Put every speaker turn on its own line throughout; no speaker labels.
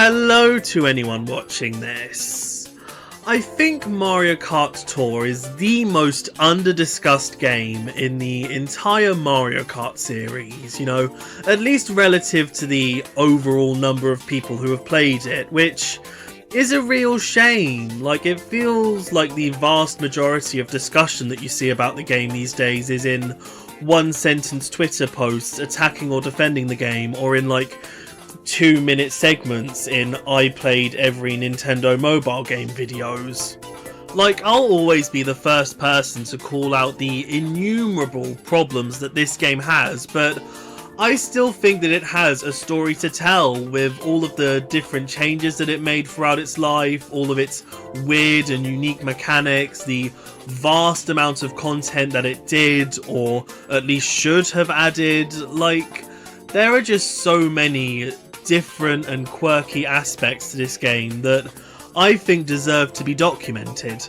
Hello to anyone watching this. I think Mario Kart Tour is the most under-discussed game in the entire Mario Kart series, at least relative to the overall number of people who have played it, which is a real shame. It feels like the vast majority of discussion that you see about the game these days is in one-sentence Twitter posts attacking or defending the game, or in 2-minute segments in I played every Nintendo mobile game videos. I'll always be the first person to call out the innumerable problems that this game has, but I still think that it has a story to tell with all of the different changes that it made throughout its life, all of its weird and unique mechanics, the vast amount of content that it did, or at least should have added. There are just so many different and quirky aspects to this game that I think deserve to be documented.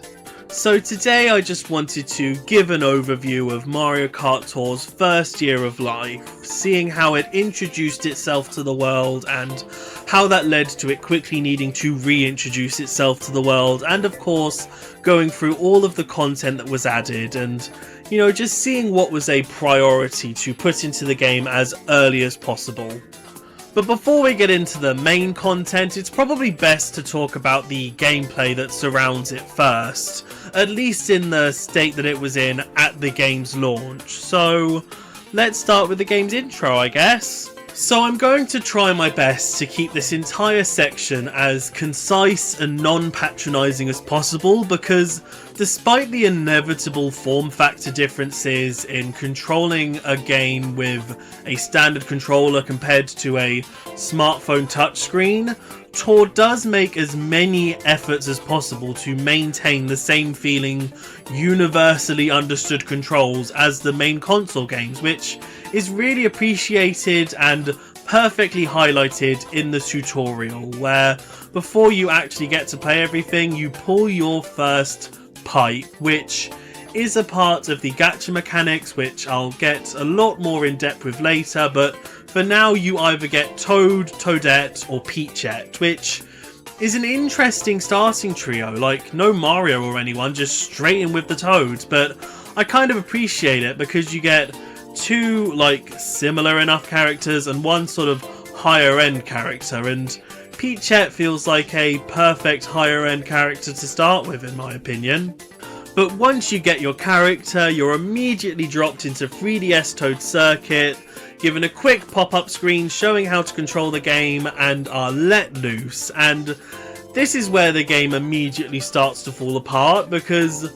So today I just wanted to give an overview of Mario Kart Tour's first year of life, seeing how it introduced itself to the world and how that led to it quickly needing to reintroduce itself to the world, and of course going through all of the content that was added and just seeing what was a priority to put into the game as early as possible. But before we get into the main content, it's probably best to talk about the gameplay that surrounds it first, at least in the state that it was in at the game's launch. So let's start with the game's intro, I guess. So I'm going to try my best to keep this entire section as concise and non-patronising as possible, because despite the inevitable form factor differences in controlling a game with a standard controller compared to a smartphone touchscreen, Tour does make as many efforts as possible to maintain the same feeling, universally understood controls as the main console games, which is really appreciated and perfectly highlighted in the tutorial, where before you actually get to play everything, you pull your first pipe, which is a part of the gacha mechanics, which I'll get a lot more in depth with later, but for now you either get Toad, Toadette or Peachette, which is an interesting starting trio. No Mario or anyone, just straight in with the Toads, but I kind of appreciate it because you get two similar enough characters and one sort of higher end character, and Peachette feels like a perfect higher end character to start with in my opinion. But once you get your character, you're immediately dropped into 3DS Toad Circuit, given a quick pop-up screen showing how to control the game, and are let loose. And this is where the game immediately starts to fall apart, because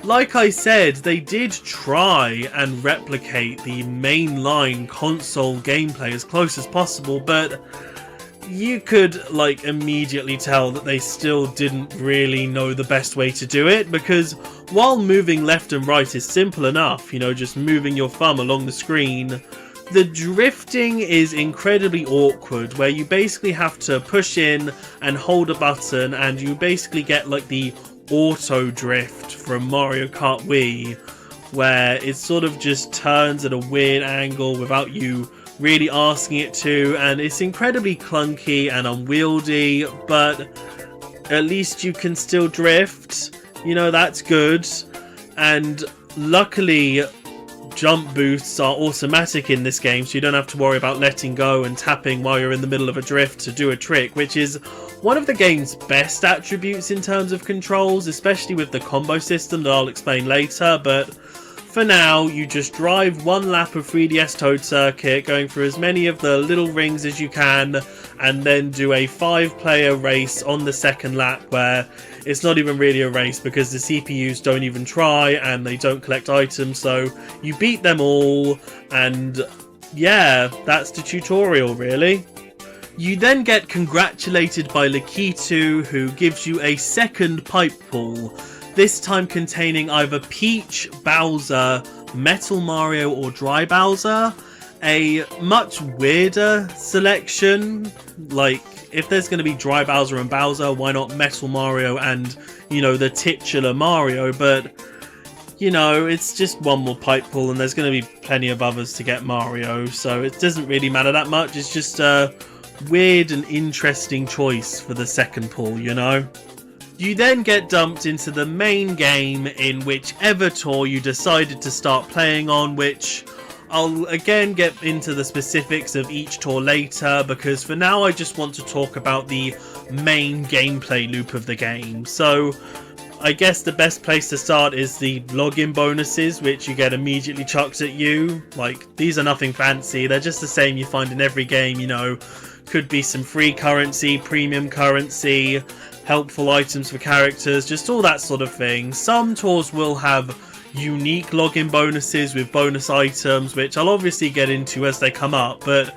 like I said, they did try and replicate the mainline console gameplay as close as possible, but you could immediately tell that they still didn't really know the best way to do it, because while moving left and right is simple enough, just moving your thumb along the screen, the drifting is incredibly awkward, where you basically have to push in and hold a button and you basically get the auto drift from Mario Kart Wii, where it sort of just turns at a weird angle without you really asking it to, and it's incredibly clunky and unwieldy, but at least you can still drift, that's good. And luckily jump boosts are automatic in this game, so you don't have to worry about letting go and tapping while you're in the middle of a drift to do a trick, which is one of the game's best attributes in terms of controls, especially with the combo system that I'll explain later. But for now, you just drive one lap of 3DS Toad Circuit, going through as many of the little rings as you can, and then do a 5-player race on the second lap, where it's not even really a race because the CPUs don't even try and they don't collect items, so you beat them all, and yeah, that's the tutorial really. You then get congratulated by Lakitu, who gives you a second pipe pull, this time containing either Peach, Bowser, Metal Mario or Dry Bowser. A much weirder selection. If there's going to be Dry Bowser and Bowser, why not Metal Mario and, the titular Mario? But, it's just one more pipe pull and there's going to be plenty of others to get Mario, so it doesn't really matter that much. It's just weird and interesting choice for the second pull, you know? You then get dumped into the main game in whichever tour you decided to start playing on, which I'll again get into the specifics of each tour later, because for now I just want to talk about the main gameplay loop of the game. So I guess the best place to start is the login bonuses, which you get immediately chucked at you. Like, these are nothing fancy, they're just the same you find in every game, you know. Could be some free currency, premium currency, helpful items for characters, just all that sort of thing. Some tours will have unique login bonuses with bonus items, which I'll obviously get into as they come up, but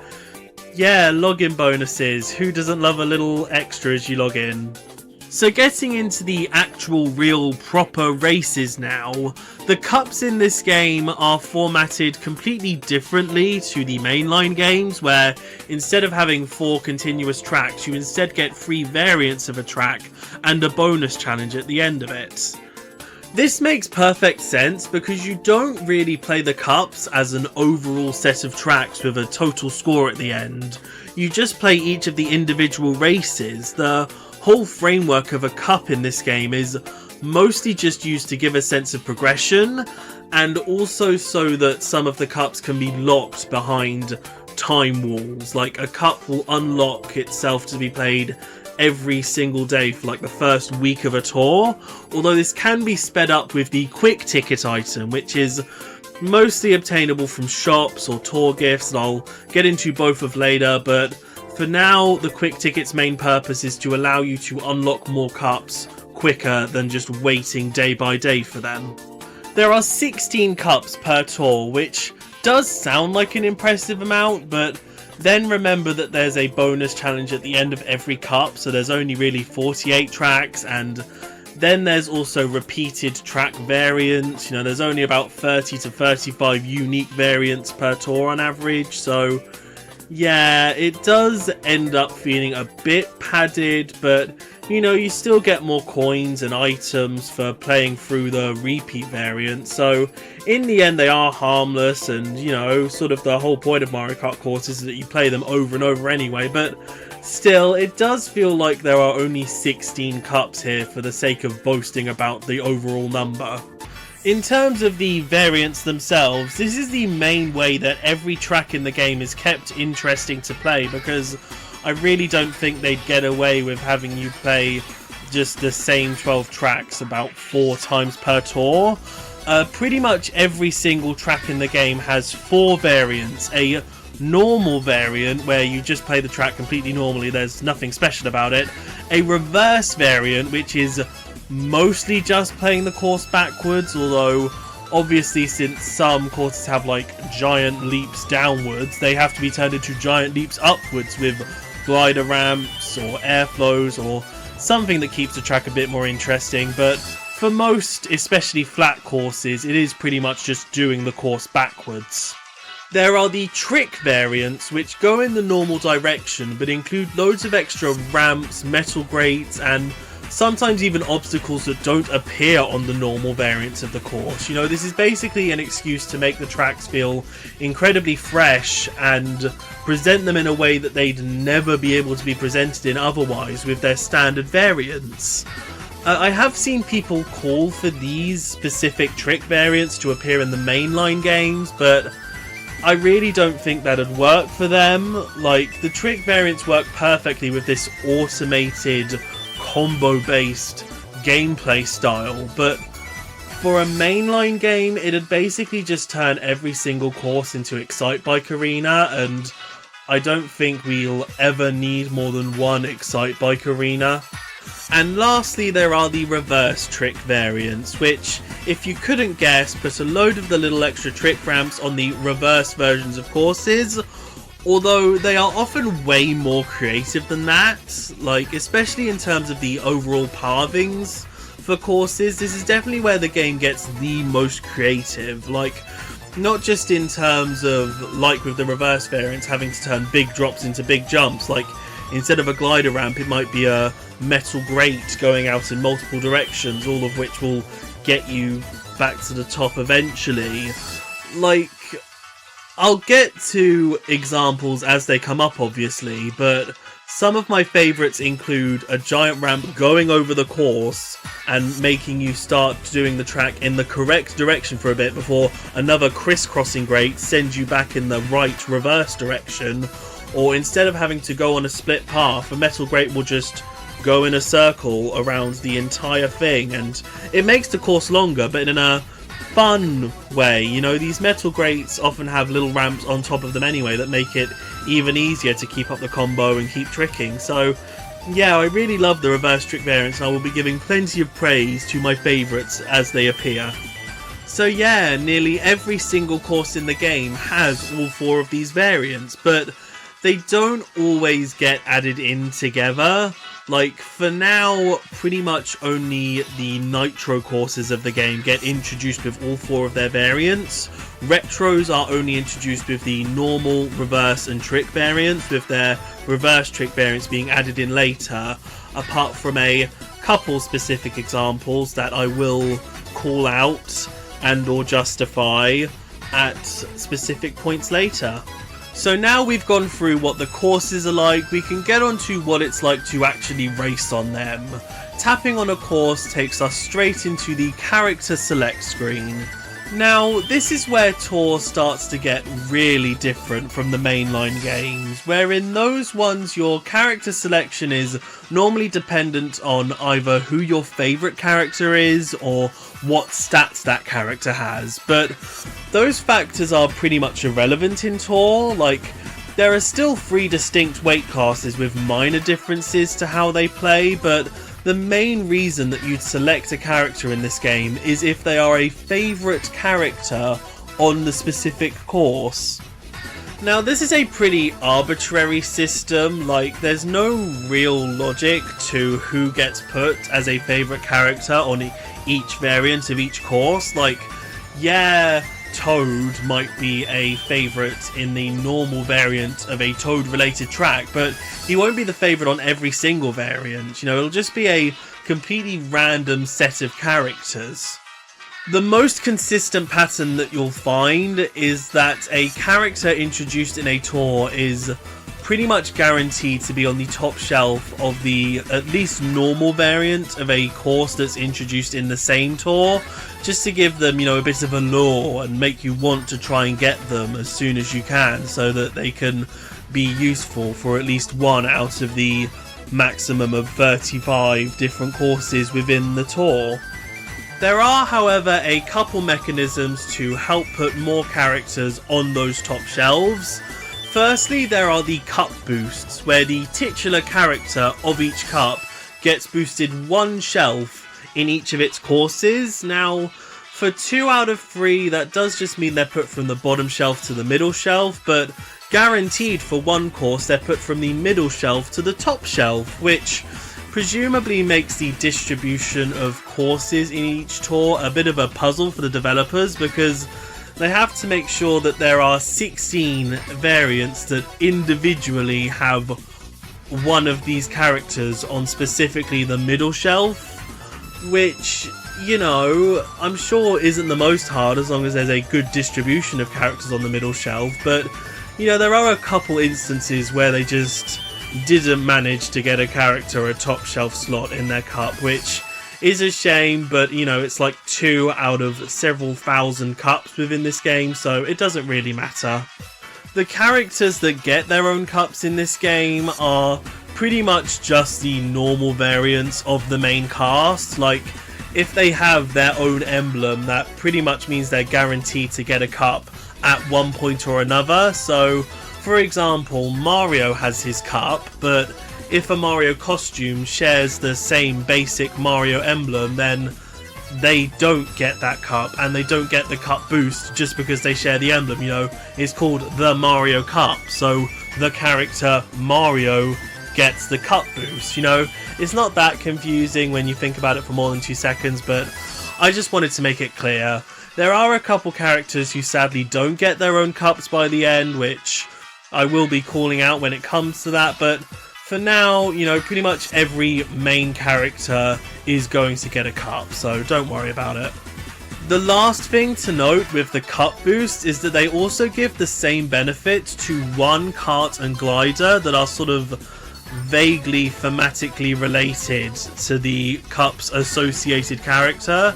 yeah, login bonuses. Who doesn't love a little extra as you log in? So getting into the actual real proper races now, the cups in this game are formatted completely differently to the mainline games, where instead of having 4 continuous tracks, you instead get 3 variants of a track and a bonus challenge at the end of it. This makes perfect sense because you don't really play the cups as an overall set of tracks with a total score at the end. You just play each of the individual races. The whole framework of a cup in this game is mostly just used to give a sense of progression, and also so that some of the cups can be locked behind time walls. Like, a cup will unlock itself to be played every single day for like the first week of a tour, although this can be sped up with the quick ticket item, which is mostly obtainable from shops or tour gifts, and I'll get into both of later. But for now, the quick ticket's main purpose is to allow you to unlock more cups quicker than just waiting day by day for them. There are 16 cups per tour, which does sound like an impressive amount, but then remember that there's a bonus challenge at the end of every cup, so there's only really 48 tracks, and then there's also repeated track variants. You know, there's only about 30 to 35 unique variants per tour on average, so yeah, it does end up feeling a bit padded, but you know, you still get more coins and items for playing through the repeat variants, so in the end they are harmless, and you know, sort of the whole point of Mario Kart courses is that you play them over and over anyway, but still, it does feel like there are only 16 cups here for the sake of boasting about the overall number. In terms of the variants themselves, this is the main way that every track in the game is kept interesting to play, because I really don't think they'd get away with having you play just the same 12 tracks about 4 times per tour. Pretty much every single track in the game has 4 variants. A normal variant, where you just play the track completely normally, there's nothing special about it. A reverse variant, which is mostly just playing the course backwards, although obviously since some courses have like giant leaps downwards, they have to be turned into giant leaps upwards with glider ramps or airflows or something that keeps the track a bit more interesting. But for most, especially flat courses, it is pretty much just doing the course backwards. There are the trick variants, which go in the normal direction but include loads of extra ramps, metal grates, and sometimes even obstacles that don't appear on the normal variants of the course. You know, this is basically an excuse to make the tracks feel incredibly fresh and present them in a way that they'd never be able to be presented in otherwise with their standard variants. I have seen people call for these specific trick variants to appear in the mainline games, but I really don't think that'd work for them. Like, the trick variants work perfectly with this automated combo-based gameplay style, but for a mainline game, it'd basically just turn every single course into Excite Bike Arena, and I don't think we'll ever need more than one Excite Bike Arena. And lastly, there are the reverse trick variants, which, if you couldn't guess, put a load of the little extra trick ramps on the reverse versions of courses, although they are often way more creative than that. Like, especially in terms of the overall pathings for courses, this is definitely where the game gets the most creative. Like, not just in terms of, like with the reverse variants, having to turn big drops into big jumps. Like, instead of a glider ramp, it might be a metal grate going out in multiple directions, all of which will get you back to the top eventually. Like, I'll get to examples as they come up, obviously, but some of my favourites include a giant ramp going over the course and making you start doing the track in the correct direction for a bit before another crisscrossing grate sends you back in the right reverse direction, or instead of having to go on a split path, a metal grate will just go in a circle around the entire thing, and it makes the course longer, but in a fun way. You know, these metal grates often have little ramps on top of them anyway that make it even easier to keep up the combo and keep tricking. So yeah, I really love the reverse trick variants, and I will be giving plenty of praise to my favourites as they appear. So yeah, nearly every single course in the game has all 4 of these variants, but they don't always get added in together. Like, for now, pretty much only the Nitro courses of the game get introduced with all 4 of their variants. Retros are only introduced with the normal, reverse and trick variants, with their reverse trick variants being added in later, apart from a couple specific examples that I will call out and or justify at specific points later. So now we've gone through what the courses are like, we can get on to what it's like to actually race on them. Tapping on a course takes us straight into the character select screen. Now, this is where Tour starts to get really different from the mainline games, where in those ones your character selection is normally dependent on either who your favourite character is or what stats that character has, but those factors are pretty much irrelevant in Tour. Like, there are still 3 distinct weight classes with minor differences to how they play, but the main reason that you'd select a character in this game is if they are a favourite character on the specific course. Now, this is a pretty arbitrary system. Like, there's no real logic to who gets put as a favourite character on each variant of each course. Like, yeah, Toad might be a favourite in the normal variant of a Toad related track, but he won't be the favourite on every single variant. You know, it'll just be a completely random set of characters. The most consistent pattern that you'll find is that a character introduced in a tour is pretty much guaranteed to be on the top shelf of the at least normal variant of a course that's introduced in the same tour, just to give them, you know, a bit of a lure and make you want to try and get them as soon as you can, so that they can be useful for at least one out of the maximum of 35 different courses within the tour. There are, however, a couple mechanisms to help put more characters on those top shelves. Firstly, there are the cup boosts, where the titular character of each cup gets boosted 1 shelf in each of its courses. Now, for 2 out of 3, that does just mean they're put from the bottom shelf to the middle shelf, but guaranteed for 1 course, they're put from the middle shelf to the top shelf, which presumably makes the distribution of courses in each tour a bit of a puzzle for the developers, because they have to make sure that there are 16 variants that individually have one of these characters on specifically the middle shelf, which, you know, I'm sure isn't the most hard as long as there's a good distribution of characters on the middle shelf, but, you know, there are a couple instances where they just didn't manage to get a character a top shelf slot in their cup, which is a shame, but, you know, it's like 2 out of several thousand cups within this game, so it doesn't really matter. The characters that get their own cups in this game are pretty much just the normal variants of the main cast. Like, if they have their own emblem, that pretty much means they're guaranteed to get a cup at one point or another. So, for example, Mario has his cup, but if a Mario costume shares the same basic Mario emblem, then they don't get that cup, and they don't get the cup boost just because they share the emblem. You know, it's called the Mario Cup, so the character Mario gets the cup boost. You know, it's not that confusing when you think about it for more than 2 seconds, but I just wanted to make it clear. There are a couple characters who sadly don't get their own cups by the end, which I will be calling out when it comes to that, but for now, you know, pretty much every main character is going to get a cup, so don't worry about it. The last thing to note with the Cup boost is that they also give the same benefit to one kart and glider that are sort of vaguely thematically related to the Cup's associated character.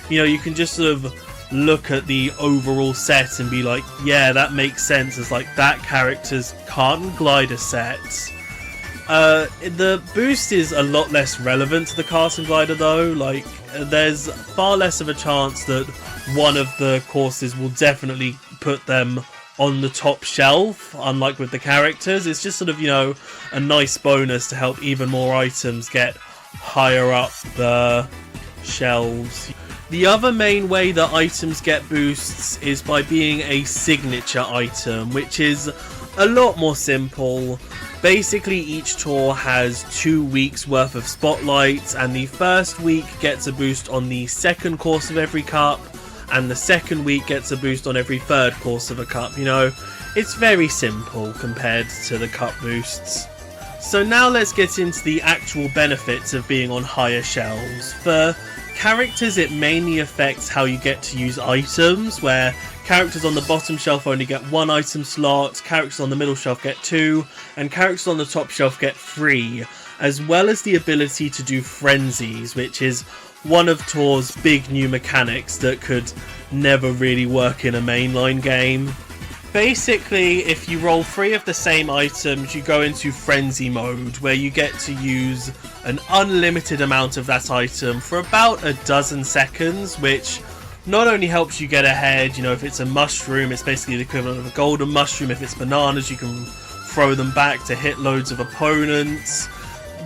You know, you can just sort of look at the overall set and be like, yeah, that makes sense as like that character's kart and glider set. The boost is a lot less relevant to the kart and glider though. Like, there's far less of a chance that one of the courses will definitely put them on the top shelf, unlike with the characters. It's just sort of, you know, a nice bonus to help even more items get higher up the shelves. The other main way that items get boosts is by being a signature item, which is a lot more simple. Basically, each tour has 2 weeks worth of spotlights, and the first week gets a boost on the second course of every cup, and the second week gets a boost on every third course of a cup. You know, it's very simple compared to the cup boosts. So now let's get into the actual benefits of being on higher shelves. For characters, it mainly affects how you get to use items, where characters on the bottom shelf only get 1 item slot, characters on the middle shelf get 2, and characters on the top shelf get 3, as well as the ability to do frenzies, which is one of Tor's big new mechanics that could never really work in a mainline game. Basically, if you roll 3 of the same items, you go into frenzy mode, where you get to use an unlimited amount of that item for about a dozen seconds, which not only helps you get ahead. You know, if it's a mushroom, it's basically the equivalent of a golden mushroom. If it's bananas, you can throw them back to hit loads of opponents.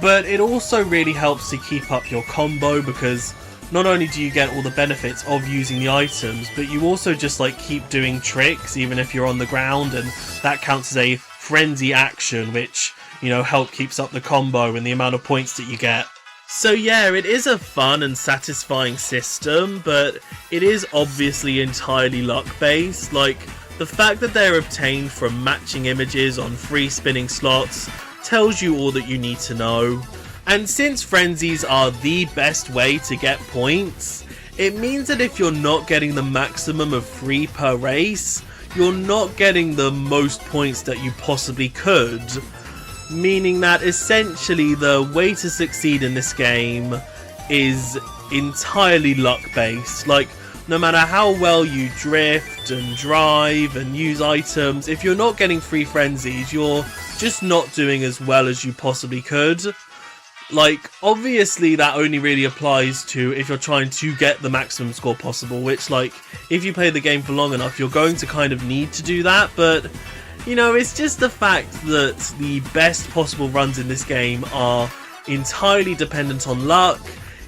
But it also really helps to keep up your combo, because not only do you get all the benefits of using the items, but you also just like keep doing tricks even if you're on the ground, and that counts as a frenzy action, which, you know, keeps up the combo and the amount of points that you get. So yeah, it is a fun and satisfying system, but it is obviously entirely luck-based. Like, the fact that they're obtained from matching images on free spinning slots tells you all that you need to know. And since frenzies are the best way to get points, it means that if you're not getting the maximum of 3 per race, you're not getting the most points that you possibly could. Meaning that essentially the way to succeed in this game is entirely luck-based. Like, no matter how well you drift and drive and use items, if you're not getting free frenzies, you're just not doing as well as you possibly could. Like, obviously that only really applies to if you're trying to get the maximum score possible, which, like, if you play the game for long enough, you're going to kind of need to do that, but you know, it's just the fact that the best possible runs in this game are entirely dependent on luck.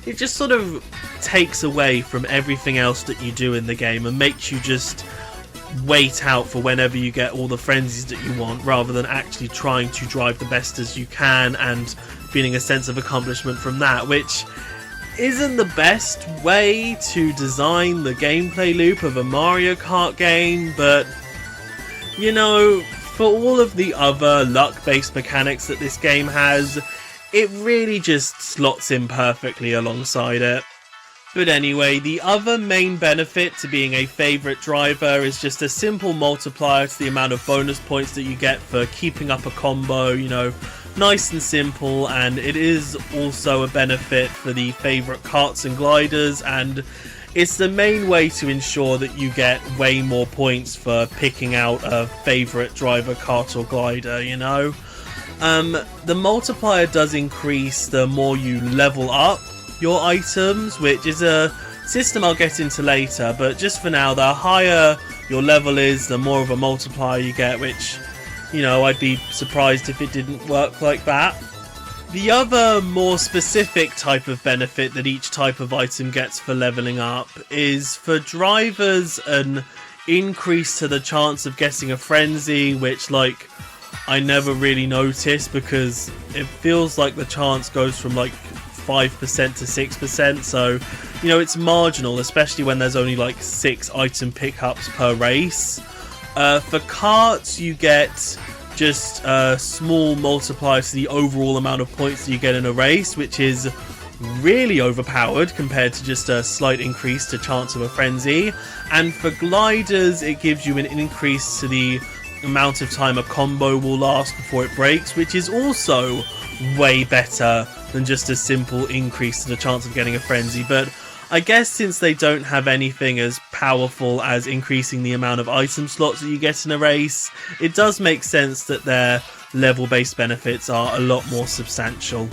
It just sort of takes away from everything else that you do in the game and makes you just wait out for whenever you get all the frenzies that you want, rather than actually trying to drive the best as you can and feeling a sense of accomplishment from that, which isn't the best way to design the gameplay loop of a Mario Kart game, but you know, for all of the other luck-based mechanics that this game has, it really just slots in perfectly alongside it. But anyway, the other main benefit to being a favourite driver is just a simple multiplier to the amount of bonus points that you get for keeping up a combo, you know, nice and simple, and it is also a benefit for the favourite karts and gliders, and it's the main way to ensure that you get way more points for picking out a favourite driver, kart or glider, you know? The multiplier does increase the more you level up your items, which is a system I'll get into later, but just for now, the higher your level is, the more of a multiplier you get, which, you know, I'd be surprised if it didn't work like that. The other more specific type of benefit that each type of item gets for leveling up is for drivers an increase to the chance of getting a frenzy, which, like, I never really noticed because it feels like the chance goes from like 5% to 6%, so, you know, it's marginal, especially when there's only like 6 item pickups per race. For karts, you get just a small multiplier to the overall amount of points that you get in a race, which is really overpowered compared to just a slight increase to chance of a frenzy. And for gliders, it gives you an increase to the amount of time a combo will last before it breaks, which is also way better than just a simple increase to the chance of getting a frenzy. But I guess since they don't have anything as powerful as increasing the amount of item slots that you get in a race, it does make sense that their level-based benefits are a lot more substantial.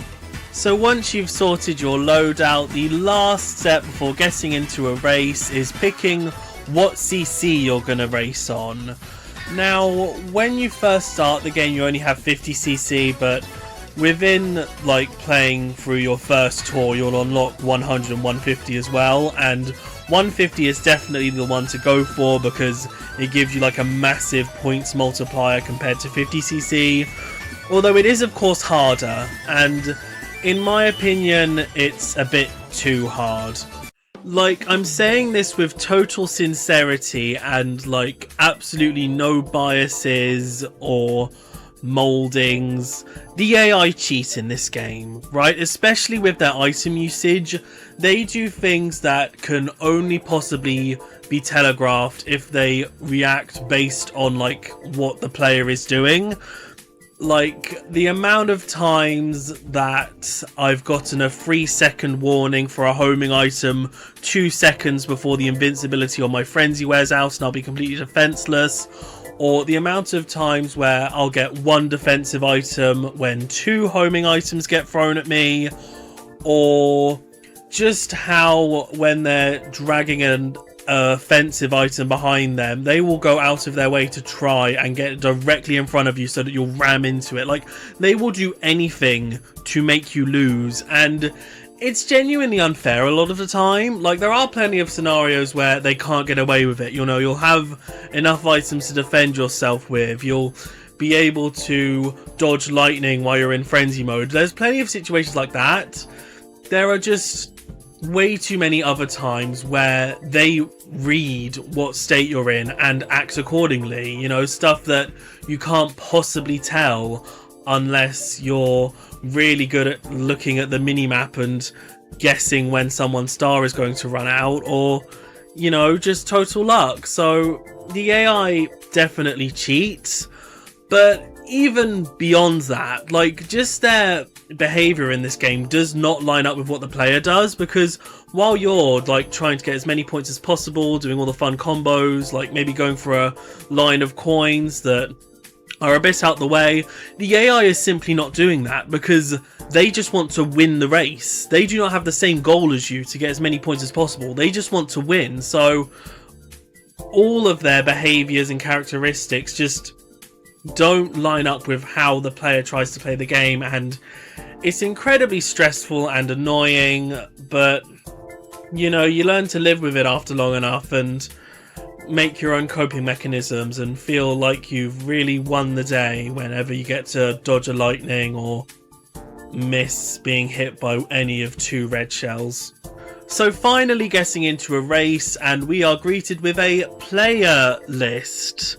So once you've sorted your loadout, the last step before getting into a race is picking what CC you're going to race on. Now, when you first start the game, you only have 50cc, but within like playing through your first tour, you'll unlock 100 and 150 as well, and 150 is definitely the one to go for because it gives you like a massive points multiplier compared to 50cc, although it is of course harder, and in my opinion it's a bit too hard. Like, I'm saying this with total sincerity and like absolutely no biases or moldings. The AI cheat in this game, right? Especially with their item usage. They do things that can only possibly be telegraphed if they react based on like what the player is doing. Like, the amount of times that I've gotten a 3-second warning for a homing item 2 seconds before the invincibility on my frenzy wears out and I'll be completely defenseless, or the amount of times where I'll get 1 defensive item when 2 homing items get thrown at me, or just how when they're dragging an offensive item behind them, they will go out of their way to try and get directly in front of you so that you'll ram into it. Like, they will do anything to make you lose, and it's genuinely unfair a lot of the time. Like, there are plenty of scenarios where they can't get away with it. You know, you'll have enough items to defend yourself with, you'll be able to dodge lightning while you're in frenzy mode. There's plenty of situations like that. There are just way too many other times where they read what state you're in and act accordingly. You know, stuff that you can't possibly tell unless you're really good at looking at the minimap and guessing when someone's star is going to run out, or, you know, just total luck. So the AI definitely cheats, but even beyond that, like, just their behavior in this game does not line up with what the player does, because while you're like trying to get as many points as possible, doing all the fun combos, like maybe going for a line of coins that are a bit out the way, the AI is simply not doing that because they just want to win the race. They do not have the same goal as you to get as many points as possible. They just want to win. So all of their behaviors and characteristics just don't line up with how the player tries to play the game, and it's incredibly stressful and annoying, but you know, you learn to live with it after long enough and make your own coping mechanisms and feel like you've really won the day whenever you get to dodge a lightning or miss being hit by any of 2 red shells. So finally getting into a race, and we are greeted with a player list.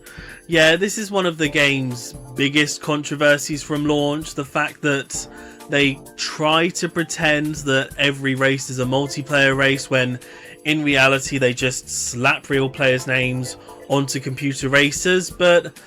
Yeah, this is one of the game's biggest controversies from launch, the fact that they try to pretend that every race is a multiplayer race when in reality they just slap real players' names onto computer races. But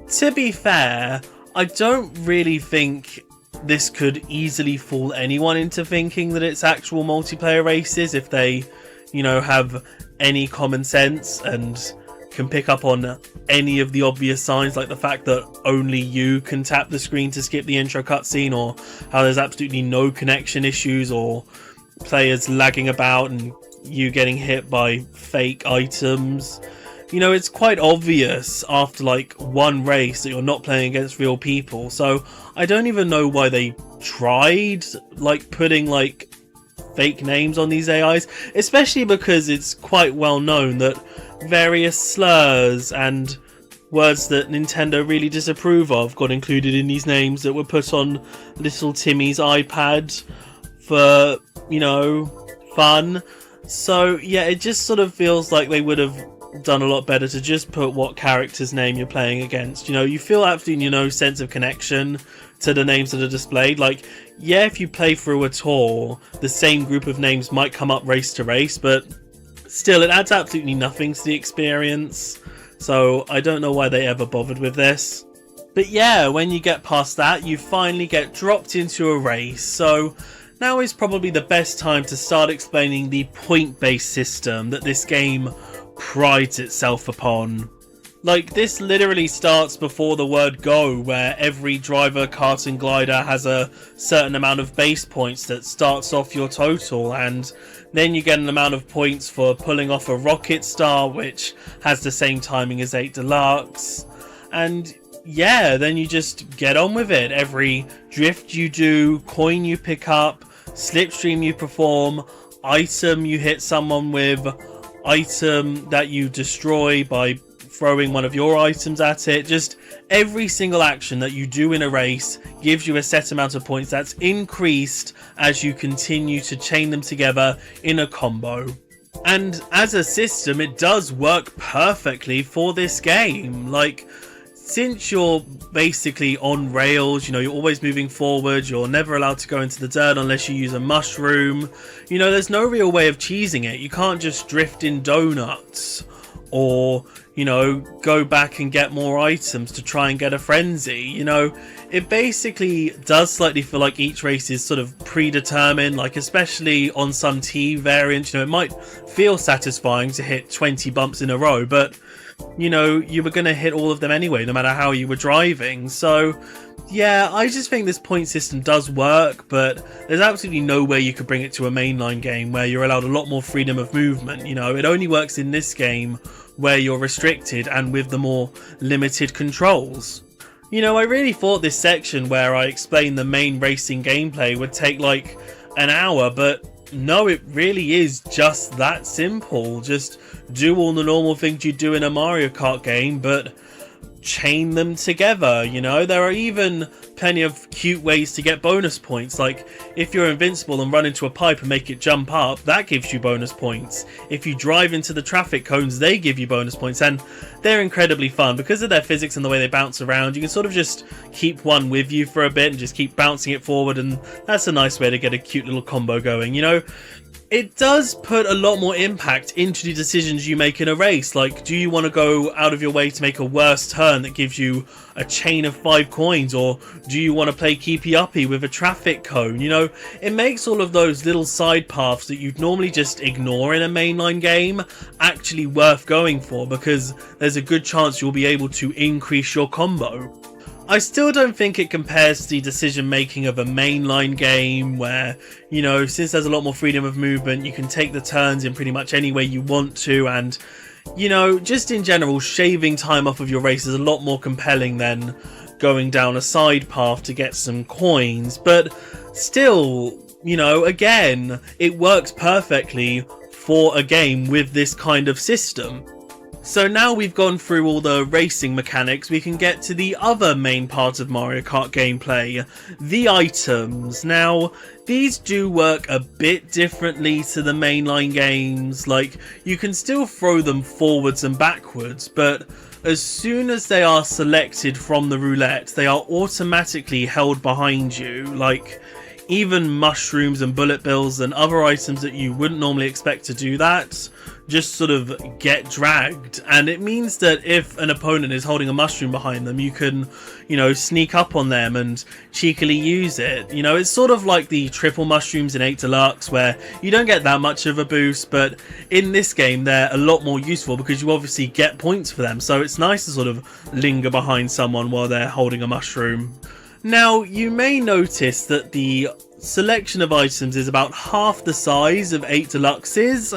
to be fair, I don't really think this could easily fool anyone into thinking that it's actual multiplayer races if they, you know, have any common sense and can pick up on any of the obvious signs, like the fact that only you can tap the screen to skip the intro cutscene, or how there's absolutely no connection issues or players lagging about and you getting hit by fake items. You know, it's quite obvious after like one race that you're not playing against real people, so I don't even know why they tried like putting like fake names on these AIs, especially because it's quite well known that various slurs and words that Nintendo really disapprove of got included in these names that were put on little Timmy's iPad for, you know, fun. So yeah, it just sort of feels like they would have done a lot better to just put what character's name you're playing against. You know, you feel absolutely no sense of connection to the names that are displayed. Like, Yeah, if you play through a tour, the same group of names might come up race to race, but still, it adds absolutely nothing to the experience. So I don't know why they ever bothered with this. But yeah, when you get past that, you finally get dropped into a race. So now is probably the best time to start explaining the point-based system that this game prides itself upon. Like, this literally starts before the word go, where every driver, kart and glider has a certain amount of base points that starts off your total, and then you get an amount of points for pulling off a rocket star, which has the same timing as 8 Deluxe. And yeah, then you just get on with it. Every drift you do, coin you pick up, slipstream you perform, item you hit someone with, item that you destroy by throwing one of your items at it, just every single action that you do in a race gives you a set amount of points that's increased as you continue to chain them together in a combo. And as a system, it does work perfectly for this game. Like, since you're basically on rails, you know, you're always moving forward, you're never allowed to go into the dirt unless you use a mushroom, you know, there's no real way of cheesing it. You can't just drift in donuts or, you know, go back and get more items to try and get a frenzy. You know, it basically does slightly feel like each race is sort of predetermined, like especially on some T variants, you know, it might feel satisfying to hit 20 bumps in a row, but you know, you were going to hit all of them anyway, no matter how you were driving. So yeah, I just think this point system does work, but there's absolutely no way you could bring it to a mainline game where you're allowed a lot more freedom of movement. You know, it only works in this game where you're restricted and with the more limited controls. You know, I really thought this section where I explained the main racing gameplay would take like an hour, but no, it really is just that simple. Just do all the normal things you do in a Mario Kart game, but chain them together. You know, there are even plenty of cute ways to get bonus points, like if you're invincible and run into a pipe and make it jump up, that gives you bonus points. If you drive into the traffic cones, they give you bonus points, and they're incredibly fun because of their physics and the way they bounce around. You can sort of just keep one with you for a bit and just keep bouncing it forward, and that's a nice way to get a cute little combo going. You know, it does put a lot more impact into the decisions you make in a race. Like, do you want to go out of your way to make a worse turn that gives you a chain of 5 coins, or do you want to play keepy uppy with a traffic cone? You know, it makes all of those little side paths that you'd normally just ignore in a mainline game actually worth going for, because there's a good chance you'll be able to increase your combo. I still don't think it compares to the decision making of a mainline game where, you know, since there's a lot more freedom of movement, you can take the turns in pretty much any way you want to, and, you know, just in general, shaving time off of your race is a lot more compelling than going down a side path to get some coins. But still, you know, again, it works perfectly for a game with this kind of system. So now we've gone through all the racing mechanics, we can get to the other main part of Mario Kart gameplay, the items. Now, these do work a bit differently to the mainline games. Like, you can still throw them forwards and backwards, but as soon as they are selected from the roulette, they are automatically held behind you. Like, even mushrooms and bullet bills and other items that you wouldn't normally expect to do that just sort of get dragged, and it means that if an opponent is holding a mushroom behind them, you can, you know, sneak up on them and cheekily use it. You know, it's sort of like the triple mushrooms in 8 Deluxe, where you don't get that much of a boost, but in this game they're a lot more useful because you obviously get points for them, so it's nice to sort of linger behind someone while they're holding a mushroom. Now, you may notice that the selection of items is about half the size of 8 Deluxe's,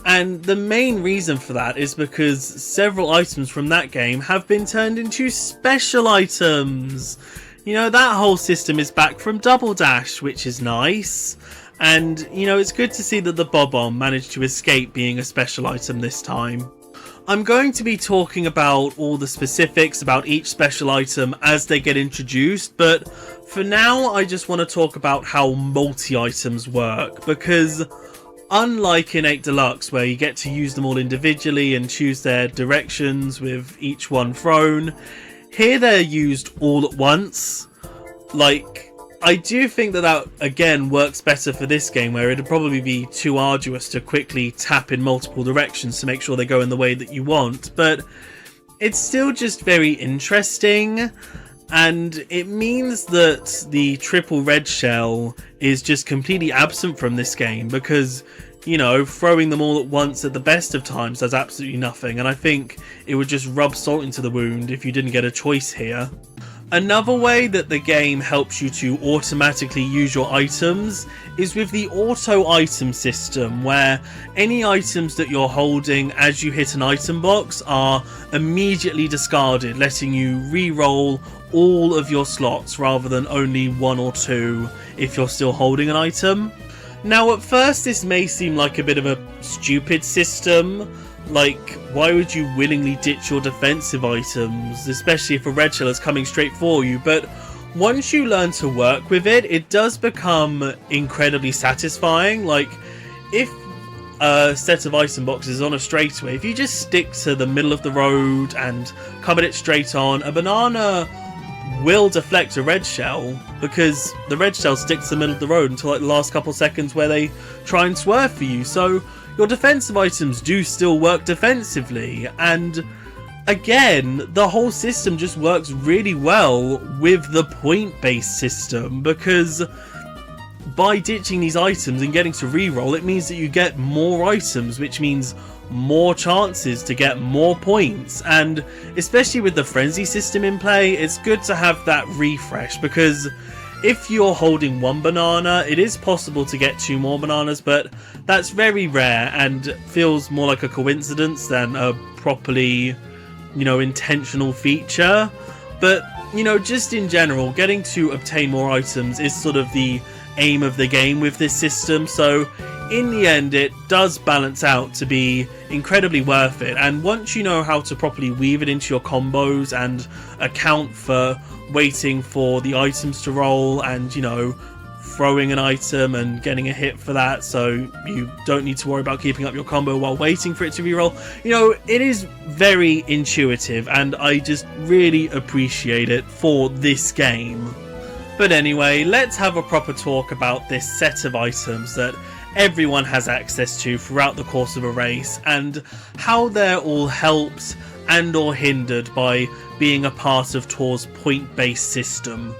and the main reason for that is because several items from that game have been turned into special items. You know, that whole system is back from Double Dash, which is nice. And, you know, it's good to see that the Bob-omb managed to escape being a special item this time. I'm going to be talking about all the specifics about each special item as they get introduced, but for now I just want to talk about how multi-items work, because unlike in 8 Deluxe, where you get to use them all individually and choose their directions with each one thrown, here they're used all at once. Like, I do think that again works better for this game, where it'd probably be too arduous to quickly tap in multiple directions to make sure they go in the way that you want, but it's still just very interesting, and it means that the triple red shell is just completely absent from this game, because, you know, throwing them all at once at the best of times does absolutely nothing, and I think it would just rub salt into the wound if you didn't get a choice here. Another way that the game helps you to automatically use your items is with the auto item system, where any items that you're holding as you hit an item box are immediately discarded, letting you re-roll all of your slots rather than only one or two if you're still holding an item. Now, at first this may seem like a bit of a stupid system. Like, why would you willingly ditch your defensive items, especially if a red shell is coming straight for you? But once you learn to work with it, it does become incredibly satisfying. Like, if a set of item boxes on a straightaway, if you just stick to the middle of the road and come at it straight on, a banana will deflect a red shell, because the red shell sticks to the middle of the road until like the last couple seconds where they try and swerve for you. So your defensive items do still work defensively, and again, the whole system just works really well with the point-based system, because by ditching these items and getting to reroll, it means that you get more items, which means more chances to get more points. And especially with the frenzy system in play, it's good to have that refresh, because if you're holding one banana, it is possible to get two more bananas, but that's very rare and feels more like a coincidence than a properly, you know, intentional feature. But, you know, just in general, getting to obtain more items is sort of the aim of the game with this system, so in the end it does balance out to be incredibly worth it. And once you know how to properly weave it into your combos and account for waiting for the items to roll and, you know, throwing an item and getting a hit for that, so you don't need to worry about keeping up your combo while waiting for it to reroll, you know, it is very intuitive, and I just really appreciate it for this game. But anyway, let's have a proper talk about this set of items that everyone has access to throughout the course of a race, and how they're all helped and or hindered by being a part of Tor's point-based system.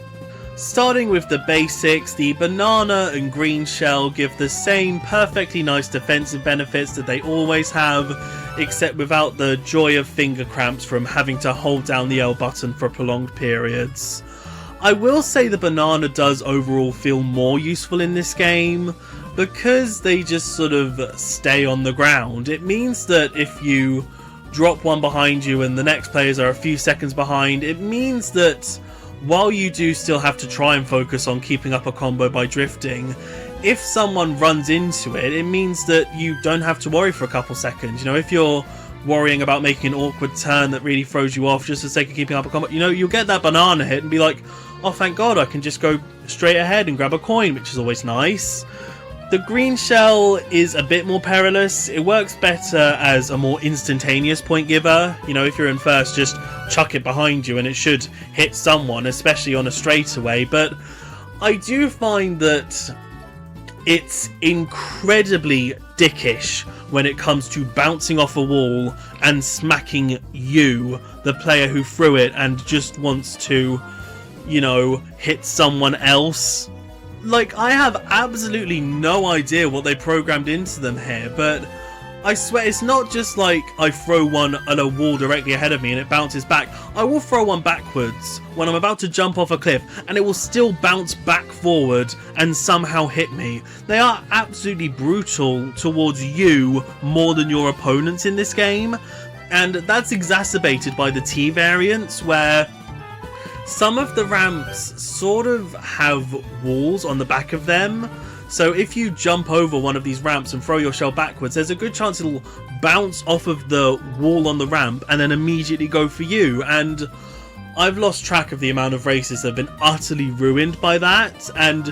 Starting with the basics, the banana and green shell give the same perfectly nice defensive benefits that they always have, except without the joy of finger cramps from having to hold down the L button for prolonged periods. I will say the banana does overall feel more useful in this game, because they just sort of stay on the ground. It means that if you drop one behind you and the next players are a few seconds behind, it means that while you do still have to try and focus on keeping up a combo by drifting, if someone runs into it, it means that you don't have to worry for a couple seconds. You know, if you're worrying about making an awkward turn that really throws you off just for the sake of keeping up a combo, you know, you'll get that banana hit and be like, oh, thank God, I can just go straight ahead and grab a coin, which is always nice. The green shell is a bit more perilous. It works better as a more instantaneous point giver. You know, if you're in first, just chuck it behind you and it should hit someone, especially on a straightaway. But I do find that it's incredibly dickish when it comes to bouncing off a wall and smacking you, the player who threw it, and just wants to, you know, hit someone else. Like, I have absolutely no idea what they programmed into them here, but I swear it's not just like I throw one at a wall directly ahead of me and it bounces back. I will throw one backwards when I'm about to jump off a cliff and it will still bounce back forward and somehow hit me. They are absolutely brutal towards you more than your opponents in this game, and that's exacerbated by the T variants, where some of the ramps sort of have walls on the back of them, so if you jump over one of these ramps and throw your shell backwards, there's a good chance it'll bounce off of the wall on the ramp and then immediately go for you. And I've lost track of the amount of races that have been utterly ruined by that, and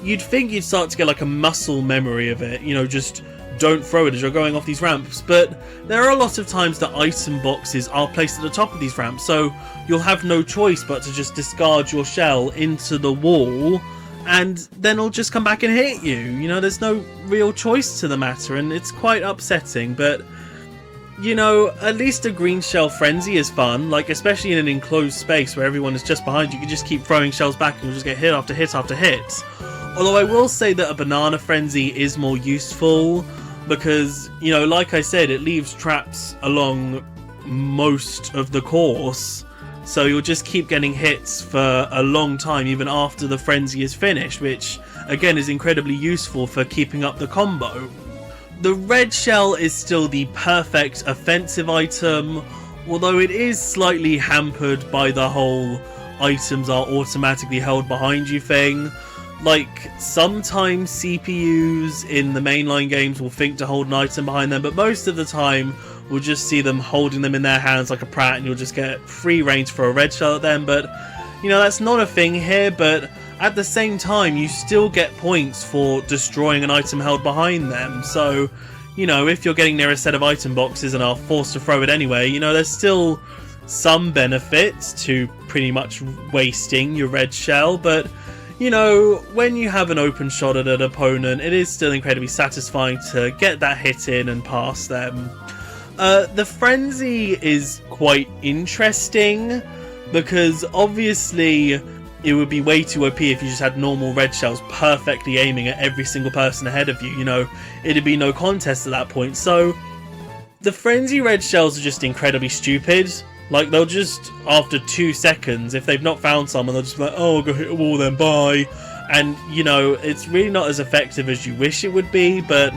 you'd think you'd start to get like a muscle memory of it, you know, just don't throw it as you're going off these ramps. But there are a lot of times that item boxes are placed at the top of these ramps, so you'll have no choice but to just discard your shell into the wall and then it'll just come back and hit you. You know, there's no real choice to the matter, and it's quite upsetting, but you know, at least a green shell frenzy is fun, like especially in an enclosed space where everyone is just behind you. You can just keep throwing shells back and you'll just get hit after hit after hit. Although I will say that a banana frenzy is more useful because, you know, like I said, it leaves traps along most of the course, so you'll just keep getting hits for a long time even after the frenzy is finished, which again is incredibly useful for keeping up the combo. The red shell is still the perfect offensive item, although it is slightly hampered by the whole items are automatically held behind you thing. Like, sometimes CPUs in the mainline games will think to hold an item behind them, but most of the time we'll just see them holding them in their hands like a prat, and you'll just get free range for a red shell at them. But, you know, that's not a thing here, but at the same time, you still get points for destroying an item held behind them. So, you know, if you're getting near a set of item boxes and are forced to throw it anyway, you know, there's still some benefits to pretty much wasting your red shell. But, you know, when you have an open shot at an opponent, it is still incredibly satisfying to get that hit in and pass them. The frenzy is quite interesting because obviously it would be way too OP if you just had normal red shells perfectly aiming at every single person ahead of you. You know, it'd be no contest at that point. So the frenzy red shells are just incredibly stupid. Like, they'll just, after 2 seconds, if they've not found someone, they'll just be like, oh, I'll go hit a wall then, bye. And, you know, it's really not as effective as you wish it would be, but,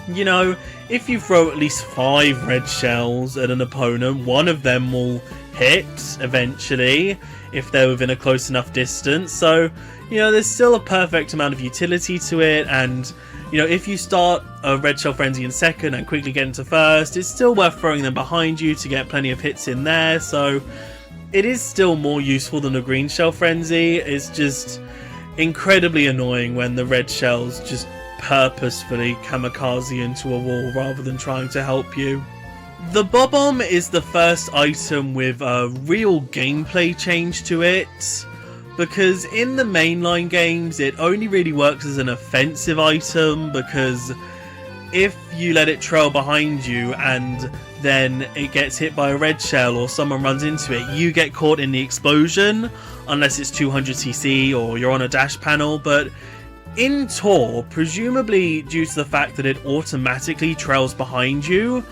you know, if you throw at least 5 red shells at an opponent, one of them will hit eventually if they're within a close enough distance. So, you know, there's still a perfect amount of utility to it, and, you know, if you start a red shell frenzy in second and quickly get into first, it's still worth throwing them behind you to get plenty of hits in there. So it is still more useful than a green shell frenzy. It's just incredibly annoying when the red shells just purposefully kamikaze into a wall rather than trying to help you. The Bob-omb is the first item with a real gameplay change to it, because in the mainline games it only really works as an offensive item, because if you let it trail behind you and then it gets hit by a red shell or someone runs into it, you get caught in the explosion, unless it's 200cc or you're on a dash panel. But in Tor, presumably due to the fact that it automatically trails behind you,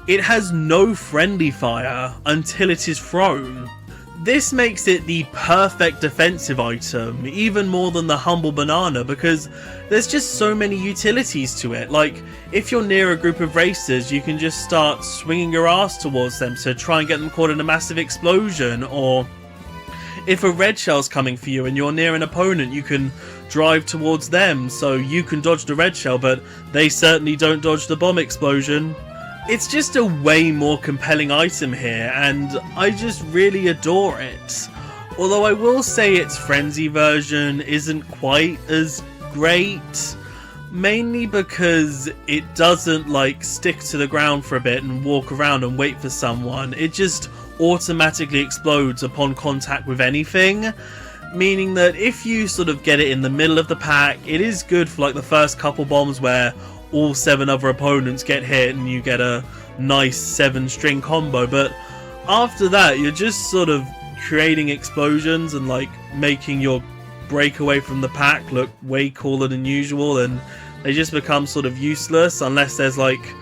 it has no friendly fire until it is thrown. This makes it the perfect defensive item, even more than the humble banana, because there's just so many utilities to it. Like, if you're near a group of racers, you can just start swinging your ass towards them to try and get them caught in a massive explosion, or if a red shell's coming for you and you're near an opponent, you can drive towards them so you can dodge the red shell, but they certainly don't dodge the bomb explosion. It's just a way more compelling item here, and I just really adore it. Although I will say its frenzy version isn't quite as great, mainly because it doesn't like stick to the ground for a bit and walk around and wait for someone. It just automatically explodes upon contact with anything, meaning that if you sort of get it in the middle of the pack, it is good for like the first couple bombs where all 7 other opponents get hit and you get a nice 7-string combo. But after that, you're just sort of creating explosions and like making your breakaway from the pack look way cooler than usual, and they just become sort of useless unless there's like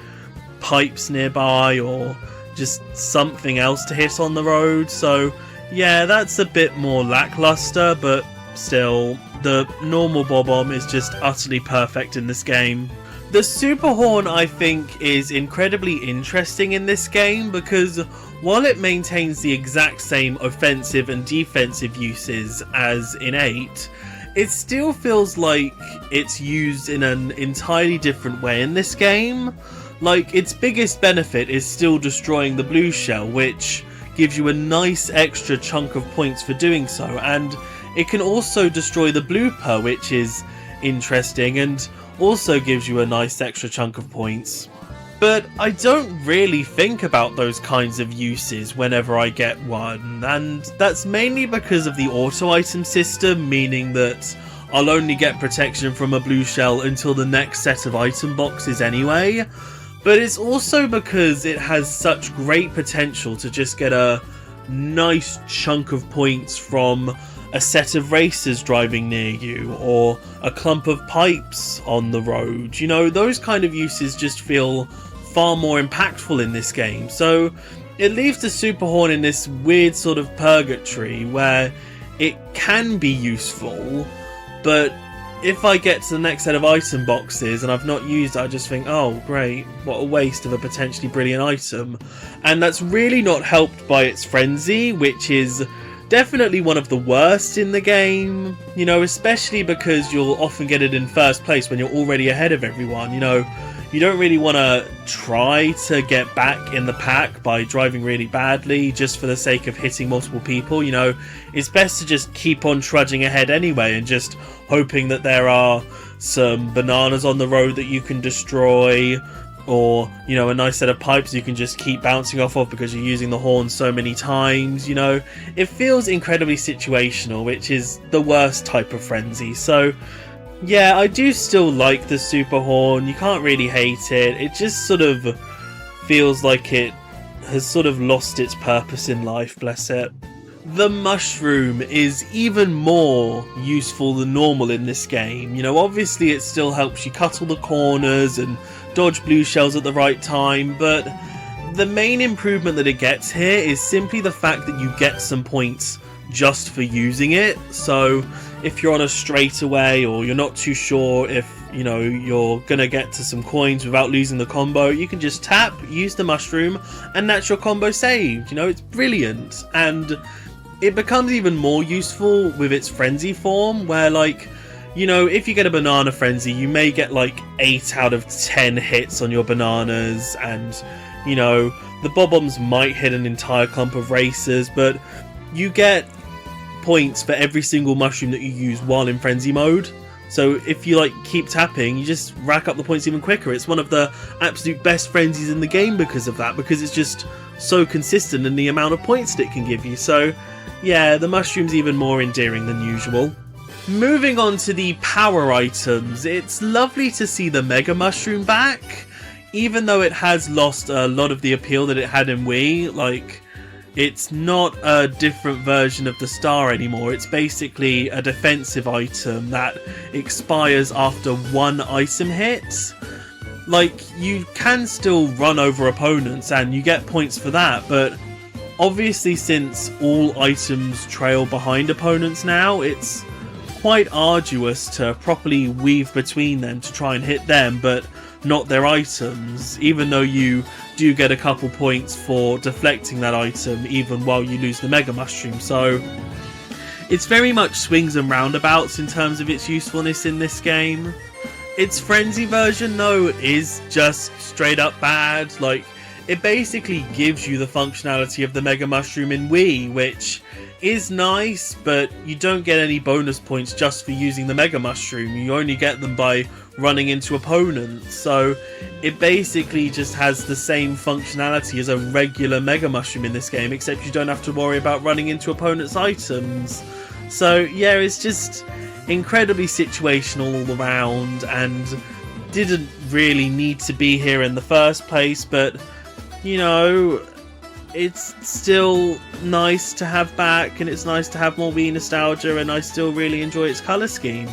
pipes nearby or just something else to hit on the road. So yeah, that's a bit more lackluster, but still, the normal Bob-omb is just utterly perfect in this game. The Super Horn, I think, is incredibly interesting in this game because while it maintains the exact same offensive and defensive uses as in 8, it still feels like it's used in an entirely different way in this game. Like, its biggest benefit is still destroying the blue shell, which gives you a nice extra chunk of points for doing so, and it can also destroy the blooper, which is interesting and also gives you a nice extra chunk of points. But I don't really think about those kinds of uses whenever I get one, and that's mainly because of the auto item system, meaning that I'll only get protection from a blue shell until the next set of item boxes anyway. But it's also because it has such great potential to just get a nice chunk of points from a set of racers driving near you, or a clump of pipes on the road. You know, those kind of uses just feel far more impactful in this game. So it leaves the super horn in this weird sort of purgatory where it can be useful, but if I get to the next set of item boxes and I've not used it, I just think, oh great, what a waste of a potentially brilliant item. And that's really not helped by its frenzy, which is definitely one of the worst in the game, you know, especially because you'll often get it in first place when you're already ahead of everyone. You know, you don't really want to try to get back in the pack by driving really badly just for the sake of hitting multiple people. You know, it's best to just keep on trudging ahead anyway and just hoping that there are some bananas on the road that you can destroy, or, you know, a nice set of pipes you can just keep bouncing off of because you're using the horn so many times. You know, it feels incredibly situational, which is the worst type of frenzy. So yeah, I do still like the super horn. You can't really hate it. It just sort of feels like it has sort of lost its purpose in life, bless it. The mushroom is even more useful than normal in this game. You know, obviously it still helps you cut all the corners and dodge blue shells at the right time, but the main improvement that it gets here is simply the fact that you get some points just for using it. So if you're on a straightaway, or you're not too sure if, you know, you're gonna get to some coins without losing the combo, you can just tap, use the mushroom, and that's your combo saved. You know, it's brilliant. And it becomes even more useful with its frenzy form, where, like, you know, if you get a banana frenzy, you may get like 8 out of 10 hits on your bananas, and, you know, the bob-ombs might hit an entire clump of racers, but you get points for every single mushroom that you use while in frenzy mode. So if you like keep tapping, you just rack up the points even quicker. It's one of the absolute best frenzies in the game because of that, because it's just so consistent in the amount of points that it can give you. So yeah, the mushroom's even more endearing than usual. Moving on to the power items, it's lovely to see the Mega Mushroom back, even though it has lost a lot of the appeal that it had in Wii. Like, it's not a different version of the star anymore. It's basically a defensive item that expires after one item hit. Like, you can still run over opponents and you get points for that, but obviously since all items trail behind opponents now, it's quite arduous to properly weave between them to try and hit them, but not their items, even though you do get a couple points for deflecting that item even while you lose the Mega Mushroom. So it's very much swings and roundabouts in terms of its usefulness in this game. Its frenzy version, though, is just straight up bad. Like, it basically gives you the functionality of the Mega Mushroom in Wii, which is nice, but you don't get any bonus points just for using the Mega Mushroom. You only get them by running into opponents. So it basically just has the same functionality as a regular Mega Mushroom in this game, except you don't have to worry about running into opponents' items. So yeah, it's just incredibly situational all around, and didn't really need to be here in the first place, but, you know, it's still nice to have back, and it's nice to have more Wii nostalgia, and I still really enjoy its colour scheme.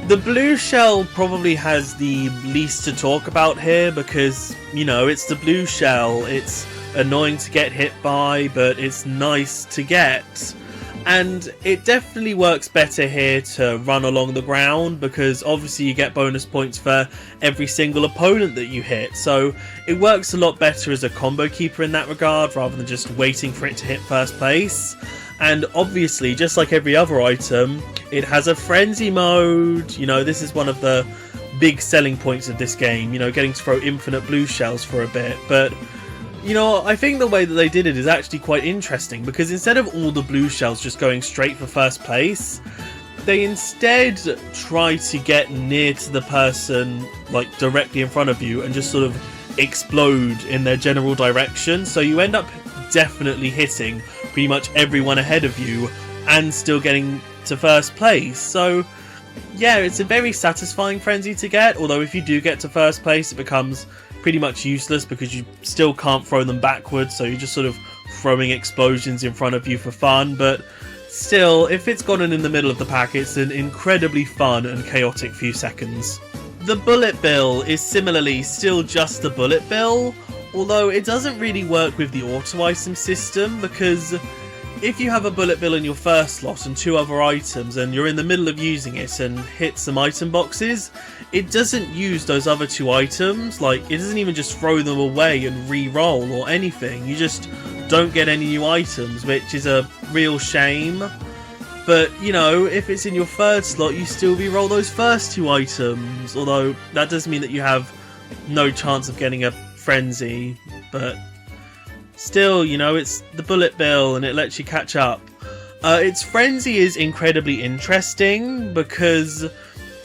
The blue shell probably has the least to talk about here because, you know, it's the blue shell. It's annoying to get hit by, but it's nice to get. And it definitely works better here to run along the ground, because obviously you get bonus points for every single opponent that you hit. So it works a lot better as a combo keeper in that regard, rather than just waiting for it to hit first place. And obviously, just like every other item, it has a frenzy mode. You know, this is one of the big selling points of this game, you know, getting to throw infinite blue shells for a bit. But, you know, I think the way that they did it is actually quite interesting, because instead of all the blue shells just going straight for first place, they instead try to get near to the person, like, directly in front of you and just sort of explode in their general direction. So you end up definitely hitting pretty much everyone ahead of you and still getting to first place. So Yeah, it's a very satisfying frenzy to get, although if you do get to first place, it becomes pretty much useless because you still can't throw them backwards, so you're just sort of throwing explosions in front of you for fun. But still, if it's gotten in the middle of the pack, it's an incredibly fun and chaotic few seconds. The bullet bill is similarly still just the bullet bill, although it doesn't really work with the auto item system, because if you have a bullet bill in your first slot and 2 other items and you're in the middle of using it and hit some item boxes, it doesn't use those other 2 items. Like, it doesn't even just throw them away and re-roll or anything. You just don't get any new items, which is a real shame. But, you know, if it's in your third slot, you still re-roll those first 2 items. Although, that does mean that you have no chance of getting a frenzy, but still, you know, it's the bullet bill and it lets you catch up. Its frenzy is incredibly interesting because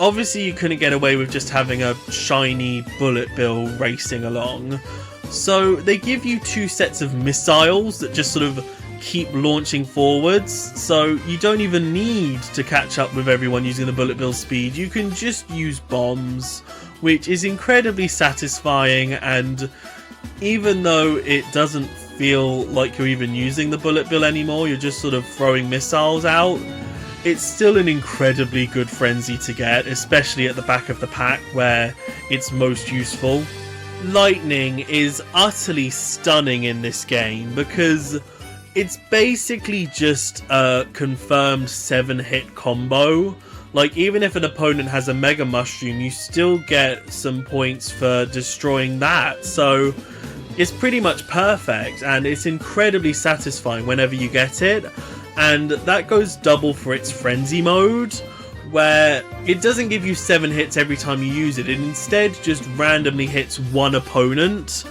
obviously you couldn't get away with just having a shiny bullet bill racing along. So they give you 2 sets of missiles that just sort of keep launching forwards, so you don't even need to catch up with everyone using the bullet bill speed. You can just use bombs, which is incredibly satisfying, and even though it doesn't feel like you're even using the bullet bill anymore, you're just sort of throwing missiles out, it's still an incredibly good frenzy to get, especially at the back of the pack where it's most useful. Lightning is utterly stunning in this game because it's basically just a confirmed 7-hit combo. Like, even if an opponent has a Mega Mushroom, you still get some points for destroying that. So it's pretty much perfect, and it's incredibly satisfying whenever you get it. And that goes double for its Frenzy mode, where it doesn't give you 7 hits every time you use it. It instead just randomly hits one opponent.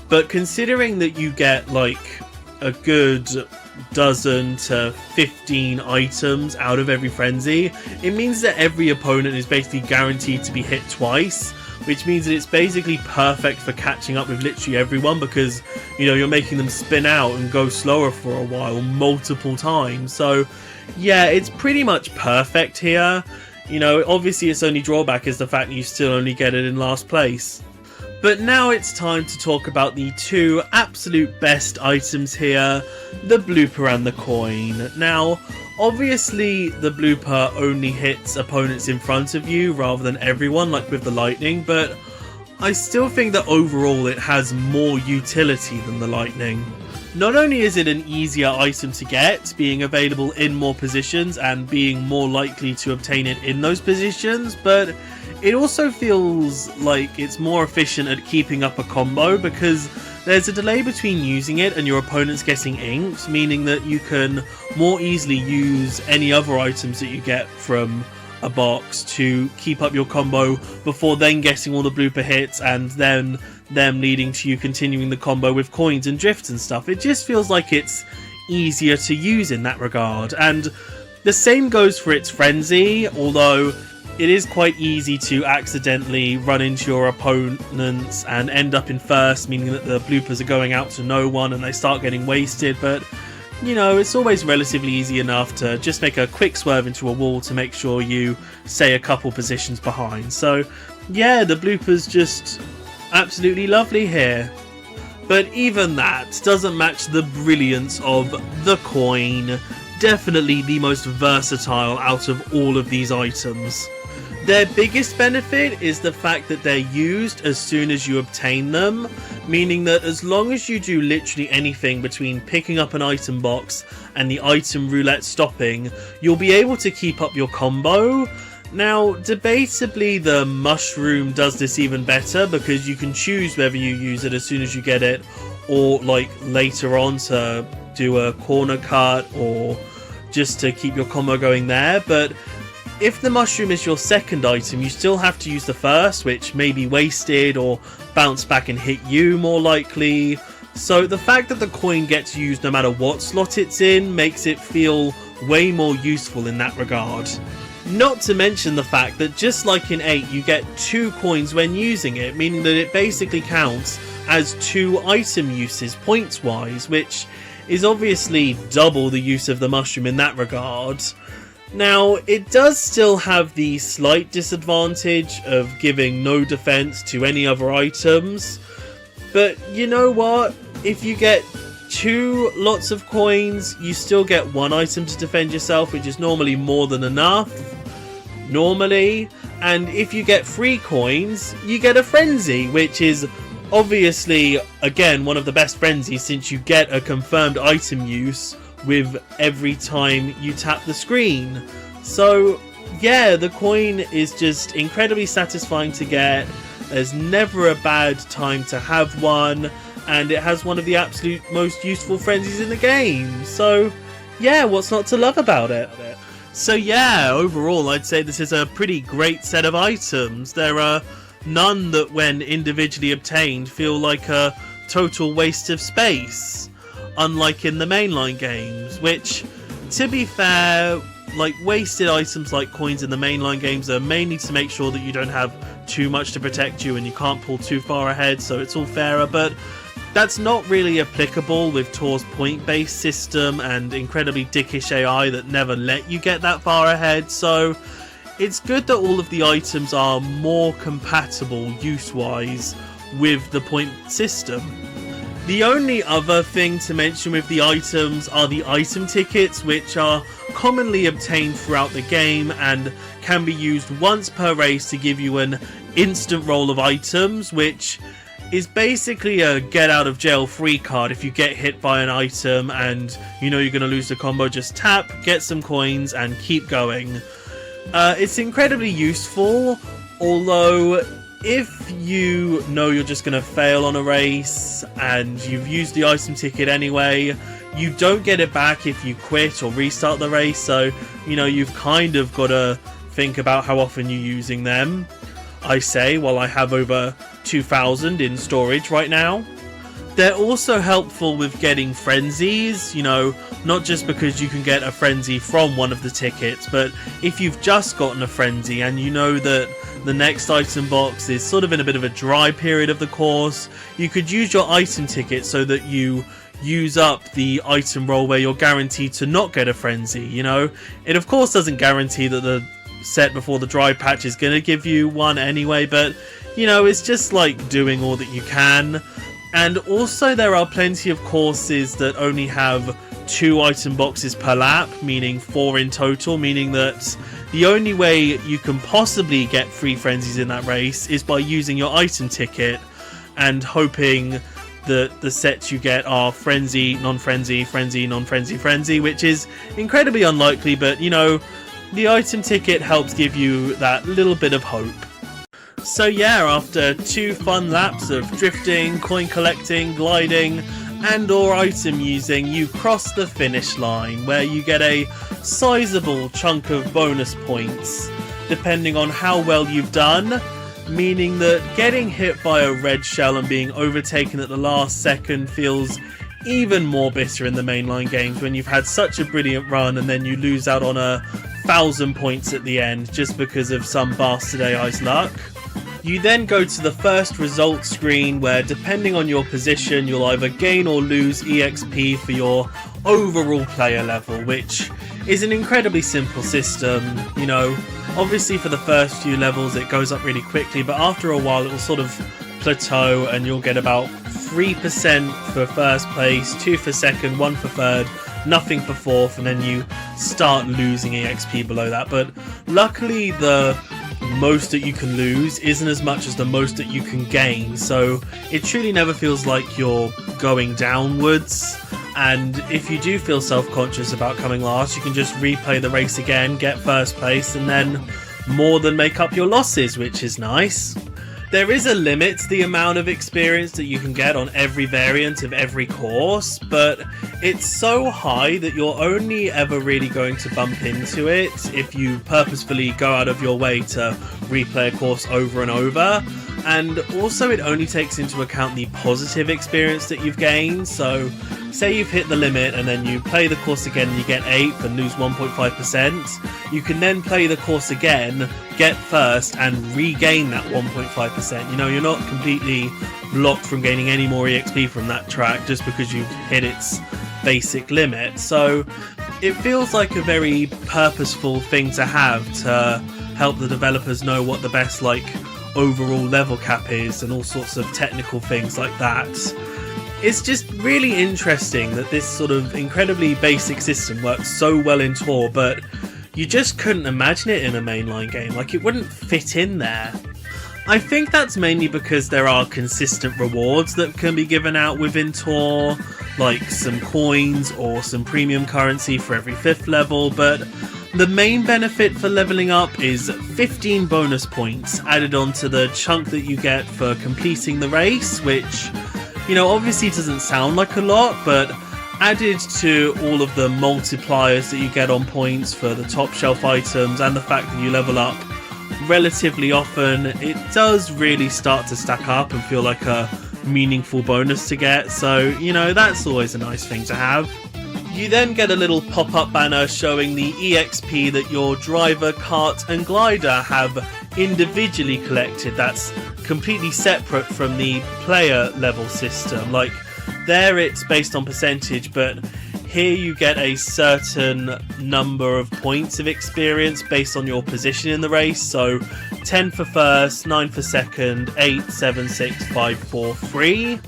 But considering that you get, like, a good dozen to 15 items out of every frenzy, it means that every opponent is basically guaranteed to be hit twice, which means that it's basically perfect for catching up with literally everyone because, you know, you're making them spin out and go slower for a while multiple times. So yeah, it's pretty much perfect here. You know, obviously its only drawback is the fact that you still only get it in last place. But now it's time to talk about the 2 absolute best items here, the blooper and the coin. Now, obviously the blooper only hits opponents in front of you rather than everyone, like with the lightning, but I still think that overall it has more utility than the lightning. Not only is it an easier item to get, being available in more positions and being more likely to obtain it in those positions, but it also feels like it's more efficient at keeping up a combo because there's a delay between using it and your opponents getting inked, meaning that you can more easily use any other items that you get from a box to keep up your combo before then getting all the blooper hits and then them leading to you continuing the combo with coins and drifts and stuff. It just feels like it's easier to use in that regard. And the same goes for its frenzy, although it is quite easy to accidentally run into your opponents and end up in first, meaning that the bloopers are going out to no one and they start getting wasted. But, you know, it's always relatively easy enough to just make a quick swerve into a wall to make sure you stay a couple positions behind. So, yeah, the bloopers just absolutely lovely here. But even that doesn't match the brilliance of the coin. Definitely the most versatile out of all of these items. Their biggest benefit is the fact that they're used as soon as you obtain them, meaning that as long as you do literally anything between picking up an item box and the item roulette stopping, you'll be able to keep up your combo. Now, debatably, the mushroom does this even better because you can choose whether you use it as soon as you get it or like later on to do a corner cut or just to keep your combo going there. But if the mushroom is your second item, you still have to use the first, which may be wasted or bounce back and hit you more likely. So the fact that the coin gets used no matter what slot it's in makes it feel way more useful in that regard. Not to mention the fact that just like in 8, you get 2 coins when using it, meaning that it basically counts as 2 item uses points-wise, which is obviously double the use of the mushroom in that regard. Now, it does still have the slight disadvantage of giving no defense to any other items, but you know what? If you get 2 lots of coins, you still get 1 item to defend yourself, which is normally more than enough. Normally. And if you get 3 coins, you get a frenzy, which is obviously, again, one of the best frenzies since you get a confirmed item use with every time you tap the screen. So yeah, the coin is just incredibly satisfying to get. There's never a bad time to have one, and it has one of the absolute most useful frenzies in the game. So yeah, what's not to love about it? So yeah, overall I'd say this is a pretty great set of items. There are none that when individually obtained feel like a total waste of space, unlike in the mainline games, which, to be fair, like wasted items like coins in the mainline games are mainly to make sure that you don't have too much to protect you and you can't pull too far ahead, so it's all fairer, but that's not really applicable with Tor's point-based system and incredibly dickish AI that never let you get that far ahead, so it's good that all of the items are more compatible use-wise with the point system. The only other thing to mention with the items are the item tickets, which are commonly obtained throughout the game and can be used once per race to give you an instant roll of items, which is basically a get out of jail free card. If you get hit by an item and you know you're going to lose the combo, just tap, get some coins and keep going. It's incredibly useful, although if you know you're just going to fail on a race and you've used the item ticket anyway, you don't get it back if you quit or restart the race, so you know you've kind of got to think about how often you're using them. I say, while I have over 2,000 in storage right now. They're also helpful with getting frenzies, you know, not just because you can get a frenzy from one of the tickets, but if you've just gotten a frenzy and you know that the next item box is sort of in a bit of a dry period of the course, you could use your item ticket so that you use up the item roll where you're guaranteed to not get a frenzy, you know. It of course doesn't guarantee that the set before the dry patch is going to give you one anyway, but you know, it's just like doing all that you can. And also there are plenty of courses that only have 2 item boxes per lap, meaning 4 in total, meaning that the only way you can possibly get free frenzies in that race is by using your item ticket and hoping that the sets you get are frenzy, non-frenzy, frenzy, non-frenzy, frenzy, which is incredibly unlikely, but you know, the item ticket helps give you that little bit of hope. So yeah, after 2 fun laps of drifting, coin collecting, gliding, and or item using, you cross the finish line, where you get a sizable chunk of bonus points, depending on how well you've done, meaning that getting hit by a red shell and being overtaken at the last second feels even more bitter in the mainline games when you've had such a brilliant run and then you lose out on 1,000 points at the end just because of some bastard AI's luck. You then go to the first results screen where, depending on your position, you'll either gain or lose EXP for your overall player level, which is an incredibly simple system. You know, obviously for the first few levels it goes up really quickly, but after a while it will sort of plateau and you'll get about 3% for first place, 2 for second, 1 for third, nothing for fourth, and then you start losing EXP below that. But luckily the most that you can lose isn't as much as the most that you can gain, so it truly never feels like you're going downwards. And if you do feel self-conscious about coming last, you can just replay the race again, get first place, and then more than make up your losses, which is nice. There is a limit to the amount of experience that you can get on every variant of every course, but it's so high that you're only ever really going to bump into it if you purposefully go out of your way to replay a course over and over. And also it only takes into account the positive experience that you've gained. So say you've hit the limit and then you play the course again and you get 8th and lose 1.5%, you can then play the course again, get first and regain that 1.5%. You know, you're not completely blocked from gaining any more EXP from that track just because you've hit its basic limit. So It feels like a very purposeful thing to have to help the developers know what the best overall level cap is and all sorts of technical things like that. It's just really interesting that this sort of incredibly basic system works so well in Tour, but you just couldn't imagine it in a mainline game. It wouldn't fit in there. I think that's mainly because there are consistent rewards that can be given out within Tour, like some coins or some premium currency for every 5th level, but the main benefit for leveling up is 15 bonus points added onto the chunk that you get for completing the race, which, obviously doesn't sound like a lot, but added to all of the multipliers that you get on points for the top shelf items and the fact that you level up relatively often, it does really start to stack up and feel like a meaningful bonus to get, so that's always a nice thing to have. You then get a little pop-up banner showing the EXP that your driver, kart and glider have individually collected. That's completely separate from the player level system. There it's based on percentage, but here you get a certain number of points of experience based on your position in the race. So 10 for first, 9 for second, 8, 7, 6, 5, 4, 3.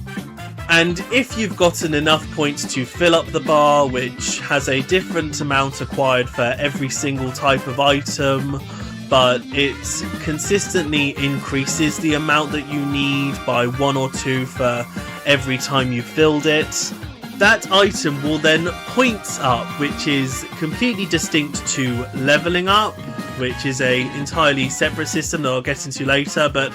And if you've gotten enough points to fill up the bar, which has a different amount acquired for every single type of item, but it consistently increases the amount that you need by 1 or 2 for every time you filled it, that item will then point up, which is completely distinct to leveling up, which is a entirely separate system that I'll get into later. But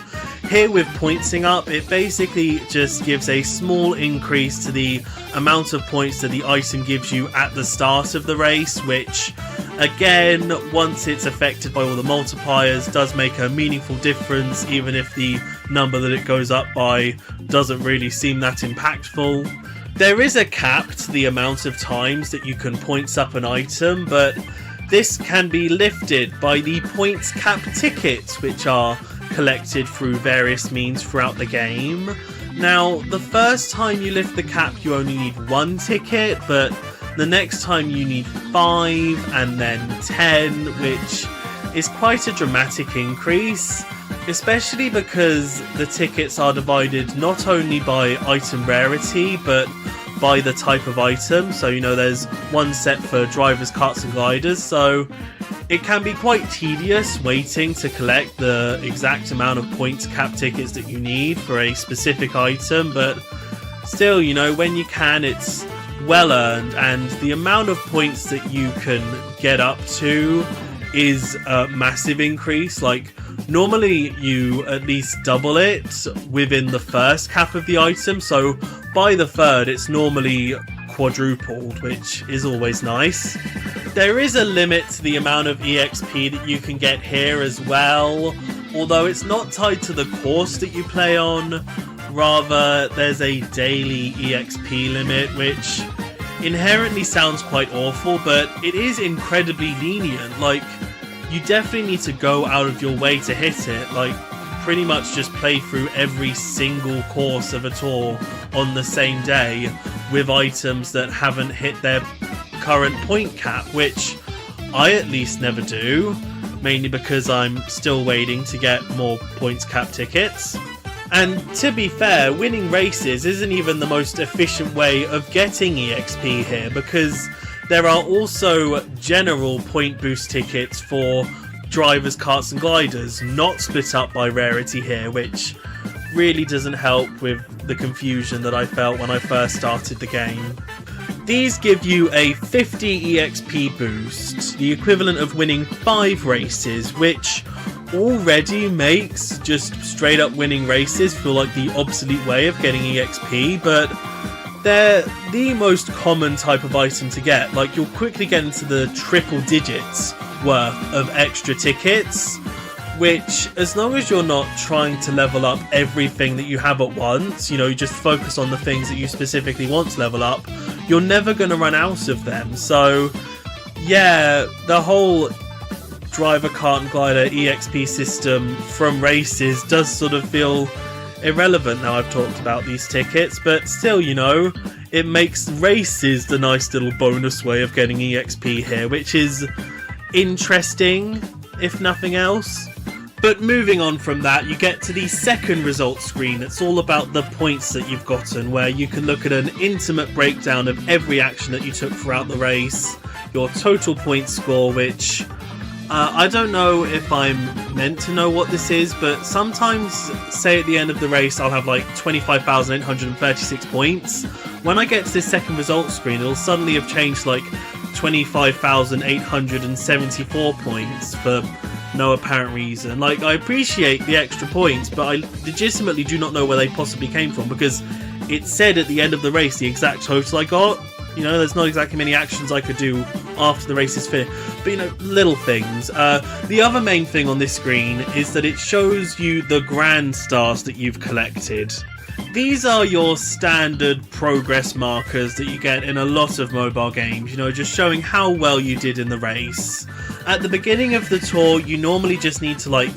here with pointsing up, it basically just gives a small increase to the amount of points that the item gives you at the start of the race, which again, once it's affected by all the multipliers, does make a meaningful difference, even if the number that it goes up by doesn't really seem that impactful. There is a cap to the amount of times that you can points up an item, but this can be lifted by the points cap tickets, which are collected through various means throughout the game. Now, the first time you lift the cap, you only need 1 ticket, but the next time you need 5 and then 10, which is quite a dramatic increase, especially because the tickets are divided not only by item rarity, but by the type of item. So, there's one set for drivers, karts and gliders, so it can be quite tedious waiting to collect the exact amount of points cap tickets that you need for a specific item, but still, when you can, it's well earned, and the amount of points that you can get up to is a massive increase. Normally you at least double it within the first cap of the item, so by the third it's normally quadrupled, which is always nice. There is a limit to the amount of EXP that you can get here as well, although it's not tied to the course that you play on. Rather, there's a daily EXP limit, which inherently sounds quite awful, but it is incredibly lenient. You definitely need to go out of your way to hit it. Pretty much just play through every single course of a tour on the same day with items that haven't hit their current point cap, which I at least never do, mainly because I'm still waiting to get more points cap tickets. And to be fair, winning races isn't even the most efficient way of getting EXP here, because there are also general point boost tickets for drivers, karts and gliders, not split up by rarity here, which really doesn't help with the confusion that I felt when I first started the game. These give you a 50 EXP boost, the equivalent of winning 5 races, which already makes just straight up winning races feel like the obsolete way of getting EXP, but they're the most common type of item to get. You'll quickly get into the triple digits worth of extra tickets, which, as long as you're not trying to level up everything that you have at once, you just focus on the things that you specifically want to level up, you're never going to run out of them. So yeah, the whole driver, kart and glider EXP system from races does sort of feel irrelevant now I've talked about these tickets, but still, it makes races the nice little bonus way of getting EXP here, which is interesting, if nothing else. But moving on from that, you get to the second results screen. It's all about the points that you've gotten, where you can look at an intimate breakdown of every action that you took throughout the race, your total point score, which I don't know if I'm meant to know what this is, but sometimes, say at the end of the race, I'll have like 25,836 points. When I get to this second results screen, it'll suddenly have changed like 25,874 points for no apparent reason. Like, I appreciate the extra points, but I legitimately do not know where they possibly came from, because it said at the end of the race the exact total I got. You know, there's not exactly many actions I could do after the race is finished. But, you know, little things. The other main thing on this screen is that it shows you the grand stars that you've collected. These are your standard progress markers that you get in a lot of mobile games, you know, just showing how well you did in the race. At the beginning of the tour, you normally just need to, like,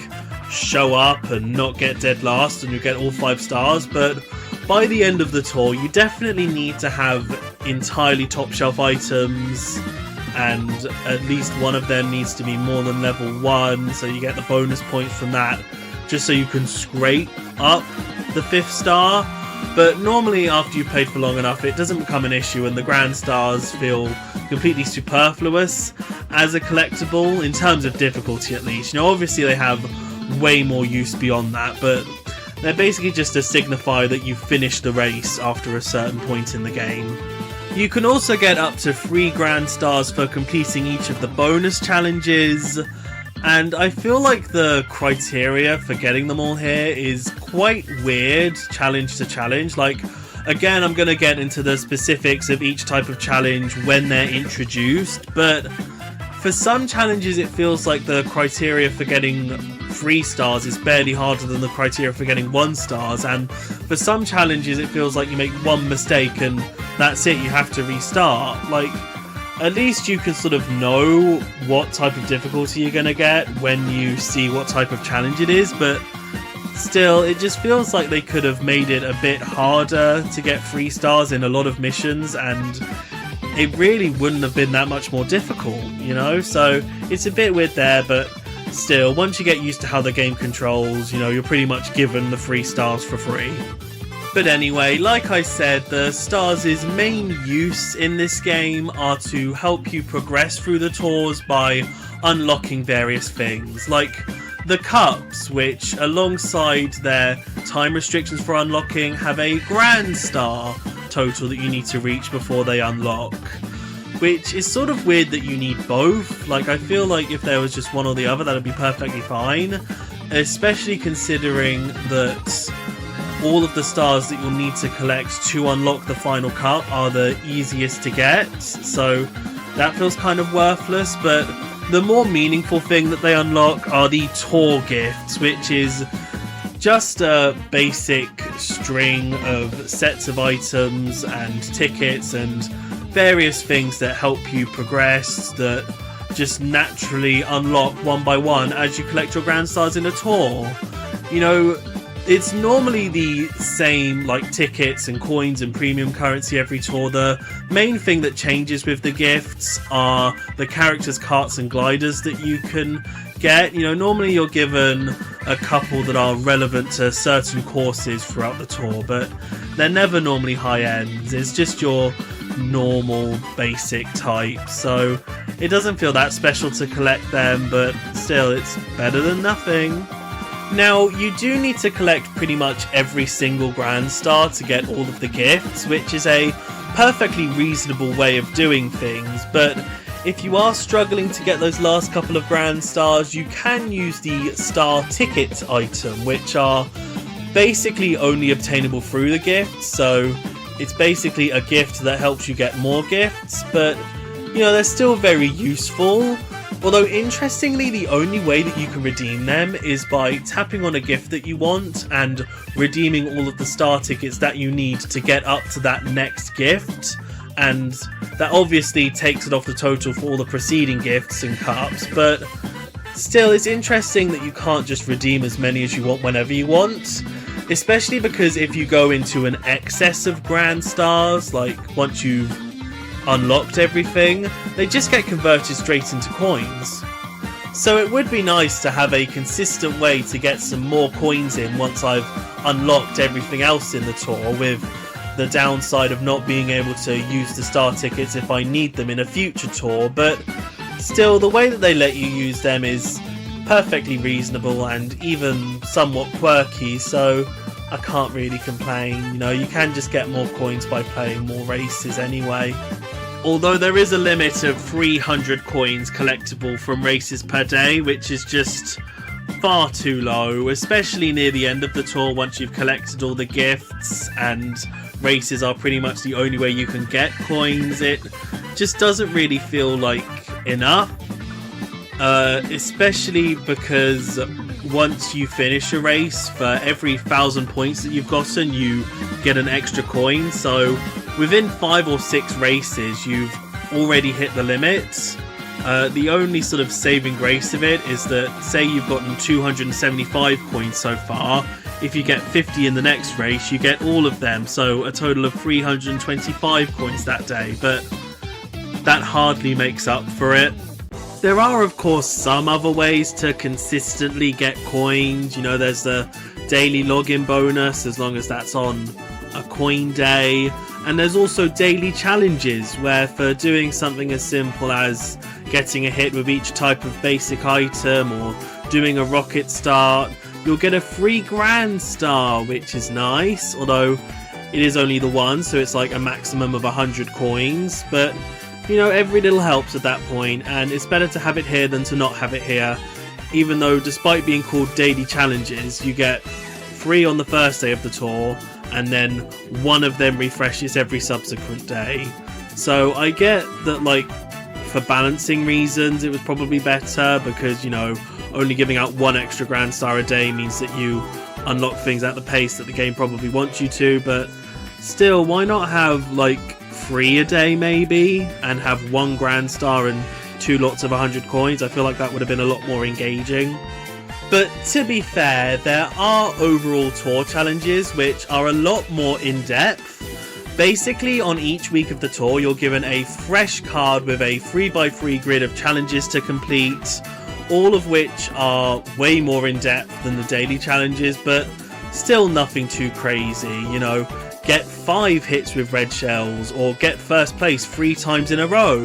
show up and not get dead last and you get all 5 stars, but by the end of the tour, you definitely need to have entirely top shelf items, and at least one of them needs to be more than level 1, so you get the bonus points from that, just so you can scrape up the 5th star. But normally after you've played for long enough, it doesn't become an issue, and the grand stars feel completely superfluous as a collectible, in terms of difficulty at least. You know, obviously they have way more use beyond that, but they're basically just to signify that you've finished the race after a certain point in the game. You can also get up to 3 grand stars for completing each of the bonus challenges, and I feel like the criteria for getting them all here is quite weird, challenge to challenge. Like, again, I'm going to get into the specifics of each type of challenge when they're introduced, but for some challenges it feels like the criteria for getting 3 stars is barely harder than the criteria for getting 1 stars, and for some challenges it feels like you make one mistake and that's it, you have to restart. Like, at least you can sort of know what type of difficulty you're going to get when you see what type of challenge it is, but still, it just feels like they could have made it a bit harder to get 3 stars in a lot of missions, and it really wouldn't have been that much more difficult, you know? So it's a bit weird there, but still, once you get used to how the game controls, you know, you're pretty much given the 3 stars for free. But anyway, like I said, the stars' main use in this game are to help you progress through the tours by unlocking various things, like the cups, which alongside their time restrictions for unlocking have a grand star total that you need to reach before they unlock, which is sort of weird that you need both. Like, I feel like if there was just one or the other, that would be perfectly fine, especially considering that all of the stars that you'll need to collect to unlock the final cup are the easiest to get, so that feels kind of worthless. But the more meaningful thing that they unlock are the tour gifts, which is just a basic string of sets of items and tickets and various things that help you progress, that just naturally unlock one by one as you collect your grand stars in a tour. You know, it's normally the same, like, tickets and coins and premium currency every tour. The main thing that changes with the gifts are the characters' karts and gliders that you can get. You know, normally you're given a couple that are relevant to certain courses throughout the tour, but they're never normally high ends. It's just your normal basic type, so it doesn't feel that special to collect them, but still, it's better than nothing. Now, you do need to collect pretty much every single grand star to get all of the gifts, which is a perfectly reasonable way of doing things, but if you are struggling to get those last couple of grand stars, you can use the star ticket item, which are basically only obtainable through the gifts. So it's basically a gift that helps you get more gifts, but you know, they're still very useful. Although, interestingly, the only way that you can redeem them is by tapping on a gift that you want and redeeming all of the star tickets that you need to get up to that next gift. And that obviously takes it off the total for all the preceding gifts and cups, but still, it's interesting that you can't just redeem as many as you want whenever you want. Especially because if you go into an excess of Grand Stars, like once you've unlocked everything, they just get converted straight into coins. So it would be nice to have a consistent way to get some more coins in once I've unlocked everything else in the tour, with the downside of not being able to use the star tickets if I need them in a future tour. But still, the way that they let you use them is perfectly reasonable and even somewhat quirky, so I can't really complain. You know, you can just get more coins by playing more races anyway. Although there is a limit of 300 coins collectible from races per day, which is just far too low, especially near the end of the tour once you've collected all the gifts and races are pretty much the only way you can get coins. It just doesn't really feel like enough, especially because once you finish a race, for every 1,000 points that you've gotten, you get an extra coin. So within 5 or 6 races, you've already hit the limit. The only sort of saving grace of it is that, say you've gotten 275 coins so far, if you get 50 in the next race, you get all of them, so a total of 325 coins that day, but that hardly makes up for it. There are, of course, some other ways to consistently get coins. You know, there's the daily login bonus, as long as that's on a coin day. And there's also daily challenges, where for doing something as simple as getting a hit with each type of basic item or doing a rocket start, you'll get a free Grand Star, which is nice. Although it is only the one, so it's like a maximum of 100 coins. But you know, every little helps at that point, and it's better to have it here than to not have it here. Even though, despite being called daily challenges, you get 3 on the first day of the tour, and then 1 of them refreshes every subsequent day. So I get that, like, for balancing reasons, it was probably better, because, you know, only giving out 1 extra Grand Star a day means that you unlock things at the pace that the game probably wants you to. But still, why not have, like, 3 a day maybe, and have 1 Grand Star and 2 lots of 100 coins? I feel like that would have been a lot more engaging. But to be fair, there are overall tour challenges which are a lot more in-depth. Basically, on each week of the tour, you're given a fresh card with a 3x3 grid of challenges to complete, all of which are way more in-depth than the daily challenges, but still nothing too crazy. You know, get 5 hits with red shells, or get first place 3 times in a row.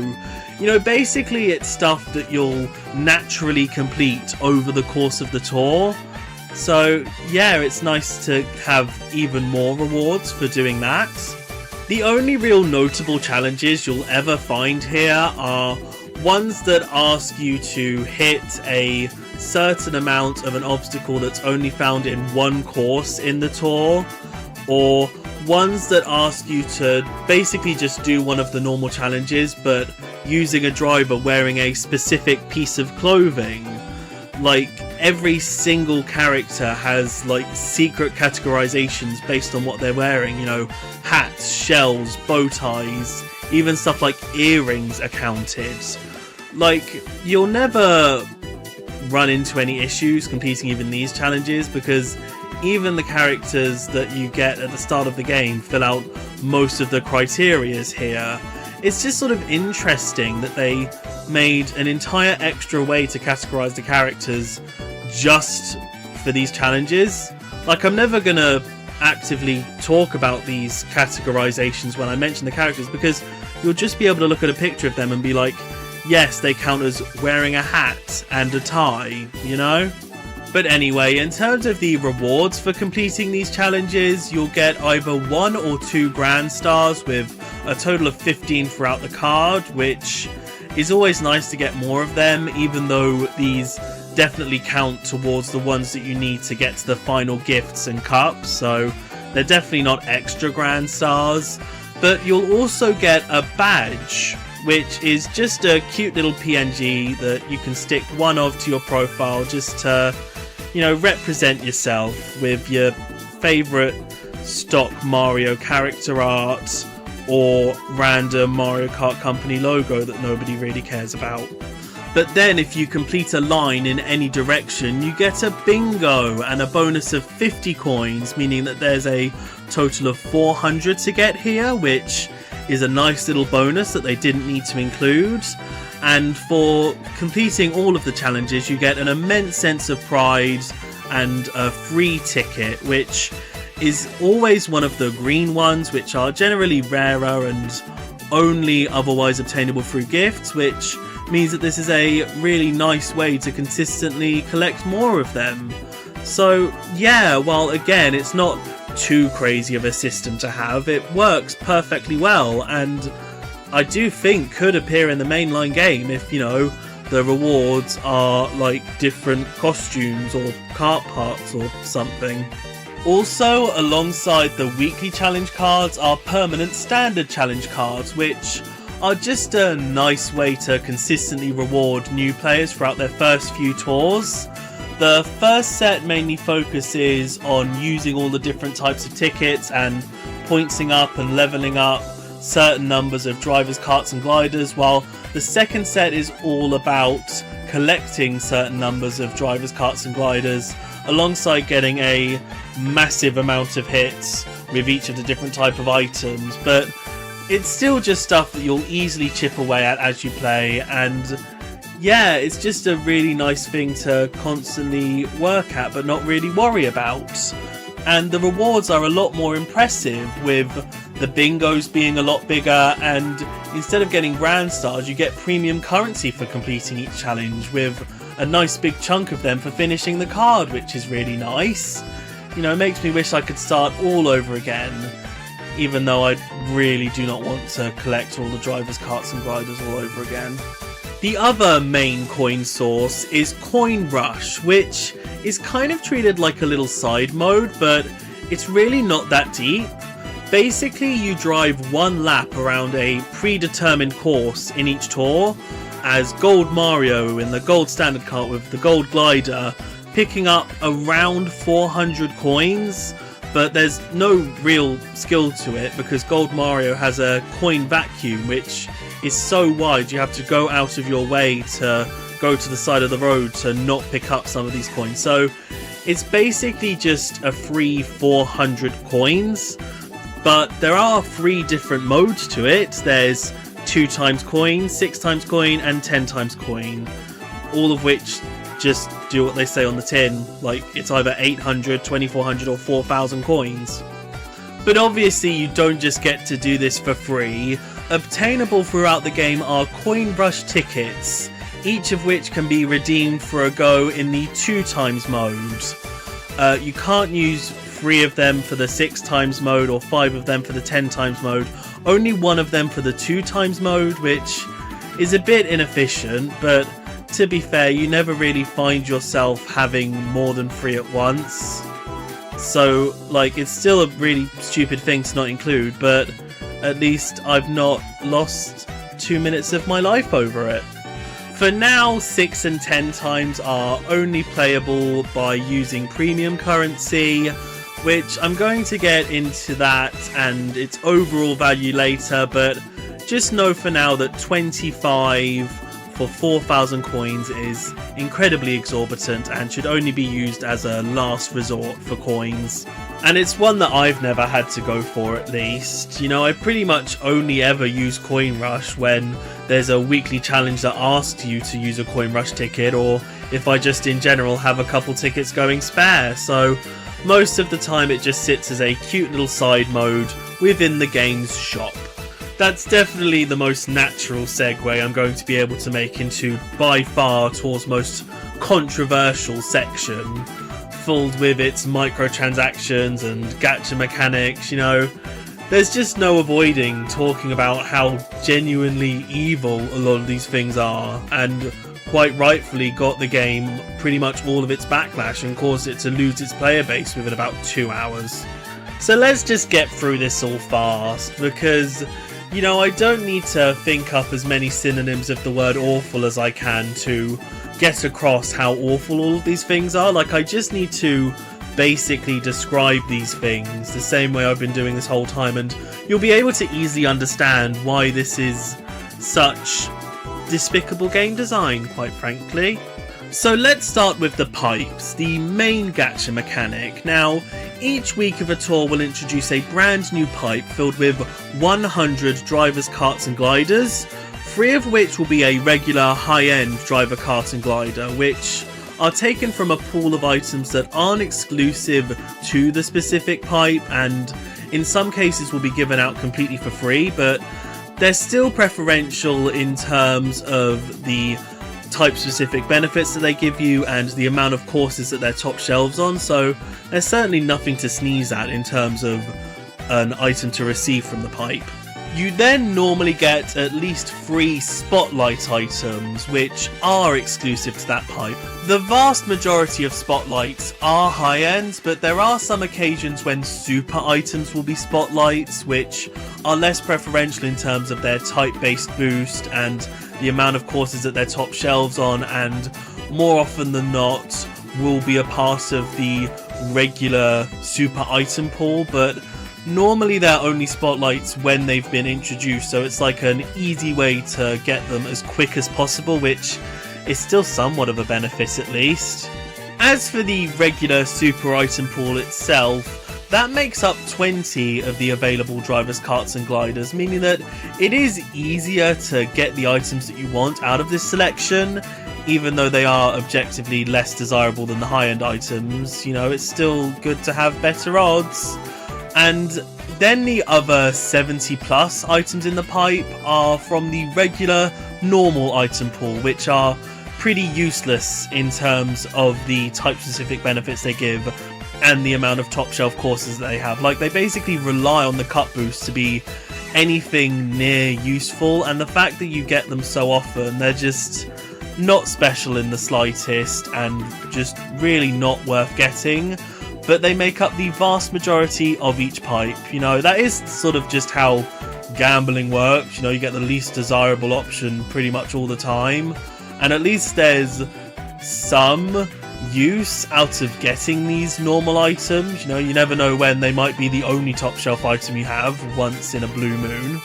You know, basically it's stuff that you'll naturally complete over the course of the tour. So yeah, it's nice to have even more rewards for doing that. The only real notable challenges you'll ever find here are ones that ask you to hit a certain amount of an obstacle that's only found in 1 course in the tour, or ones that ask you to basically just do one of the normal challenges but using a driver wearing a specific piece of clothing. Like, every single character has like secret categorizations based on what they're wearing, you know, hats, shells, bow ties, even stuff like earrings are counted. Like, you'll never run into any issues completing even these challenges, because even the characters that you get at the start of the game fill out most of the criterias here. It's just sort of interesting that they made an entire extra way to categorize the characters just for these challenges. Like, I'm never gonna actively talk about these categorizations when I mention the characters, because you'll just be able to look at a picture of them and be like, yes, they count as wearing a hat and a tie, you know? But anyway, in terms of the rewards for completing these challenges, you'll get either 1 or 2 Grand Stars with a total of 15 throughout the card, which is always nice to get more of them, even though these definitely count towards the ones that you need to get to the final gifts and cups, so they're definitely not extra Grand Stars. But you'll also get a badge, which is just a cute little PNG that you can stick one of to your profile just to, you know, represent yourself with your favourite stock Mario character art or random Mario Kart company logo that nobody really cares about. But then if you complete a line in any direction, you get a bingo and a bonus of 50 coins, meaning that there's a total of 400 to get here, which is a nice little bonus that they didn't need to include. And for completing all of the challenges, you get an immense sense of pride and a free ticket, which is always one of the green ones, which are generally rarer and only otherwise obtainable through gifts, which means that this is a really nice way to consistently collect more of them. So yeah, while again it's not too crazy of a system to have, it works perfectly well, and I do think could appear in the mainline game if, you know, the rewards are like different costumes or kart parts or something. Also, alongside the weekly challenge cards are permanent standard challenge cards, which are just a nice way to consistently reward new players throughout their first few tours. The first set mainly focuses on using all the different types of tickets and pointing up and leveling up certain numbers of drivers, karts and gliders, while the second set is all about collecting certain numbers of drivers, karts and gliders, alongside getting a massive amount of hits with each of the different type of items. But it's still just stuff that you'll easily chip away at as you play, and yeah, it's just a really nice thing to constantly work at but not really worry about. And the rewards are a lot more impressive, with the bingos being a lot bigger, and instead of getting grand stars you get premium currency for completing each challenge, with a nice big chunk of them for finishing the card, which is really nice. You know, it makes me wish I could start all over again, even though I really do not want to collect all the drivers, karts and gliders all over again. The other main coin source is Coin Rush, which is kind of treated like a little side mode, but it's really not that deep. Basically, you drive one lap around a predetermined course in each tour, as Gold Mario in the Gold Standard Kart with the Gold Glider, picking up around 400 coins, but there's no real skill to it because Gold Mario has a coin vacuum, which is so wide you have to go out of your way to go to the side of the road to not pick up some of these coins. So it's basically just a free 400 coins, but there are 3 different modes to it. There's 2 times coin, 6 times coin and 10 times coin, all of which just do what they say on the tin, like it's either 800, 2400 or 4000 coins. But obviously you don't just get to do this for free. Obtainable throughout the game are Coin Rush tickets, each of which can be redeemed for a go in the 2 times mode. You can't use 3 of them for the 6 times mode or 5 of them for the 10 times mode, only 1 of them for the 2 times mode, which is a bit inefficient, but to be fair, you never really find yourself having more than 3 at once. So, like, it's still a really stupid thing to not include, but at least I've not lost 2 minutes of my life over it. For now, 6 and 10 times are only playable by using premium currency, which I'm going to get into that and its overall value later, but just know for now that 25 for 4,000 coins is incredibly exorbitant and should only be used as a last resort for coins. And it's one that I've never had to go for, at least. You know, I pretty much only ever use Coin Rush when there's a weekly challenge that asks you to use a Coin Rush ticket, or if I just in general have a couple tickets going spare. So most of the time it just sits as a cute little side mode within the game's shop. That's definitely the most natural segue I'm going to be able to make into by far towar's most controversial section, filled with its microtransactions and gacha mechanics. You know, there's just no avoiding talking about how genuinely evil a lot of these things are, and quite rightfully got the game pretty much all of its backlash and caused it to lose its player base within about 2 hours. So let's just get through this all fast, because you know, I don't need to think up as many synonyms of the word awful as I can to get across how awful all of these things are. Like, I just need to basically describe these things the same way I've been doing this whole time, and you'll be able to easily understand why this is such despicable game design, quite frankly. So let's start with the pipes, the main gacha mechanic. Now, each week of a tour will introduce a brand new pipe filled with 100 drivers, karts and gliders, 3 of which will be a regular high-end driver, kart and glider, which are taken from a pool of items that aren't exclusive to the specific pipe and in some cases will be given out completely for free, but they're still preferential in terms of the type specific benefits that they give you and the amount of courses that they're top shelves on, so there's certainly nothing to sneeze at in terms of an item to receive from the pipe. You then normally get at least 3 spotlight items which are exclusive to that pipe. The vast majority of spotlights are high-end, but there are some occasions when super items will be spotlights which are less preferential in terms of their type-based boost and the amount of courses that they're top shelves on, and more often than not will be a part of the regular super item pool, but normally they're only spotlights when they've been introduced, so it's like an easy way to get them as quick as possible, which is still somewhat of a benefit at least. As for the regular super item pool itself, that makes up 20 of the available drivers, karts and gliders, meaning that it is easier to get the items that you want out of this selection, even though they are objectively less desirable than the high-end items. You know, it's still good to have better odds. And then the other 70 plus items in the pipe are from the regular normal item pool, which are pretty useless in terms of the type specific benefits they give and the amount of top shelf courses that they have. Like, they basically rely on the cut boost to be anything near useful, and the fact that you get them so often, they're just not special in the slightest and just really not worth getting. But they make up the vast majority of each pipe. You know, that is sort of just how gambling works. You know, you get the least desirable option pretty much all the time, and at least there's some use out of getting these normal items. You know, you never know when they might be the only top shelf item you have once in a blue moon.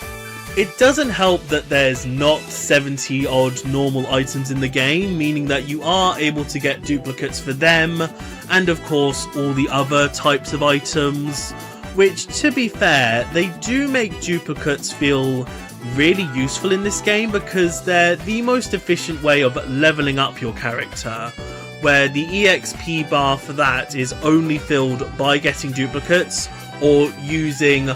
It doesn't help that there's not 70 odd normal items in the game, meaning that you are able to get duplicates for them and of course all the other types of items, which, to be fair, they do make duplicates feel really useful in this game because they're the most efficient way of leveling up your character, where the EXP bar for that is only filled by getting duplicates or using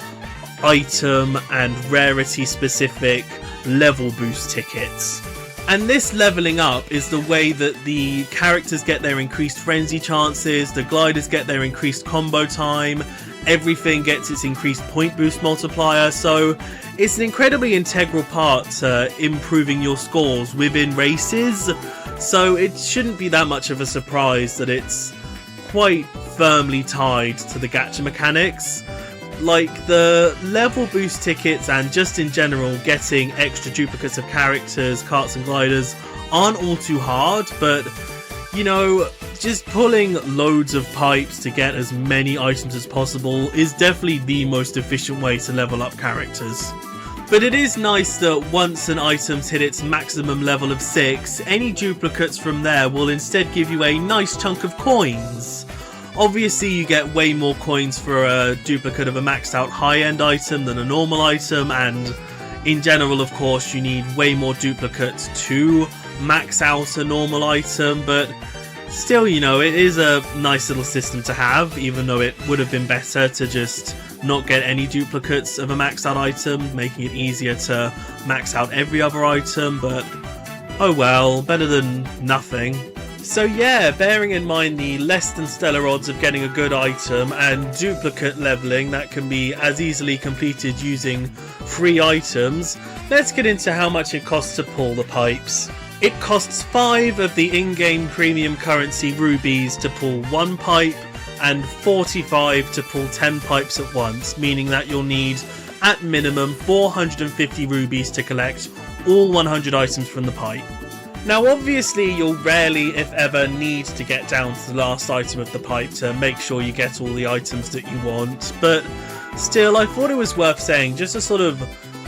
item and rarity specific level boost tickets. And this leveling up is the way that the characters get their increased frenzy chances, the gliders get their increased combo time, everything gets its increased point boost multiplier, so it's an incredibly integral part to improving your scores within races. So it shouldn't be that much of a surprise that it's quite firmly tied to the gacha mechanics. Like, the level boost tickets and just in general getting extra duplicates of characters, karts and gliders aren't all too hard, but you know, just pulling loads of pipes to get as many items as possible is definitely the most efficient way to level up characters. But it is nice that once an item's hit its maximum level of 6, any duplicates from there will instead give you a nice chunk of coins. Obviously you get way more coins for a duplicate of a maxed out high-end item than a normal item, and in general of course you need way more duplicates to max out a normal item, but still, you know, it is a nice little system to have, even though it would have been better to just not get any duplicates of a maxed out item, making it easier to max out every other item, but oh well, better than nothing. So yeah, bearing in mind the less than stellar odds of getting a good item and duplicate leveling that can be as easily completed using free items, let's get into how much it costs to pull the pipes. It costs 5 of the in-game premium currency rubies to pull 1 pipe, and 45 to pull 10 pipes at once, meaning that you'll need at minimum 450 rubies to collect all 100 items from the pipe. Now obviously you'll rarely, if ever, need to get down to the last item of the pipe to make sure you get all the items that you want, but still I thought it was worth saying just to sort of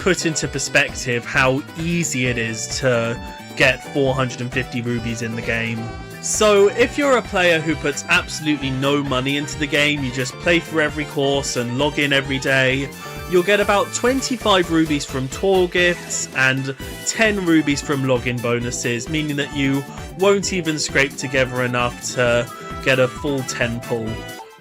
put into perspective how easy it is to get 450 rubies in the game. So if you're a player who puts absolutely no money into the game, you just play through every course and log in every day, you'll get about 25 rubies from tour gifts and 10 rubies from login bonuses, meaning that you won't even scrape together enough to get a full 10 pull.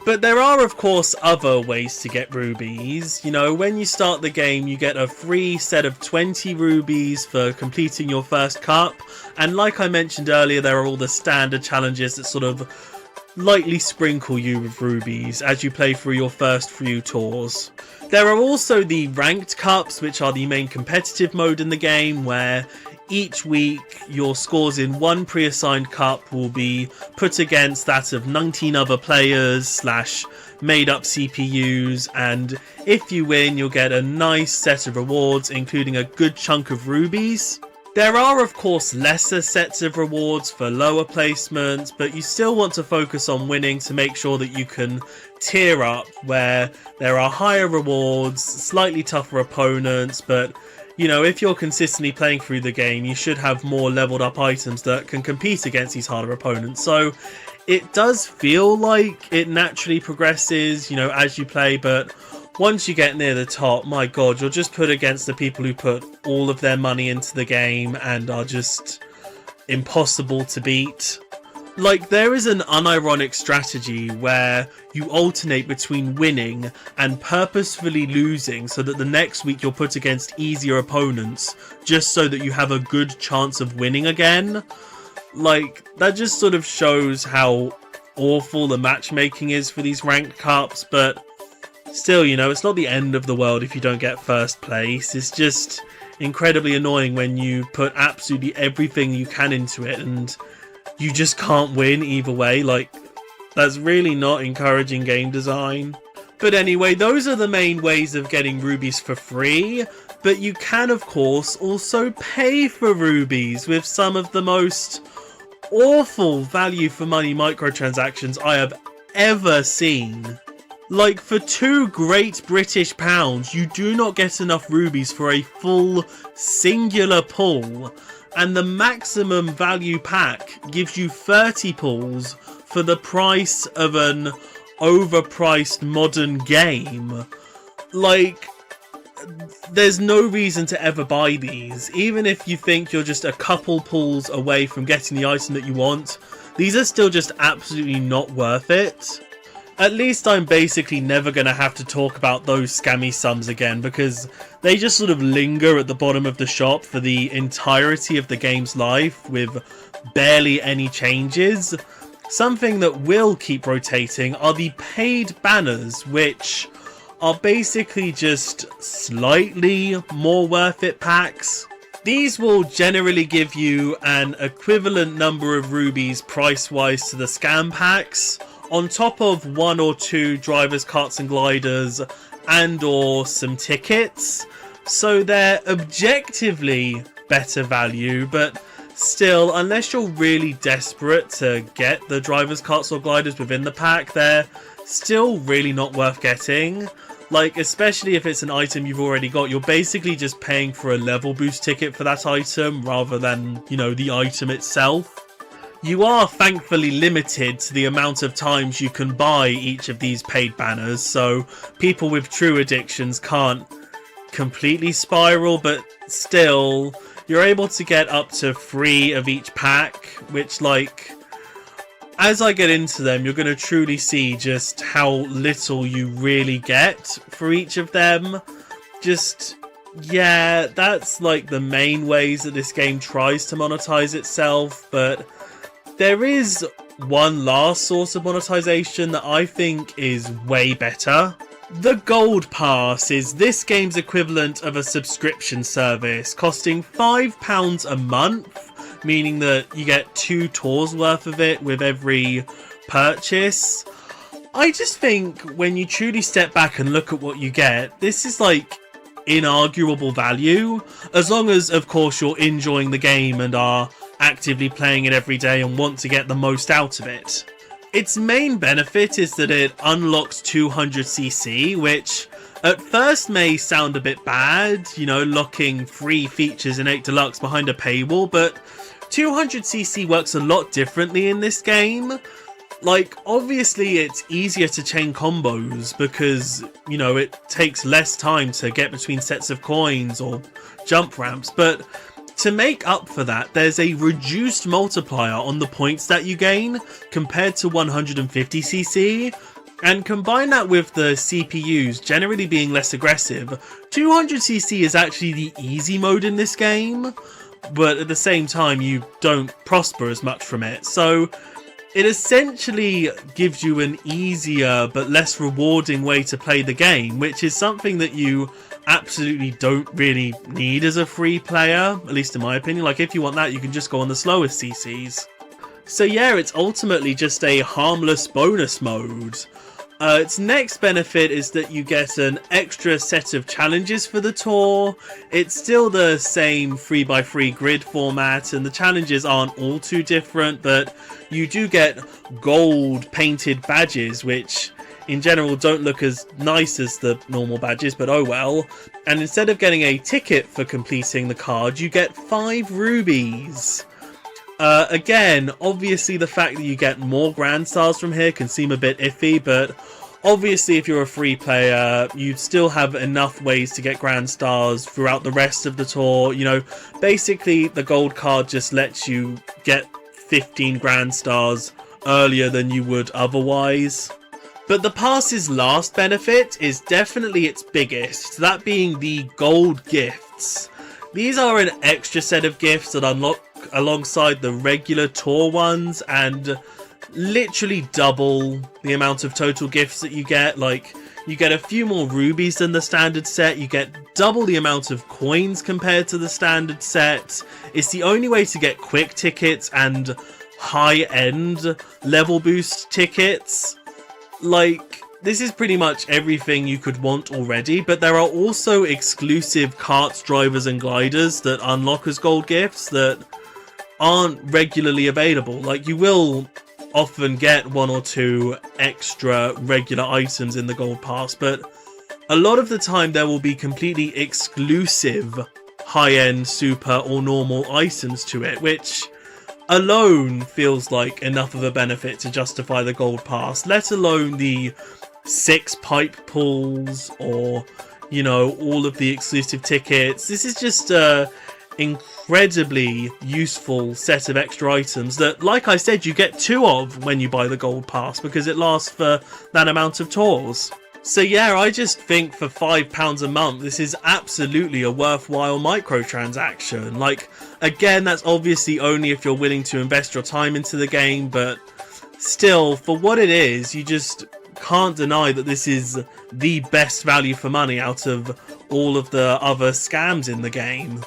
But there are, of course, other ways to get rubies. You know, when you start the game, you get a free set of 20 rubies for completing your first cup. And like I mentioned earlier, there are all the standard challenges that sort of lightly sprinkle you with rubies as you play through your first few tours. There are also the ranked cups, which are the main competitive mode in the game, where each week your scores in one pre-assigned cup will be put against that of 19 other players / made up CPUs, and if you win you'll get a nice set of rewards, including a good chunk of rubies. There are of course lesser sets of rewards for lower placements, but you still want to focus on winning to make sure that you can tier up, where there are higher rewards, slightly tougher opponents, but you know, if you're consistently playing through the game, you should have more leveled up items that can compete against these harder opponents. So it does feel like it naturally progresses, you know, as you play, but once you get near the top, my god, you're just put against the people who put all of their money into the game and are just impossible to beat. Like, there is an unironic strategy where you alternate between winning and purposefully losing so that the next week you're put against easier opponents just so that you have a good chance of winning again. Like, that just sort of shows how awful the matchmaking is for these ranked cups, but still, you know, it's not the end of the world if you don't get first place. It's just incredibly annoying when you put absolutely everything you can into it and you just can't win either way. Like, that's really not encouraging game design. But anyway, those are the main ways of getting rubies for free, but you can of course also pay for rubies with some of the most awful value for money microtransactions I have ever seen. Like, for £2 great British pounds, you do not get enough rubies for a full singular pull. And the maximum value pack gives you 30 pulls for the price of an overpriced modern game. Like, there's no reason to ever buy these. Even if you think you're just a couple pulls away from getting the item that you want, these are still just absolutely not worth it. At least I'm basically never going to have to talk about those scammy sums again, because they just sort of linger at the bottom of the shop for the entirety of the game's life with barely any changes. Something that will keep rotating are the paid banners, which are basically just slightly more worth it packs. These will generally give you an equivalent number of rubies price-wise to the scam packs, on top of 1 or 2 drivers, carts and gliders, and or some tickets. So they're objectively better value, but still, unless you're really desperate to get the drivers, carts or gliders within the pack, they're still really not worth getting. Like, especially if it's an item you've already got, you're basically just paying for a level boost ticket for that item rather than, you know, the item itself. You are thankfully limited to the amount of times you can buy each of these paid banners, so people with true addictions can't completely spiral, but still, you're able to get up to 3 of each pack, which, like, as I get into them, you're going to truly see just how little you really get for each of them. Just, yeah, that's like the main ways that this game tries to monetize itself, but there is one last source of monetization that I think is way better. The Gold Pass is this game's equivalent of a subscription service, costing £5 a month, meaning that you get 2 tours worth of it with every purchase. I just think when you truly step back and look at what you get, this is like inarguable value, as long as of course you're enjoying the game and are actively playing it every day and want to get the most out of it. Its main benefit is that it unlocks 200cc, which at first may sound a bit bad, you know, locking free features in 8 Deluxe behind a paywall, but 200cc works a lot differently in this game. Like, obviously it's easier to chain combos because, you know, it takes less time to get between sets of coins or jump ramps, but to make up for that, there's a reduced multiplier on the points that you gain compared to 150cc, and combine that with the CPUs generally being less aggressive, 200cc is actually the easy mode in this game, but at the same time you don't prosper as much from it, so it essentially gives you an easier but less rewarding way to play the game, which is something that you absolutely don't really need as a free player, at least in my opinion. Like, if you want that, you can just go on the slowest CCs. So yeah, it's ultimately just a harmless bonus mode. Its next benefit is that you get an extra set of challenges for the tour. It's still the same 3x3 grid format, and the challenges aren't all too different, but you do get gold painted badges, which in general don't look as nice as the normal badges, but oh well. And instead of getting a ticket for completing the card, you get 5 rubies. Again, obviously the fact that you get more Grand Stars from here can seem a bit iffy, but obviously if you're a free player, you'd still have enough ways to get Grand Stars throughout the rest of the tour. You know, basically the gold card just lets you get 15 Grand Stars earlier than you would otherwise. But the pass's last benefit is definitely its biggest, that being the gold gifts. These are an extra set of gifts that unlock alongside the regular tour ones and literally double the amount of total gifts that you get. Like, you get a few more rubies than the standard set, you get double the amount of coins compared to the standard set. It's the only way to get quick tickets and high-end level boost tickets. Like, this is pretty much everything you could want already, but there are also exclusive karts, drivers and gliders that unlock as gold gifts that aren't regularly available. Like, you will often get 1 or 2 extra regular items in the gold pass, but a lot of the time there will be completely exclusive high-end, super or normal items to it, which alone feels like enough of a benefit to justify the gold pass, let alone the 6 pipe pulls or, you know, all of the exclusive tickets. This is just a incredibly useful set of extra items that, like I said, you get 2 of when you buy the gold pass because it lasts for that amount of tours. So yeah, I just think for £5 a month, this is absolutely a worthwhile microtransaction. Like, again, that's obviously only if you're willing to invest your time into the game, but still, for what it is, you just can't deny that this is the best value for money out of all of the other scams in the game.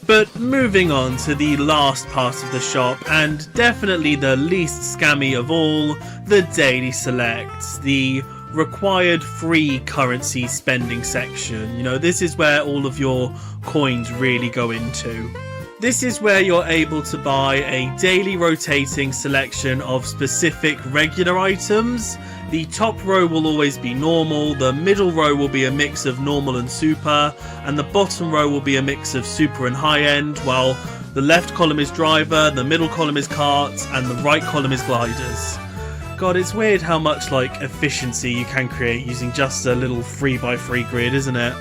But moving on to the last part of the shop, and definitely the least scammy of all, the daily selects, the required free currency spending section. You know, this is where all of your coins really go into. This is where you're able to buy a daily rotating selection of specific regular items. The top row will always be normal, the middle row will be a mix of normal and super, and the bottom row will be a mix of super and high end, while the left column is driver, the middle column is karts, and the right column is gliders. God, it's weird how much, like, efficiency you can create using just a little 3x3 grid, isn't it?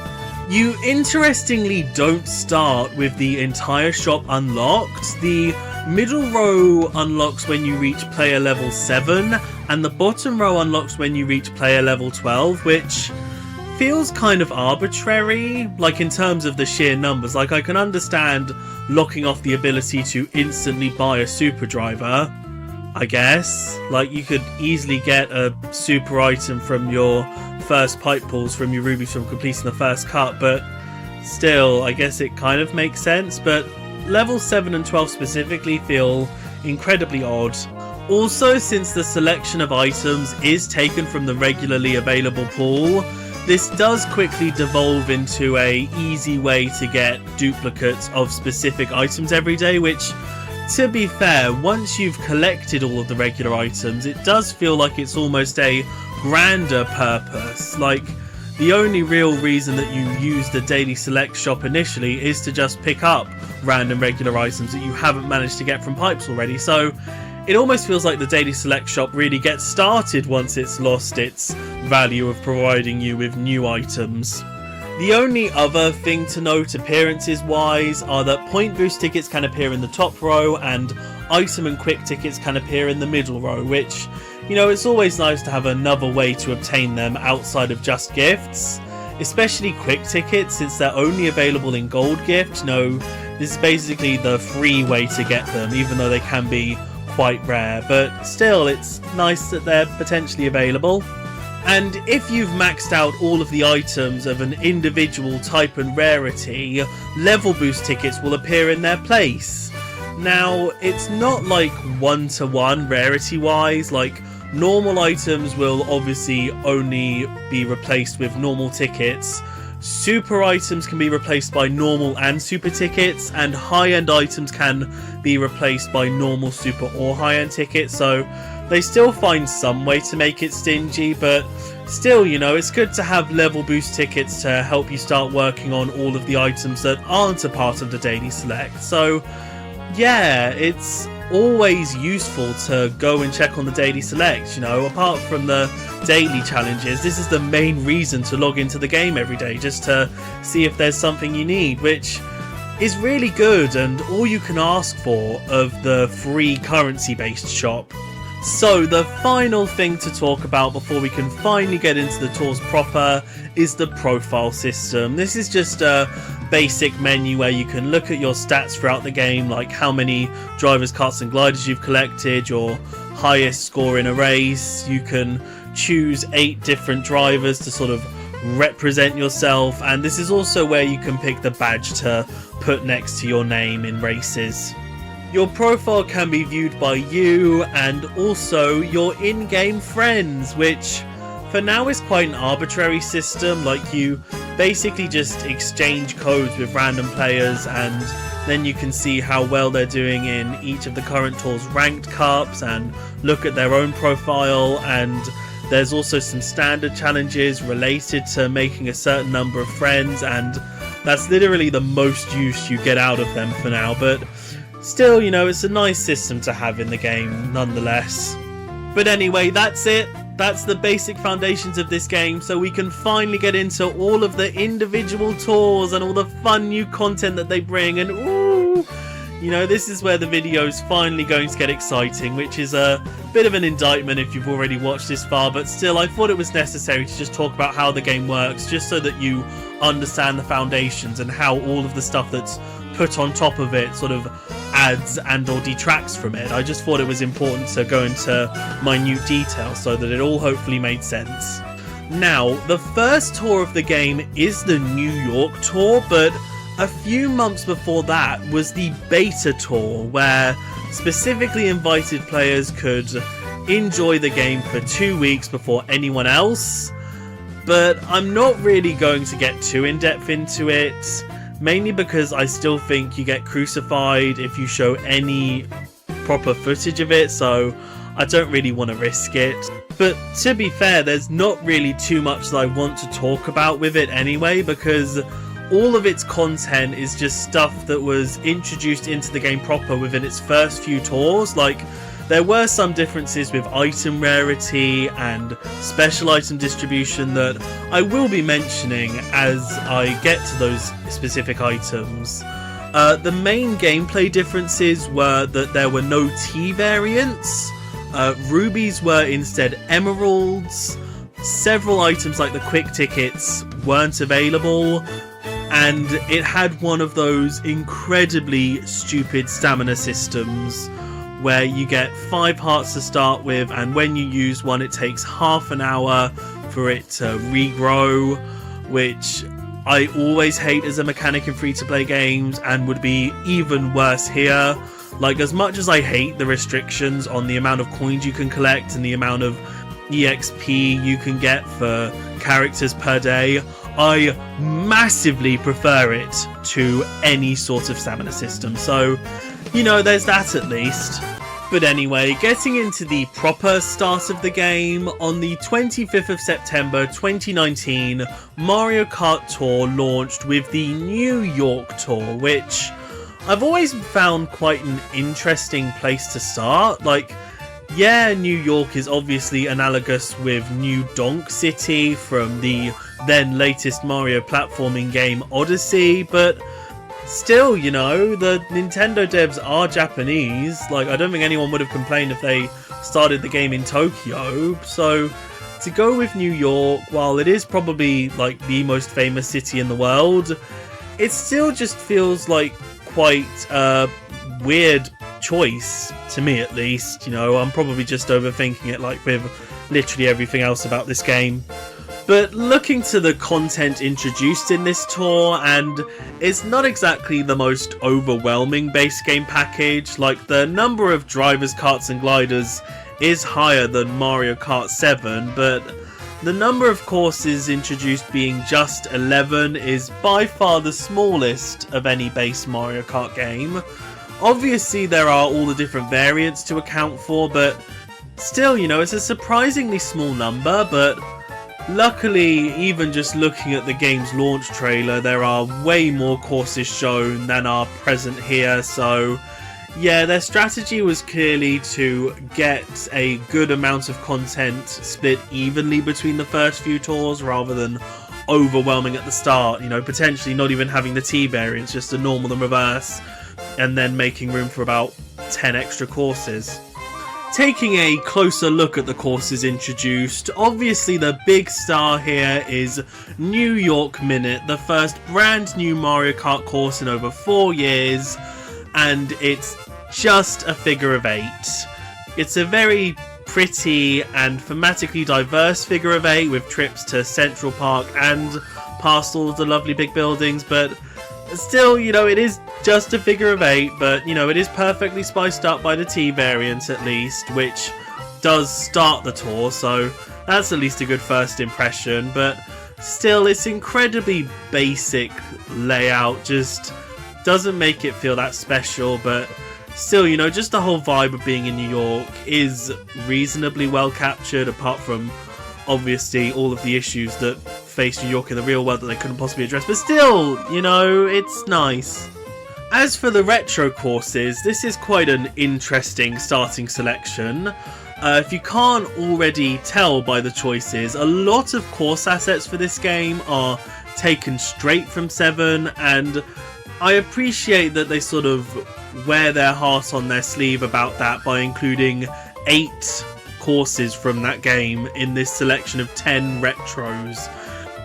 You interestingly don't start with the entire shop unlocked. The middle row unlocks when you reach player level 7, and the bottom row unlocks when you reach player level 12, which feels kind of arbitrary, like in terms of the sheer numbers. Like, I can understand locking off the ability to instantly buy a super driver, I guess. Like, you could easily get a super item from your first pipe pulls, from your rubies from completing the first cut, but still, I guess it kind of makes sense. But level 7 and 12 specifically feel incredibly odd. Also, since the selection of items is taken from the regularly available pool, this does quickly devolve into a easy way to get duplicates of specific items every day, which, to be fair, once you've collected all of the regular items, it does feel like it's almost a grander purpose. Like, the only real reason that you use the Daily Select shop initially is to just pick up random regular items that you haven't managed to get from Pipes already. So it almost feels like the Daily Select shop really gets started once it's lost its value of providing you with new items. The only other thing to note appearances wise are that point boost tickets can appear in the top row and item and quick tickets can appear in the middle row, which, you know, it's always nice to have another way to obtain them outside of just gifts, especially quick tickets since they're only available in gold gift. You know, this is basically the free way to get them, even though they can be quite rare, but still it's nice that they're potentially available. And if you've maxed out all of the items of an individual type and rarity, level boost tickets will appear in their place. Now, it's not like one-to-one rarity wise, like normal items will obviously only be replaced with normal tickets. Super items can be replaced by normal and super tickets, and high-end items can be replaced by normal, super or high-end tickets, so they still find some way to make it stingy, but still, you know, it's good to have level boost tickets to help you start working on all of the items that aren't a part of the Daily Select. So yeah, it's always useful to go and check on the Daily Select, you know, apart from the daily challenges. This is the main reason to log into the game every day, just to see if there's something you need, which is really good and all you can ask for of the free currency based shop. So the final thing to talk about before we can finally get into the tours proper is the profile system. This is just a basic menu where you can look at your stats throughout the game, like how many drivers, karts and gliders you've collected, your highest score in a race. You can choose 8 different drivers to sort of represent yourself, and this is also where you can pick the badge to put next to your name in races. Your profile can be viewed by you and also your in-game friends, which for now is quite an arbitrary system. Like, you basically just exchange codes with random players and then you can see how well they're doing in each of the current tour's ranked cups and look at their own profile. And there's also some standard challenges related to making a certain number of friends, and that's literally the most use you get out of them for now, but still, you know, it's a nice system to have in the game nonetheless. But anyway, that's it. That's the basic foundations of this game, so we can finally get into all of the individual tours and all the fun new content that they bring, and ooh, you know, this is where the video's finally going to get exciting, which is a bit of an indictment if you've already watched this far, but still, I thought it was necessary to just talk about how the game works, just so that you understand the foundations and how all of the stuff that's put on top of it sort of adds and or detracts from it. I just thought it was important to go into minute detail so that it all hopefully made sense. Now, the first tour of the game is the New York tour, but a few months before that was the beta tour, where specifically invited players could enjoy the game for 2 weeks before anyone else. But I'm not really going to get too in-depth into it, mainly because I still think you get crucified if you show any proper footage of it, so I don't really want to risk it. But to be fair, there's not really too much that I want to talk about with it anyway, because all of its content is just stuff that was introduced into the game proper within its first few tours. Like, there were some differences with item rarity and special item distribution that I will be mentioning as I get to those specific items. The main gameplay differences were that there were no T variants, rubies were instead emeralds, several items like the quick tickets weren't available, and it had one of those incredibly stupid stamina systems where you get 5 hearts to start with, and when you use one it takes half an hour for it to regrow, which I always hate as a mechanic in free-to-play games and would be even worse here. Like, as much as I hate the restrictions on the amount of coins you can collect and the amount of EXP you can get for characters per day, I massively prefer it to any sort of stamina system. So, you know, there's that at least. But anyway, getting into the proper start of the game, on the 25th of September 2019, Mario Kart Tour launched with the New York Tour, which I've always found quite an interesting place to start. Like, yeah, New York is obviously analogous with New Donk City from the then latest Mario platforming game Odyssey, but still, you know, the Nintendo devs are Japanese. Like, I don't think anyone would have complained if they started the game in Tokyo. So, to go with New York, while it is probably, like, the most famous city in the world, it still just feels like quite a weird choice, to me at least. You know, I'm probably just overthinking it, like with literally everything else about this game. But looking to the content introduced in this tour, and it's not exactly the most overwhelming base game package. Like, the number of drivers, karts and gliders is higher than Mario Kart 7, but the number of courses introduced being just 11 is by far the smallest of any base Mario Kart game. Obviously there are all the different variants to account for, but still, you know, it's a surprisingly small number. But luckily, even just looking at the game's launch trailer, there are way more courses shown than are present here, so yeah, their strategy was clearly to get a good amount of content split evenly between the first few tours rather than overwhelming at the start, you know, potentially not even having the T variants, just a normal and reverse, and then making room for about 10 extra courses. Taking a closer look at the courses introduced, obviously the big star here is New York Minute, the first brand new Mario Kart course in over 4 years, and it's just a figure of 8. It's a very pretty and thematically diverse figure of 8 with trips to Central Park and past all of the lovely big buildings, but still, you know, it is just a figure of 8, but, you know, it is perfectly spiced up by the T variant at least, which does start the tour, so that's at least a good first impression. But still, it's incredibly basic layout, just doesn't make it feel that special. But still, you know, just the whole vibe of being in New York is reasonably well captured, apart from obviously all of the issues that face New York in the real world that they couldn't possibly address, but still, you know, it's nice. As for the retro courses, this is quite an interesting starting selection. If you can't already tell by the choices, a lot of course assets for this game are taken straight from 7, and I appreciate that they sort of wear their heart on their sleeve about that by including 8 courses from that game in this selection of 10 retros.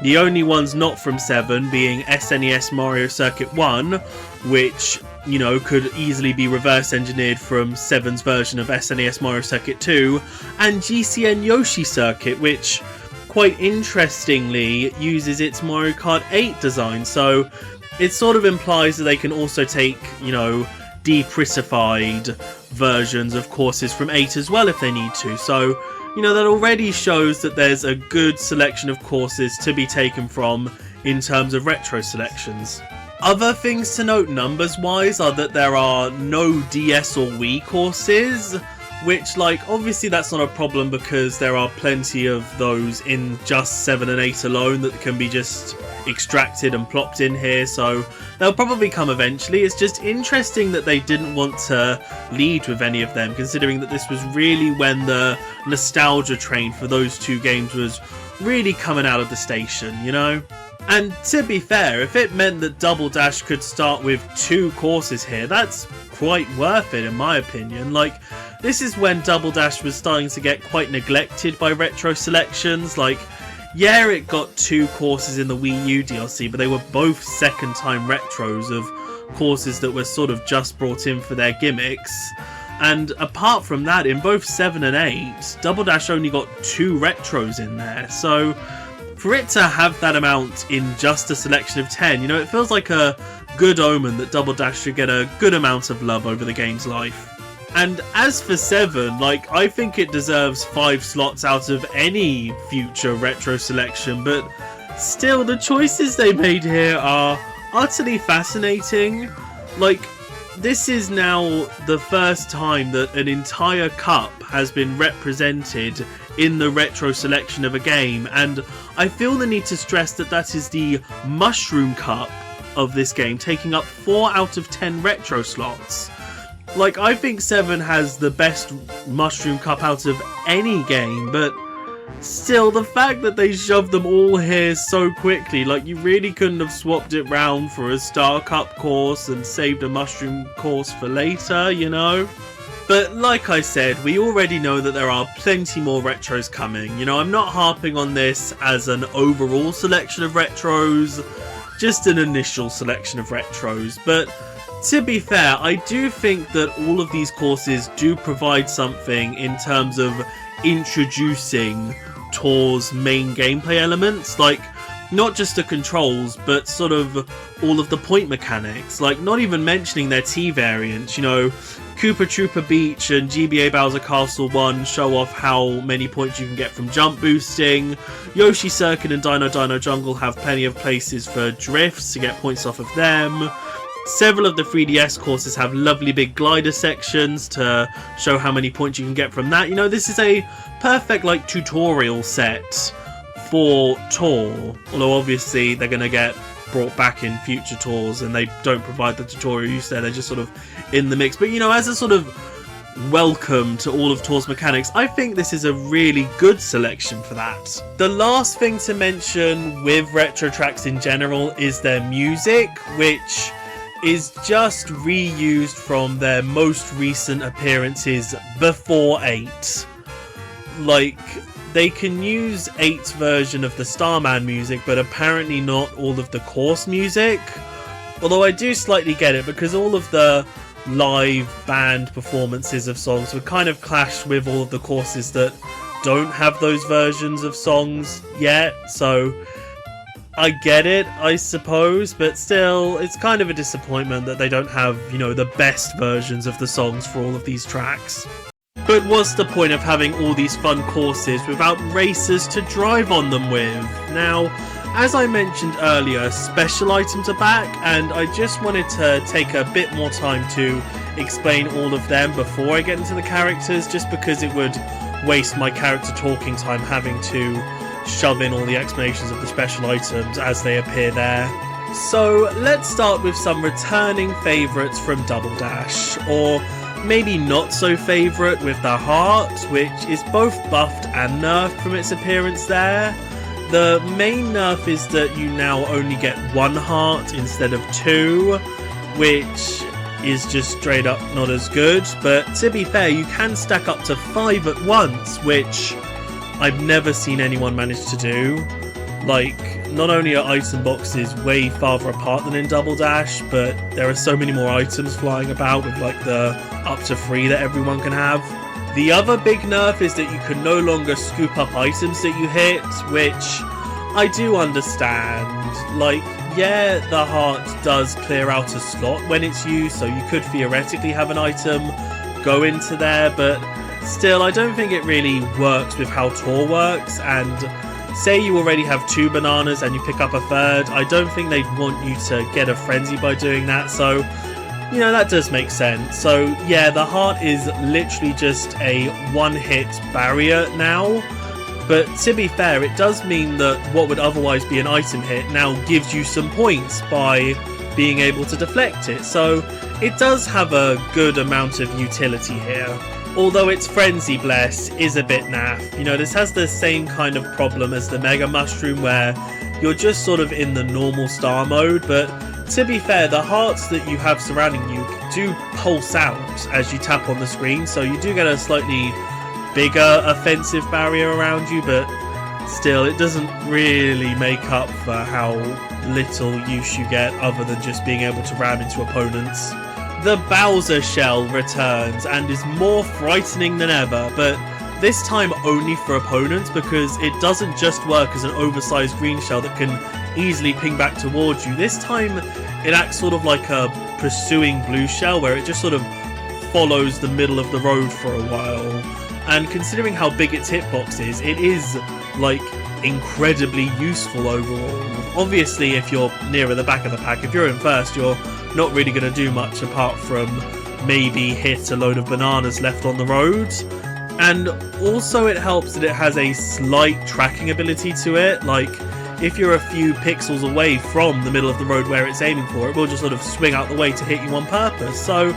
The only ones not from 7 being SNES Mario Circuit 1, which, you know, could easily be reverse engineered from 7's version of SNES Mario Circuit 2, and GCN Yoshi Circuit, which quite interestingly uses its Mario Kart 8 design, so it sort of implies that they can also take, you know, depricified versions of courses from 8 as well if they need to. So, you know, that already shows that there's a good selection of courses to be taken from in terms of retro selections. Other things to note numbers wise are that there are no DS or Wii courses, which, like, obviously that's not a problem because there are plenty of those in just 7 and 8 alone that can be just extracted and plopped in here, so they'll probably come eventually. It's just interesting that they didn't want to lead with any of them, considering that this was really when the nostalgia train for those two games was really coming out of the station, you know? And to be fair, if it meant that Double Dash could start with 2 courses here, that's quite worth it in my opinion. Like, this is when Double Dash was starting to get quite neglected by retro selections. Like, yeah, it got 2 courses in the Wii U DLC, but they were both second time retros of courses that were sort of just brought in for their gimmicks. And apart from that, in both 7 and 8, Double Dash only got 2 retros in there, so for it to have that amount in just a selection of 10, you know, it feels like a good omen that Double Dash should get a good amount of love over the game's life. And as for 7, like, I think it deserves 5 slots out of any future retro selection, but still, the choices they made here are utterly fascinating. Like, this is now the first time that an entire cup has been represented in the retro selection of a game, and I feel the need to stress that that is the Mushroom Cup of this game, taking up 4 out of 10 retro slots. Like, I think 7 has the best Mushroom Cup out of any game, but still, the fact that they shoved them all here so quickly, like, you really couldn't have swapped it round for a Star Cup course and saved a Mushroom course for later, you know? But like I said, we already know that there are plenty more retros coming. You know, I'm not harping on this as an overall selection of retros, just an initial selection of retros, but to be fair, I do think that all of these courses do provide something in terms of introducing Tour's main gameplay elements, like not just the controls, but sort of all of the point mechanics, like not even mentioning their T variants. You know, Koopa Troopa Beach and GBA Bowser Castle 1 show off how many points you can get from jump boosting. Yoshi Circuit and Dino Dino Jungle have plenty of places for drifts to get points off of them. Several of the 3DS courses have lovely big glider sections to show how many points you can get from that. You know, this is a perfect, like, tutorial set for Tour. Although, obviously, they're going to get brought back in future tours and they don't provide the tutorial use there. They're just sort of in the mix. But, you know, as a sort of welcome to all of Tour's mechanics, I think this is a really good selection for that. The last thing to mention with retro tracks in general is their music, which is just reused from their most recent appearances before 8. Like, they can use 8's version of the Starman music, but apparently not all of the course music. Although I do slightly get it, because all of the live band performances of songs would kind of clash with all of the courses that don't have those versions of songs yet, so I get it, I suppose, but still, it's kind of a disappointment that they don't have, you know, the best versions of the songs for all of these tracks. But what's the point of having all these fun courses without racers to drive on them with? Now, as I mentioned earlier, special items are back, and I just wanted to take a bit more time to explain all of them before I get into the characters, just because it would waste my character talking time having to shove in all the explanations of the special items as they appear there. So let's start with some returning favourites from Double Dash, or maybe not so favourite with the heart, which is both buffed and nerfed from its appearance there. The main nerf is that you now only get 1 heart instead of 2, which is just straight up not as good, but to be fair, you can stack up to 5 at once, which I've never seen anyone manage to do. Like, not only are item boxes way farther apart than in Double Dash, but there are so many more items flying about with like the up to 3 that everyone can have. The other big nerf is that you can no longer scoop up items that you hit, which I do understand. Like, yeah, the heart does clear out a slot when it's used, so you could theoretically have an item go into there, but still, I don't think it really works with how Tour works, and say you already have 2 bananas and you pick up a 3rd, I don't think they'd want you to get a frenzy by doing that, so, you know, that does make sense. So, yeah, the heart is literally just a one-hit barrier now, but to be fair, it does mean that what would otherwise be an item hit now gives you some points by being able to deflect it, so it does have a good amount of utility here. Although its Frenzy Bless is a bit naff. You know, this has the same kind of problem as the Mega Mushroom, where you're just sort of in the normal star mode, but to be fair, the hearts that you have surrounding you do pulse out as you tap on the screen, so you do get a slightly bigger offensive barrier around you, but still, it doesn't really make up for how little use you get other than just being able to ram into opponents. The Bowser shell returns and is more frightening than ever, but this time only for opponents, because it doesn't just work as an oversized green shell that can easily ping back towards you. This time it acts sort of like a pursuing blue shell, where it just sort of follows the middle of the road for a while. And considering how big its hitbox is, it is like incredibly useful overall. Obviously, if you're nearer the back of the pack, if you're in first, you're not really going to do much apart from maybe hit a load of bananas left on the road. And also it helps that it has a slight tracking ability to it. Like, if you're a few pixels away from the middle of the road where it's aiming for, it will just sort of swing out the way to hit you on purpose. So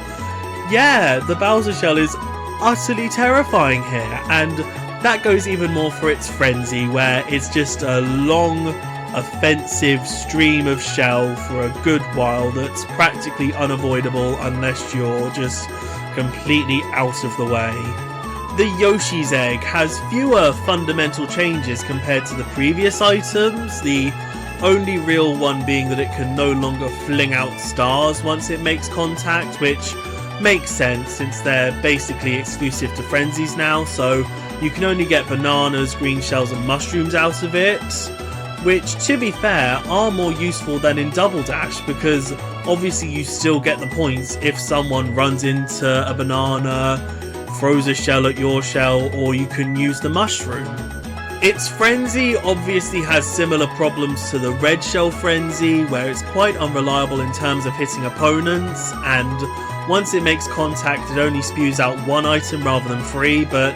yeah, the Bowser shell is utterly terrifying here, and that goes even more for its frenzy, where it's just a long, offensive stream of shell for a good while that's practically unavoidable unless you're just completely out of the way. The Yoshi's Egg has fewer fundamental changes compared to the previous items, the only real one being that it can no longer fling out stars once it makes contact, which makes sense since they're basically exclusive to frenzies now, so you can only get bananas, green shells and mushrooms out of it, which, to be fair, are more useful than in Double Dash, because obviously you still get the points if someone runs into a banana, throws a shell at your shell, or you can use the mushroom. Its frenzy obviously has similar problems to the red shell frenzy, where it's quite unreliable in terms of hitting opponents, and once it makes contact it only spews out one item rather than 3, but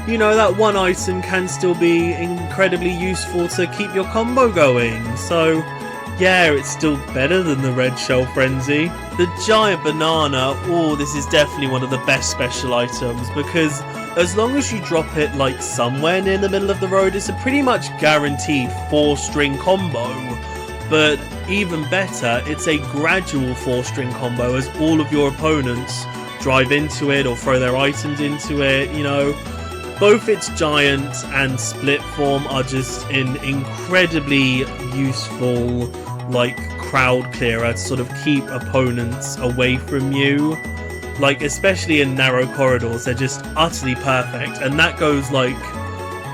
you know, that one item can still be incredibly useful to keep your combo going, so yeah, it's still better than the red shell frenzy. The giant banana, oh, this is definitely one of the best special items, because as long as you drop it like somewhere near the middle of the road, it's a pretty much guaranteed 4-string combo. But even better, it's a gradual 4-string combo as all of your opponents drive into it or throw their items into it, you know. Both its giant and split form are just an incredibly useful, like, crowd clearer to sort of keep opponents away from you. Like, especially in narrow corridors, they're just utterly perfect, and that goes like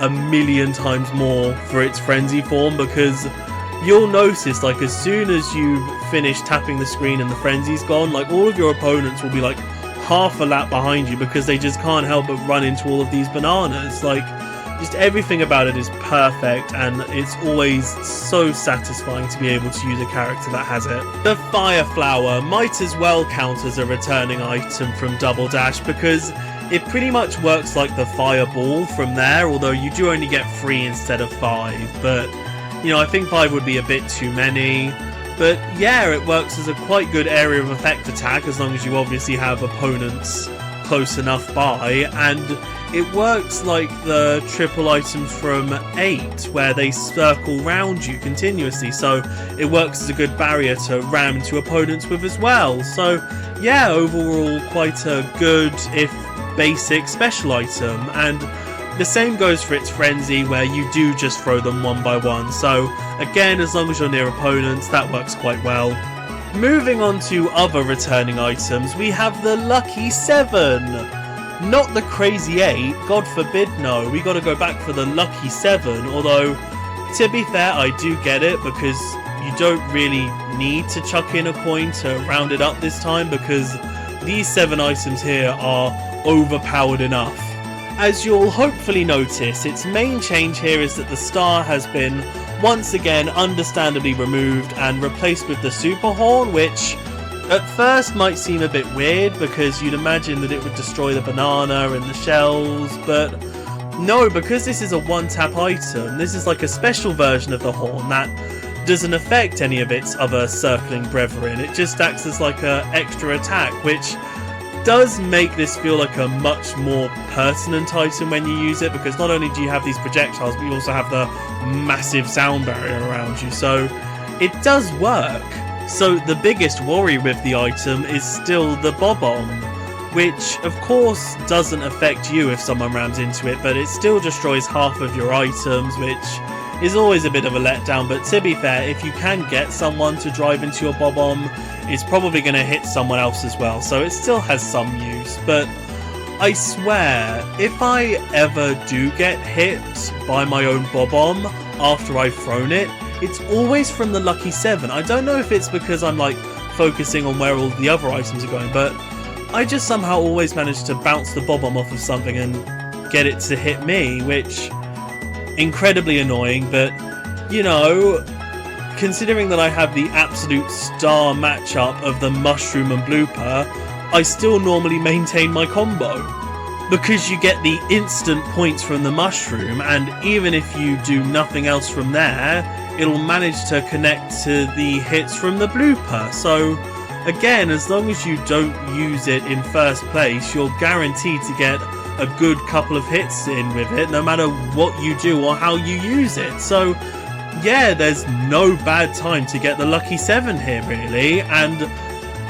a million times more for its frenzy form, because you'll notice, like, as soon as you've finished tapping the screen and the frenzy's gone, like, all of your opponents will be like half a lap behind you because they just can't help but run into all of these bananas. Like, just everything about it is perfect, and it's always so satisfying to be able to use a character that has it. The Fire Flower might as well count as a returning item from Double Dash, because it pretty much works like the Fireball from there, although you do only get 3 instead of 5, but you know, I think 5 would be a bit too many. But yeah, it works as a quite good area of effect attack, as long as you obviously have opponents close enough by, and it works like the triple items from 8, where they circle round you continuously, so it works as a good barrier to ram into opponents with as well. So yeah, overall quite a good, if basic, special item, and the same goes for its frenzy, where you do just throw them one by one, so again, as long as you're near opponents, that works quite well. Moving on to other returning items, we have the Lucky 7. Not the Crazy 8, God forbid no, we gotta go back for the Lucky 7, although, to be fair, I do get it, because you don't really need to chuck in a coin to round it up this time, because these 7 items here are overpowered enough. As you'll hopefully notice, its main change here is that the star has been once again understandably removed and replaced with the Super Horn, which at first might seem a bit weird because you'd imagine that it would destroy the banana and the shells, but no, because this is a one-tap item, this is like a special version of the horn that doesn't affect any of its other circling brethren. It just acts as like an extra attack, which does make this feel like a much more pertinent item when you use it, because not only do you have these projectiles, but you also have the massive sound barrier around you, so it does work. So the biggest worry with the item is still the Bob-omb, which of course doesn't affect you if someone rams into it, but it still destroys half of your items, which is always a bit of a letdown. But to be fair, if you can get someone to drive into your Bob-omb, it's probably going to hit someone else as well, so it still has some use. But I swear, if I ever do get hit by my own Bob-omb after I've thrown it, it's always from the Lucky 7. I don't know if it's because I'm like focusing on where all the other items are going, but I just somehow always manage to bounce the Bob-omb off of something and get it to hit me, which incredibly annoying, but, you know, considering that I have the absolute star matchup of the mushroom and blooper, I still normally maintain my combo. Because you get the instant points from the mushroom, and even if you do nothing else from there, it'll manage to connect to the hits from the blooper. So again, as long as you don't use it in first place, you're guaranteed to get a good couple of hits in with it, no matter what you do or how you use it. So yeah, there's no bad time to get the lucky 7 here, really. And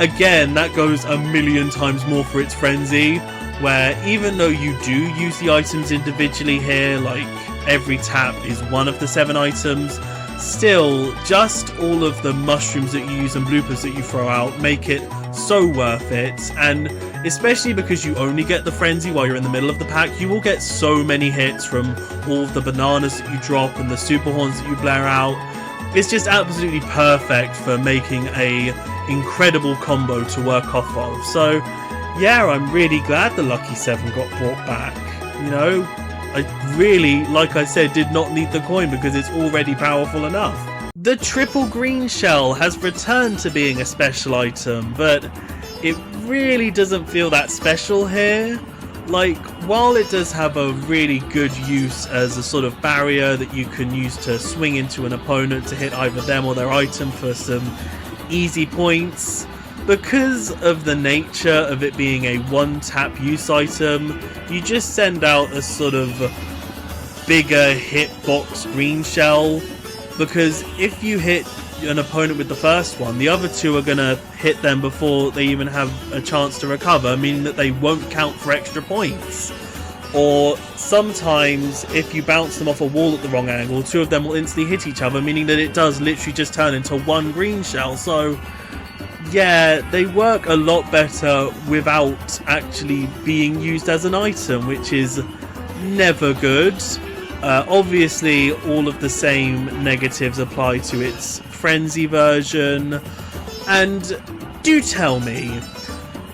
again, that goes a million times more for its frenzy, where even though you do use the items individually here, like every tap is one of the 7 items, still, just all of the mushrooms that you use and bloopers that you throw out make it so worth it. And especially because you only get the frenzy while you're in the middle of the pack, you will get so many hits from all of the bananas that you drop and the super horns that you blare out. It's just absolutely perfect for making a incredible combo to work off of. So yeah, I'm really glad the lucky 7 got brought back. You know, I really, like I said, did not need the coin because it's already powerful enough. The triple green shell has returned to being a special item, but it really doesn't feel that special here. Like, while it does have a really good use as a sort of barrier that you can use to swing into an opponent to hit either them or their item for some easy points, because of the nature of it being a one-tap use item, you just send out a sort of bigger hitbox green shell, because if you hit an opponent with the first one, the other 2 are going to hit them before they even have a chance to recover, meaning that they won't count for extra points. Or sometimes, if you bounce them off a wall at the wrong angle, 2 of them will instantly hit each other, meaning that it does literally just turn into one green shell. So yeah, they work a lot better without actually being used as an item, which is never good. Obviously, all of the same negatives apply to its frenzy version. And do tell me,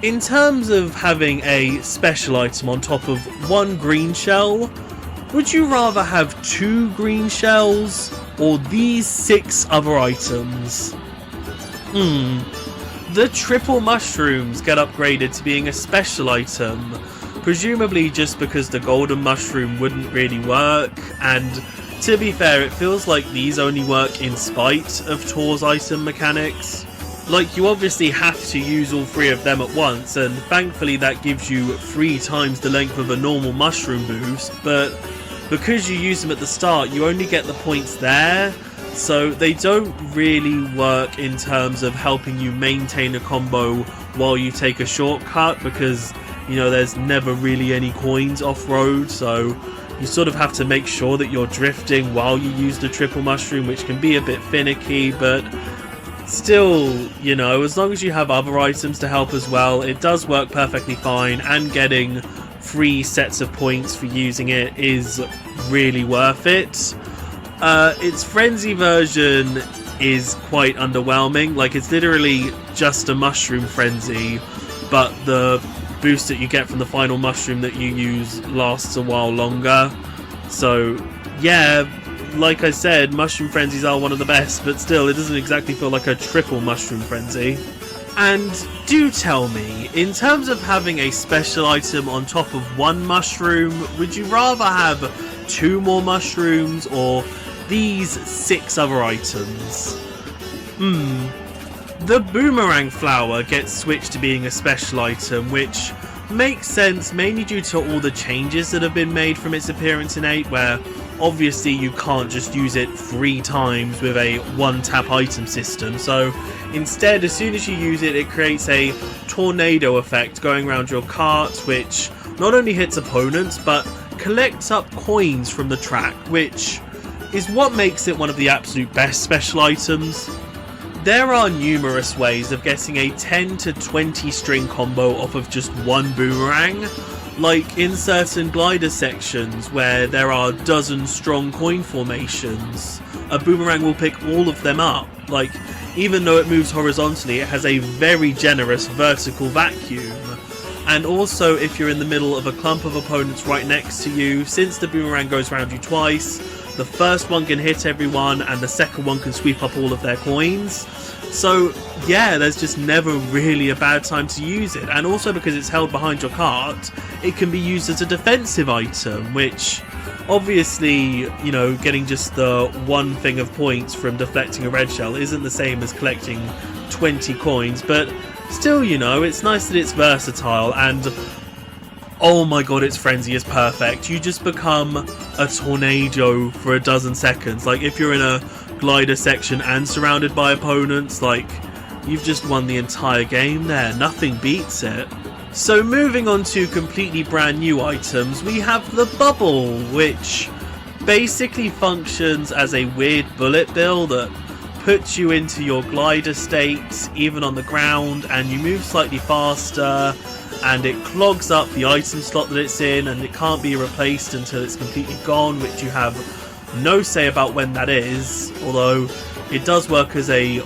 in terms of having a special item on top of 1 green shell, would you rather have 2 green shells or these 6 other items? The triple mushrooms get upgraded to being a special item, presumably just because the golden mushroom wouldn't really work, and to be fair, it feels like these only work in spite of Tor's item mechanics. Like, you obviously have to use all 3 of them at once, and thankfully that gives you 3 times the length of a normal mushroom boost, but because you use them at the start, you only get the points there. So they don't really work in terms of helping you maintain a combo while you take a shortcut, because, you know, there's never really any coins off-road, so you sort of have to make sure that you're drifting while you use the triple mushroom, which can be a bit finicky, but still, you know, as long as you have other items to help as well, it does work perfectly fine, and getting 3 sets of points for using it is really worth it. Its frenzy version is quite underwhelming. Like, it's literally just a mushroom frenzy, but the boost that you get from the final mushroom that you use lasts a while longer. So yeah, like I said, mushroom frenzies are one of the best, but still, it doesn't exactly feel like a triple mushroom frenzy. And do tell me, in terms of having a special item on top of 1 mushroom, would you rather have 2 more mushrooms or these 6 other items? The boomerang flower gets switched to being a special item, which makes sense mainly due to all the changes that have been made from its appearance in 8, where obviously you can't just use it 3 times with a one-tap item system. So instead, as soon as you use it, it creates a tornado effect going around your cart, which not only hits opponents, but collects up coins from the track, which is what makes it one of the absolute best special items. There are numerous ways of getting a 10 to 20 string combo off of just 1 boomerang, like in certain glider sections where there are dozen strong coin formations. A boomerang will pick all of them up. Like, even though it moves horizontally, it has a very generous vertical vacuum. And also, if you're in the middle of a clump of opponents right next to you, since the boomerang goes around you twice, the first one can hit everyone and the second one can sweep up all of their coins. So yeah, there's just never really a bad time to use it. And also because it's held behind your cart, it can be used as a defensive item, which obviously, you know, getting just the one thing of points from deflecting a red shell isn't the same as collecting 20 coins, but still, you know, it's nice that it's versatile. And oh my god, its frenzy is perfect. You just become a tornado for a dozen seconds. Like, if you're in a glider section and surrounded by opponents, like, you've just won the entire game there. Nothing beats it. So moving on to completely brand new items, we have the bubble, which basically functions as a weird bullet bill that puts you into your glider state, even on the ground, and you move slightly faster, and it clogs up the item slot that it's in, and it can't be replaced until it's completely gone, which you have no say about when that is, although it does work as a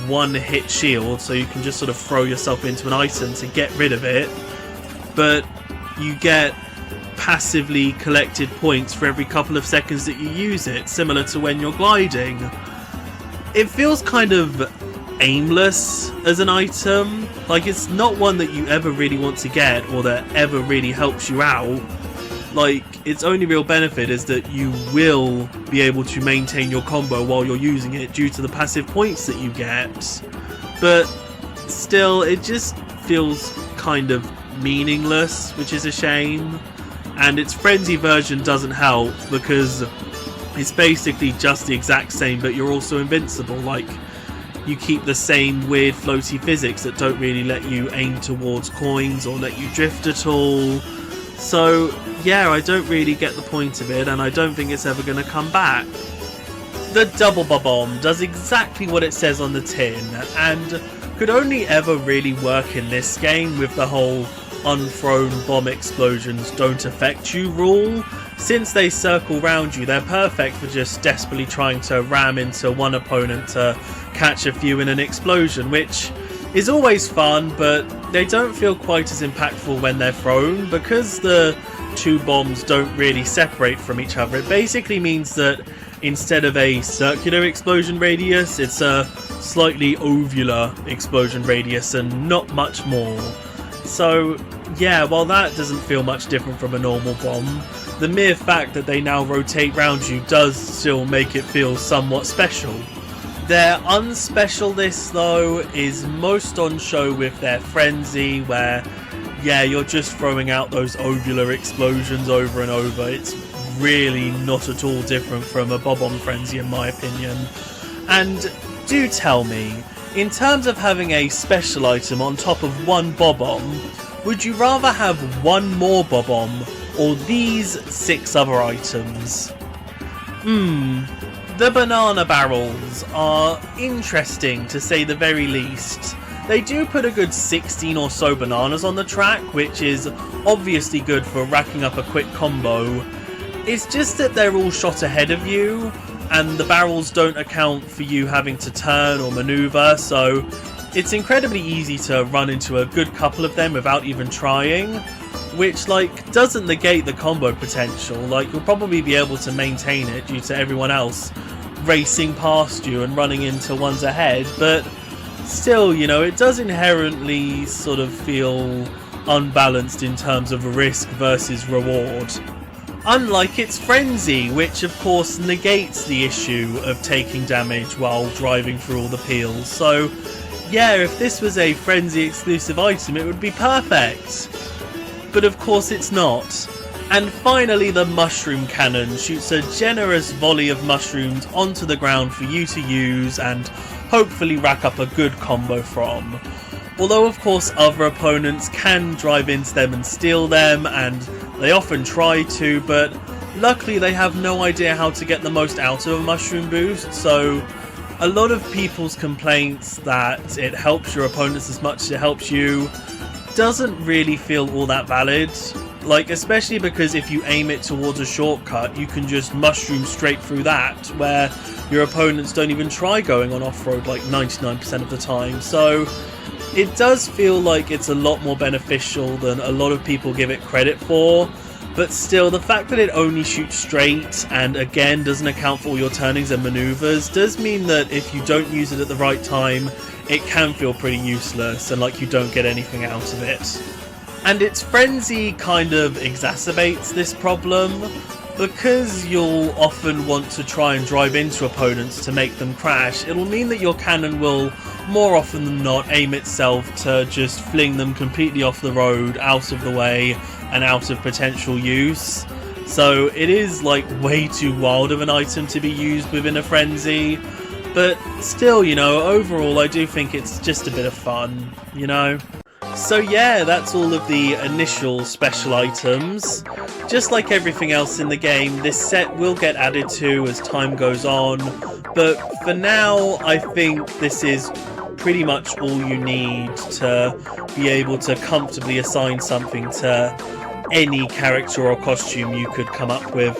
one-hit shield, so you can just sort of throw yourself into an item to get rid of it, but you get passively collected points for every couple of seconds that you use it, similar to when you're gliding. It feels kind of aimless as an item. Like, it's not one that you ever really want to get or that ever really helps you out. Like, its only real benefit is that you will be able to maintain your combo while you're using it due to the passive points that you get. But still, it just feels kind of meaningless, which is a shame. And its frenzy version doesn't help because it's basically just the exact same, but you're also invincible. Like, you keep the same weird floaty physics that don't really let you aim towards coins or let you drift at all. So yeah, I don't really get the point of it, and I don't think it's ever going to come back. The double bomb does exactly what it says on the tin, and could only ever really work in this game with the whole unthrown bomb explosions don't affect you rule. Since they circle round you, they're perfect for just desperately trying to ram into one opponent to catch a few in an explosion, which is always fun, but they don't feel quite as impactful when they're thrown. Because the two bombs don't really separate from each other, it basically means that instead of a circular explosion radius, it's a slightly ovular explosion radius and not much more. So yeah, while that doesn't feel much different from a normal bomb, the mere fact that they now rotate round you does still make it feel somewhat special. Their unspecialness, though, is most on show with their frenzy, where, yeah, you're just throwing out those ovular explosions over and over. It's really not at all different from a bob-omb frenzy, in my opinion. And do tell me, in terms of having a special item on top of one bob-omb, would you rather have one more bob-omb or these 6 other items? The banana barrels are interesting, to say the very least. They do put a good 16 or so bananas on the track, which is obviously good for racking up a quick combo. It's just that they're all shot ahead of you, and the barrels don't account for you having to turn or maneuver, so it's incredibly easy to run into a good couple of them without even trying, which, like, doesn't negate the combo potential. Like, you'll probably be able to maintain it due to everyone else racing past you and running into ones ahead, but still, you know, it does inherently sort of feel unbalanced in terms of risk versus reward. Unlike its frenzy, which of course negates the issue of taking damage while driving through all the peels. So yeah, if this was a frenzy exclusive item, it would be perfect. But of course it's not. And finally, the mushroom cannon shoots a generous volley of mushrooms onto the ground for you to use and hopefully rack up a good combo from. Although of course other opponents can drive into them and steal them, and they often try to, but luckily they have no idea how to get the most out of a mushroom boost, so a lot of people's complaints that it helps your opponents as much as it helps you doesn't really feel all that valid. Like, especially because if you aim it towards a shortcut, you can just mushroom straight through that, where your opponents don't even try going on off-road like 99% of the time. So It does feel like it's a lot more beneficial than a lot of people give it credit for, but still, the fact that it only shoots straight and again doesn't account for all your turnings and maneuvers does mean that if you don't use it at the right time, it can feel pretty useless and like you don't get anything out of it. And its frenzy kind of exacerbates this problem, because you'll often want to try and drive into opponents to make them crash. It'll mean that your cannon will more often than not aim itself to just fling them completely off the road, out of the way, and out of potential use. So it is like way too wild of an item to be used within a frenzy, but still, you know, overall I do think it's just a bit of fun, you know? So yeah, that's all of the initial special items. Just like everything else in the game, this set will get added to as time goes on, but for now I think this is pretty much all you need to be able to comfortably assign something to any character or costume you could come up with.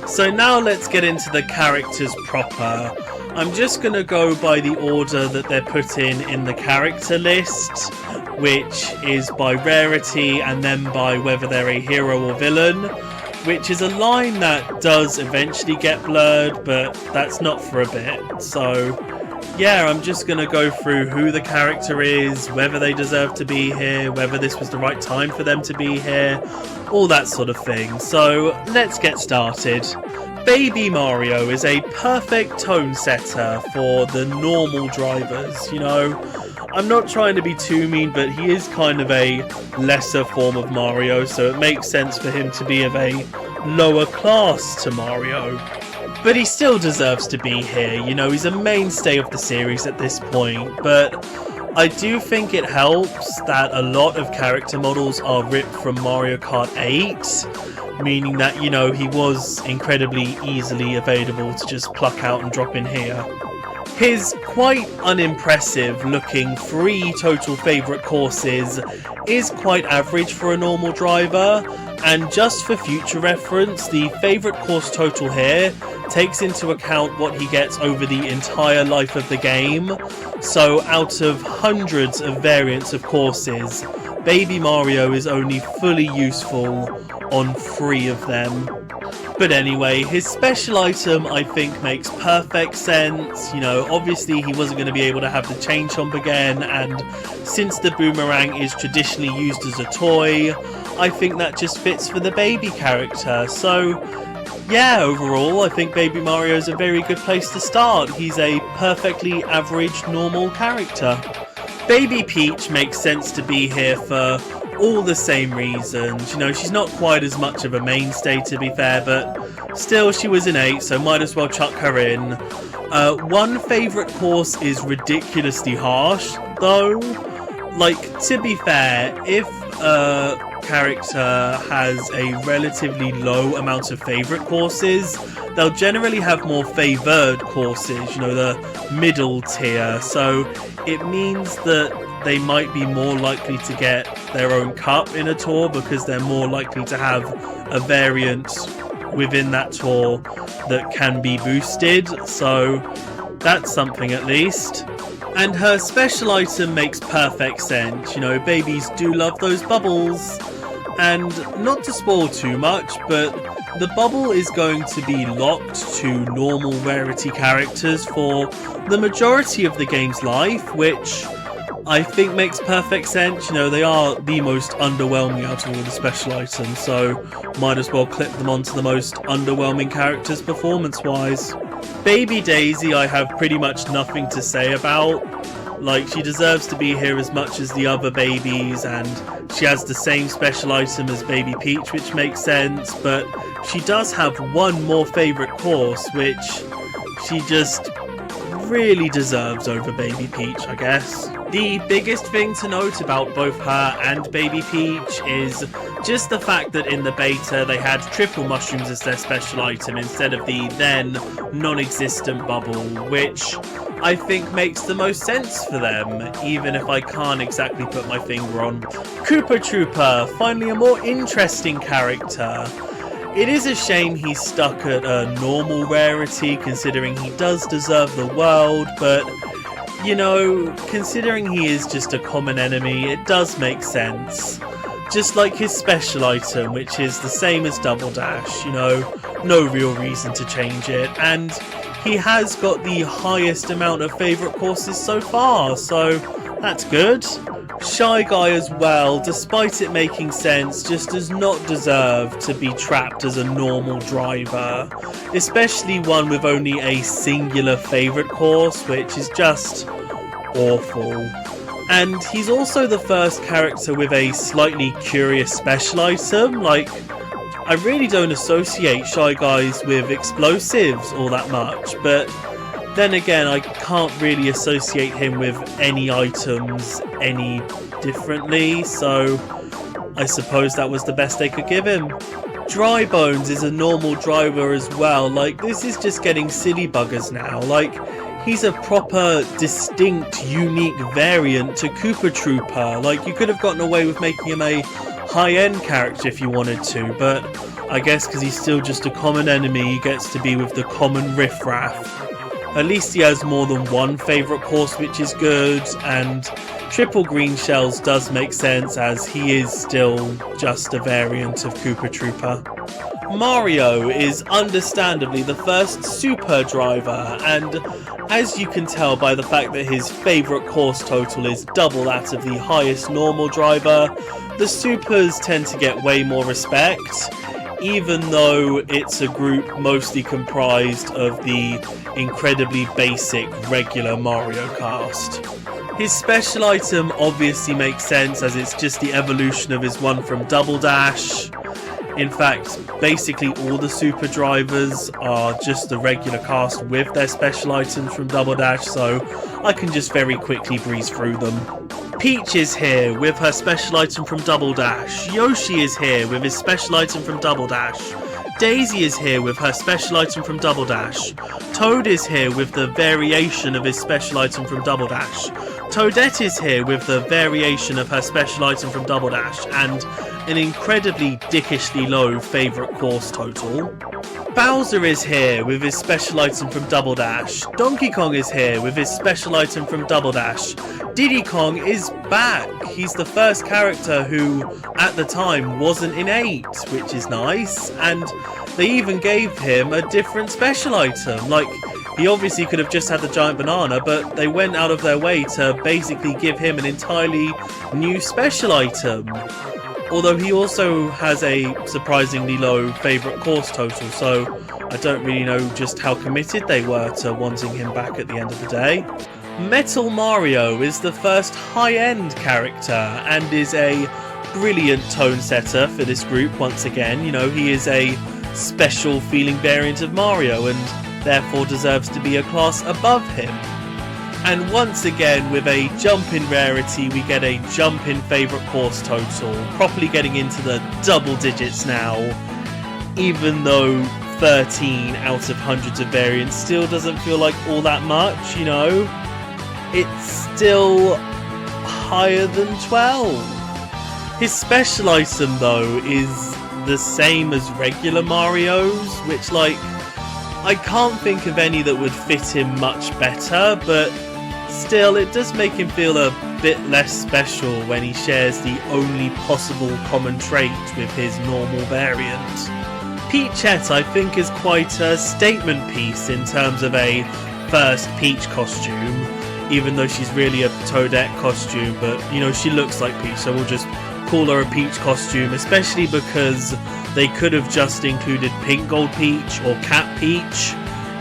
So now let's get into the characters proper. I'm just going to go by the order that they're put in the character list, which is by rarity and then by whether they're a hero or villain, which is a line that does eventually get blurred, but that's not for a bit. So yeah, I'm just going to go through who the character is, whether they deserve to be here, whether this was the right time for them to be here, all that sort of thing. So let's get started. Baby Mario is a perfect tone setter for the normal drivers, you know. I'm not trying to be too mean, but he is kind of a lesser form of Mario, so it makes sense for him to be of a lower class to Mario. But he still deserves to be here, you know, he's a mainstay of the series at this point, but I do think it helps that a lot of character models are ripped from Mario Kart 8, meaning that, you know, he was incredibly easily available to just pluck out and drop in here. His quite unimpressive looking 3 total favourite courses is quite average for a normal driver, and just for future reference, the favourite course total here takes into account what he gets over the entire life of the game. So out of hundreds of variants of courses, Baby Mario is only fully useful on 3 of them. But anyway, his special item I think makes perfect sense. You know, obviously he wasn't going to be able to have the chain chomp again, and since the boomerang is traditionally used as a toy, I think that just fits for the baby character. So yeah, overall I think Baby Mario is a very good place to start. He's a perfectly average normal character. Baby Peach makes sense to be here for all the same reasons. You know, she's not quite as much of a mainstay to be fair, but still she was an 8, so might as well chuck her in. One favourite course is ridiculously harsh though. Like, to be fair, if a character has a relatively low amount of favourite courses, they'll generally have more favoured courses, you know, the middle tier, so it means that they might be more likely to get their own cup in a tour because they're more likely to have a variant within that tour that can be boosted, so that's something at least. And her special item makes perfect sense, you know, babies do love those bubbles. And not to spoil too much, but the bubble is going to be locked to normal rarity characters for the majority of the game's life, which I think makes perfect sense. You know, they are the most underwhelming out of all the special items, so might as well clip them onto the most underwhelming characters performance-wise. Baby Daisy I have pretty much nothing to say about. Like, she deserves to be here as much as the other babies, and she has the same special item as Baby Peach, which makes sense, but she does have one more favourite course, which she just really deserves over Baby Peach, I guess. The biggest thing to note about both her and Baby Peach is just the fact that in the beta they had triple mushrooms as their special item instead of the then non-existent bubble, which I think makes the most sense for them, even if I can't exactly put my finger on. Koopa Troopa, finally a more interesting character. It is a shame he's stuck at a normal rarity considering he does deserve the world, but You know, considering he is just a common enemy, it does make sense. Just like his special item, which is the same as Double Dash, you know, no real reason to change it. And he has got the highest amount of favourite courses so far, so that's good. Shy Guy as well, despite it making sense, just does not deserve to be trapped as a normal driver, especially one with only a singular favourite course, which is just awful. And he's also the first character with a slightly curious special item. Like, I really don't associate Shy Guys with explosives all that much, but then again, I can't really associate him with any items any differently, so I suppose that was the best they could give him. Dry Bones is a normal driver as well. Like, this is just getting silly buggers now. Like, he's a proper, distinct, unique variant to Koopa Trooper. Like, you could have gotten away with making him a high-end character if you wanted to, but I guess because he's still just a common enemy, he gets to be with the common riffraff. At least he has more than one favourite course, which is good, and Triple Green Shells does make sense as he is still just a variant of Koopa Trooper. Mario is understandably the first super driver, and as you can tell by the fact that his favourite course total is double that of the highest normal driver, the supers tend to get way more respect, even though it's a group mostly comprised of the incredibly basic regular Mario cast. His special item obviously makes sense as it's just the evolution of his one from Double Dash. In fact, basically all the super drivers are just the regular cast with their special items from Double Dash, so I can just very quickly breeze through them. Peach is here with her special item from Double Dash. Yoshi is here with his special item from Double Dash. Daisy is here with her special item from Double Dash. Toad is here with the variation of his special item from Double Dash. Toadette is here with the variation of her special item from Double Dash and an incredibly dickishly low favourite course total. Bowser is here with his special item from Double Dash. Donkey Kong is here with his special item from Double Dash. Diddy Kong is back. He's the first character who, at the time, wasn't in 8, which is nice. And they even gave him a different special item. Like, he obviously could have just had the giant banana, but they went out of their way to basically give him an entirely new special item. Although he also has a surprisingly low favourite course total, so I don't really know just how committed they were to wanting him back at the end of the day. Metal Mario is the first high-end character and is a brilliant tone setter for this group once again. You know, he is a special feeling variant of Mario and therefore deserves to be a class above him. And once again, with a jump in rarity, we get a jump in favourite course total, properly getting into the double digits now, even though 13 out of hundreds of variants still doesn't feel like all that much, you know? It's still higher than 12. His special item, though, is the same as regular Mario's, which, like, I can't think of any that would fit him much better, but still, it does make him feel a bit less special when he shares the only possible common trait with his normal variant. Peachette, I think, is quite a statement piece in terms of a first Peach costume, even though she's really a Toadette costume, but, you know, she looks like Peach, so we'll just call her a Peach costume, especially because they could have just included Pink Gold Peach or Cat Peach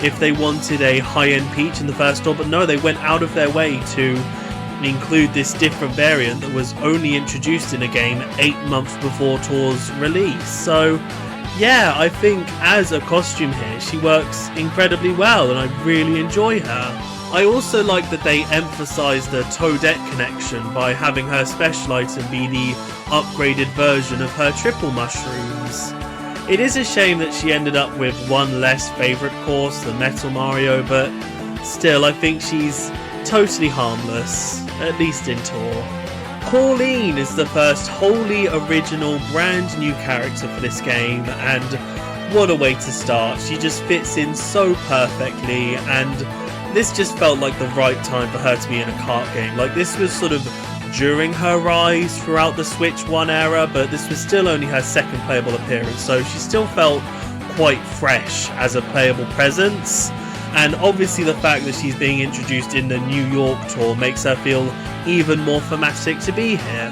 if they wanted a high-end Peach in the first store, but no, they went out of their way to include this different variant that was only introduced in a game 8 months before Tour's release. So yeah, I think as a costume here, she works incredibly well and I really enjoy her. I also like that they emphasise the Toadette connection by having her special item be the upgraded version of her triple mushrooms. It is a shame that she ended up with one less favourite course than Metal Mario, but still I think she's totally harmless, at least in Tour. Pauline is the first wholly original brand new character for this game, and what a way to start. She just fits in so perfectly, and this just felt like the right time for her to be in a kart game. Like, this was sort of during her rise throughout the Switch 1 era, but this was still only her second playable appearance, so she still felt quite fresh as a playable presence. And obviously the fact that she's being introduced in the New York tour makes her feel even more thematic to be here.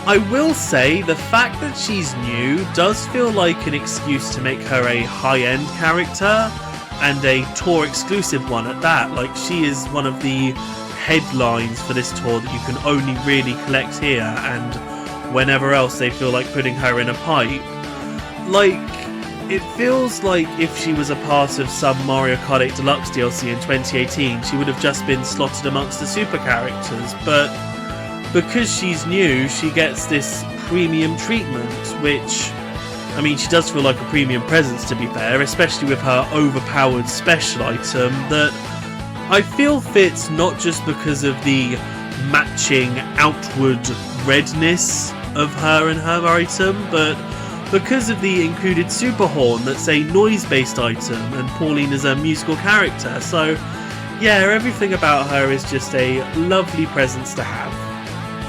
I will say the fact that she's new does feel like an excuse to make her a high-end character, and a tour exclusive one at that. Like, she is one of the headlines for this tour that you can only really collect here, and whenever else they feel like putting her in a pipe. Like, it feels like if she was a part of some Mario Kart 8 Deluxe DLC in 2018, she would have just been slotted amongst the super characters, but because she's new, she gets this premium treatment, which, I mean, she does feel like a premium presence, to be fair, especially with her overpowered special item that I feel fits not just because of the matching outward redness of her and her item, but because of the included super horn that's a noise-based item and Pauline is a musical character. So yeah, everything about her is just a lovely presence to have.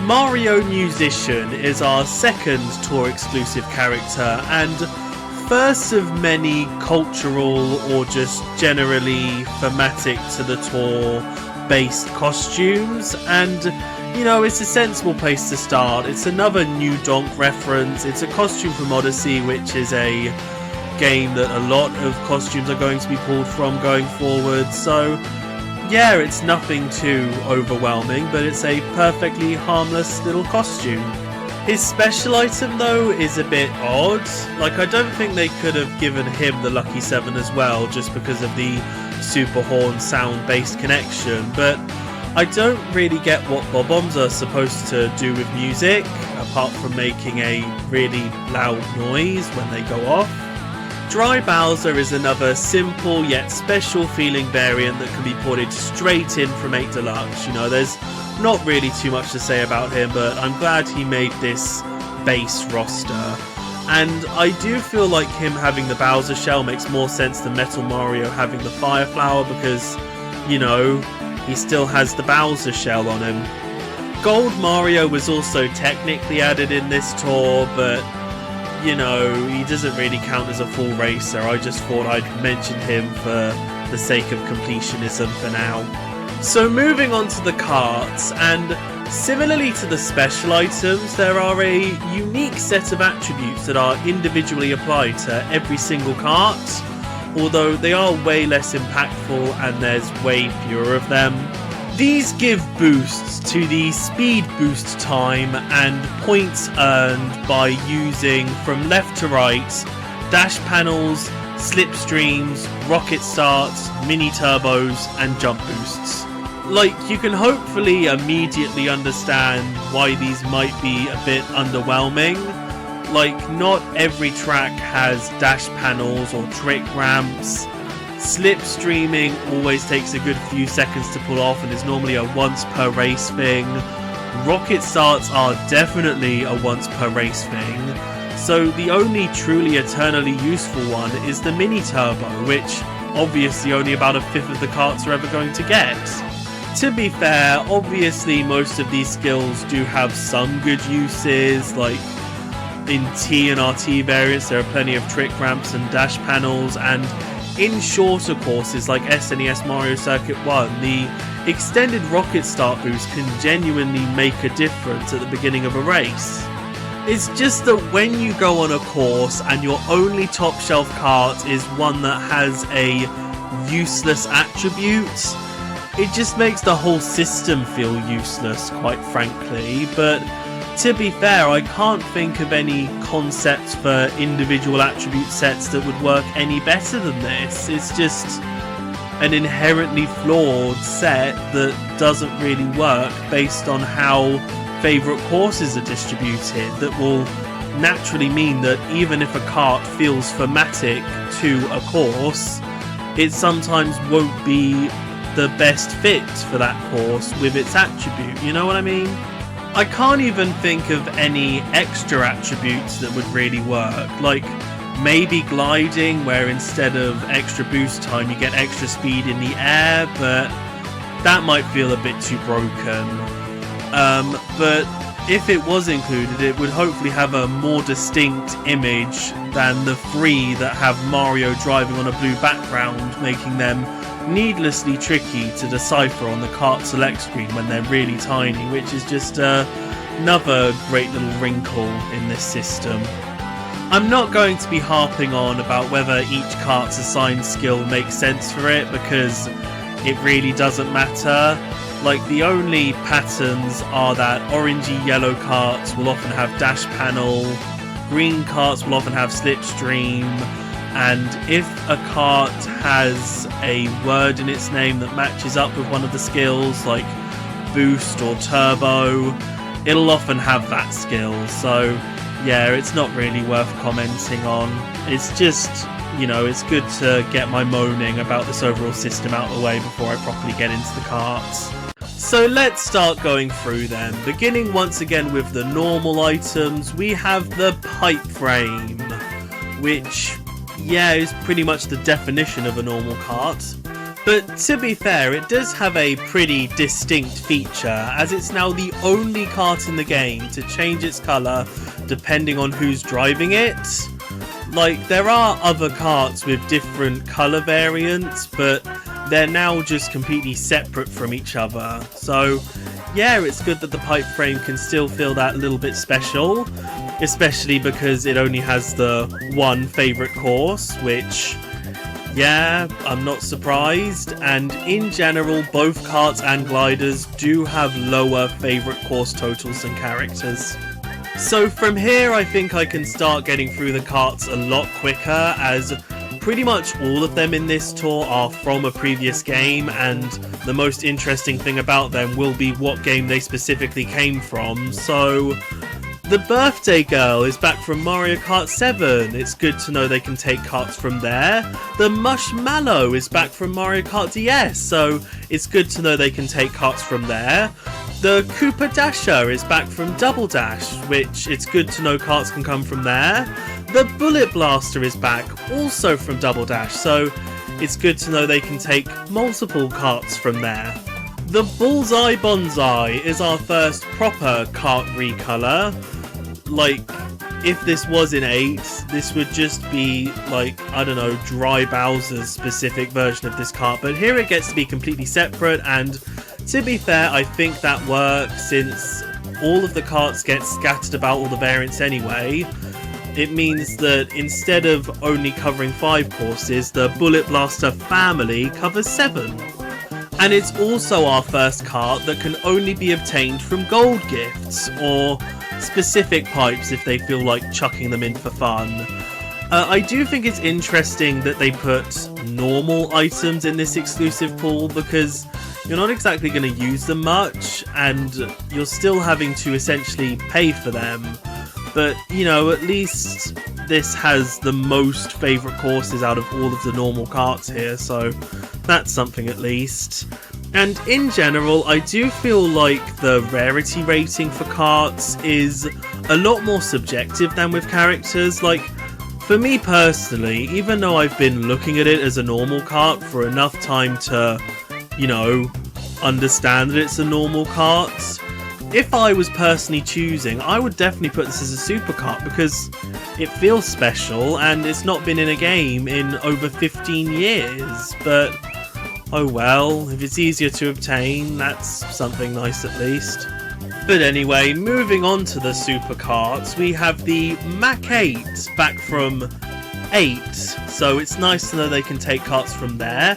Mario Musician is our second tour exclusive character, and first of many cultural or just generally thematic to the tour based costumes, and you know, it's a sensible place to start. It's another New Donk reference. It's a costume from Odyssey, which is a game that a lot of costumes are going to be pulled from going forward, so yeah, it's nothing too overwhelming, but it's a perfectly harmless little costume. His special item, though, is a bit odd. Like, I don't think they could have given him the Lucky 7 as well, just because of the super horn sound-based connection, but I don't really get what bob-ombs are supposed to do with music, apart from making a really loud noise when they go off. Dry Bowser is another simple yet special feeling variant that can be ported straight in from 8 Deluxe. You know, there's not really too much to say about him, but I'm glad he made this base roster. And I do feel like him having the Bowser shell makes more sense than Metal Mario having the Fire Flower, because, you know, he still has the Bowser shell on him. Gold Mario was also technically added in this tour, but you know, he doesn't really count as a full racer. I just thought I'd mention him for the sake of completionism for now. So moving on to the karts, and similarly to the special items, there are a unique set of attributes that are individually applied to every single kart, although they are way less impactful and there's way fewer of them. These give boosts to the speed boost time and points earned by using from left to right dash panels, slipstreams, rocket starts, mini turbos and jump boosts. Like, you can hopefully immediately understand why these might be a bit underwhelming. Like, not every track has dash panels or trick ramps. Slipstreaming always takes a good few seconds to pull off and is normally a once per race thing. Rocket starts are definitely a once per race thing. So the only truly eternally useful one is the mini turbo, which obviously only about a fifth of the karts are ever going to get. To be fair, obviously most of these skills do have some good uses, like in T and RT variants there are plenty of trick ramps and dash panels, and in shorter courses like SNES Mario Circuit 1, the extended rocket start boost can genuinely make a difference at the beginning of a race. It's just that when you go on a course and your only top shelf kart is one that has a useless attribute, it just makes the whole system feel useless, quite frankly. But to be fair, I can't think of any concepts for individual attribute sets that would work any better than this. It's just an inherently flawed set that doesn't really work based on how favourite courses are distributed, that will naturally mean that even if a kart feels thematic to a course, it sometimes won't be the best fit for that course with its attribute, you know what I mean? I can't even think of any extra attributes that would really work, like maybe gliding, where instead of extra boost time you get extra speed in the air, but that might feel a bit too broken. But if it was included, it would hopefully have a more distinct image than the 3 that have Mario driving on a blue background, making them needlessly tricky to decipher on the kart select screen when they're really tiny, which is just another great little wrinkle in this system. I'm not going to be harping on about whether each kart's assigned skill makes sense for it, because it really doesn't matter. Like, the only patterns are that orangey yellow karts will often have dash panel, green karts will often have slipstream, and if a kart has a word in its name that matches up with one of the skills, like boost or turbo, it'll often have that skill. So yeah, it's not really worth commenting on. It's just, you know, it's good to get my moaning about this overall system out of the way before I properly get into the karts. So let's start going through them. Beginning once again with the normal items, we have the pipe frame, which, yeah, is pretty much the definition of a normal kart. But to be fair, it does have a pretty distinct feature, as it's now the only kart in the game to change its colour depending on who's driving it. Like, there are other karts with different colour variants, but they're now just completely separate from each other. So yeah, it's good that the pipe frame can still feel that little bit special, especially because it only has the one favourite course, which, yeah, I'm not surprised. And in general, both karts and gliders do have lower favourite course totals than characters. So from here, I think I can start getting through the karts a lot quicker, as pretty much all of them in this tour are from a previous game, and the most interesting thing about them will be what game they specifically came from. So the Birthday Girl is back from Mario Kart 7. It's good to know they can take karts from there. The Mushmallow is back from Mario Kart DS, so it's good to know they can take karts from there. The Koopa Dasher is back from Double Dash, which it's good to know karts can come from there. The Bullet Blaster is back, also from Double Dash, so it's good to know they can take multiple karts from there. The Bullseye Bonsai is our first proper kart recolor. Like, if this was in 8, this would just be, like, I don't know, Dry Bowser's specific version of this kart, but here it gets to be completely separate, and to be fair, I think that works, since all of the karts get scattered about all the variants anyway. It means that instead of only covering 5 courses, the Bullet Blaster family covers 7. And it's also our first kart that can only be obtained from gold gifts, or specific pipes if they feel like chucking them in for fun. I do think it's interesting that they put normal items in this exclusive pool, because you're not exactly going to use them much, and you're still having to essentially pay for them. But, you know, at least this has the most favourite courses out of all of the normal karts here, so that's something at least. And in general, I do feel like the rarity rating for karts is a lot more subjective than with characters. Like, for me personally, even though I've been looking at it as a normal kart for enough time to, you know, understand that it's a normal kart, if I was personally choosing, I would definitely put this as a superkart, because it feels special and it's not been in a game in over 15 years. But oh well, if it's easier to obtain, that's something nice at least. But anyway, moving on to the superkarts, we have the Mach 8 back from 8, so it's nice to know they can take karts from there.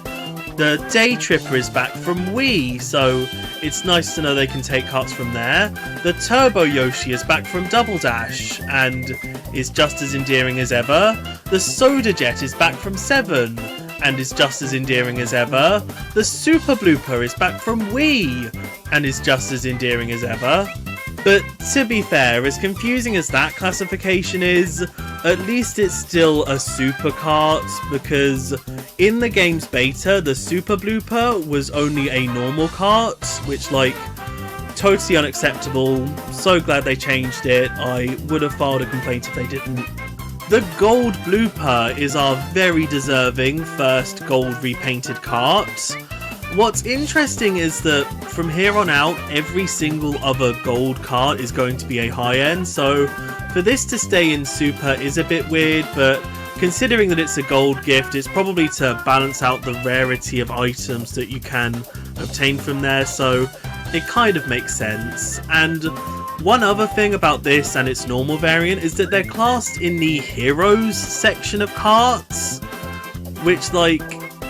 The Day Tripper is back from Wii, so it's nice to know they can take karts from there. The Turbo Yoshi is back from Double Dash, and is just as endearing as ever. The Soda Jet is back from 7, and is just as endearing as ever. The Super Blooper is back from Wii, and is just as endearing as ever. But to be fair, as confusing as that classification is, at least it's still a superkart, because in the game's beta, the Super Blooper was only a normal kart, which, like, totally unacceptable. So glad they changed it. I would have filed a complaint if they didn't. The Gold Blooper is our very deserving first gold repainted kart. What's interesting is that from here on out, every single other gold kart is going to be a high-end, so for this to stay in Super is a bit weird, but considering that it's a gold gift, it's probably to balance out the rarity of items that you can obtain from there, so it kind of makes sense. And one other thing about this and its normal variant is that they're classed in the Heroes section of karts, which, like,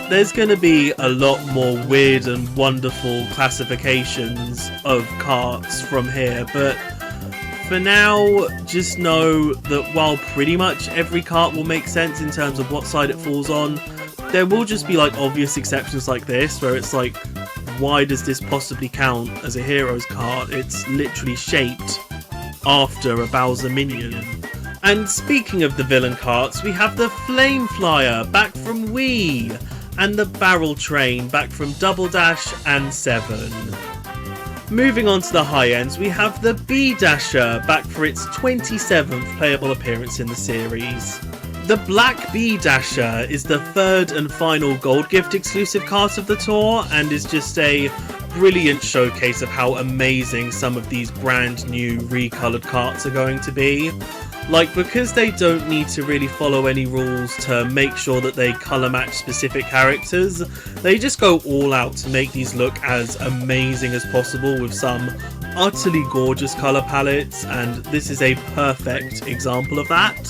there's going to be a lot more weird and wonderful classifications of karts from here, but for now, just know that while pretty much every kart will make sense in terms of what side it falls on, there will just be like obvious exceptions like this, where it's like, why does this possibly count as a Heroes kart? It's literally shaped after a Bowser minion. And speaking of the villain karts, we have the Flame Flyer back from Wii, and the Barrel Train back from Double Dash and 7. Moving on to the high ends, we have the B Dasher back for its 27th playable appearance in the series. The Black B Dasher is the third and final Gold Gift exclusive kart of the tour, and is just a brilliant showcase of how amazing some of these brand new recoloured karts are going to be. Like, because they don't need to really follow any rules to make sure that they colour match specific characters, they just go all out to make these look as amazing as possible with some utterly gorgeous colour palettes, and this is a perfect example of that.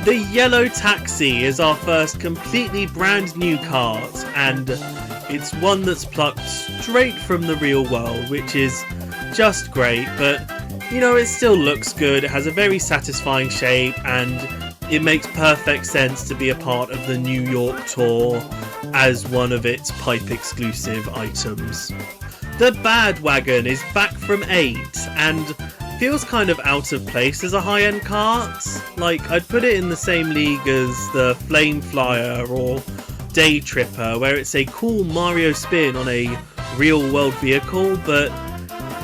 The Yellow Taxi is our first completely brand new kart, and it's one that's plucked straight from the real world, which is just great, but you know, it still looks good, it has a very satisfying shape, and it makes perfect sense to be a part of the New York tour as one of its pipe exclusive items. The Bad Wagon is back from 8, and feels kind of out of place as a high-end kart. Like, I'd put it in the same league as the Flame Flyer or Day Tripper, where it's a cool Mario spin on a real-world vehicle, but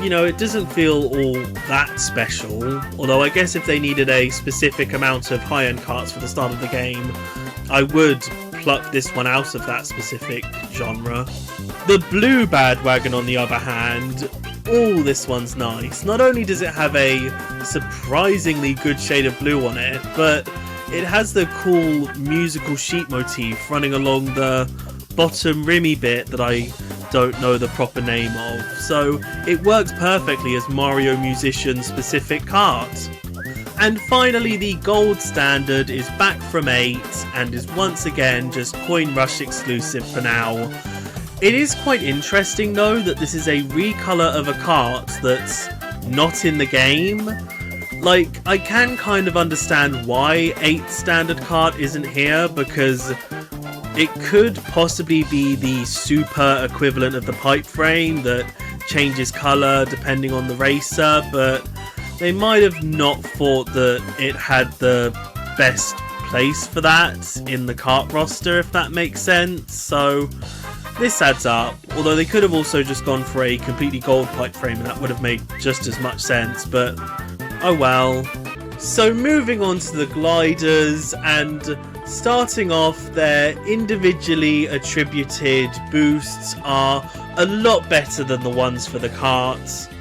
you know, it doesn't feel all that special, although I guess if they needed a specific amount of high-end karts for the start of the game, I would pluck this one out of that specific genre. The Blue Bad Wagon, on the other hand, this one's nice. Not only does it have a surprisingly good shade of blue on it, but it has the cool musical sheet motif running along the bottom rimmy bit that I don't know the proper name of, so it works perfectly as Mario Musician specific kart. And finally, the Gold Standard is back from 8 and is once again just Coin Rush exclusive for now. It is quite interesting though that this is a recolor of a kart that's not in the game. Like, I can kind of understand why 8 Standard kart isn't here, because it could possibly be the super equivalent of the pipe frame that changes colour depending on the racer, but they might have not thought that it had the best place for that in the kart roster, if that makes sense. So this adds up, although they could have also just gone for a completely gold pipe frame and that would have made just as much sense, but oh well. So moving on to the gliders, and starting off, their individually attributed boosts are a lot better than the ones for the karts.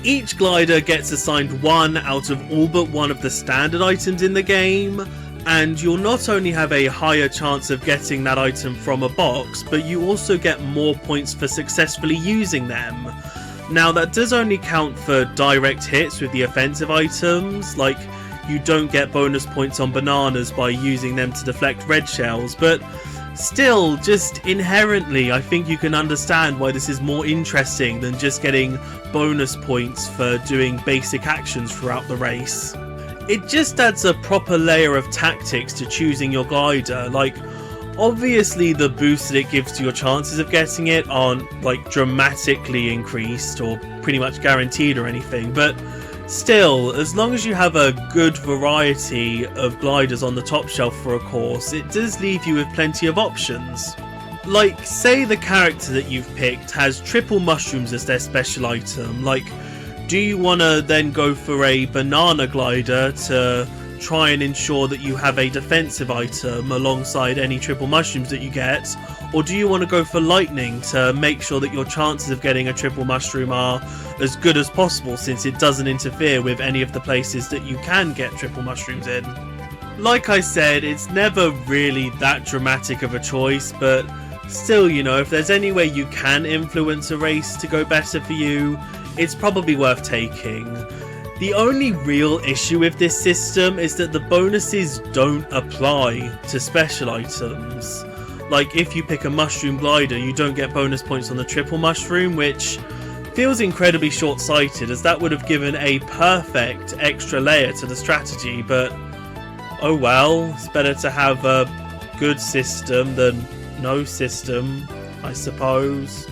Each glider gets assigned one out of all but one of the standard items in the game, and you'll not only have a higher chance of getting that item from a box, but you also get more points for successfully using them. Now, that does only count for direct hits with the offensive items, like you don't get bonus points on bananas by using them to deflect red shells, but still, just inherently, I think you can understand why this is more interesting than just getting bonus points for doing basic actions throughout the race. It just adds a proper layer of tactics to choosing your glider. Like, obviously the boost that it gives to your chances of getting it aren't like dramatically increased or pretty much guaranteed or anything, but still, as long as you have a good variety of gliders on the top shelf for a course, it does leave you with plenty of options. Like, say the character that you've picked has triple mushrooms as their special item, like, do you want to then go for a banana glider to try and ensure that you have a defensive item alongside any triple mushrooms that you get, or do you want to go for lightning to make sure that your chances of getting a triple mushroom are as good as possible, since it doesn't interfere with any of the places that you can get triple mushrooms in? Like I said, it's never really that dramatic of a choice, but still, you know, if there's any way you can influence a race to go better for you, it's probably worth taking. The only real issue with this system is that the bonuses don't apply to special items. Like, if you pick a mushroom glider, you don't get bonus points on the triple mushroom, which feels incredibly short-sighted, as that would have given a perfect extra layer to the strategy, but oh well, it's better to have a good system than no system, I suppose.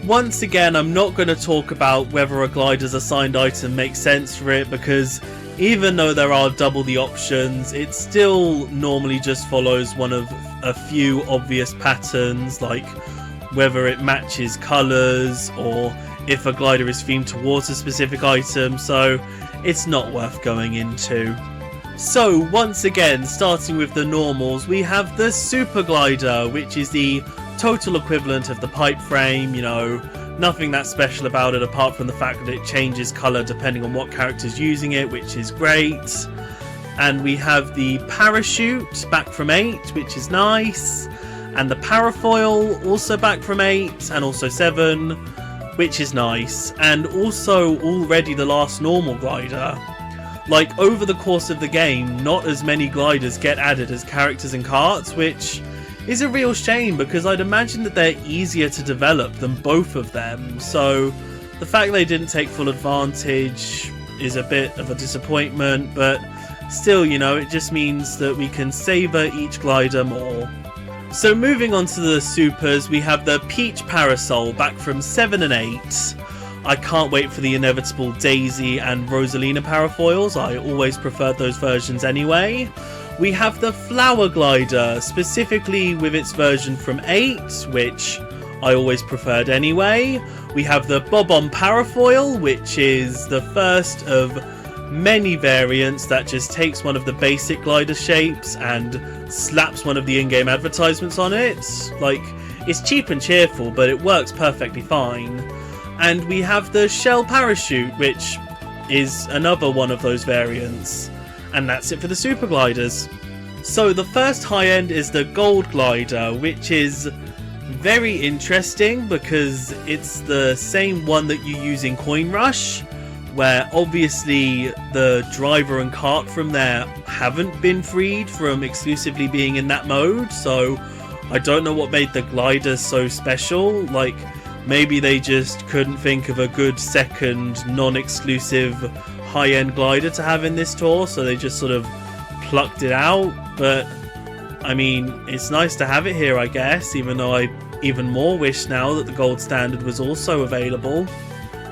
Once again, I'm not going to talk about whether a glider's assigned item makes sense for it, because even though there are double the options, it still normally just follows one of a few obvious patterns, like whether it matches colours or if a glider is themed towards a specific item, so it's not worth going into. So once again, starting with the normals, we have the Super Glider, which is the total equivalent of the pipe frame. You know, nothing that special about it apart from the fact that it changes colour depending on what character's using it, which is great. And we have the Parachute, back from 8, which is nice. And the Parafoil, also back from 8, and also 7, which is nice. And also already the last normal glider. Like, over the course of the game, not as many gliders get added as characters and carts, which is a real shame, because I'd imagine that they're easier to develop than both of them. So the fact they didn't take full advantage is a bit of a disappointment, but still, you know, it just means that we can savour each glider more. So moving on to the supers, we have the Peach Parasol, back from 7 and 8. I can't wait for the inevitable Daisy and Rosalina parafoils. I always preferred those versions anyway. We have the Flower Glider, specifically with its version from 8, which I always preferred anyway. We have the Bob-omb Parafoil, which is the first of many variants that just takes one of the basic glider shapes and slaps one of the in-game advertisements on it. Like, it's cheap and cheerful, but it works perfectly fine. And we have the Shell Parachute, which is another one of those variants. And that's it for the Super Gliders. So the first high end is the Gold Glider, which is very interesting because it's the same one that you use in Coin Rush, where obviously the driver and cart from there haven't been freed from exclusively being in that mode. So I don't know what made the gliders so special. Like, maybe they just couldn't think of a good second non-exclusive high-end glider to have in this tour, so they just sort of plucked it out. But I mean, it's nice to have it here, I guess, even though I even more wish now that the gold standard was also available.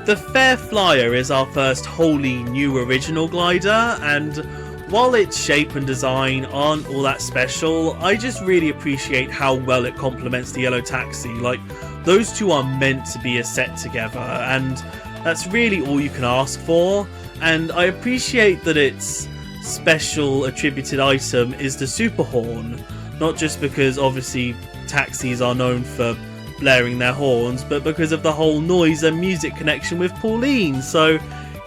The Fair Flyer is our first wholly new original glider, and while its shape and design aren't all that special, I just really appreciate how well it complements the Yellow Taxi. Like, those two are meant to be a set together, and that's really all you can ask for. And I appreciate that its special attributed item is the Super Horn, not just because obviously taxis are known for blaring their horns, but because of the whole noise and music connection with Pauline. So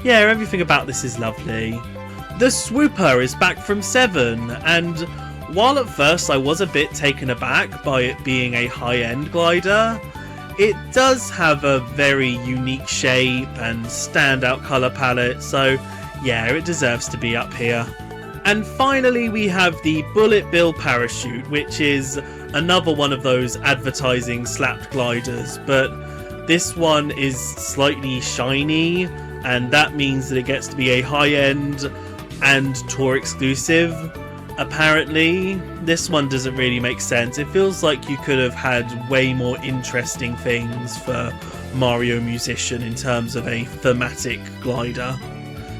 yeah, everything about this is lovely. The Swooper is back from 7, and while at first I was a bit taken aback by it being a high-end glider, it does have a very unique shape and standout colour palette, so yeah, it deserves to be up here. And finally we have the Bullet Bill Parachute, which is another one of those advertising slapped gliders, but this one is slightly shiny, and that means that it gets to be a high-end and tour exclusive. Apparently, this one doesn't really make sense. It feels like you could have had way more interesting things for Mario Musician in terms of a thematic glider.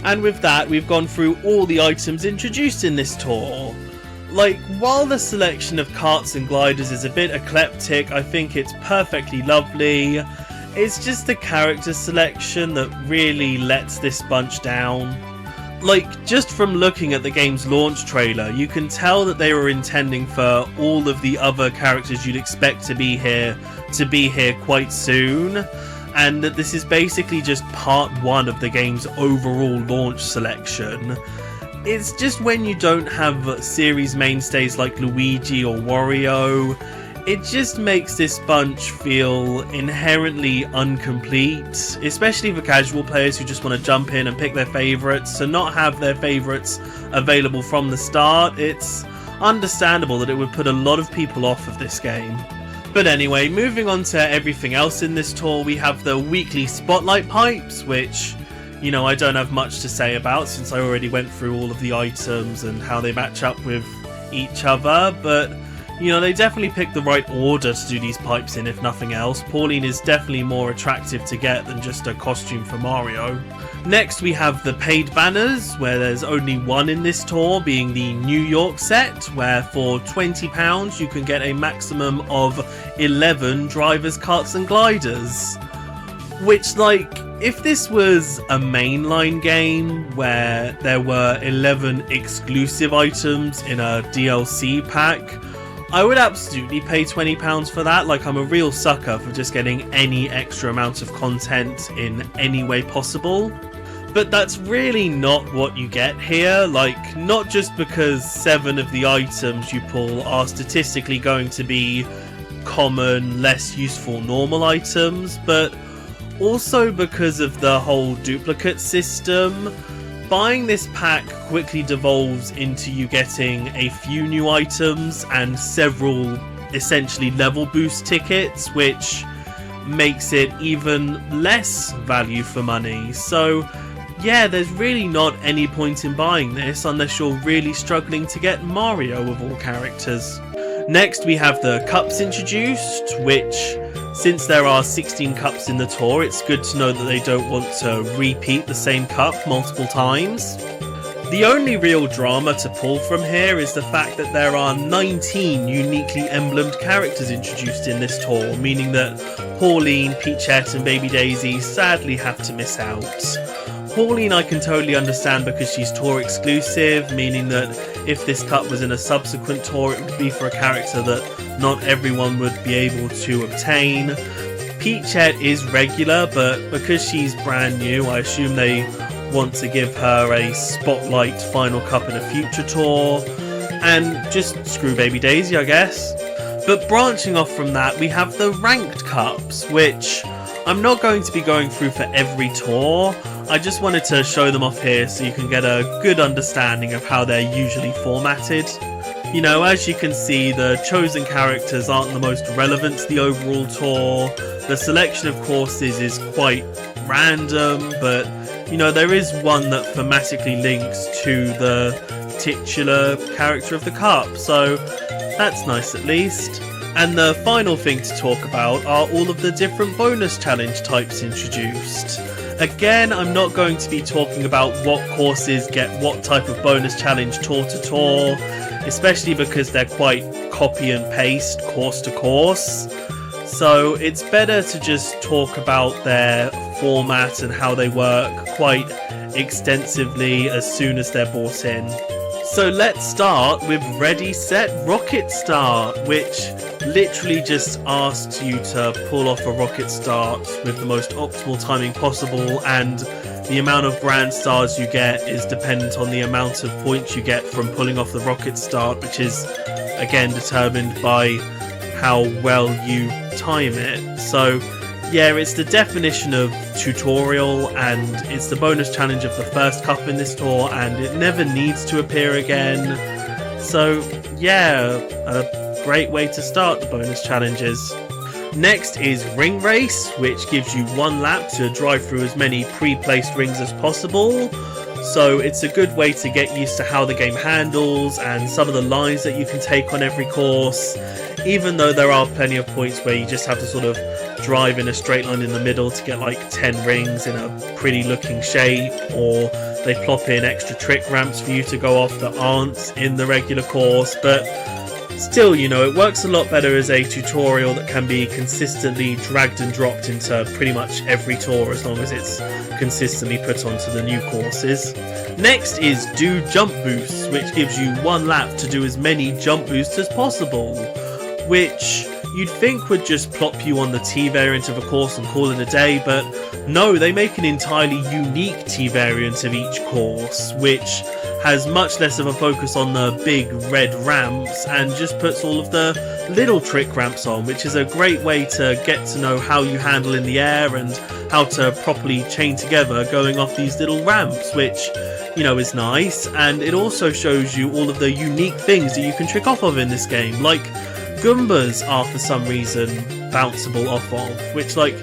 And with that, we've gone through all the items introduced in this tour. Like, while the selection of carts and gliders is a bit eclectic, I think it's perfectly lovely. It's just the character selection that really lets this bunch down. Like, just from looking at the game's launch trailer, you can tell that they were intending for all of the other characters you'd expect to be here quite soon, and that this is basically just part one of the game's overall launch selection. It's just when you don't have series mainstays like Luigi or Wario, it just makes this bunch feel inherently incomplete, especially for casual players who just want to jump in and pick their favourites. To not have their favourites available from the start, it's understandable that it would put a lot of people off of this game. But anyway, moving on to everything else in this tour, we have the weekly spotlight pipes, which, you know, I don't have much to say about since I already went through all of the items and how they match up with each other, but you know, they definitely picked the right order to do these pipes in, if nothing else. Pauline is definitely more attractive to get than just a costume for Mario. Next we have the paid banners, where there's only one in this tour, being the New York set, where for £20 you can get a maximum of 11 drivers, karts and gliders. Which, like, if this was a mainline game where there were 11 exclusive items in a DLC pack, I would absolutely pay £20 for that. Like, I'm a real sucker for just getting any extra amount of content in any way possible. But that's really not what you get here. Like, not just because 7 of the items you pull are statistically going to be common, less useful normal items, but also because of the whole duplicate system. Buying this pack quickly devolves into you getting a few new items and several essentially level boost tickets, which makes it even less value for money. So yeah, there's really not any point in buying this unless you're really struggling to get Mario of all characters. Next we have the cups introduced, which, since there are 16 cups in the tour, it's good to know that they don't want to repeat the same cup multiple times. The only real drama to pull from here is the fact that there are 19 uniquely emblemed characters introduced in this tour, meaning that Pauline, Peachette and Baby Daisy sadly have to miss out. Pauline I can totally understand because she's tour exclusive, meaning that if this cup was in a subsequent tour it would be for a character that not everyone would be able to obtain. Peachette is regular, but because she's brand new, I assume they want to give her a spotlight final cup in a future tour, and just screw Baby Daisy, I guess. But branching off from that, we have the ranked cups, which I'm not going to be going through for every tour. I just wanted to show them off here so you can get a good understanding of how they're usually formatted. You know, as you can see, the chosen characters aren't the most relevant to the overall tour. The selection of courses is quite random, but you know, there is one that thematically links to the titular character of the cup, so that's nice at least. And the final thing to talk about are all of the different bonus challenge types introduced. Again, I'm not going to be talking about what courses get what type of bonus challenge tour to tour, especially because they're quite copy and paste course to course. So it's better to just talk about their format and how they work quite extensively as soon as they're brought in. So let's start with Ready, Set, Rocket Start, which literally just asks you to pull off a rocket start with the most optimal timing possible, and the amount of grand stars you get is dependent on the amount of points you get from pulling off the rocket start, which is again determined by how well you time it. So yeah, it's the definition of tutorial, and it's the bonus challenge of the first cup in this tour, and it never needs to appear again. So yeah, a great way to start the bonus challenges. Next is Ring Race, which gives you 1 lap to drive through as many pre-placed rings as possible. So it's a good way to get used to how the game handles and some of the lines that you can take on every course, even though there are plenty of points where you just have to sort of drive in a straight line in the middle to get like 10 rings in a pretty looking shape, or they plop in extra trick ramps for you to go off that aren't in the regular course. But Still, you know, it works a lot better as a tutorial that can be consistently dragged and dropped into pretty much every tour as long as it's consistently put onto the new courses. Next is do jump boosts, which gives you 1 lap to do as many jump boosts as possible, which you'd think would just plop you on the T variant of a course and call it a day, but no, they make an entirely unique T variant of each course, which has much less of a focus on the big red ramps and just puts all of the little trick ramps on, which is a great way to get to know how you handle in the air and how to properly chain together going off these little ramps, which, you know, is nice. And it also shows you all of the unique things that you can trick off of in this game, like Goombas are for some reason bounceable off of, which, like,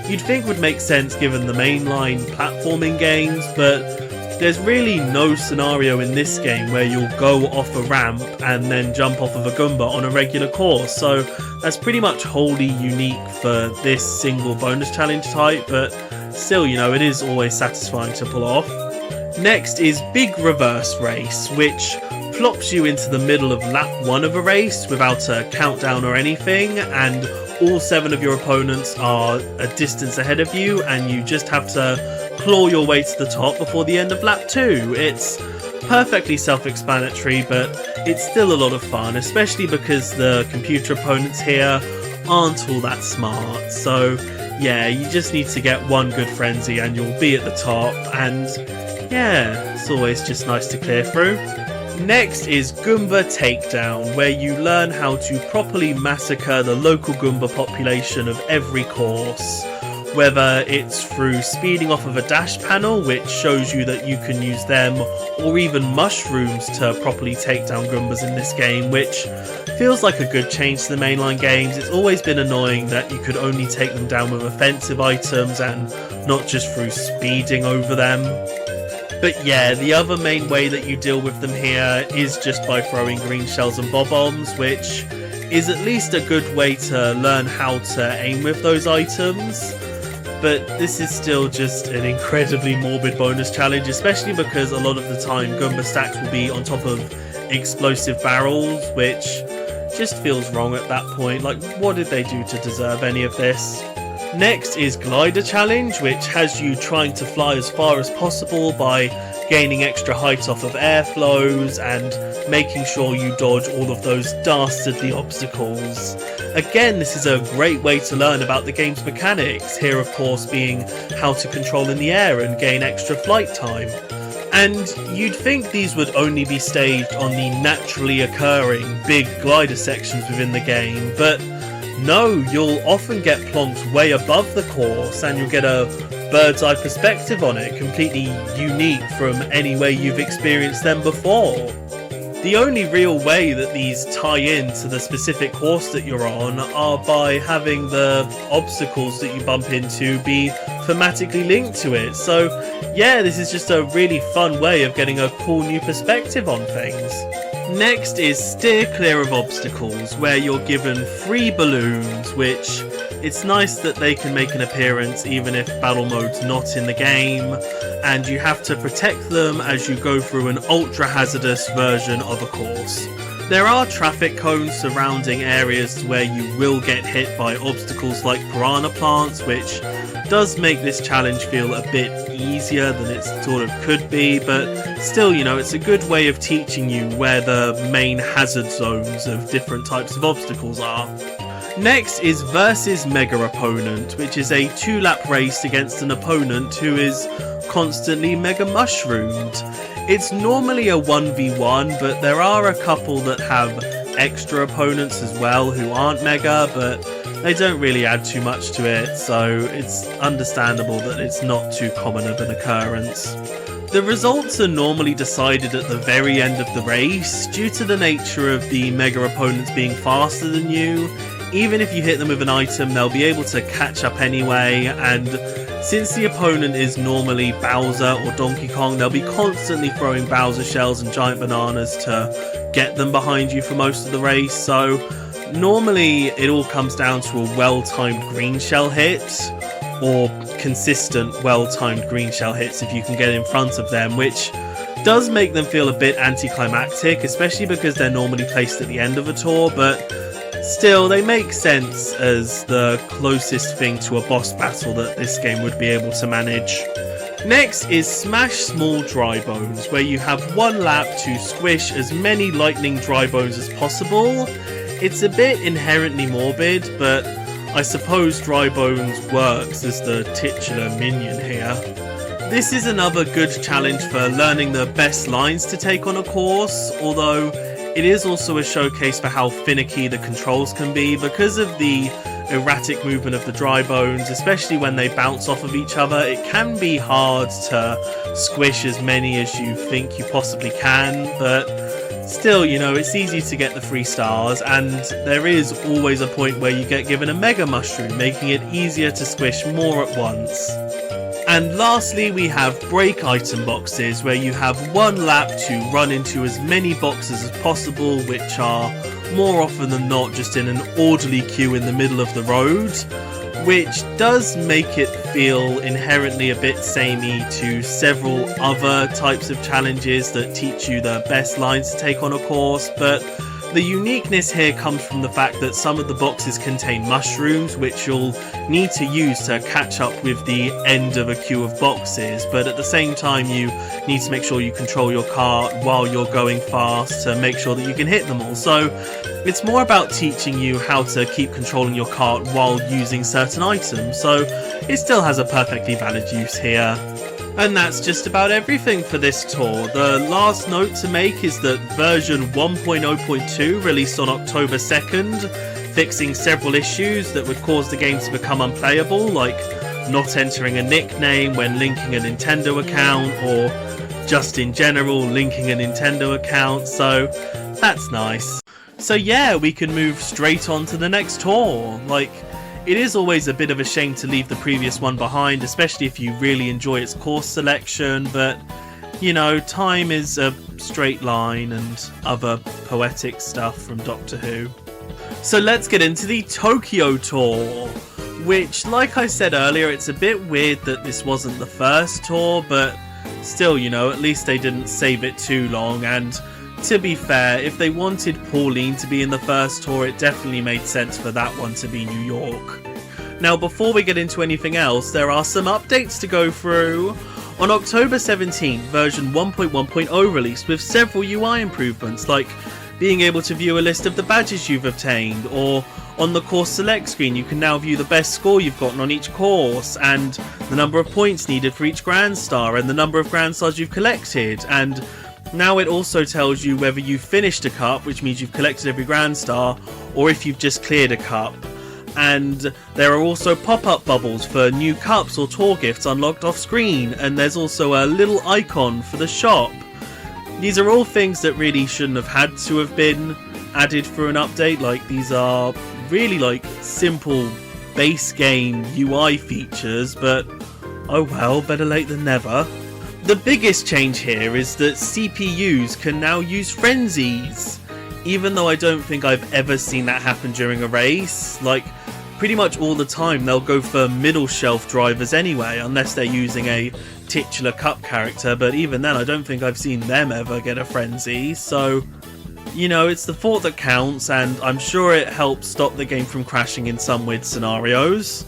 you'd think would make sense given the mainline platforming games, but there's really no scenario in this game where you'll go off a ramp and then jump off of a Goomba on a regular course, so that's pretty much wholly unique for this single bonus challenge type, but still, you know, it is always satisfying to pull off. Next is Big Reverse Race, which plops you into the middle of lap 1 of a race without a countdown or anything, and all 7 of your opponents are a distance ahead of you, and you just have to claw your way to the top before the end of lap 2. It's perfectly self-explanatory, but it's still a lot of fun, especially because the computer opponents here aren't all that smart. So yeah, you just need to get 1 good frenzy and you'll be at the top, and yeah, it's always just nice to clear through. Next is Goomba Takedown, where you learn how to properly massacre the local Goomba population of every course, whether it's through speeding off of a dash panel, which shows you that you can use them, or even mushrooms to properly take down Goombas in this game, which feels like a good change to the mainline games. It's always been annoying that you could only take them down with offensive items and not just through speeding over them. But yeah, the other main way that you deal with them here is just by throwing green shells and bob-ombs, which is at least a good way to learn how to aim with those items. But this is still just an incredibly morbid bonus challenge, especially because a lot of the time Goomba stacks will be on top of explosive barrels, which just feels wrong at that point. Like, what did they do to deserve any of this? Next is Glider Challenge, which has you trying to fly as far as possible by gaining extra height off of airflows and making sure you dodge all of those dastardly obstacles. Again, this is a great way to learn about the game's mechanics, here of course being how to control in the air and gain extra flight time. And you'd think these would only be staged on the naturally occurring big glider sections within the game, but no, you'll often get plonked way above the course and you'll get a bird's eye perspective on it, completely unique from any way you've experienced them before. The only real way that these tie in to the specific course that you're on are by having the obstacles that you bump into be thematically linked to it. So yeah, this is just a really fun way of getting a cool new perspective on things. Next is Steer Clear of Obstacles, where you're given 3 balloons, which it's nice that they can make an appearance even if battle mode's not in the game, and you have to protect them as you go through an ultra hazardous version of a course. There are traffic cones surrounding areas where you will get hit by obstacles like piranha plants, which does make this challenge feel a bit easier than it sort of could be, but still, you know, it's a good way of teaching you where the main hazard zones of different types of obstacles are. Next is Versus Mega Opponent, which is a 2-lap race against an opponent who is constantly mega mushroomed. It's normally a 1v1, but there are a couple that have extra opponents as well who aren't mega, but they don't really add too much to it, so it's understandable that it's not too common of an occurrence. The results are normally decided at the very end of the race. Due to the nature of the mega opponents being faster than you, even if you hit them with an item, they'll be able to catch up anyway, and since the opponent is normally Bowser or Donkey Kong, they'll be constantly throwing Bowser shells and giant bananas to get them behind you for most of the race, so normally it all comes down to a well-timed green shell hit, or consistent, well-timed green shell hits if you can get in front of them, which does make them feel a bit anticlimactic, especially because they're normally placed at the end of a tour, but still, they make sense as the closest thing to a boss battle that this game would be able to manage. Next is Smash Small Dry Bones, where you have one lap to squish as many lightning dry bones as possible. It's a bit inherently morbid, but I suppose Dry Bones works as the titular minion here. This is another good challenge for learning the best lines to take on a course, although it is also a showcase for how finicky the controls can be because of the erratic movement of the dry bones, especially when they bounce off of each other. It can be hard to squish as many as you think you possibly can, but still, you know, it's easy to get the 3 stars, and there is always a point where you get given a Mega Mushroom, making it easier to squish more at once. And lastly, we have break item boxes, where you have one lap to run into as many boxes as possible, which are more often than not just in an orderly queue in the middle of the road, which does make it feel inherently a bit samey to several other types of challenges that teach you the best lines to take on a course, but the uniqueness here comes from the fact that some of the boxes contain mushrooms, which you'll need to use to catch up with the end of a queue of boxes, but at the same time you need to make sure you control your cart while you're going fast to make sure that you can hit them all. So it's more about teaching you how to keep controlling your cart while using certain items, so it still has a perfectly valid use here. And that's just about everything for this tour. The last note to make is that version 1.0.2 released on October 2nd, fixing several issues that would cause the game to become unplayable, like not entering a nickname when linking a Nintendo account, or just in general linking a Nintendo account, so that's nice. So yeah, we can move straight on to the next tour. It is always a bit of a shame to leave the previous one behind, especially if you really enjoy its course selection, but, you know, time is a straight line and other poetic stuff from Doctor Who. So let's get into the Tokyo tour, which, like I said earlier, it's a bit weird that this wasn't the first tour, but still, you know, at least they didn't save it too long, and to be fair, if they wanted Pauline to be in the first tour, it definitely made sense for that one to be New York. Now, before we get into anything else, there are some updates to go through. On October 17th, version 1.1.0 released with several UI improvements, like being able to view a list of the badges you've obtained, or on the course select screen you can now view the best score you've gotten on each course, and the number of points needed for each Grand Star, and the number of Grand Stars you've collected, and now it also tells you whether you've finished a cup, which means you've collected every Grand Star, or if you've just cleared a cup. And there are also pop-up bubbles for new cups or tour gifts unlocked off screen, and there's also a little icon for the shop. These are all things that really shouldn't have had to have been added for an update. These are really simple base game UI features, but oh well, better late than never. The biggest change here is that CPUs can now use frenzies, even though I don't think I've ever seen that happen during a race. Pretty much all the time they'll go for middle shelf drivers anyway, unless they're using a titular cup character, but even then I don't think I've seen them ever get a frenzy, so, you know, it's the thought that counts, and I'm sure it helps stop the game from crashing in some weird scenarios.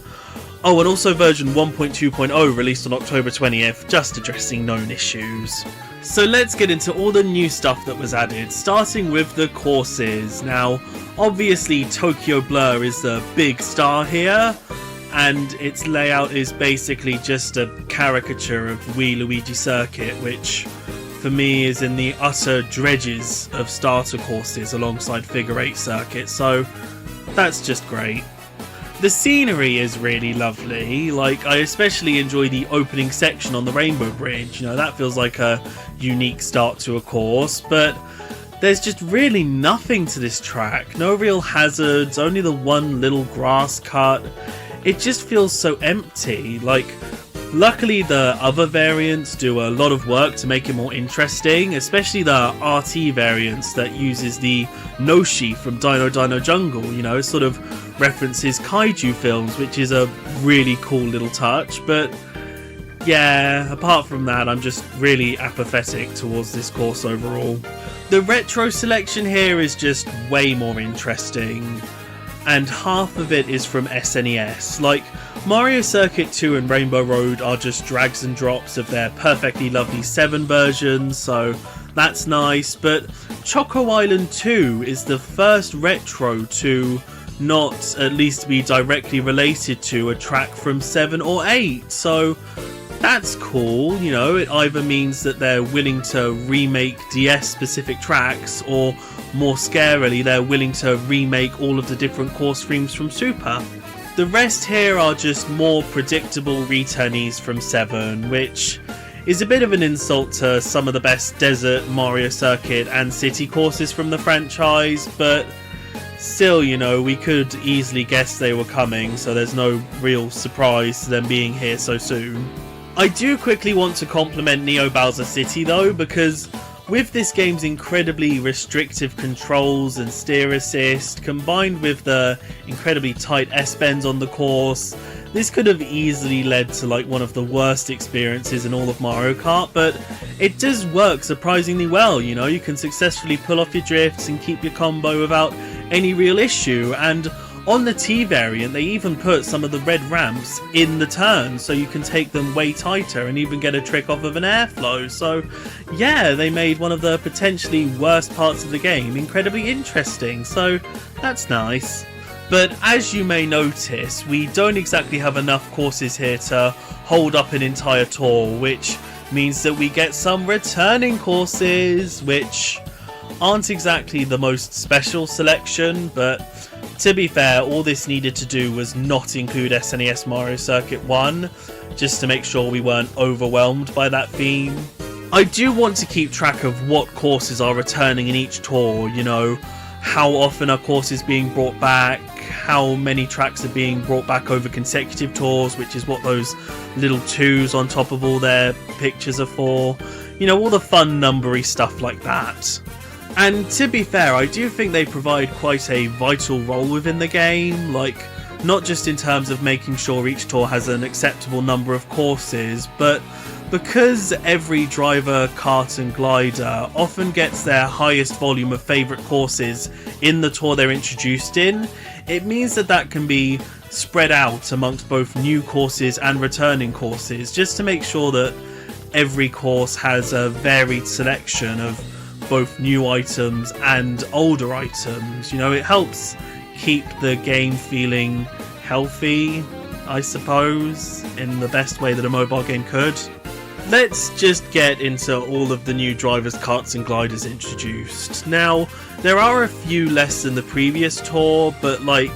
Oh, and also version 1.2.0 released on October 20th, just addressing known issues. So let's get into all the new stuff that was added, starting with the courses. Now, obviously Tokyo Blur is the big star here, and its layout is basically just a caricature of Wii Luigi Circuit, which for me is in the utter dredges of starter courses alongside Figure 8 Circuit, so that's just great. The scenery is really lovely. I especially enjoy the opening section on the Rainbow Bridge. You know, that feels like a unique start to a course, but there's just really nothing to this track. No real hazards, only the one little grass cut. It just feels so empty. Luckily, the other variants do a lot of work to make it more interesting, especially the RT variants that uses the Noshi from Dino Dino Jungle. You know, it sort of references kaiju films, which is a really cool little touch. But yeah, apart from that, I'm just really apathetic towards this course overall. The retro selection here is just way more interesting, and half of it is from SNES. Like, Mario Circuit 2 and Rainbow Road are just drags and drops of their perfectly lovely 7 versions, so that's nice, but Choco Island 2 is the first retro to not at least be directly related to a track from 7 or 8, so that's cool. You know, it either means that they're willing to remake DS specific tracks, or more scarily, they're willing to remake all of the different course themes from Super. The rest here are just more predictable returnees from 7, which is a bit of an insult to some of the best Desert, Mario Circuit and City courses from the franchise, but still, you know, we could easily guess they were coming, so there's no real surprise to them being here so soon. I do quickly want to compliment Neo Bowser City though, because with this game's incredibly restrictive controls and steer assist, combined with the incredibly tight S-bends on the course, this could have easily led to like one of the worst experiences in all of Mario Kart, but it does work surprisingly well. You know, you can successfully pull off your drifts and keep your combo without any real issue, and on the T variant they even put some of the red ramps in the turns so you can take them way tighter and even get a trick off of an airflow. So yeah, they made one of the potentially worst parts of the game incredibly interesting, so that's nice. But as you may notice, we don't exactly have enough courses here to hold up an entire tour, which means that we get some returning courses, which aren't exactly the most special selection, but to be fair, all this needed to do was not include SNES Mario Circuit 1, just to make sure we weren't overwhelmed by that theme. I do want to keep track of what courses are returning in each tour, you know, how often are courses being brought back, how many tracks are being brought back over consecutive tours, which is what those little 2s on top of all their pictures are for, you know, all the fun numbery stuff like that. And to be fair, I do think they provide quite a vital role within the game, like, not just in terms of making sure each tour has an acceptable number of courses, but because every driver, kart and glider often gets their highest volume of favourite courses in the tour they're introduced in, it means that that can be spread out amongst both new courses and returning courses, just to make sure that every course has a varied selection of both new items and older items. You know, it helps keep the game feeling healthy, I suppose, in the best way that a mobile game could. Let's just get into all of the new drivers, karts and gliders introduced. Now, there are a few less than the previous tour, but like,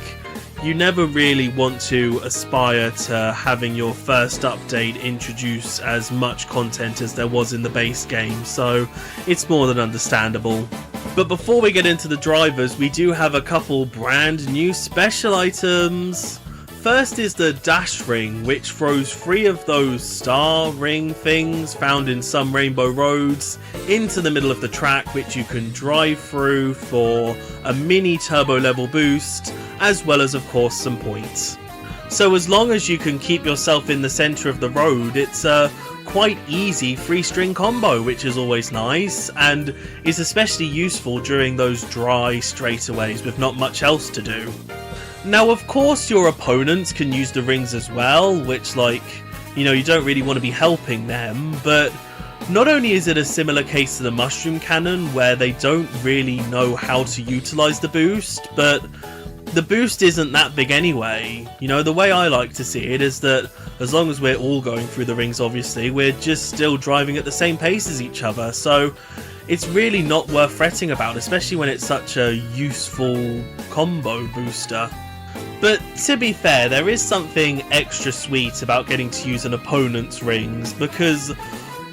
you never really want to aspire to having your first update introduce as much content as there was in the base game, so it's more than understandable. But before we get into the drivers, we do have a couple brand new special items. First is the Dash Ring, which throws 3 of those star ring things found in some Rainbow Roads into the middle of the track, which you can drive through for a mini turbo level boost, as well as of course some points. So as long as you can keep yourself in the centre of the road, it's a quite easy 3-string combo, which is always nice, and is especially useful during those dry straightaways with not much else to do. Now, of course, your opponents can use the rings as well, which, like, you know, you don't really want to be helping them, but not only is it a similar case to the Mushroom Cannon, where they don't really know how to utilise the boost, but the boost isn't that big anyway. You know, the way I like to see it is that as long as we're all going through the rings, obviously, we're just still driving at the same pace as each other, so it's really not worth fretting about, especially when it's such a useful combo booster. But to be fair, there is something extra sweet about getting to use an opponent's rings, because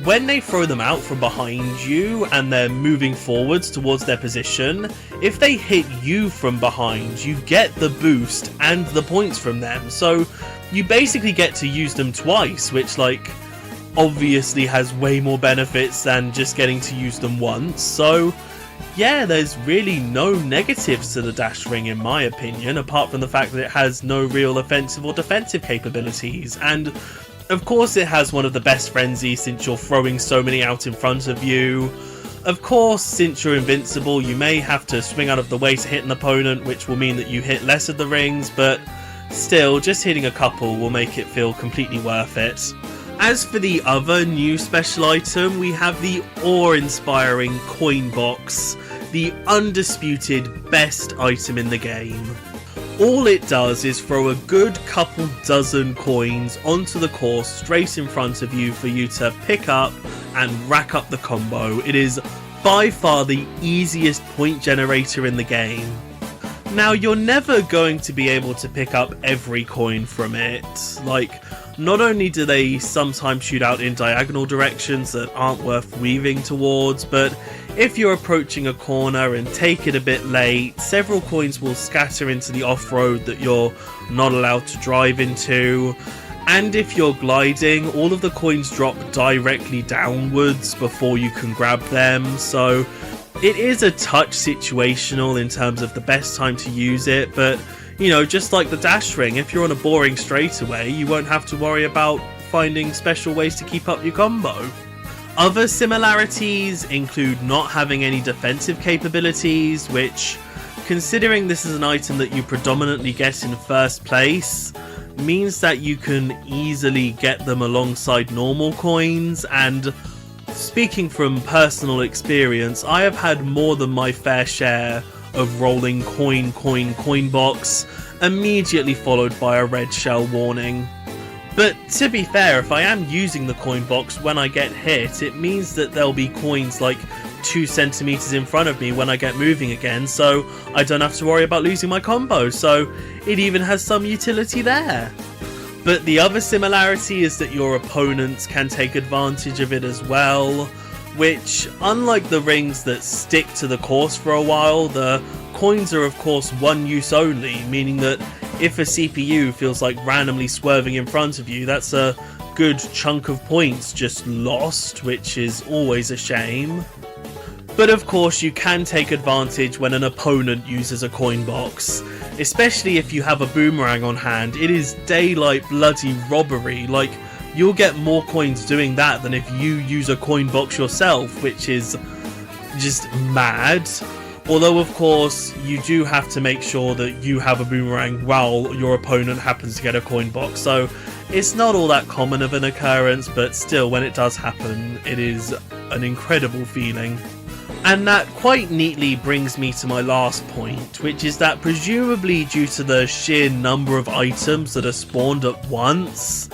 When they throw them out from behind you and they're moving forwards towards their position, if they hit you from behind, you get the boost and the points from them. So you basically get to use them twice, which like obviously has way more benefits than just getting to use them once. So yeah, there's really no negatives to the dash ring in my opinion, apart from the fact that it has no real offensive or defensive capabilities. And of course it has one of the best frenzies since you're throwing so many out in front of you. Of course, since you're invincible, you may have to swing out of the way to hit an opponent, which will mean that you hit less of the rings, but still, just hitting a couple will make it feel completely worth it. As for the other new special item, we have the awe-inspiring coin box, the undisputed best item in the game. All it does is throw a good couple dozen coins onto the course straight in front of you for you to pick up and rack up the combo. It is by far the easiest point generator in the game. Now, you're never going to be able to pick up every coin from it. Like, not only do they sometimes shoot out in diagonal directions that aren't worth weaving towards, but if you're approaching a corner and take it a bit late, several coins will scatter into the off-road that you're not allowed to drive into. And if you're gliding, all of the coins drop directly downwards before you can grab them, so it is a touch situational in terms of the best time to use it, but you know, just like the dash ring, if you're on a boring straightaway, you won't have to worry about finding special ways to keep up your combo. Other similarities include not having any defensive capabilities, which, considering this is an item that you predominantly get in first place, means that you can easily get them alongside normal coins. And speaking from personal experience, I have had more than my fair share of rolling coin box, immediately followed by a red shell warning. But to be fair, if I am using the coin box when I get hit, it means that there'll be coins like 2 centimeters in front of me when I get moving again, so I don't have to worry about losing my combo, so it even has some utility there. But the other similarity is that your opponents can take advantage of it as well, which, unlike the rings that stick to the course for a while, the coins are of course one use only, meaning that if a CPU feels like randomly swerving in front of you, that's a good chunk of points just lost, which is always a shame. But of course you can take advantage when an opponent uses a coin box, especially if you have a boomerang on hand. It is daylight bloody robbery. Like, you'll get more coins doing that than if you use a coin box yourself, which is just mad. Although, of course, you do have to make sure that you have a boomerang while your opponent happens to get a coin box. So it's not all that common of an occurrence, but still, when it does happen, it is an incredible feeling. And that quite neatly brings me to my last point, which is that presumably due to the sheer number of items that are spawned at once,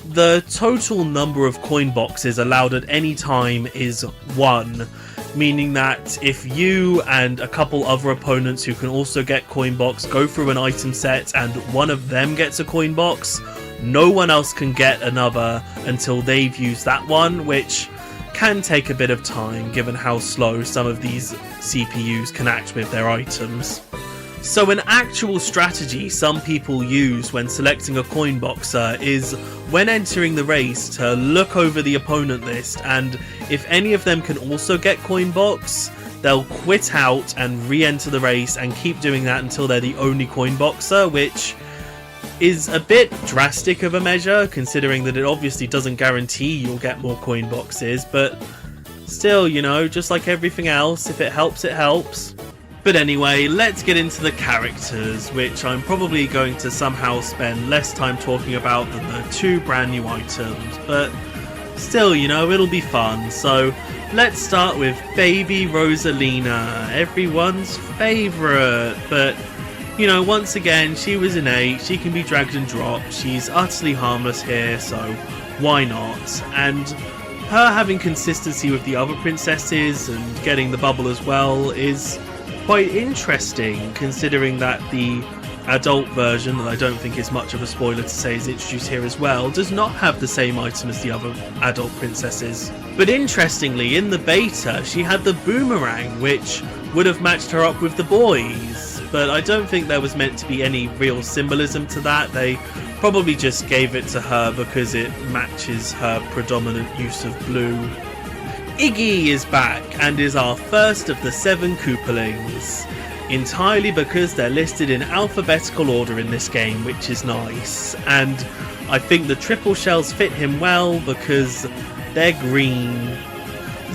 the total number of coin boxes allowed at any time is 1, meaning that if you and a couple other opponents who can also get coin box go through an item set and one of them gets a coin box, no one else can get another until they've used that one, which can take a bit of time given how slow some of these CPUs can act with their items. So an actual strategy some people use when selecting a coin boxer is, when entering the race, to look over the opponent list, and if any of them can also get coin box, they'll quit out and re-enter the race and keep doing that until they're the only coin boxer, which is a bit drastic of a measure considering that it obviously doesn't guarantee you'll get more coin boxes, but still, you know, just like everything else, if it helps, it helps. But anyway, let's get into the characters, which I'm probably going to somehow spend less time talking about than the 2 brand new items, but still, you know, it'll be fun. So let's start with Baby Rosalina, everyone's favourite, but you know, once again, she was an 8, she can be dragged and dropped, she's utterly harmless here, so why not? And her having consistency with the other princesses and getting the bubble as well is quite interesting, considering that the adult version, that I don't think is much of a spoiler to say is introduced here as well, does not have the same item as the other adult princesses. But interestingly, in the beta, she had the boomerang, which would have matched her up with the boys. But I don't think there was meant to be any real symbolism to that. They probably just gave it to her because it matches her predominant use of blue. Iggy is back and is our first of the 7 Koopalings, entirely because they're listed in alphabetical order in this game, which is nice, and I think the triple shells fit him well because they're green.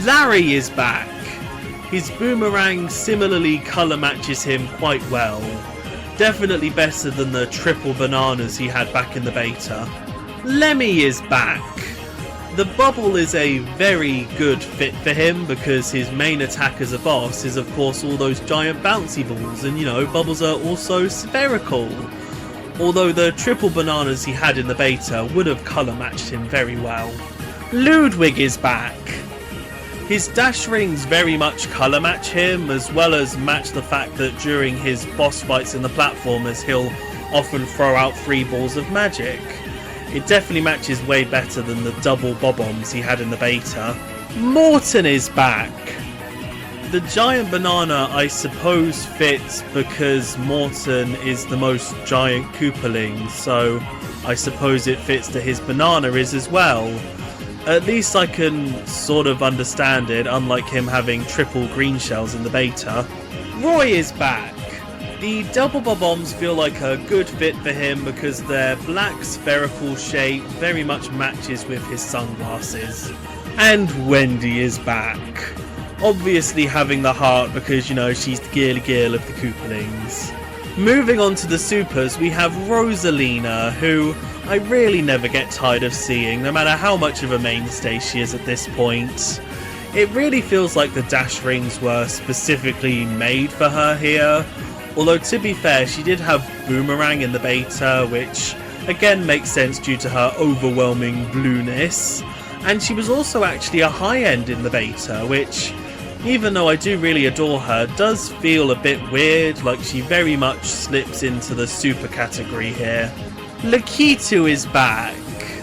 Larry is back. His boomerang similarly colour matches him quite well, definitely better than the triple bananas he had back in the beta. Lemmy is back. The bubble is a very good fit for him because his main attack as a boss is of course all those giant bouncy balls, and you know, bubbles are also spherical. Although the triple bananas he had in the beta would have colour matched him very well. Ludwig is back. His dash rings very much colour match him, as well as match the fact that during his boss fights in the platformers he'll often throw out 3 balls of magic. It definitely matches way better than the double bob-ombs he had in the beta. Morton is back! The giant banana I suppose fits because Morton is the most giant Koopaling, so I suppose it fits that his banana is as well. At least I can sort of understand it, unlike him having triple green shells in the beta. Roy is back! The double bob-ombs feel like a good fit for him because their black spherical shape very much matches with his sunglasses. And Wendy is back. Obviously having the heart because, you know, she's the girly girl of the Koopalings. Moving on to the supers, we have Rosalina, who I really never get tired of seeing, no matter how much of a mainstay she is at this point. It really feels like the dash rings were specifically made for her here. Although, to be fair, she did have Boomerang in the beta, which again makes sense due to her overwhelming blueness. And she was also actually a high-end in the beta, which, even though I do really adore her, does feel a bit weird, like she very much slips into the super category here. Lakitu is back.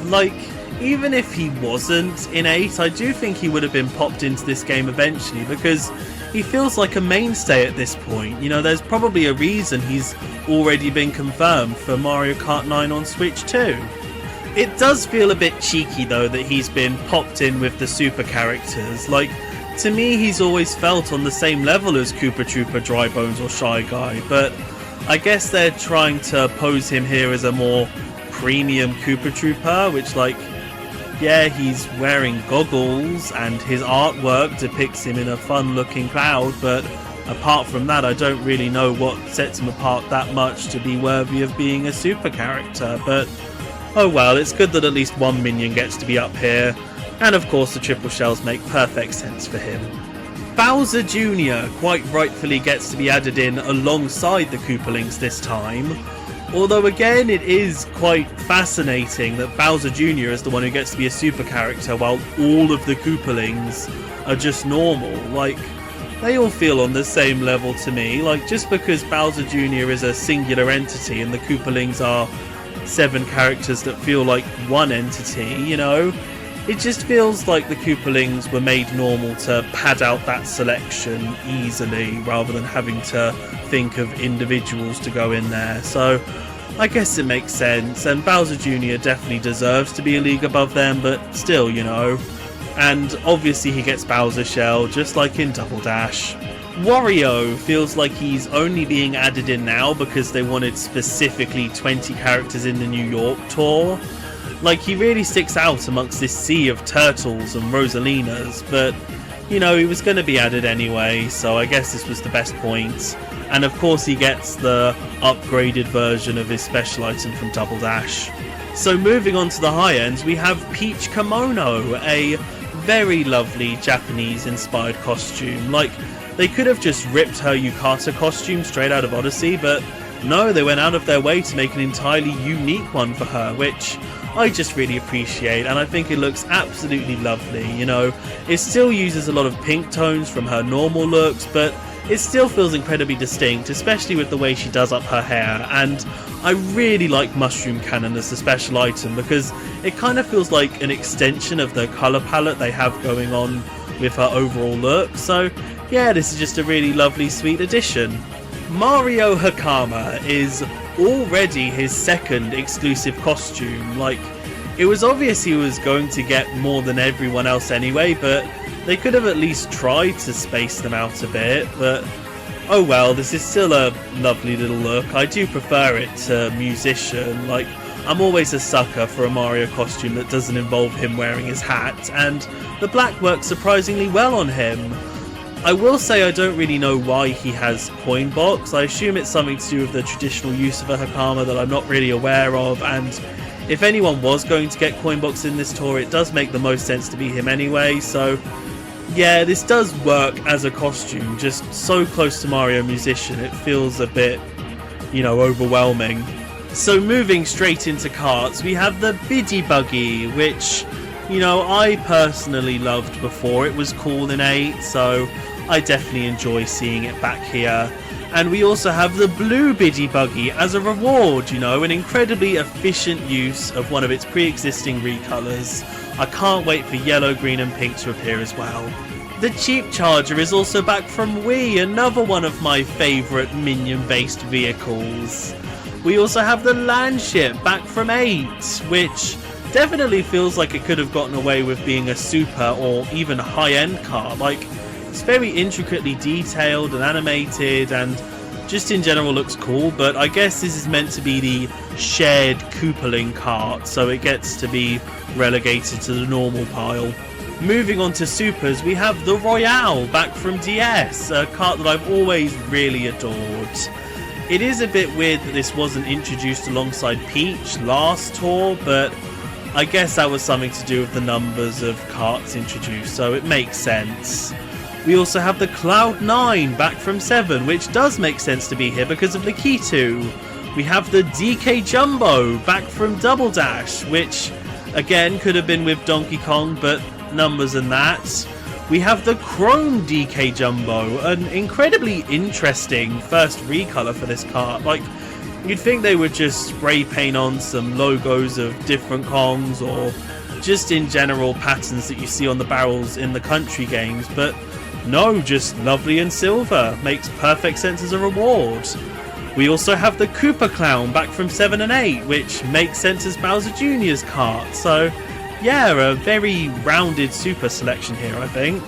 Like, even if he wasn't in 8, I do think he would have been popped into this game eventually, because he feels like a mainstay at this point. You know, there's probably a reason he's already been confirmed for Mario Kart 9 on Switch too. It does feel a bit cheeky though that he's been popped in with the super characters. Like, to me he's always felt on the same level as Koopa Troopa, Dry Bones or Shy Guy, but I guess they're trying to pose him here as a more premium Koopa Troopa, which, like, yeah, he's wearing goggles and his artwork depicts him in a fun looking cloud, but apart from that I don't really know what sets him apart that much to be worthy of being a super character. But oh well, it's good that at least one minion gets to be up here, and of course the triple shells make perfect sense for him. Bowser Jr. quite rightfully gets to be added in alongside the Koopalings this time. Although again, it is quite fascinating that Bowser Jr. is the one who gets to be a super character while all of the Koopalings are just normal. Like, they all feel on the same level to me. Like, just because Bowser Jr. is a singular entity and the Koopalings are 7 characters that feel like one entity, you know? It just feels like the Koopalings were made normal to pad out that selection easily, rather than having to think of individuals to go in there. So I guess it makes sense, and Bowser Jr. definitely deserves to be a league above them, but still, you know. And obviously he gets Bowser Shell, just like in Double Dash. Wario feels like he's only being added in now because they wanted specifically 20 characters in the New York tour. Like, he really sticks out amongst this sea of turtles and Rosalinas, but, you know, he was going to be added anyway, so I guess this was the best point. And of course he gets the upgraded version of his special item from Double Dash. So moving on to the high ends, we have Peach Kimono, a very lovely Japanese-inspired costume. Like, they could have just ripped her Yukata costume straight out of Odyssey, but no, they went out of their way to make an entirely unique one for her, which I just really appreciate, and I think it looks absolutely lovely. You know, it still uses a lot of pink tones from her normal looks, but it still feels incredibly distinct, especially with the way she does up her hair, and I really like Mushroom Cannon as the special item because it kind of feels like an extension of the colour palette they have going on with her overall look, so yeah, this is just a really lovely, sweet addition. Mario Hakama is already his second exclusive costume. Like, it was obvious he was going to get more than everyone else anyway, but they could have at least tried to space them out a bit, but oh well, this is still a lovely little look. I do prefer it to Musician. Like, I'm always a sucker for a Mario costume that doesn't involve him wearing his hat, and the black works surprisingly well on him. I will say I don't really know why he has Coin Box. I assume it's something to do with the traditional use of a Hakama that I'm not really aware of, and if anyone was going to get Coin Box in this tour, it does make the most sense to be him anyway, so yeah, this does work as a costume, just so close to Mario Musician, it feels a bit, you know, overwhelming. So moving straight into karts, we have the Biddy Buggy, which, you know, I personally loved before it was cool in 8, so I definitely enjoy seeing it back here. And we also have the Blue Biddy Buggy as a reward, you know, an incredibly efficient use of one of its pre-existing recolours. I can't wait for yellow, green and pink to appear as well. The Cheap Charger is also back from Wii, another one of my favourite minion-based vehicles. We also have the Landship back from 8, which definitely feels like it could have gotten away with being a super or even high-end car. Like, it's very intricately detailed and animated and just in general looks cool, but I guess this is meant to be the shared Koopaling kart, so it gets to be relegated to the normal pile. Moving on to supers, we have the Royale back from DS, a kart that I've always really adored. It is a bit weird that this wasn't introduced alongside Peach last tour, but I guess that was something to do with the numbers of karts introduced, so it makes sense. We also have the Cloud9 back from 7, which does make sense to be here because of Lakitu. We have the DK Jumbo back from Double Dash, which again could have been with Donkey Kong, but numbers and that. We have the Chrome DK Jumbo, an incredibly interesting first recolor for this kart. Like, you'd think they would just spray paint on some logos of different Kongs or just in general patterns that you see on the barrels in the country games, but no, just lovely and silver. Makes perfect sense as a reward. We also have the Koopa Clown back from 7 and 8, which makes sense as Bowser Jr.'s kart. So yeah, a very rounded super selection here, I think.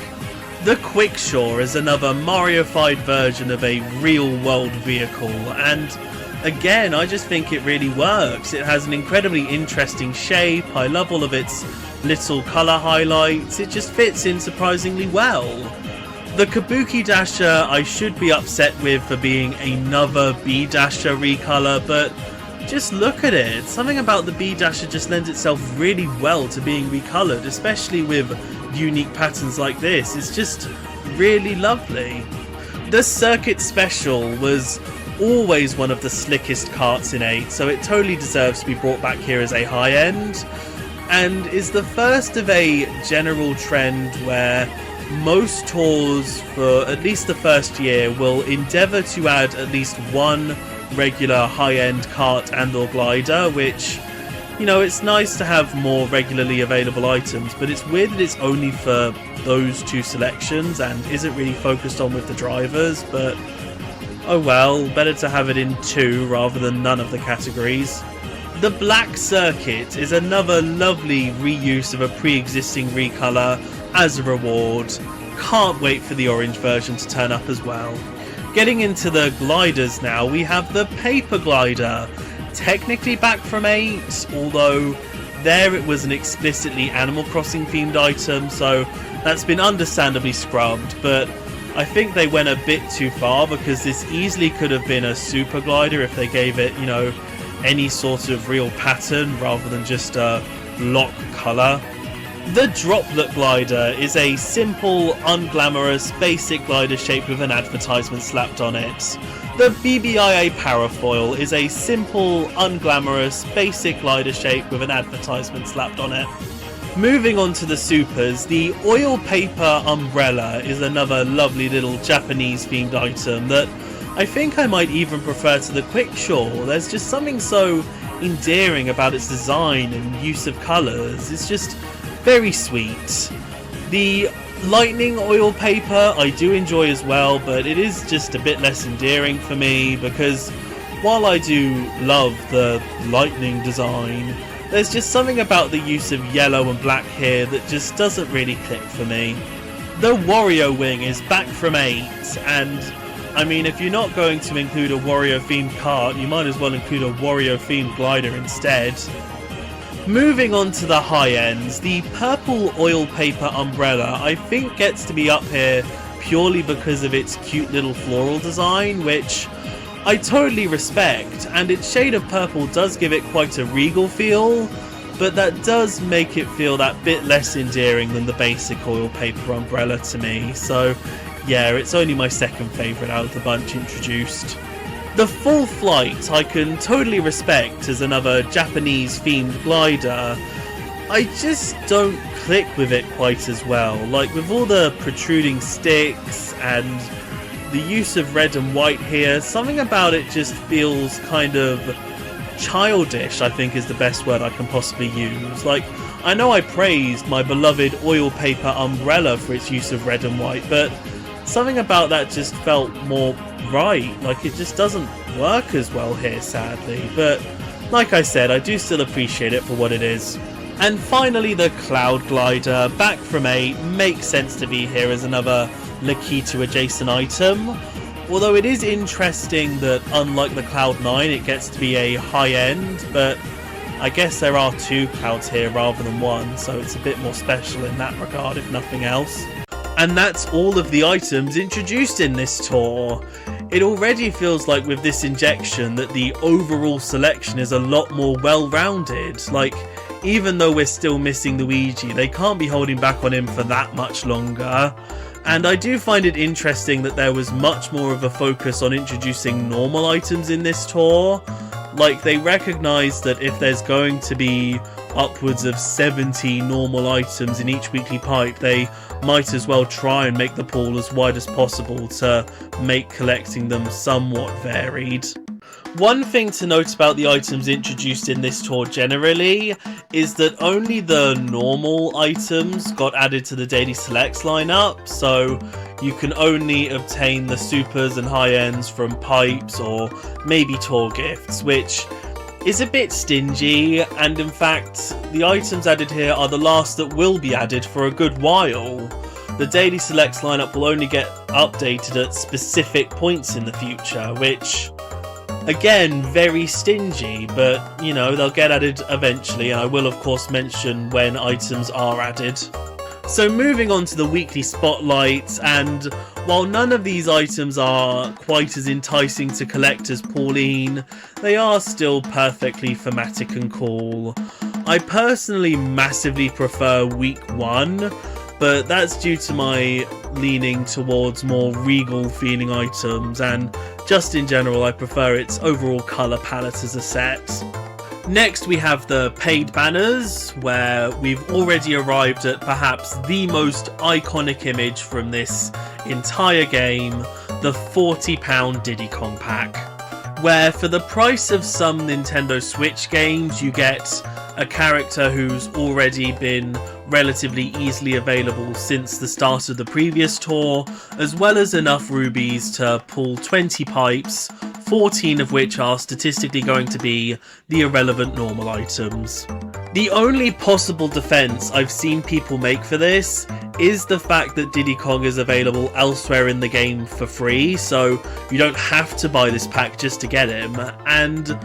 The Quickshaw is another Mario-fied version of a real-world vehicle, and again, I just think it really works. It has an incredibly interesting shape. I love all of its little colour highlights. It just fits in surprisingly well. The Kabuki Dasher I should be upset with for being another B Dasher recolor, but just look at it. Something about the B Dasher just lends itself really well to being recolored, especially with unique patterns like this. It's just really lovely. The Circuit Special was always one of the slickest karts in 8, so it totally deserves to be brought back here as a high end, and is the first of a general trend where most tours for at least the first year will endeavour to add at least one regular high-end kart and or glider, which, you know, it's nice to have more regularly available items, but it's weird that it's only for those two selections and isn't really focused on with the drivers, but oh well, better to have it in 2 rather than none of the categories. The Black Circuit is another lovely reuse of a pre-existing recolor as a reward. Can't wait for the orange version to turn up as well. Getting into the gliders now, we have the Paper Glider. Technically back from 8, although there it was an explicitly Animal Crossing themed item, so that's been understandably scrubbed, but I think they went a bit too far because this easily could have been a super glider if they gave it, you know, any sort of real pattern rather than just a block colour. The Droplet Glider is a simple, unglamorous, basic glider shaped with an advertisement slapped on it. The BBIA Parafoil is a simple, unglamorous, basic glider shape with an advertisement slapped on it. Moving on to the supers, the oil paper umbrella is another lovely little Japanese themed item that I think I might even prefer to the quickshaw. There's just something so endearing about its design and use of colours. It's just very sweet. The lightning oil paper I do enjoy as well, but it is just a bit less endearing for me because while I do love the lightning design, there's just something about the use of yellow and black here that just doesn't really click for me. The Wario wing is back from 8, and I mean, if you're not going to include a Wario themed kart, you might as well include a Wario themed glider instead. Moving on to the high ends, the purple oil paper umbrella I think gets to be up here purely because of its cute little floral design, which I totally respect, and its shade of purple does give it quite a regal feel, but that does make it feel that bit less endearing than the basic oil paper umbrella to me, so yeah, it's only my second favourite out of the bunch introduced. The full flight I can totally respect as another Japanese themed glider. I just don't click with it quite as well, like with all the protruding sticks and the use of red and white here, something about it just feels kind of childish, I think is the best word I can possibly use. Like, I know I praised my beloved oil paper umbrella for its use of red and white, but something about that just felt more right. Like, it just doesn't work as well here, sadly. But like I said, I do still appreciate it for what it is. And finally, the Cloud Glider, back from 8, makes sense to be here as another Lakitu adjacent item. Although it is interesting that unlike the Cloud 9, it gets to be a high end, but I guess there are 2 clouds here rather than 1, so it's a bit more special in that regard, if nothing else. And that's all of the items introduced in this tour. It already feels like with this injection that the overall selection is a lot more well-rounded. Like, even though we're still missing Luigi, they can't be holding back on him for that much longer. And I do find it interesting that there was much more of a focus on introducing normal items in this tour. Like, they recognised that if there's going to be upwards of 70 normal items in each weekly pipe, they might as well try and make the pool as wide as possible to make collecting them somewhat varied. One thing to note about the items introduced in this tour generally is that only the normal items got added to the Daily Selects lineup, so you can only obtain the supers and high ends from pipes or maybe tour gifts, which is a bit stingy, and in fact the items added here are the last that will be added for a good while. The Daily Selects lineup will only get updated at specific points in the future, which, again, very stingy, but you know, they'll get added eventually, and I will of course mention when items are added. So moving on to the weekly spotlights, and while none of these items are quite as enticing to collect as Pauline, they are still perfectly thematic and cool. I personally massively prefer week 1, but that's due to my leaning towards more regal feeling items, and just in general I prefer its overall colour palette as a set. Next we have the paid banners, where we've already arrived at perhaps the most iconic image from this entire game, the £40 Diddy Kong pack, where for the price of some Nintendo Switch games you get a character who's already been relatively easily available since the start of the previous tour, as well as enough rubies to pull 20 pipes, 14 of which are statistically going to be the irrelevant normal items. The only possible defense I've seen people make for this is the fact that Diddy Kong is available elsewhere in the game for free, so you don't have to buy this pack just to get him, and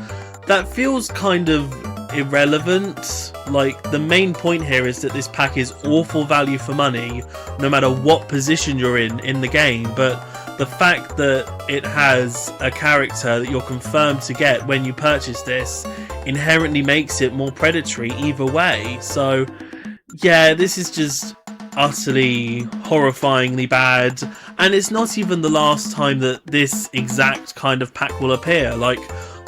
that feels kind of irrelevant. Like, the main point here is that this pack is awful value for money no matter what position you're in the game, but the fact that it has a character that you're confirmed to get when you purchase this inherently makes it more predatory either way. So yeah, this is just utterly horrifyingly bad, and it's not even the last time that this exact kind of pack will appear. Like,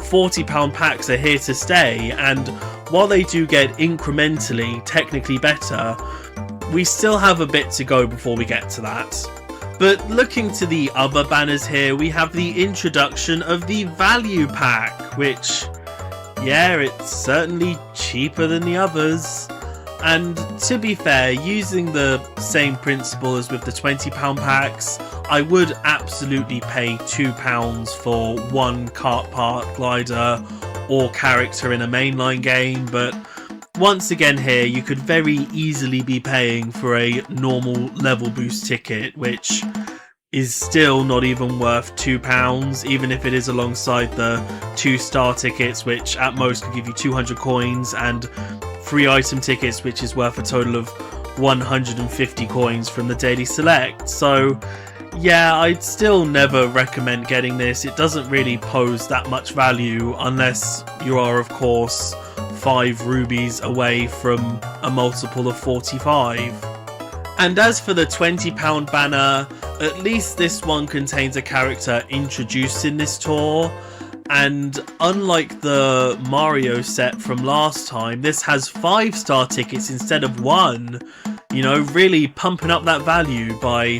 £40 packs are here to stay, and while they do get incrementally technically better, we still have a bit to go before we get to that. But looking to the other banners here, we have the introduction of the value pack, which, yeah, it's certainly cheaper than the others. And to be fair, using the same principle as with the £20 packs, I would absolutely pay £2 for one kart park glider or character in a mainline game, but once again here, you could very easily be paying for a normal level boost ticket, which is still not even worth £2, even if it is alongside the 2-star tickets, which at most could give you 200 coins, and free item tickets, which is worth a total of 150 coins from the Daily Select. So yeah, I'd still never recommend getting this. It doesn't really pose that much value unless you are, of course, 5 rubies away from a multiple of 45. And as for the £20 banner, at least this one contains a character introduced in this tour, and unlike the Mario set from last time, this has 5-star tickets instead of 1, you know, really pumping up that value by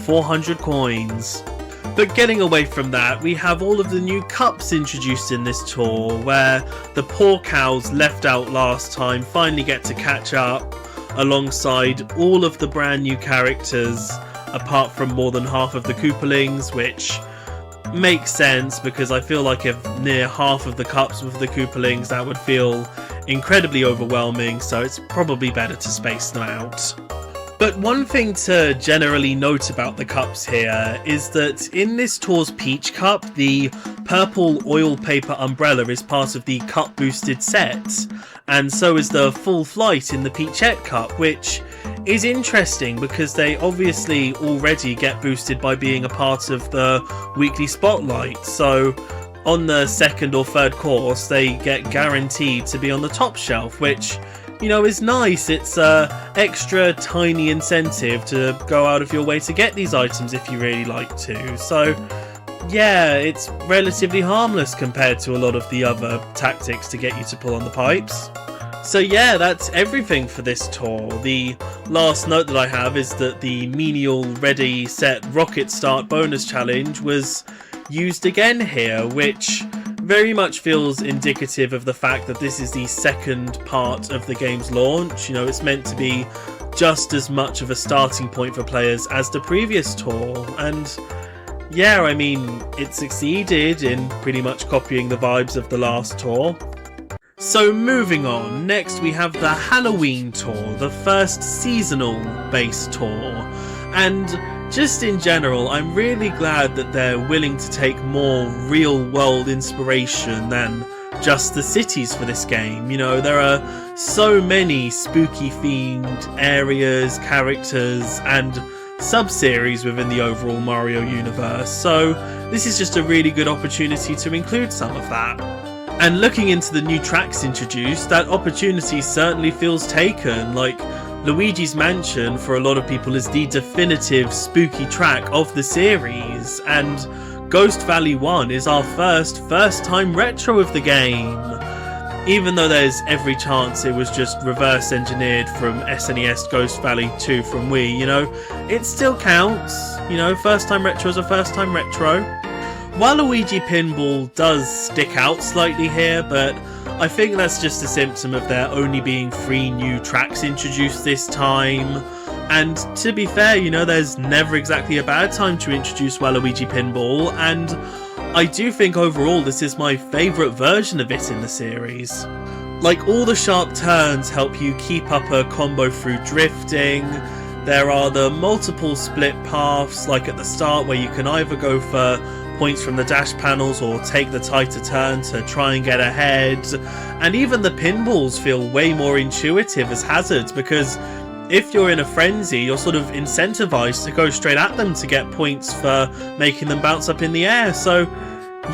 400 coins. But getting away from that, we have all of the new cups introduced in this tour, where the poor cows left out last time finally get to catch up, alongside all of the brand new characters, apart from more than half of the Koopalings, which makes sense because I feel like if near half of the cups with the Koopalings, that would feel incredibly overwhelming, so it's probably better to space them out. But one thing to generally note about the cups here is that in this tour's Peach Cup, the purple oil paper umbrella is part of the cup boosted set, and so is the full flight in the Peachette Cup, which is interesting because they obviously already get boosted by being a part of the weekly spotlight. So on the second or third course, they get guaranteed to be on the top shelf, which, you know, is nice. It's a extra tiny incentive to go out of your way to get these items if you really like to. So yeah, it's relatively harmless compared to a lot of the other tactics to get you to pull on the pipes. So yeah, that's everything for this tour. The last note that I have is that the menial ready set rocket start bonus challenge was used again here, which very much feels indicative of the fact that this is the second part of the game's launch. You know, it's meant to be just as much of a starting point for players as the previous tour, and yeah, I mean, it succeeded in pretty much copying the vibes of the last tour. So moving on, next we have the Halloween tour, the first seasonal based tour, and just in general, I'm really glad that they're willing to take more real-world inspiration than just the cities for this game. You know, there are so many spooky-themed areas, characters, and sub-series within the overall Mario universe, so this is just a really good opportunity to include some of that. And looking into the new tracks introduced, that opportunity certainly feels taken. Like, Luigi's Mansion for a lot of people is the definitive spooky track of the series, and Ghost Valley 1 is our first time retro of the game. Even though there's every chance it was just reverse engineered from SNES Ghost Valley 2 from Wii, you know, it still counts. You know, first time retro is a first time retro. Waluigi Pinball does stick out slightly here, but I think that's just a symptom of there only being 3 new tracks introduced this time. And to be fair, you know, there's never exactly a bad time to introduce Waluigi Pinball, and I do think overall this is my favourite version of it in the series. Like, all the sharp turns help you keep up a combo through drifting. There are the multiple split paths, like at the start, where you can either go for points from the dash panels or take the tighter turn to try and get ahead. And even the pinballs feel way more intuitive as hazards, because if you're in a frenzy, you're sort of incentivized to go straight at them to get points for making them bounce up in the air. So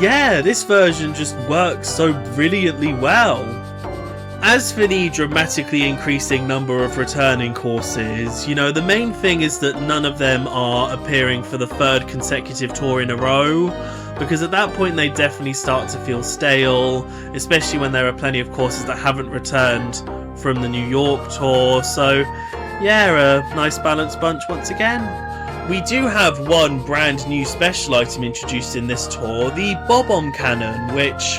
yeah, this version just works so brilliantly well. As for the dramatically increasing number of returning courses, you know, the main thing is that none of them are appearing for the 3rd consecutive tour in a row. because at that point they definitely start to feel stale, especially when there are plenty of courses that haven't returned from the New York tour. So yeah, a nice balanced bunch once again. We do have one brand new special item introduced in this tour, the Bob-omb Cannon, which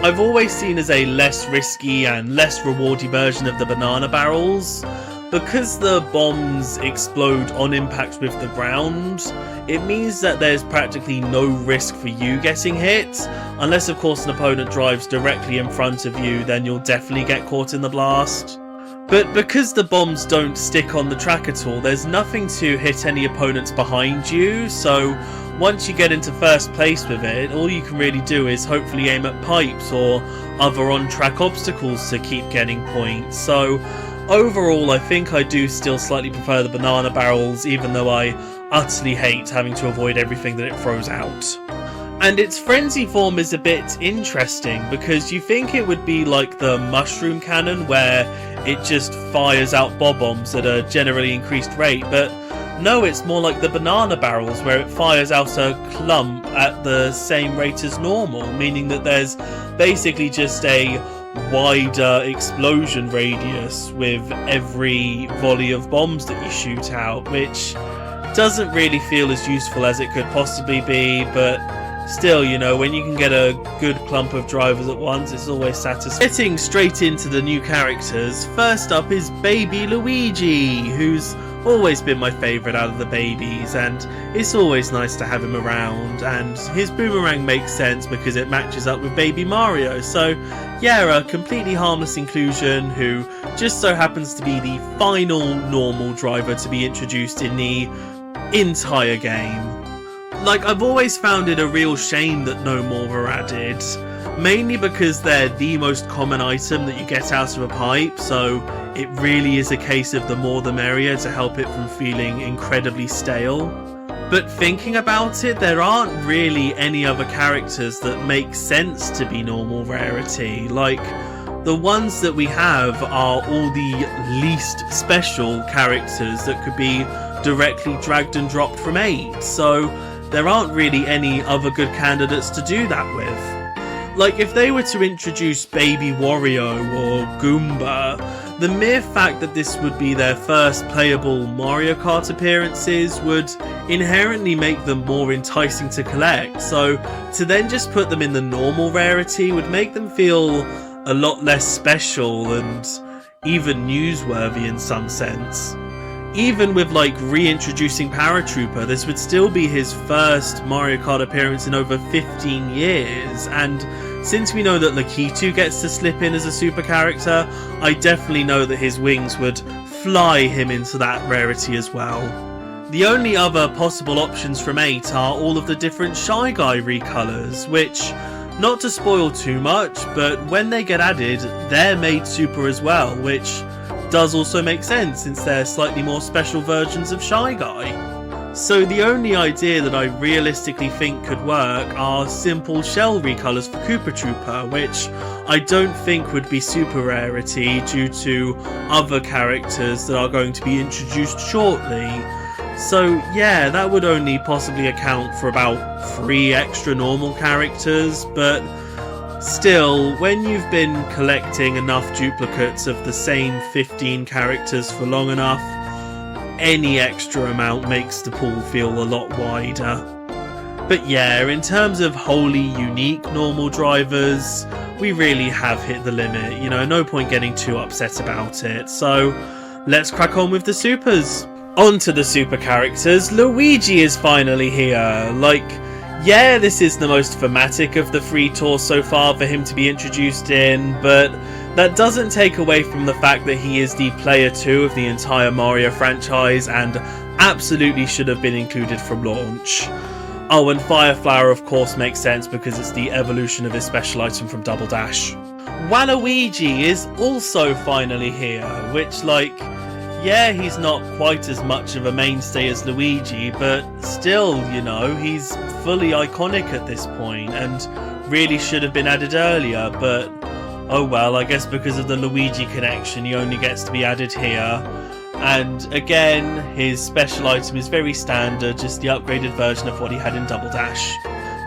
I've always seen as a less risky and less rewardy version of the banana barrels. Because the bombs explode on impact with the ground, it means that there's practically no risk for you getting hit, unless of course an opponent drives directly in front of you, then you'll definitely get caught in the blast. But because the bombs don't stick on the track at all, there's nothing to hit any opponents behind you, so once you get into first place with it, all you can really do is hopefully aim at pipes or other on-track obstacles to keep getting points. So overall, I think I do still slightly prefer the banana barrels, even though I utterly hate having to avoid everything that it throws out. And its frenzy form is a bit interesting, because you think it would be like the mushroom cannon, where it just fires out bob-ombs at a generally increased rate, but no, it's more like the banana barrels, where it fires out a clump at the same rate as normal, meaning that there's basically just a wider explosion radius with every volley of bombs that you shoot out, which doesn't really feel as useful as it could possibly be, but still, you know, when you can get a good clump of drivers at once, it's always satisfying. Getting straight into the new characters, first up is Baby Luigi, who's always been my favourite out of the babies, and it's always nice to have him around, and his boomerang makes sense because it matches up with Baby Mario. So yeah, a completely harmless inclusion who just so happens to be the final normal driver to be introduced in the entire game. Like, I've always found it a real shame that no more were added, mainly because they're the most common item that you get out of a pipe, so it really is a case of the more the merrier to help it from feeling incredibly stale. But thinking about it, there aren't really any other characters that make sense to be normal rarity. Like, the ones that we have are all the least special characters that could be directly dragged and dropped from 8, so there aren't really any other good candidates to do that with. Like, if they were to introduce Baby Wario or Goomba, the mere fact that this would be their first playable Mario Kart appearances would inherently make them more enticing to collect, so to then just put them in the normal rarity would make them feel a lot less special and even newsworthy in some sense. Even with, like, reintroducing Paratrooper, this would still be his first Mario Kart appearance in over 15 years, and since we know that Lakitu gets to slip in as a super character, I definitely know that his wings would fly him into that rarity as well. The only other possible options from 8 are all of the different Shy Guy recolors, which, not to spoil too much, but when they get added, they're made super as well, which does also make sense since they're slightly more special versions of Shy Guy. So the only idea that I realistically think could work are simple shell recolors for Koopa Trooper, which I don't think would be super rarity due to other characters that are going to be introduced shortly. So yeah, that would only possibly account for about 3 extra normal characters, but still, when you've been collecting enough duplicates of the same 15 characters for long enough, any extra amount makes the pool feel a lot wider. But yeah, in terms of wholly unique normal drivers, we really have hit the limit, you know, no point getting too upset about it, so let's crack on with the supers. On to the super characters. Luigi is finally here. Like, yeah, this is the most thematic of the 3 tours so far for him to be introduced in, but that doesn't take away from the fact that he is the player 2 of the entire Mario franchise and absolutely should have been included from launch. Oh, and Fire Flower of course makes sense because it's the evolution of his special item from Double Dash. Waluigi is also finally here, which, like, yeah, he's not quite as much of a mainstay as Luigi, but still, you know, he's fully iconic at this point and really should have been added earlier, but oh well, I guess because of the Luigi connection he only gets to be added here. And again, his special item is very standard, just the upgraded version of what he had in Double Dash.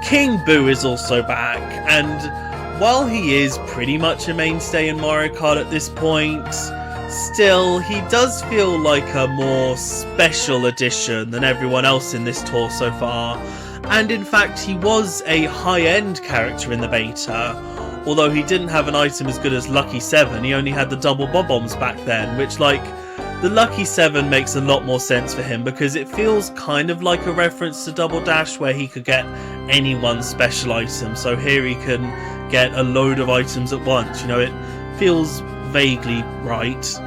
King Boo is also back, and while he is pretty much a mainstay in Mario Kart at this point, still, he does feel like a more special edition than everyone else in this tour so far, and in fact he was a high-end character in the beta. Although he didn't have an item as good as Lucky 7, he only had the double bob-ombs back then, which, like, the Lucky 7 makes a lot more sense for him because it feels kind of like a reference to Double Dash where he could get any one special item, so here he can get a load of items at once, you know, it feels vaguely right.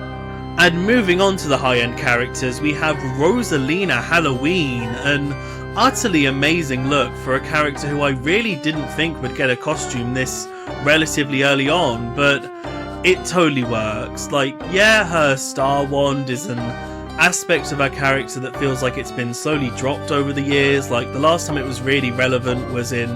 And moving on to the high-end characters, we have Rosalina Halloween, an utterly amazing look for a character who I really didn't think would get a costume this relatively early on, but it totally works. Like, yeah, her star wand is an aspect of her character that feels like it's been slowly dropped over the years. Like, the last time it was really relevant was in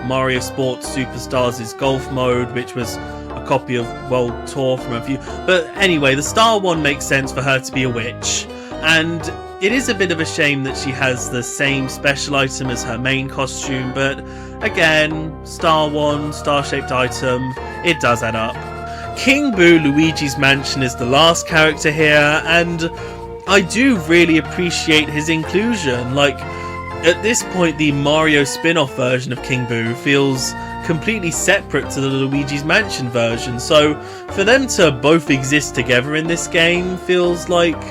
Mario Sports Superstars' Golf mode, which was a copy of World Tour from a few. But anyway, the star wand makes sense for her to be a witch, and it is a bit of a shame that she has the same special item as her main costume, but again, star wand, star-shaped item, it does add up. King Boo Luigi's Mansion is the last character here, and I do really appreciate his inclusion. Like, at this point, the Mario spin-off version of King Boo feels completely separate to the Luigi's Mansion version, so for them to both exist together in this game feels like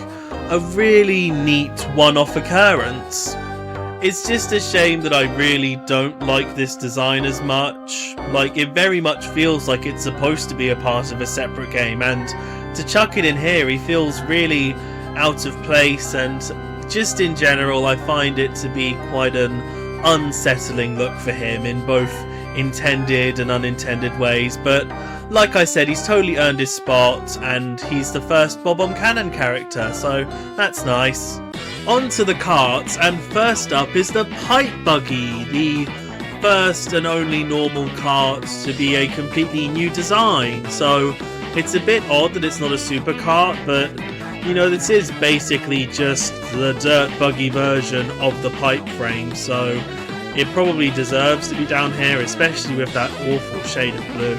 a really neat one-off occurrence. It's just a shame that I really don't like this design as much. Like, it very much feels like it's supposed to be a part of a separate game, and to chuck it in here, he feels really out of place, and just in general, I find it to be quite an unsettling look for him in both intended and unintended ways, but like I said, he's totally earned his spot, and he's the first Bob-omb Cannon character, so that's nice. On to the karts, and first up is the Pipe Buggy, the first and only normal kart to be a completely new design. So it's a bit odd that it's not a super kart, but you know, this is basically just the dirt buggy version of the pipe frame, so it probably deserves to be down here, especially with that awful shade of blue.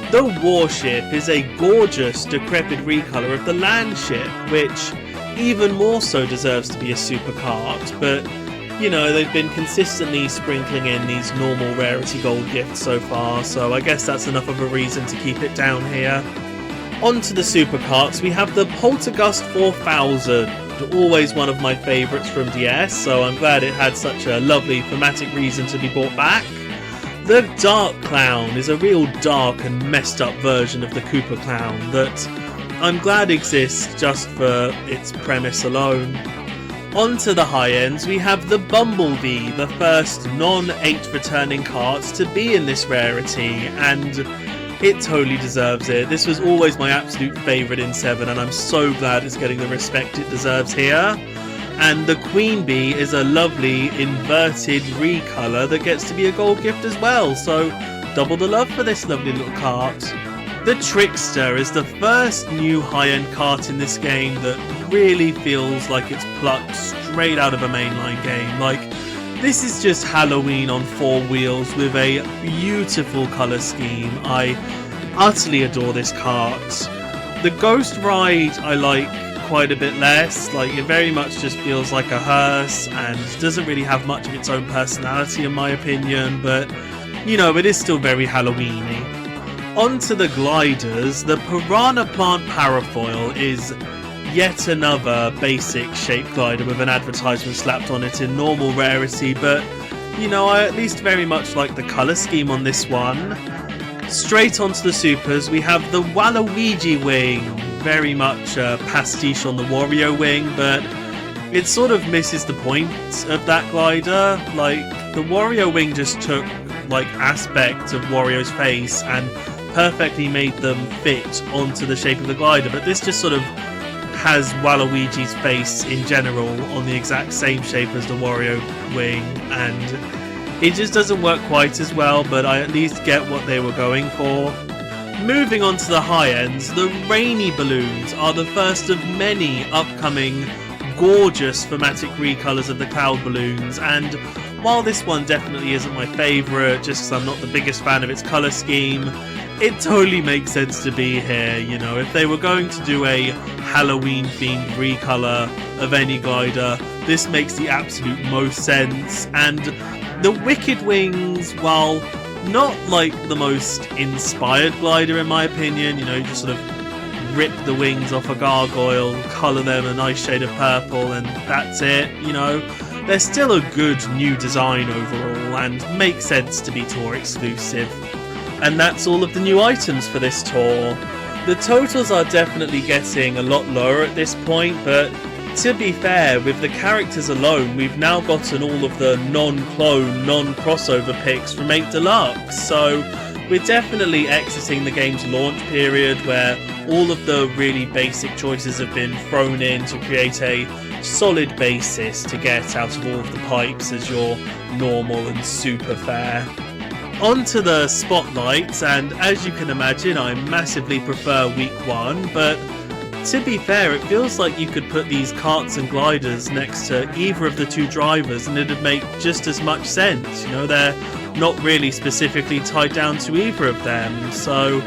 The Warship is a gorgeous, decrepit recolor of the Land Ship, which even more so deserves to be a super kart, but you know, they've been consistently sprinkling in these normal rarity gold gifts so far, so I guess that's enough of a reason to keep it down here. On to the superkarts, we have the Poltergust 4000, always one of my favourites from DS, so I'm glad it had such a lovely thematic reason to be brought back. The Dark Clown is a real dark and messed up version of the Koopa Clown that I'm glad exists just for its premise alone. On to the high ends, we have the Bumblebee, the first non-8 returning kart to be in this rarity, and it totally deserves it. This was always my absolute favourite in 7, and I'm so glad it's getting the respect it deserves here. And the Queen Bee is a lovely inverted recolor that gets to be a gold gift as well, so double the love for this lovely little kart. The Trickster is the first new high-end kart in this game that really feels like it's plucked straight out of a mainline game. Like, this is just Halloween on 4 wheels with a beautiful colour scheme. I utterly adore this kart. The Ghost Ride I like quite a bit less. Like, it very much just feels like a hearse and doesn't really have much of its own personality in my opinion, but you know, it is still very Halloween-y. On to the gliders, the Piranha Plant Parafoil is yet another basic shaped glider with an advertisement slapped on it in normal rarity, but you know, I at least very much like the colour scheme on this one. Straight onto the supers, we have the Waluigi wing, very much a pastiche on the Wario wing, but it sort of misses the point of that glider. Like, the Wario wing just took like aspects of Wario's face and perfectly made them fit onto the shape of the glider, but this just sort of has Waluigi's face in general on the exact same shape as the Wario wing, and it just doesn't work quite as well, but I at least get what they were going for. Moving on to the high ends, the Rainy Balloons are the first of many upcoming gorgeous thematic recolours of the cloud balloons, and while this one definitely isn't my favourite, just because I'm not the biggest fan of its colour scheme, it totally makes sense to be here. You know, if they were going to do a Halloween-themed recolour of any glider, this makes the absolute most sense. And the Wicked Wings, while not like the most inspired glider in my opinion, you know, you just sort of rip the wings off a gargoyle, colour them a nice shade of purple, and that's it, you know. They're still a good new design overall and make sense to be tour exclusive. And that's all of the new items for this tour. The totals are definitely getting a lot lower at this point, but to be fair, with the characters alone, we've now gotten all of the non-clone, non-crossover picks from 8 Deluxe, so we're definitely exiting the game's launch period where all of the really basic choices have been thrown in to create a solid basis to get out of all of the pipes as your normal and super fare. Onto the spotlights, and as you can imagine, I massively prefer week 1, but to be fair, it feels like you could put these karts and gliders next to either of the 2 drivers and it'd make just as much sense. You know, they're not really specifically tied down to either of them, so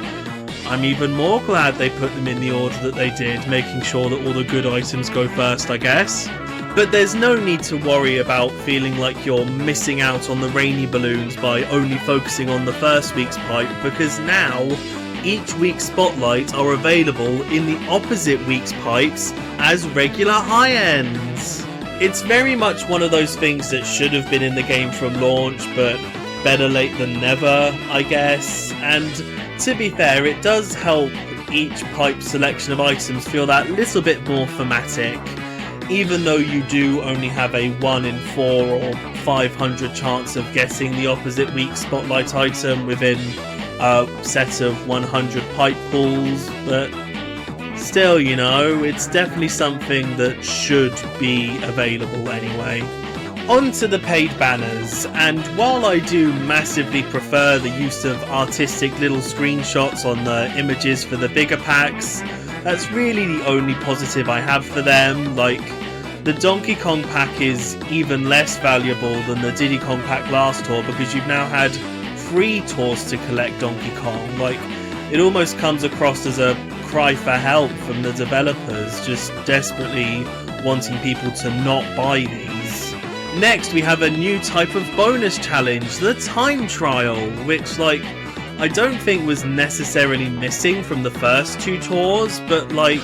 I'm even more glad they put them in the order that they did, making sure that all the good items go first, I guess. But there's no need to worry about feeling like you're missing out on the rainy balloons by only focusing on the first week's pipe, because now each week's spotlights are available in the opposite week's pipes as regular high ends. It's very much one of those things that should have been in the game from launch, but better late than never, I guess. And to be fair, it does help each pipe selection of items feel that little bit more thematic, even though you do only have a 1 in 4 or 500 chance of getting the opposite week spotlight item within a set of 100 pipe pulls. But still, you know, it's definitely something that should be available anyway. On to the paid banners, and while I do massively prefer the use of artistic little screenshots on the images for the bigger packs, that's really the only positive I have for them. Like, the Donkey Kong pack is even less valuable than the Diddy Kong pack last tour because you've now had 3 tours to collect Donkey Kong. Like, it almost comes across as a cry for help from the developers, just desperately wanting people to not buy these. Next, we have a new type of bonus challenge, the time trial, which, like, I don't think was necessarily missing from the first 2 tours, but, like,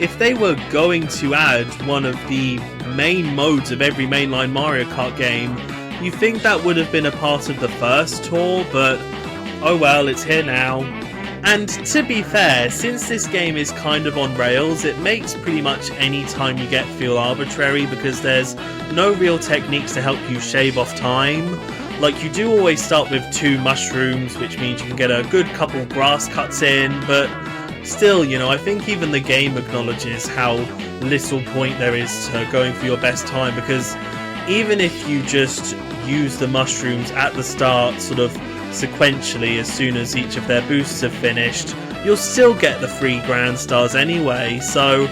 if they were going to add one of the main modes of every mainline Mario Kart game, you think that would have been a part of the first tour, but oh well, it's here now. And to be fair, since this game is kind of on rails, it makes pretty much any time you get feel arbitrary because there's no real techniques to help you shave off time. Like, you do always start with 2 mushrooms, which means you can get a good couple grass cuts in, but still, you know, I think even the game acknowledges how little point there is to going for your best time, because even if you just use the mushrooms at the start, sort of sequentially as soon as each of their boosts have finished, you'll still get the 3 grand stars anyway, so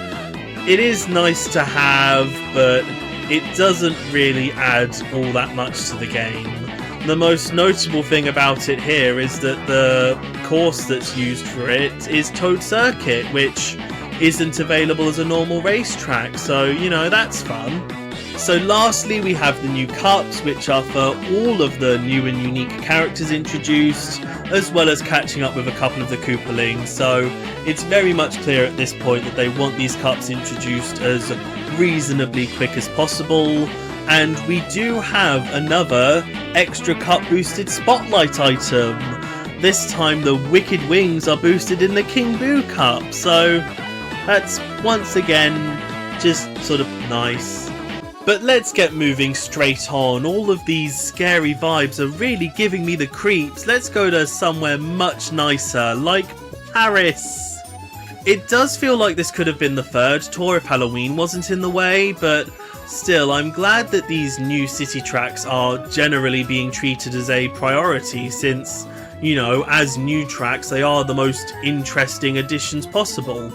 it is nice to have, but it doesn't really add all that much to the game. The most notable thing about it here is that the course that's used for it is Toad Circuit, which isn't available as a normal racetrack, so, you know, that's fun. So lastly, we have the new cups, which are for all of the new and unique characters introduced, as well as catching up with a couple of the Koopalings. So it's very much clear at this point that they want these cups introduced as reasonably quick as possible. And we do have another extra cup boosted spotlight item. This time the Wicked Wings are boosted in the King Boo Cup, so that's once again just sort of nice. But let's get moving straight on. All of these scary vibes are really giving me the creeps. Let's go to somewhere much nicer, like Paris. It does feel like this could have been the 3rd tour if Halloween wasn't in the way, but still, I'm glad that these new city tracks are generally being treated as a priority since, you know, as new tracks, they are the most interesting additions possible.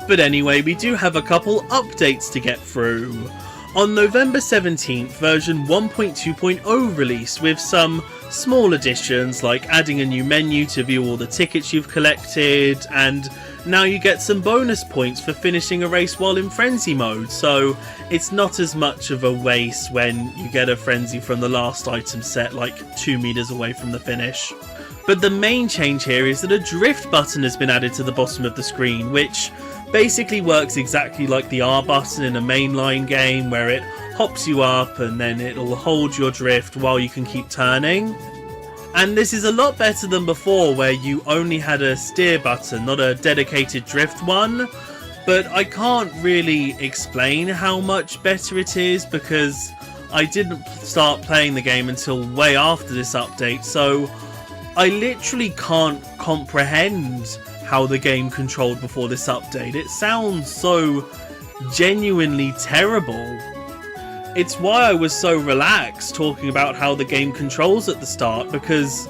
But anyway, we do have a couple updates to get through. On November 17th, version 1.2.0 released with some small additions like adding a new menu to view all the tickets you've collected, and now you get some bonus points for finishing a race while in frenzy mode, so it's not as much of a waste when you get a frenzy from the last item set like 2 meters away from the finish. But the main change here is that a drift button has been added to the bottom of the screen, which basically works exactly like the R button in a mainline game, where it hops you up and then it'll hold your drift while you can keep turning. And this is a lot better than before, where you only had a steer button, not a dedicated drift one. But I can't really explain how much better it is, because I didn't start playing the game until way after this update, so I literally can't comprehend how the game controlled before this update. It sounds so genuinely terrible. It's why I was so relaxed talking about how the game controls at the start, because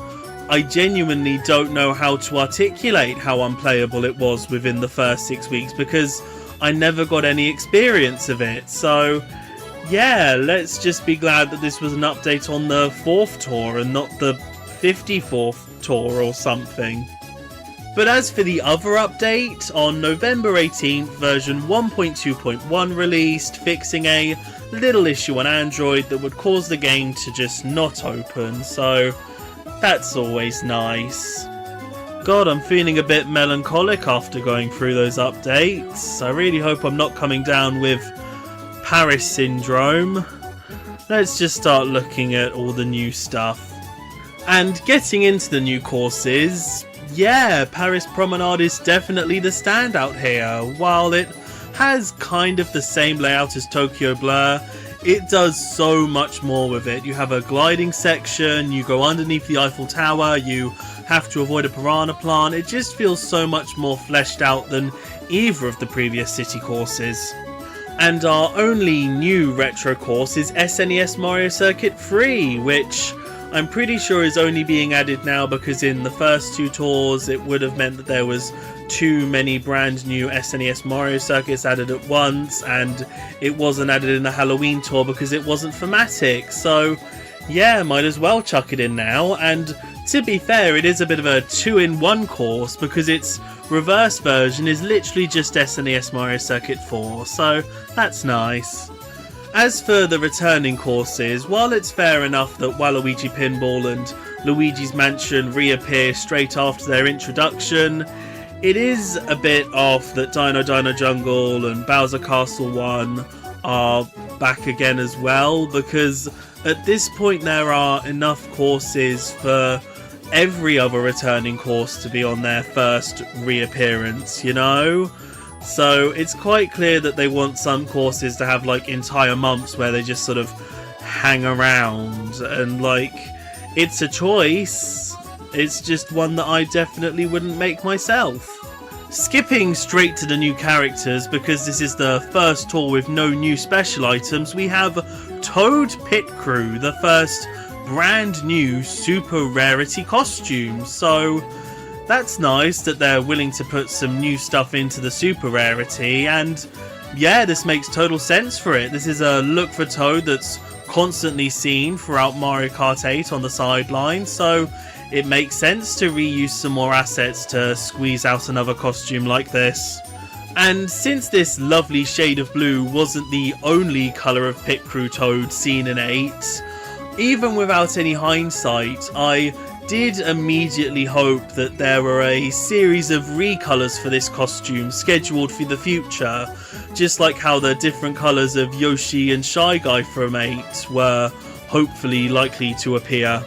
I genuinely don't know how to articulate how unplayable it was within the first 6 weeks, because I never got any experience of it. So yeah, let's just be glad that this was an update on the 4th tour and not the 54th tour or something. But as for the other update, on November 18th, version 1.2.1 released, fixing a little issue on Android that would cause the game to just not open, so that's always nice. God, I'm feeling a bit melancholic after going through those updates. I really hope I'm not coming down with Paris syndrome. Let's just start looking at all the new stuff. And getting into the new courses, yeah, Paris Promenade is definitely the standout here. While it has kind of the same layout as Tokyo Blur, it does so much more with it. You have a gliding section, you go underneath the Eiffel Tower, you have to avoid a piranha plant. It just feels so much more fleshed out than either of the previous city courses. And our only new retro course is SNES Mario Circuit 3, which I'm pretty sure is only being added now because in the first 2 tours it would have meant that there was too many brand new SNES Mario circuits added at once, and it wasn't added in the Halloween tour because it wasn't thematic. So yeah, might as well chuck it in now. And to be fair, it is a bit of a 2-in-1 course because its reverse version is literally just SNES Mario Circuit 4, so that's nice. As for the returning courses, while it's fair enough that Waluigi Pinball and Luigi's Mansion reappear straight after their introduction, it is a bit off that Dino Dino Jungle and Bowser Castle 1 are back again as well, because at this point there are enough courses for every other returning course to be on their first reappearance, you know? So it's quite clear that they want some courses to have like entire months where they just sort of hang around, and like, it's a choice. It's just one that I definitely wouldn't make myself. Skipping straight to the new characters, because this is the first tour with no new special items, we have Toad Pit Crew, the first brand new super rarity costume. So that's nice that they're willing to put some new stuff into the super rarity, and yeah, this makes total sense for it. This is a look for Toad that's constantly seen throughout Mario Kart 8 on the sideline, so it makes sense to reuse some more assets to squeeze out another costume like this. And since this lovely shade of blue wasn't the only colour of Pit Crew Toad seen in 8, even without any hindsight, I did immediately hope that there were a series of recolours for this costume scheduled for the future, just like how the different colours of Yoshi and Shy Guy from 8 were hopefully likely to appear.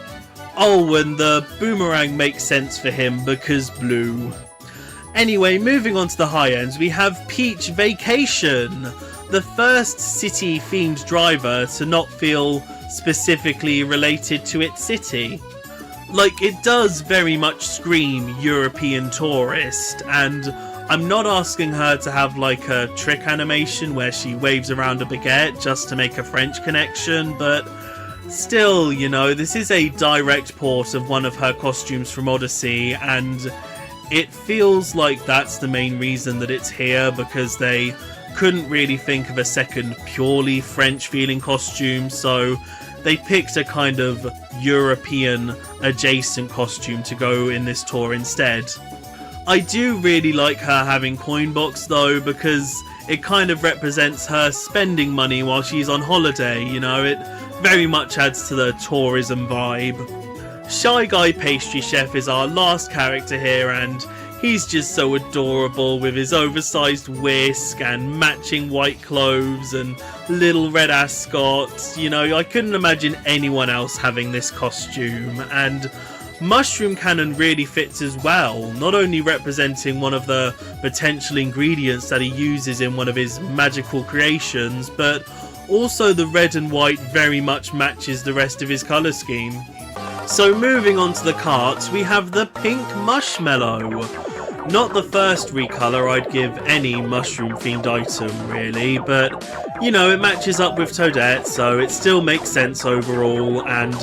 Oh, and the boomerang makes sense for him because blue. Anyway, moving on to the high ends, we have Peach Vacation, the first city-themed driver to not feel specifically related to its city. Like, it does very much scream European tourist, and I'm not asking her to have like a trick animation where she waves around a baguette just to make a French connection, but still, you know, this is a direct port of one of her costumes from Odyssey, and it feels like that's the main reason that it's here, because they couldn't really think of a second purely French feeling costume, so they picked a kind of European adjacent costume to go in this tour instead. I do really like her having coin box though, because it kind of represents her spending money while she's on holiday, you know, it very much adds to the tourism vibe. Shy Guy Pastry Chef is our last character here, and he's just so adorable with his oversized whisk and matching white clothes and little red ascot. You know, I couldn't imagine anyone else having this costume, and Mushroom Cannon really fits as well, not only representing one of the potential ingredients that he uses in one of his magical creations, but also the red and white very much matches the rest of his colour scheme. So moving on to the carts, we have the Pink Mushmallow. Not the first recolour I'd give any mushroom themed item really, but you know, it matches up with Toadette, so it still makes sense overall, and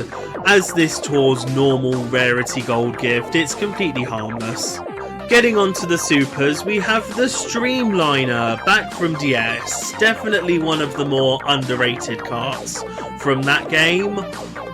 as this tour's normal rarity gold gift, it's completely harmless. Getting on to the supers, we have the Streamliner, back from DS, definitely one of the more underrated carts from that game,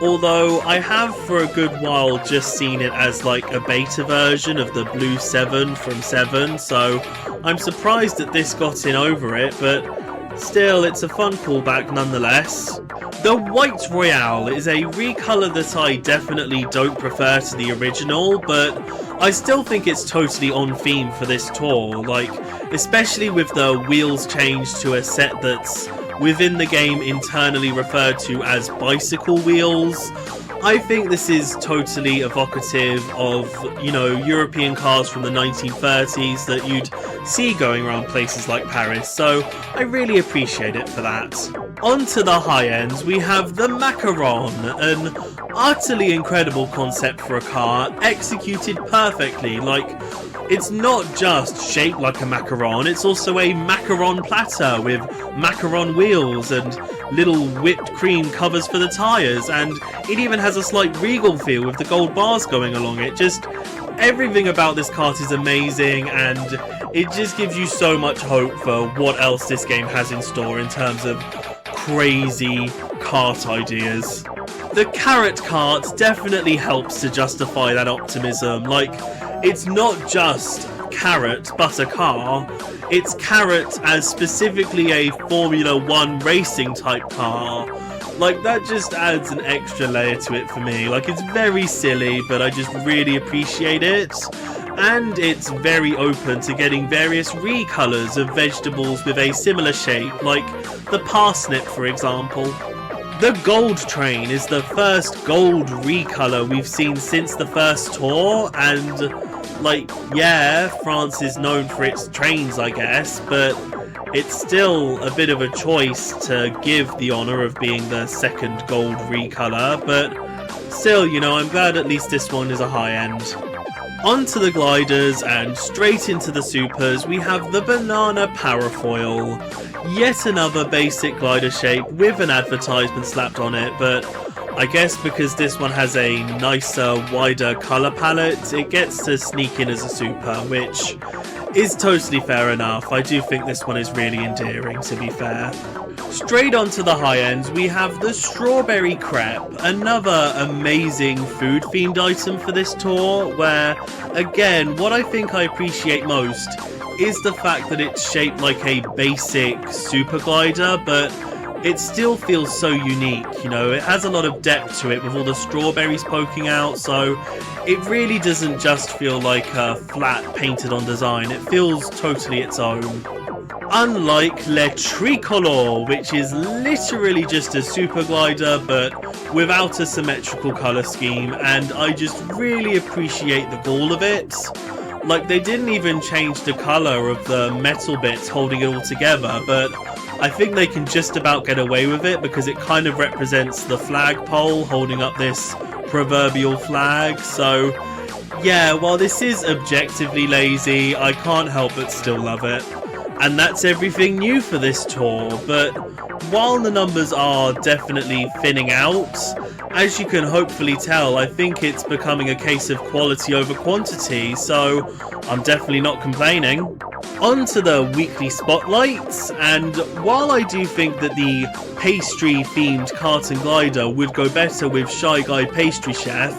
although I have for a good while just seen it as like a beta version of the Blue 7 from 7, so I'm surprised that this got in over it, but still, it's a fun callback nonetheless. The White Royale is a recolour that I definitely don't prefer to the original, but I still think it's totally on theme for this tour, like, especially with the wheels changed to a set that's within the game internally referred to as bicycle wheels. I think this is totally evocative of, you know, European cars from the 1930s that you'd see going around places like Paris, so I really appreciate it for that. On to the high ends, we have the Macaron, an utterly incredible concept for a car, executed perfectly. Like, it's not just shaped like a macaron, it's also a macaron platter with macaron wheels and little whipped cream covers for the tyres, and it even has a slight regal feel with the gold bars going along it. Just everything about this kart is amazing, and it just gives you so much hope for what else this game has in store in terms of crazy kart ideas. The Carrot Kart definitely helps to justify that optimism. Like, it's not just Carrot but a car, it's Carrot as specifically a Formula 1 racing type car. Like, that just adds an extra layer to it for me. Like, it's very silly, but I just really appreciate it. And it's very open to getting various recolours of vegetables with a similar shape, like the parsnip for example. The Gold Train is the first gold recolour we've seen since the first tour, and like, yeah, France is known for its trains I guess, but it's still a bit of a choice to give the honour of being the second gold recolour, but still, you know, I'm glad at least this one is a high end. Onto the gliders and straight into the supers, we have the Banana Parafoil. Yet another basic glider shape with an advertisement slapped on it, but I guess because this one has a nicer, wider colour palette, it gets to sneak in as a super, which is totally fair enough. I do think this one is really endearing, to be fair. Straight onto the high ends, we have the Strawberry Crepe, another amazing food-themed item for this tour, where, again, what I think I appreciate most is the fact that it's shaped like a basic super glider, but it still feels so unique, you know, it has a lot of depth to it with all the strawberries poking out, so it really doesn't just feel like a flat painted on design, it feels totally its own. Unlike Le Tricolore, which is literally just a super glider but without a symmetrical colour scheme, and I just really appreciate the gall of it. Like, they didn't even change the colour of the metal bits holding it all together, but I think they can just about get away with it because it kind of represents the flagpole holding up this proverbial flag, so yeah, while this is objectively lazy, I can't help but still love it. And that's everything new for this tour, but while the numbers are definitely thinning out, as you can hopefully tell, I think it's becoming a case of quality over quantity, so I'm definitely not complaining. On to the weekly spotlights, and while I do think that the pastry-themed Kart and Glider would go better with Shy Guy Pastry Chef,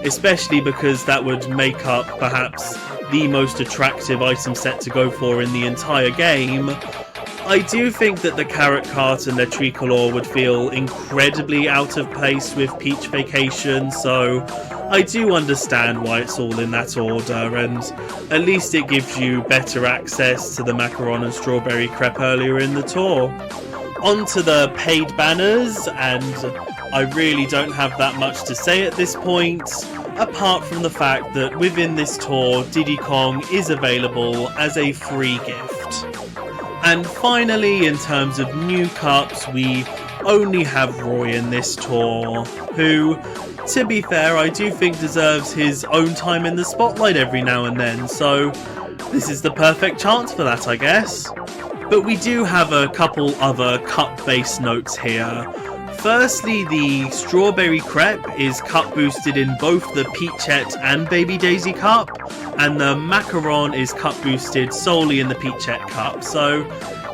especially because that would make up perhaps the most attractive item set to go for in the entire game, I do think that the Carrot Cart and the Tricolor would feel incredibly out of place with Peach Vacation, so I do understand why it's all in that order, and at least it gives you better access to the Macaron and Strawberry Crepe earlier in the tour. On to the paid banners, and I really don't have that much to say at this point, apart from the fact that within this tour, Diddy Kong is available as a free gift. And finally, in terms of new cups, we only have Roy in this tour, who, to be fair, I do think deserves his own time in the spotlight every now and then, so this is the perfect chance for that, I guess. But we do have a couple other cup-based notes here. Firstly, the Strawberry Crepe is cup boosted in both the Peachette and Baby Daisy Cup, and the Macaron is cup boosted solely in the Peachette Cup. So,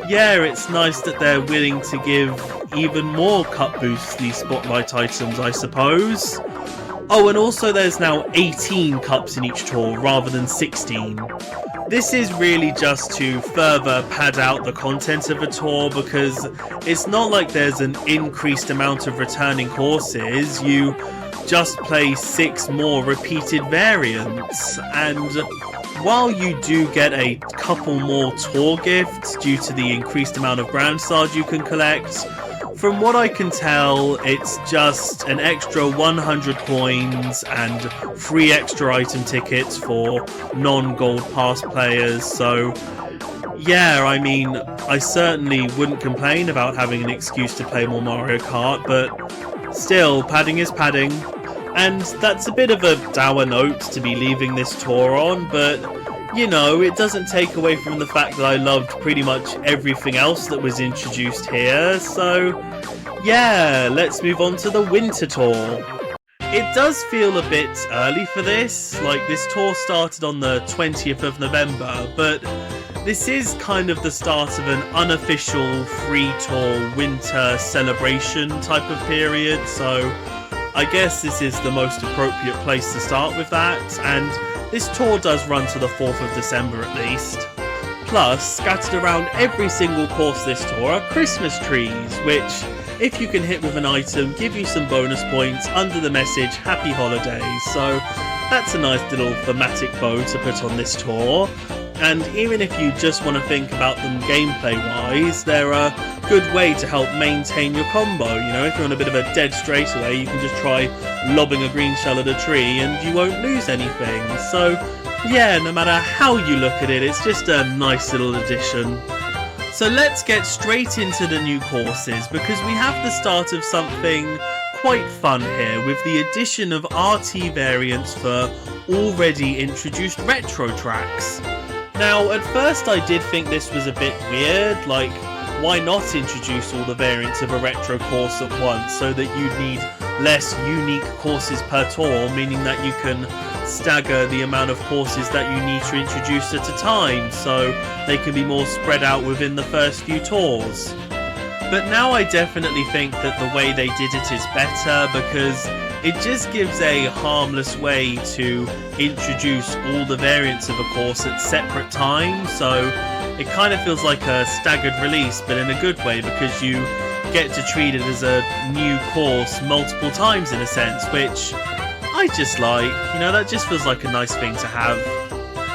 yeah, it's nice that they're willing to give even more cup boosts to these spotlight items, I suppose. Oh, and also there's now 18 cups in each tour rather than 16. This is really just to further pad out the content of a tour, because it's not like there's an increased amount of returning courses, you just play 6 more repeated variants, and while you do get a couple more tour gifts due to the increased amount of Grand Stars you can collect, from what I can tell, it's just an extra 100 coins and free extra item tickets for non-Gold Pass players, so yeah, I mean, I certainly wouldn't complain about having an excuse to play more Mario Kart, but still, padding is padding. And that's a bit of a dour note to be leaving this tour on, but you know, it doesn't take away from the fact that I loved pretty much everything else that was introduced here, so yeah, let's move on to the Winter Tour. It does feel a bit early for this, like this tour started on the 20th of November, but this is kind of the start of an unofficial free tour winter celebration type of period, so I guess this is the most appropriate place to start with that, and this tour does run to the 4th of December at least. Plus, scattered around every single course this tour are Christmas trees, which, if you can hit with an item, give you some bonus points under the message Happy Holidays, so that's a nice little thematic bow to put on this tour. And even if you just want to think about them gameplay-wise, they're a good way to help maintain your combo. You know, if you're on a bit of a dead straightaway, you can just try lobbing a green shell at a tree and you won't lose anything. So, yeah, no matter how you look at it, it's just a nice little addition. So let's get straight into the new courses, because we have the start of something quite fun here with the addition of RT variants for already introduced retro tracks. Now, at first I did think this was a bit weird, like, why not introduce all the variants of a retro course at once so that you'd need less unique courses per tour, meaning that you can stagger the amount of courses that you need to introduce at a time, so they can be more spread out within the first few tours. But now I definitely think that the way they did it is better, because it just gives a harmless way to introduce all the variants of a course at separate times, so it kind of feels like a staggered release, but in a good way, because you get to treat it as a new course multiple times in a sense, which I just like. You know, that just feels like a nice thing to have.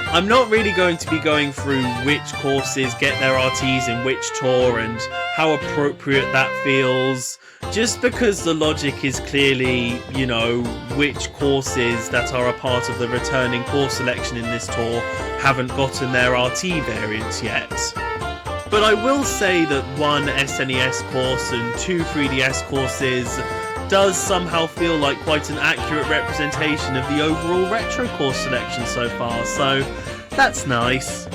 I'm not really going to be going through which courses get their RTs in which tour and how appropriate that feels, just because the logic is clearly, you know, which courses that are a part of the returning course selection in this tour haven't gotten their RT variants yet. But I will say that one SNES course and 2 3DS courses does somehow feel like quite an accurate representation of the overall retro course selection so far, so that's nice.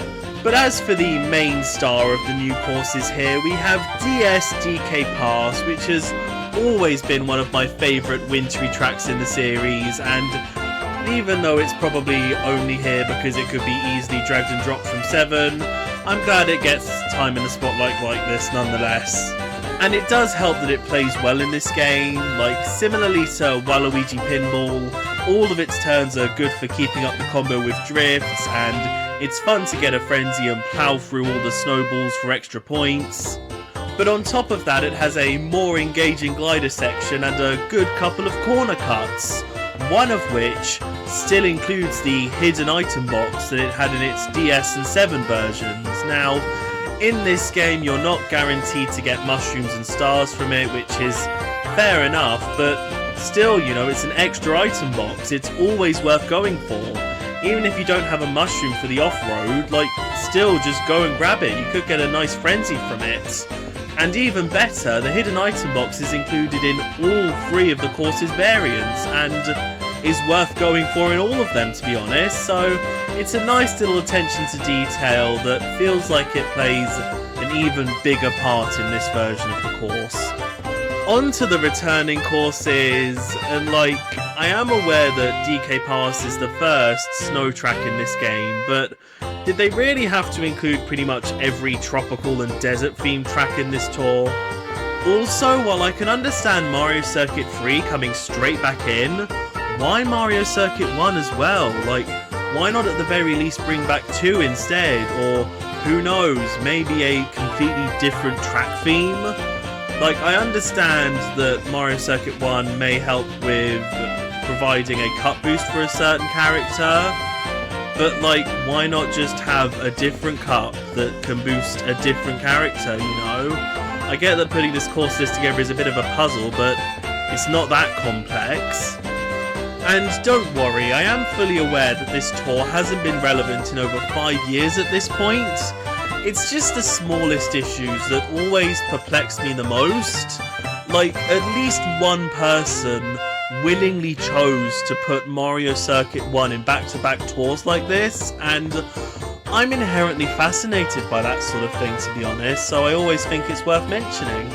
But as for the main star of the new courses here, we have DS DK Pass, which has always been one of my favourite wintry tracks in the series, and even though it's probably only here because it could be easily dragged and dropped from 7, I'm glad it gets time in the spotlight like this nonetheless. And it does help that it plays well in this game, like similarly to Waluigi Pinball, all of its turns are good for keeping up the combo with drifts, and it's fun to get a frenzy and plow through all the snowballs for extra points. But on top of that, it has a more engaging glider section and a good couple of corner cuts, one of which still includes the hidden item box that it had in its DS and 7 versions. Now, in this game you're not guaranteed to get mushrooms and stars from it, which is fair enough, but still, you know, it's an extra item box, it's always worth going for. Even if you don't have a mushroom for the off-road, like, still just go and grab it, you could get a nice frenzy from it. And even better, the hidden item box is included in all 3 of the course's variants, and is worth going for in all of them, to be honest, so it's a nice little attention to detail that feels like it plays an even bigger part in this version of the course. On to the returning courses, and like, I am aware that DK Pass is the first snow track in this game, but did they really have to include pretty much every tropical and desert themed track in this tour? Also, while I can understand Mario Circuit 3 coming straight back in, why Mario Circuit 1 as well? Like, why not at the very least bring back 2 instead? Or, who knows, maybe a completely different track theme? Like, I understand that Mario Circuit 1 may help with providing a cut boost for a certain character, but like, why not just have a different cup that can boost a different character, you know? I get that putting this course list together is a bit of a puzzle, but it's not that complex. And don't worry, I am fully aware that this tour hasn't been relevant in over 5 years at this point. It's just the smallest issues that always perplex me the most. Like, at least one person willingly chose to put Mario Circuit 1 in back-to-back tours like this, and I'm inherently fascinated by that sort of thing, to be honest, so I always think it's worth mentioning.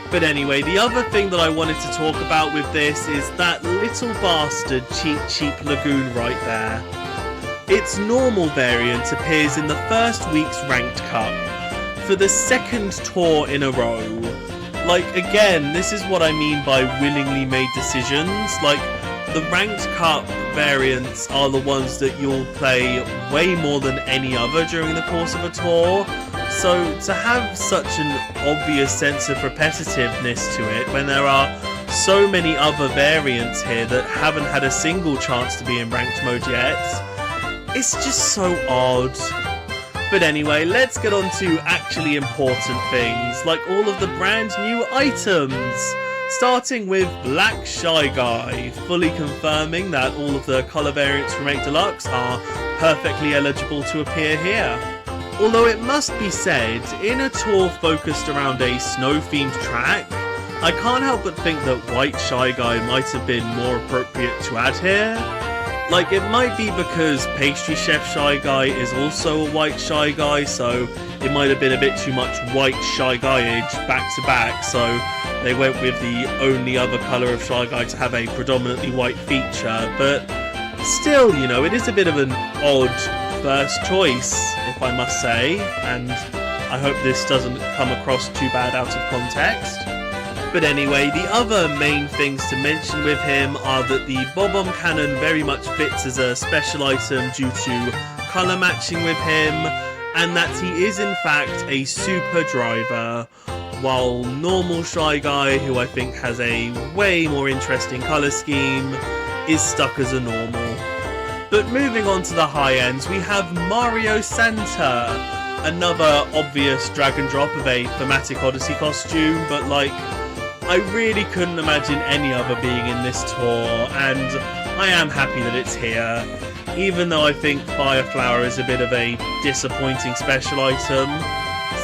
But anyway, the other thing that I wanted to talk about with this is that little bastard Cheap Lagoon right there. Its normal variant appears in the first week's Ranked Cup, for the 2nd tour in a row. Like, again, this is what I mean by willingly made decisions. Like, the Ranked Cup variants are the ones that you'll play way more than any other during the course of a tour. So to have such an obvious sense of repetitiveness to it when there are so many other variants here that haven't had a single chance to be in ranked mode yet, it's just so odd. But anyway, let's get on to actually important things, like all of the brand new items. Starting with Black Shy Guy, fully confirming that all of the colour variants from 8 Deluxe are perfectly eligible to appear here. Although it must be said, in a tour focused around a snow-themed track, I can't help but think that White Shy Guy might have been more appropriate to add here. Like, it might be because Pastry Chef Shy Guy is also a White Shy Guy, so it might have been a bit too much White Shy Guy-age back to back, so they went with the only other colour of Shy Guy to have a predominantly white feature, but still, you know, it is a bit of an odd first choice, if I must say, and I hope this doesn't come across too bad out of context. But anyway, the other main things to mention with him are that the Bob-omb Cannon very much fits as a special item due to colour matching with him, and that he is in fact a super driver, while normal Shy Guy, who I think has a way more interesting colour scheme, is stuck as a normal. But moving on to the high ends, we have Mario Santa, another obvious drag and drop of a Thematic Odyssey costume, but like, I really couldn't imagine any other being in this tour, and I am happy that it's here, even though I think Fire Flower is a bit of a disappointing special item,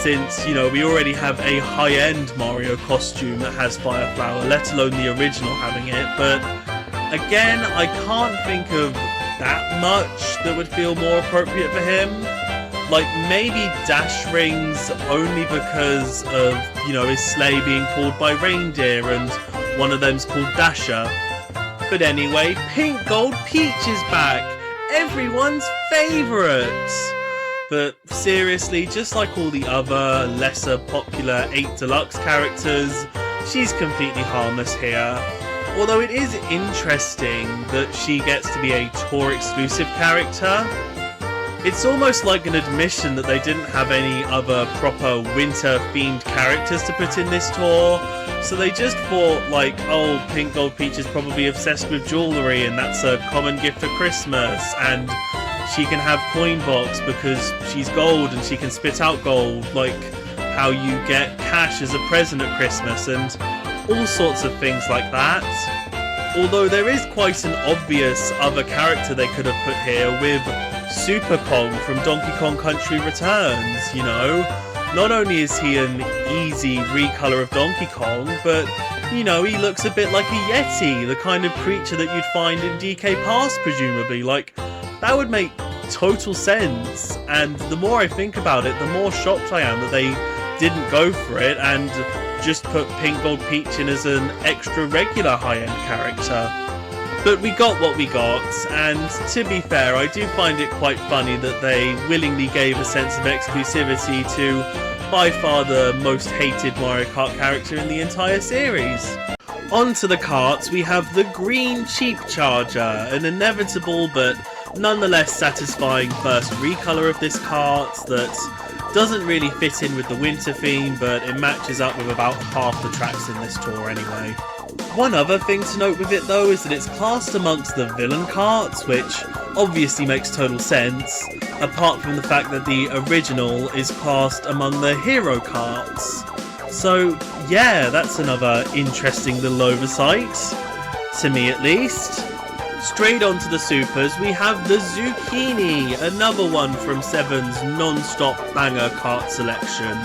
since, you know, we already have a high-end Mario costume that has Fire Flower, let alone the original having it, but again, I can't think of that much that would feel more appropriate for him. Like, maybe dash rings only because of, his sleigh being pulled by reindeer and one of them's called Dasher. But anyway, Pink Gold Peach is back! Everyone's favourite! But seriously, just like all the other lesser popular 8 Deluxe characters, she's completely harmless here. Although it is interesting that she gets to be a tour exclusive character. It's almost like an admission that they didn't have any other proper winter themed characters to put in this tour, so they just thought like, oh, Pink Gold Peach is probably obsessed with jewellery and that's a common gift for Christmas, and she can have coin box because she's gold and she can spit out gold, like how you get cash as a present at Christmas and all sorts of things like that. Although there is quite an obvious other character they could have put here with Super Kong from Donkey Kong Country Returns, Not only is he an easy recolor of Donkey Kong, but, he looks a bit like a Yeti, the kind of creature that you'd find in DK Past, presumably. Like, that would make total sense, and the more I think about it, the more shocked I am that they didn't go for it and just put Pink Gold Peach in as an extra regular high-end character. But we got what we got, and to be fair, I do find it quite funny that they willingly gave a sense of exclusivity to by far the most hated Mario Kart character in the entire series. On to the karts, we have the green Cheap Charger, an inevitable but nonetheless satisfying first recolor of this kart that doesn't really fit in with the winter theme, but it matches up with about half the tracks in this tour anyway. One other thing to note with it though is that it's classed amongst the villain karts, which obviously makes total sense, apart from the fact that the original is classed among the hero karts. So yeah, that's another interesting little oversight, to me at least. Straight on to the supers, we have the Zucchini, another one from Seven's non-stop banger kart selection.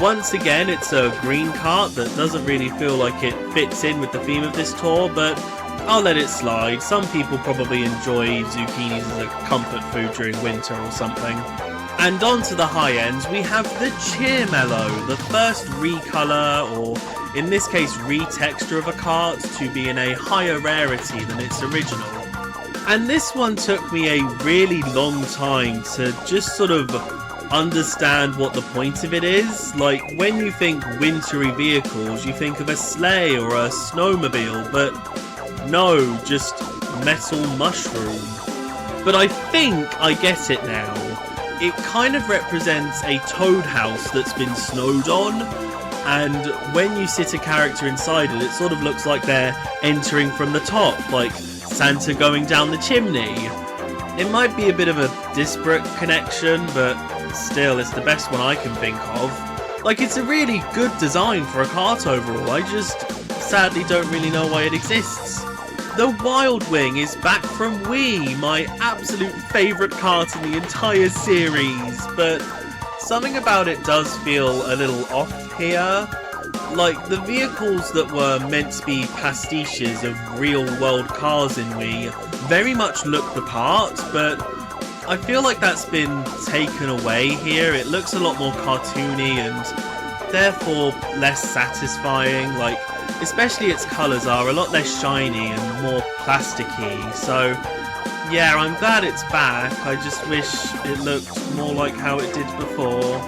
Once again, it's a green kart that doesn't really feel like it fits in with the theme of this tour, but I'll let it slide. Some people probably enjoy zucchinis as a comfort food during winter or something. And on to the high ends, we have the Cheermellow, the first recolor, or in this case retexture of a kart to be in a higher rarity than its original. And this one took me a really long time to just sort of understand what the point of it is. Like, when you think wintry vehicles, you think of a sleigh or a snowmobile, but no, just metal mushroom. But I think I get it now. It kind of represents a toad house that's been snowed on, and when you sit a character inside it, it sort of looks like they're entering from the top, like Santa going down the chimney. It might be a bit of a disparate connection, but still, it's the best one I can think of. Like, it's a really good design for a kart overall, I just sadly don't really know why it exists. The Wild Wing is back from Wii, my absolute favourite kart in the entire series, but something about it does feel a little off here. Like, the vehicles that were meant to be pastiches of real-world cars in Wii very much look the part, but I feel like that's been taken away here. It looks a lot more cartoony and therefore less satisfying. Like, especially its colours are a lot less shiny and more plasticky. So yeah, I'm glad it's back. I just wish it looked more like how it did before.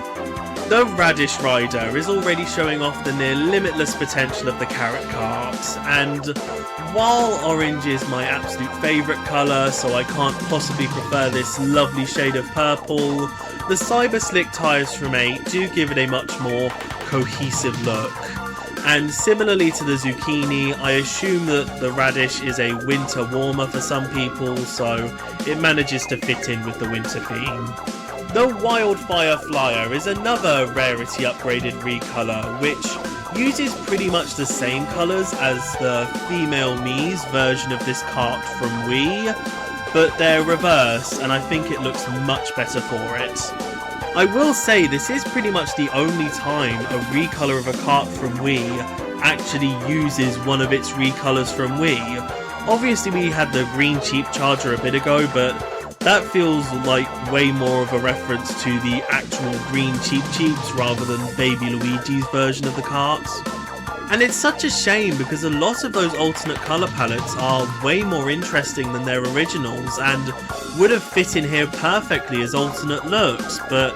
The Radish Rider is already showing off the near limitless potential of the Carrot Kart, and while orange is my absolute favourite colour, so I can't possibly prefer this lovely shade of purple, the Cyber Slick tyres from 8 do give it a much more cohesive look. And similarly to the Zucchini, I assume that the Radish is a winter warmer for some people, so it manages to fit in with the winter theme. The Wildfire Flyer is another rarity upgraded recolor, which uses pretty much the same colours as the Female Mii's version of this kart from Wii, but they're reverse, and I think it looks much better for it. I will say this is pretty much the only time a recolor of a kart from Wii actually uses one of its recolors from Wii. Obviously we had the green Cheap Charger a bit ago, but That feels like way more of a reference to the actual green Cheep Cheeps rather than Baby Luigi's version of the kart. And it's such a shame because a lot of those alternate colour palettes are way more interesting than their originals and would have fit in here perfectly as alternate looks, but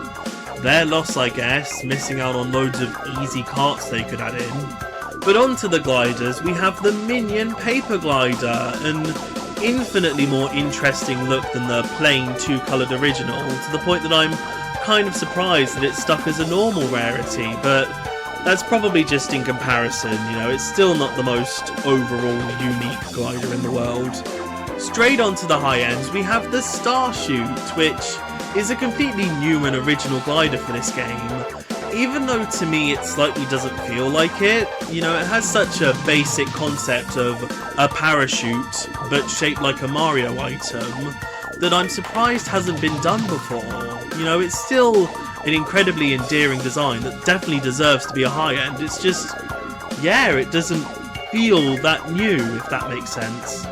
their loss, I guess, missing out on loads of easy karts they could add in. But onto the gliders, we have the Minion Paper Glider, an infinitely more interesting look than the plain two-coloured original, to the point that I'm kind of surprised that it's stuck as a normal rarity, but that's probably just in comparison, you know, it's still not the most overall unique glider in the world. Straight onto the high ends, we have the Starshoot, which is a completely new and original glider for this game. Even though to me it slightly doesn't feel like it, you know, it has such a basic concept of a parachute, but shaped like a Mario item, that I'm surprised hasn't been done before. You know, it's still an incredibly endearing design that definitely deserves to be a high-end. It's just, yeah, it doesn't feel that new, if that makes sense.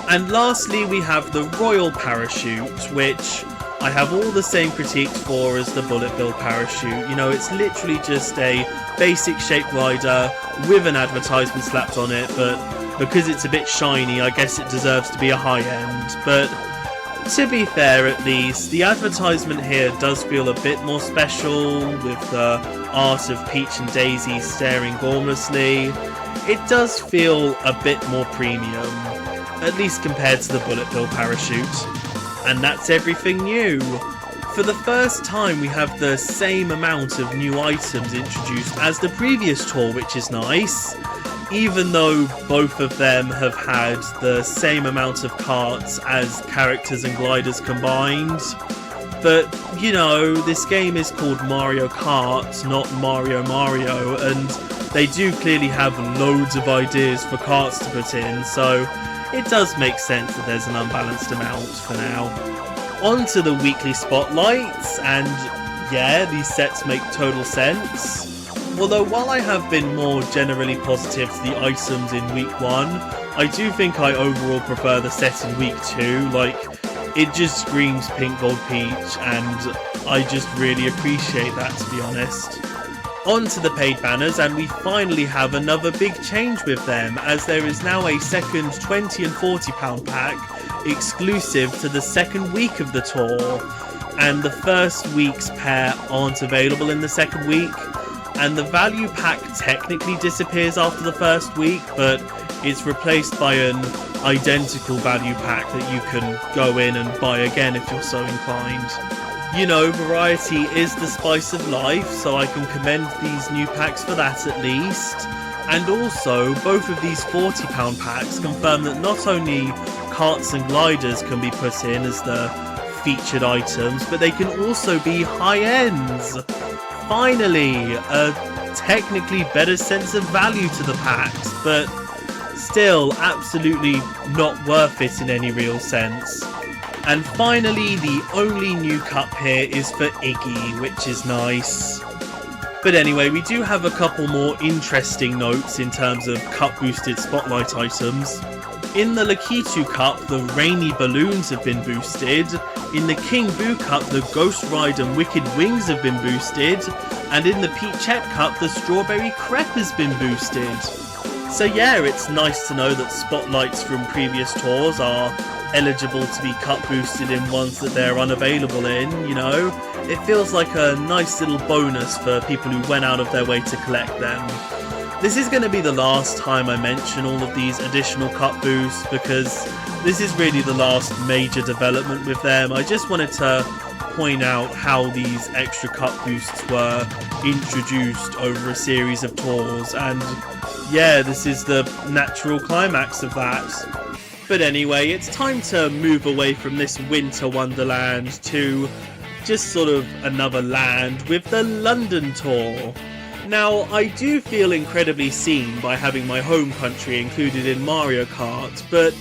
And lastly, we have the Royal Parachute, which I have all the same critiques for as the Bullet Bill Parachute. You know, it's literally just a basic shaped glider with an advertisement slapped on it, but because it's a bit shiny, I guess it deserves to be a high-end. But to be fair, at least, the advertisement here does feel a bit more special, with the art of Peach and Daisy staring gormlessly. It does feel a bit more premium, at least compared to the Bullet Bill Parachute. And that's everything new. For the first time, we have the same amount of new items introduced as the previous tour, which is nice, even though both of them have had the same amount of karts as characters and gliders combined. But, you know, this game is called Mario Kart, not Mario, and they do clearly have loads of ideas for karts to put in, so it does make sense that there's an unbalanced amount for now. On to the weekly spotlights, and yeah, these sets make total sense. Although while I have been more generally positive to the items in week 1, I do think I overall prefer the set in week 2, like, it just screams Pink Gold Peach, and I just really appreciate that, to be honest. On to the paid banners, and we finally have another big change with them, as there is now a second £20 and £40 pack exclusive to the second week of the tour, and the first week's pair aren't available in the second week, and the value pack technically disappears after the first week, but it's replaced by an identical value pack that you can go in and buy again if you're so inclined. You know, variety is the spice of life, so I can commend these new packs for that at least. And also, both of these £40 packs confirm that not only karts and gliders can be put in as the featured items, but they can also be high-ends. Finally, a technically better sense of value to the packs, but still absolutely not worth it in any real sense. And finally, the only new cup here is for Iggy, which is nice. But anyway, we do have a couple more interesting notes in terms of cup boosted spotlight items. In the Lakitu Cup, the rainy balloons have been boosted. In the King Boo Cup, the Ghost Ride and Wicked Wings have been boosted. And in the Peachette Cup, the Strawberry Crepe has been boosted. So yeah, it's nice to know that spotlights from previous tours are eligible to be cup boosted in ones that they're unavailable in, you know. It feels like a nice little bonus for people who went out of their way to collect them. This is going to be the last time I mention all of these additional cup boosts, because this is really the last major development with them. I just wanted to point out how these extra cup boosts were introduced over a series of tours, and yeah, this is the natural climax of that. But anyway, it's time to move away from this winter wonderland to just sort of another land with the London tour. Now, I do feel incredibly seen by having my home country included in Mario Kart, but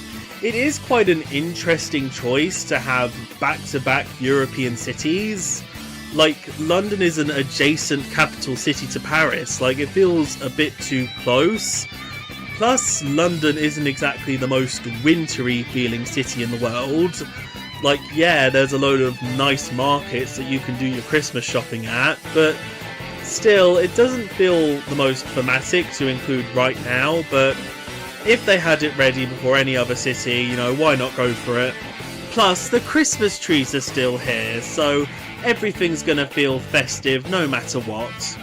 it is quite an interesting choice to have back-to-back European cities. Like, London is an adjacent capital city to Paris, like, it feels a bit too close. Plus, London isn't exactly the most wintry feeling city in the world. Like, yeah, there's a load of nice markets that you can do your Christmas shopping at, but still, it doesn't feel the most thematic to include right now, but if they had it ready before any other city, you know, why not go for it? Plus, the Christmas trees are still here, so everything's gonna feel festive no matter what.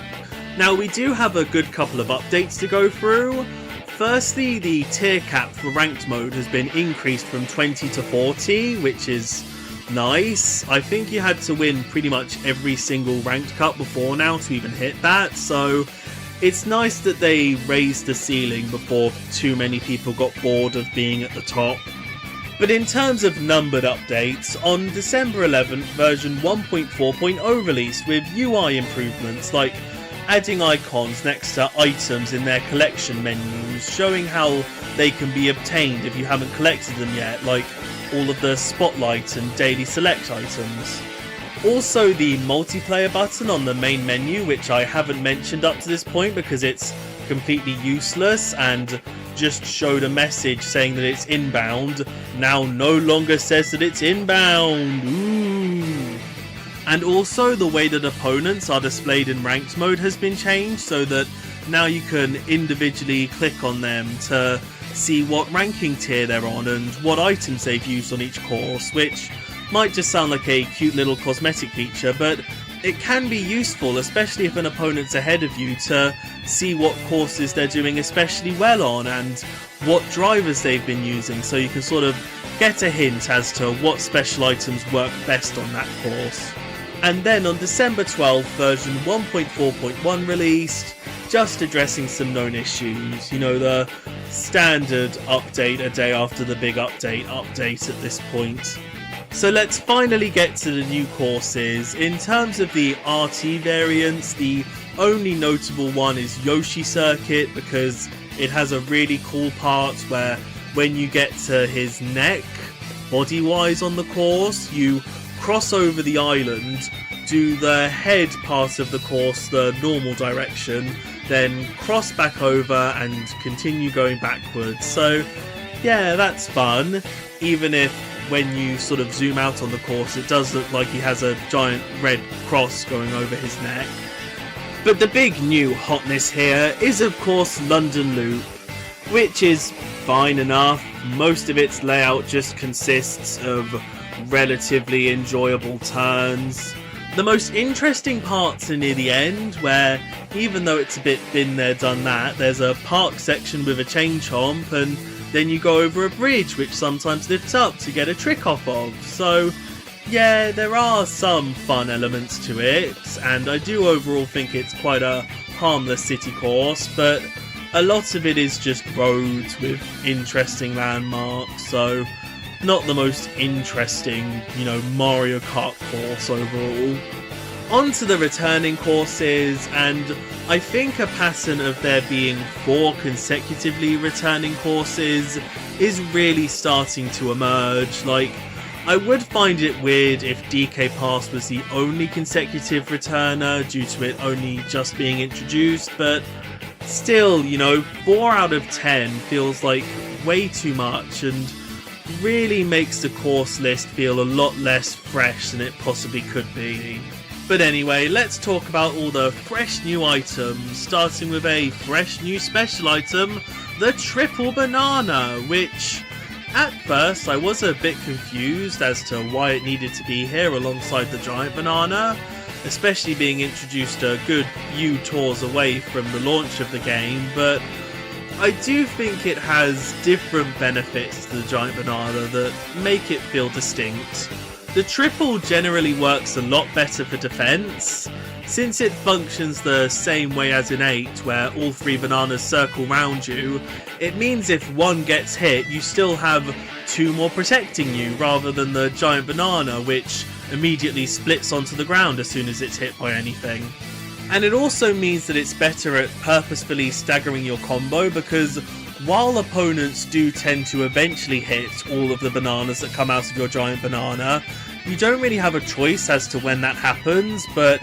Now, we do have a good couple of updates to go through. Firstly, the tier cap for ranked mode has been increased from 20 to 40, which is nice. I think you had to win pretty much every single ranked cup before now to even hit that, so it's nice that they raised the ceiling before too many people got bored of being at the top. But in terms of numbered updates, on December 11th, version 1.4.0 released with UI improvements like adding icons next to items in their collection menus, showing how they can be obtained if you haven't collected them yet, like all of the spotlight and daily select items. Also, the multiplayer button on the main menu, which I haven't mentioned up to this point because it's completely useless and just showed a message saying that it's inbound, now no longer says that it's inbound. Ooh. And also, the way that opponents are displayed in ranked mode has been changed so that now you can individually click on them to see what ranking tier they're on and what items they've used on each course, which might just sound like a cute little cosmetic feature, but it can be useful, especially if an opponent's ahead of you, to see what courses they're doing especially well on and what drivers they've been using, so you can sort of get a hint as to what special items work best on that course. And then on December 12th, version 1.4.1 released, just addressing some known issues. You know, the standard update a day after the big update at this point. So let's finally get to the new courses. In terms of the RT variants, the only notable one is Yoshi Circuit, because it has a really cool part where when you get to his neck, body-wise on the course, you cross over the island, do the head part of the course the normal direction, then cross back over and continue going backwards. So yeah, that's fun, even if when you sort of zoom out on the course it does look like he has a giant red cross going over his neck. But the big new hotness here is of course London Loop, which is fine enough. Most of its layout just consists of relatively enjoyable turns. The most interesting parts are near the end, where even though it's a bit been there done that, there's a park section with a chain chomp, and then you go over a bridge which sometimes lifts up to get a trick off of. So yeah, there are some fun elements to it, and I do overall think it's quite a harmless city course, but a lot of it is just roads with interesting landmarks, so not the most interesting, you know, Mario Kart course overall. On to the returning courses, and I think a pattern of there being 4 consecutively returning courses is really starting to emerge. Like, I would find it weird if DK Pass was the only consecutive returner due to it only just being introduced, but still, you know, 4 out of 10 feels like way too much and really makes the course list feel a lot less fresh than it possibly could be. But anyway, let's talk about all the fresh new items, starting with a fresh new special item, the Triple Banana, which at first I was a bit confused as to why it needed to be here alongside the Giant Banana, especially being introduced a good few tours away from the launch of the game, but I do think it has different benefits to the Giant Banana that make it feel distinct. The triple generally works a lot better for defense, since it functions the same way as in 8, where all 3 bananas circle round you. It means if one gets hit, you still have 2 more protecting you, rather than the Giant Banana, which immediately splits onto the ground as soon as it's hit by anything. And it also means that it's better at purposefully staggering your combo, because while opponents do tend to eventually hit all of the bananas that come out of your Giant Banana, you don't really have a choice as to when that happens, but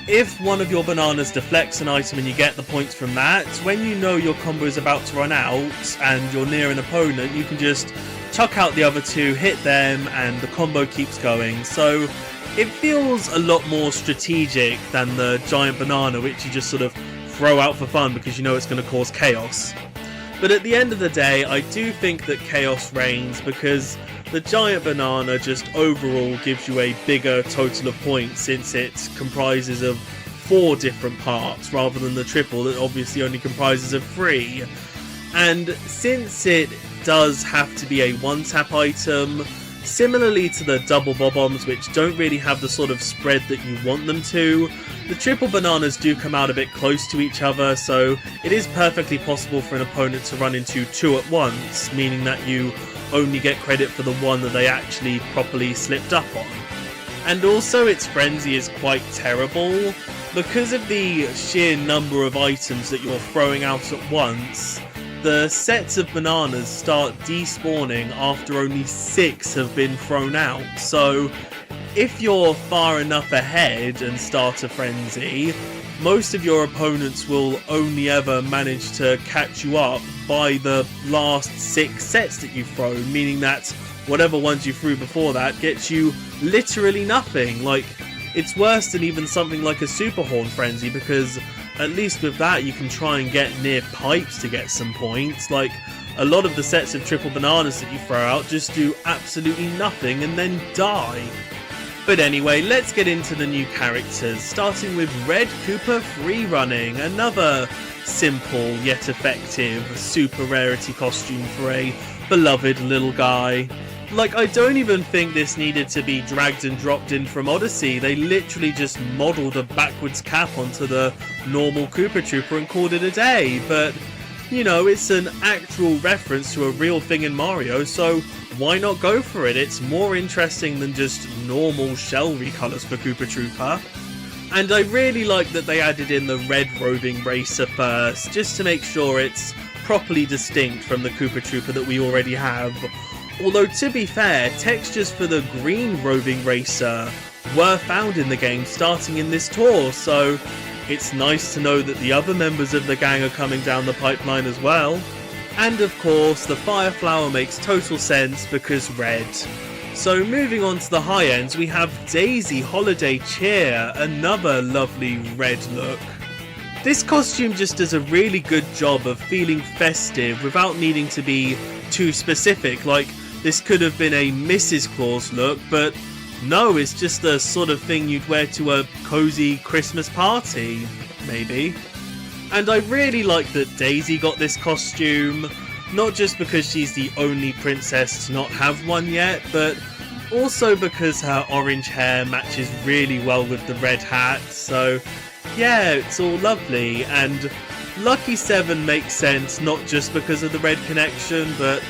if one of your bananas deflects an item and you get the points from that, when you know your combo is about to run out and you're near an opponent, you can just chuck out the other two, hit them, and the combo keeps going. So it feels a lot more strategic than the giant banana, which you just sort of throw out for fun because you know it's going to cause chaos. But at the end of the day, I do think that chaos reigns because the giant banana just overall gives you a bigger total of points, since it comprises of 4 different parts rather than the triple that obviously only comprises of 3. And since it does have to be a one-tap item, similarly to the double bob-ombs, which don't really have the sort of spread that you want them to, the triple bananas do come out a bit close to each other, so it is perfectly possible for an opponent to run into 2 at once, meaning that you only get credit for the one that they actually properly slipped up on. And also its frenzy is quite terrible. Because of the sheer number of items that you're throwing out at once, the sets of bananas start despawning after only 6 have been thrown out. So if you're far enough ahead and start a frenzy, most of your opponents will only ever manage to catch you up by the last 6 sets that you've thrown, meaning that whatever ones you threw before that gets you literally nothing. Like, it's worse than even something like a super horn frenzy, because at least with that you can try and get near pipes to get some points. Like, a lot of the sets of triple bananas that you throw out just do absolutely nothing and then die. But anyway, let's get into the new characters, starting with Red Koopa Free Running, another simple yet effective super rarity costume for a beloved little guy. Like, I don't even think this needed to be dragged and dropped in from Odyssey. They literally just modelled a backwards cap onto the normal Koopa Trooper and called it a day. But, you know, it's an actual reference to a real thing in Mario, so why not go for it? It's more interesting than just normal shell recolours for Koopa Trooper. And I really like that they added in the red roving racer first, just to make sure it's properly distinct from the Koopa Trooper that we already have. Although, to be fair, textures for the green roving racer were found in the game starting in this tour, so it's nice to know that the other members of the gang are coming down the pipeline as well. And of course, the fire flower makes total sense because red. So moving on to the high ends, we have Daisy Holiday Cheer, another lovely red look. This costume just does a really good job of feeling festive without needing to be too specific. Like, this could have been a Mrs. Claus look, but no, it's just the sort of thing you'd wear to a cozy Christmas party, maybe. And I really like that Daisy got this costume, not just because she's the only princess to not have one yet, but also because her orange hair matches really well with the red hat, so yeah, it's all lovely. And Lucky 7 makes sense not just because of the red connection, but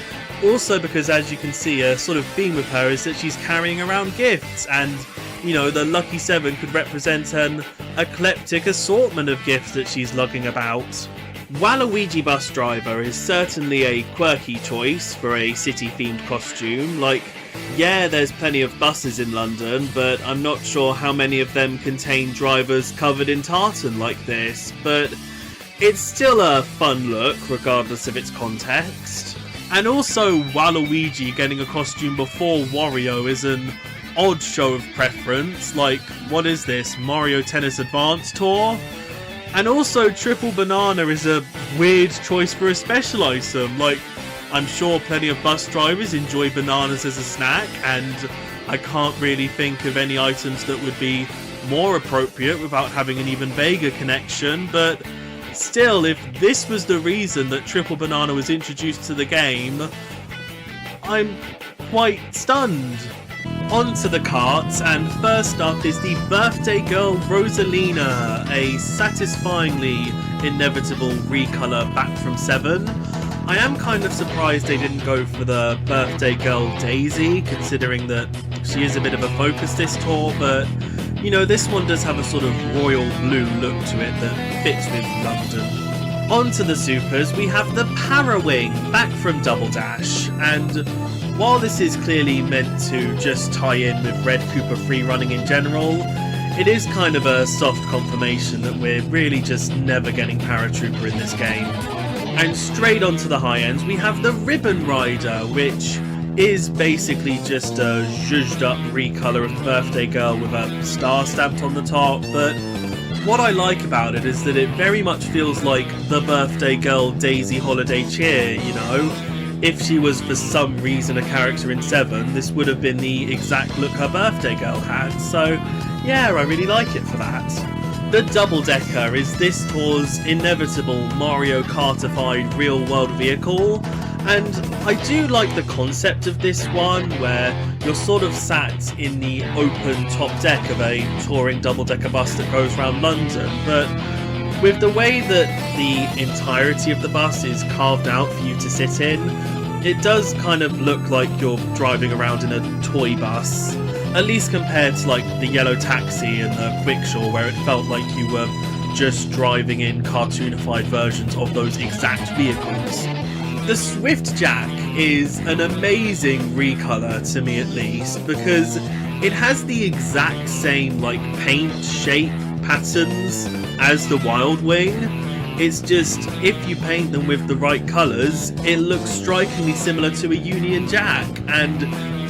also because, as you can see, a sort of theme with her is that she's carrying around gifts, and, you know, the Lucky 7 could represent an eclectic assortment of gifts that she's lugging about. Waluigi Bus Driver is certainly a quirky choice for a city-themed costume. Like, yeah, there's plenty of buses in London, but I'm not sure how many of them contain drivers covered in tartan like this, but it's still a fun look regardless of its context. And also, Waluigi getting a costume before Wario is an odd show of preference. Like, what is this, Mario Tennis Advance Tour? And also, Triple Banana is a weird choice for a special item. Like, I'm sure plenty of bus drivers enjoy bananas as a snack, and I can't really think of any items that would be more appropriate without having an even vaguer connection, but still, if this was the reason that Triple Banana was introduced to the game, I'm quite stunned. On to the carts, and first up is the birthday girl Rosalina, a satisfyingly inevitable recolor back from 7. I am kind of surprised they didn't go for the birthday girl Daisy, considering that she is a bit of a focus this tour, but you know, this one does have a sort of royal blue look to it that fits with London. On to the supers, we have the Parawing, back from Double Dash, and while this is clearly meant to just tie in with Red Koopa Free Running in general, it is kind of a soft confirmation that we're really just never getting Paratrooper in this game. And straight onto the high ends, we have the Ribbon Rider, which is basically just a zhuzhed up recolor of the birthday girl with a star stamped on the top, but what I like about it is that it very much feels like the birthday girl Daisy Holiday Cheer, you know? If she was for some reason a character in 7, this would have been the exact look her birthday girl had, so yeah, I really like it for that. The Double Decker is this tour's inevitable Mario Kartified real-world vehicle, and I do like the concept of this one, where you're sort of sat in the open top deck of a touring double-decker bus that goes around London, but with the way that the entirety of the bus is carved out for you to sit in, it does kind of look like you're driving around in a toy bus, at least compared to like the Yellow Taxi and the Quickshaw, where it felt like you were just driving in cartoonified versions of those exact vehicles. The Swift Jack is an amazing recolor, to me at least, because it has the exact same like paint, shape, patterns as the Wild Wing. It's just, if you paint them with the right colours, it looks strikingly similar to a Union Jack, and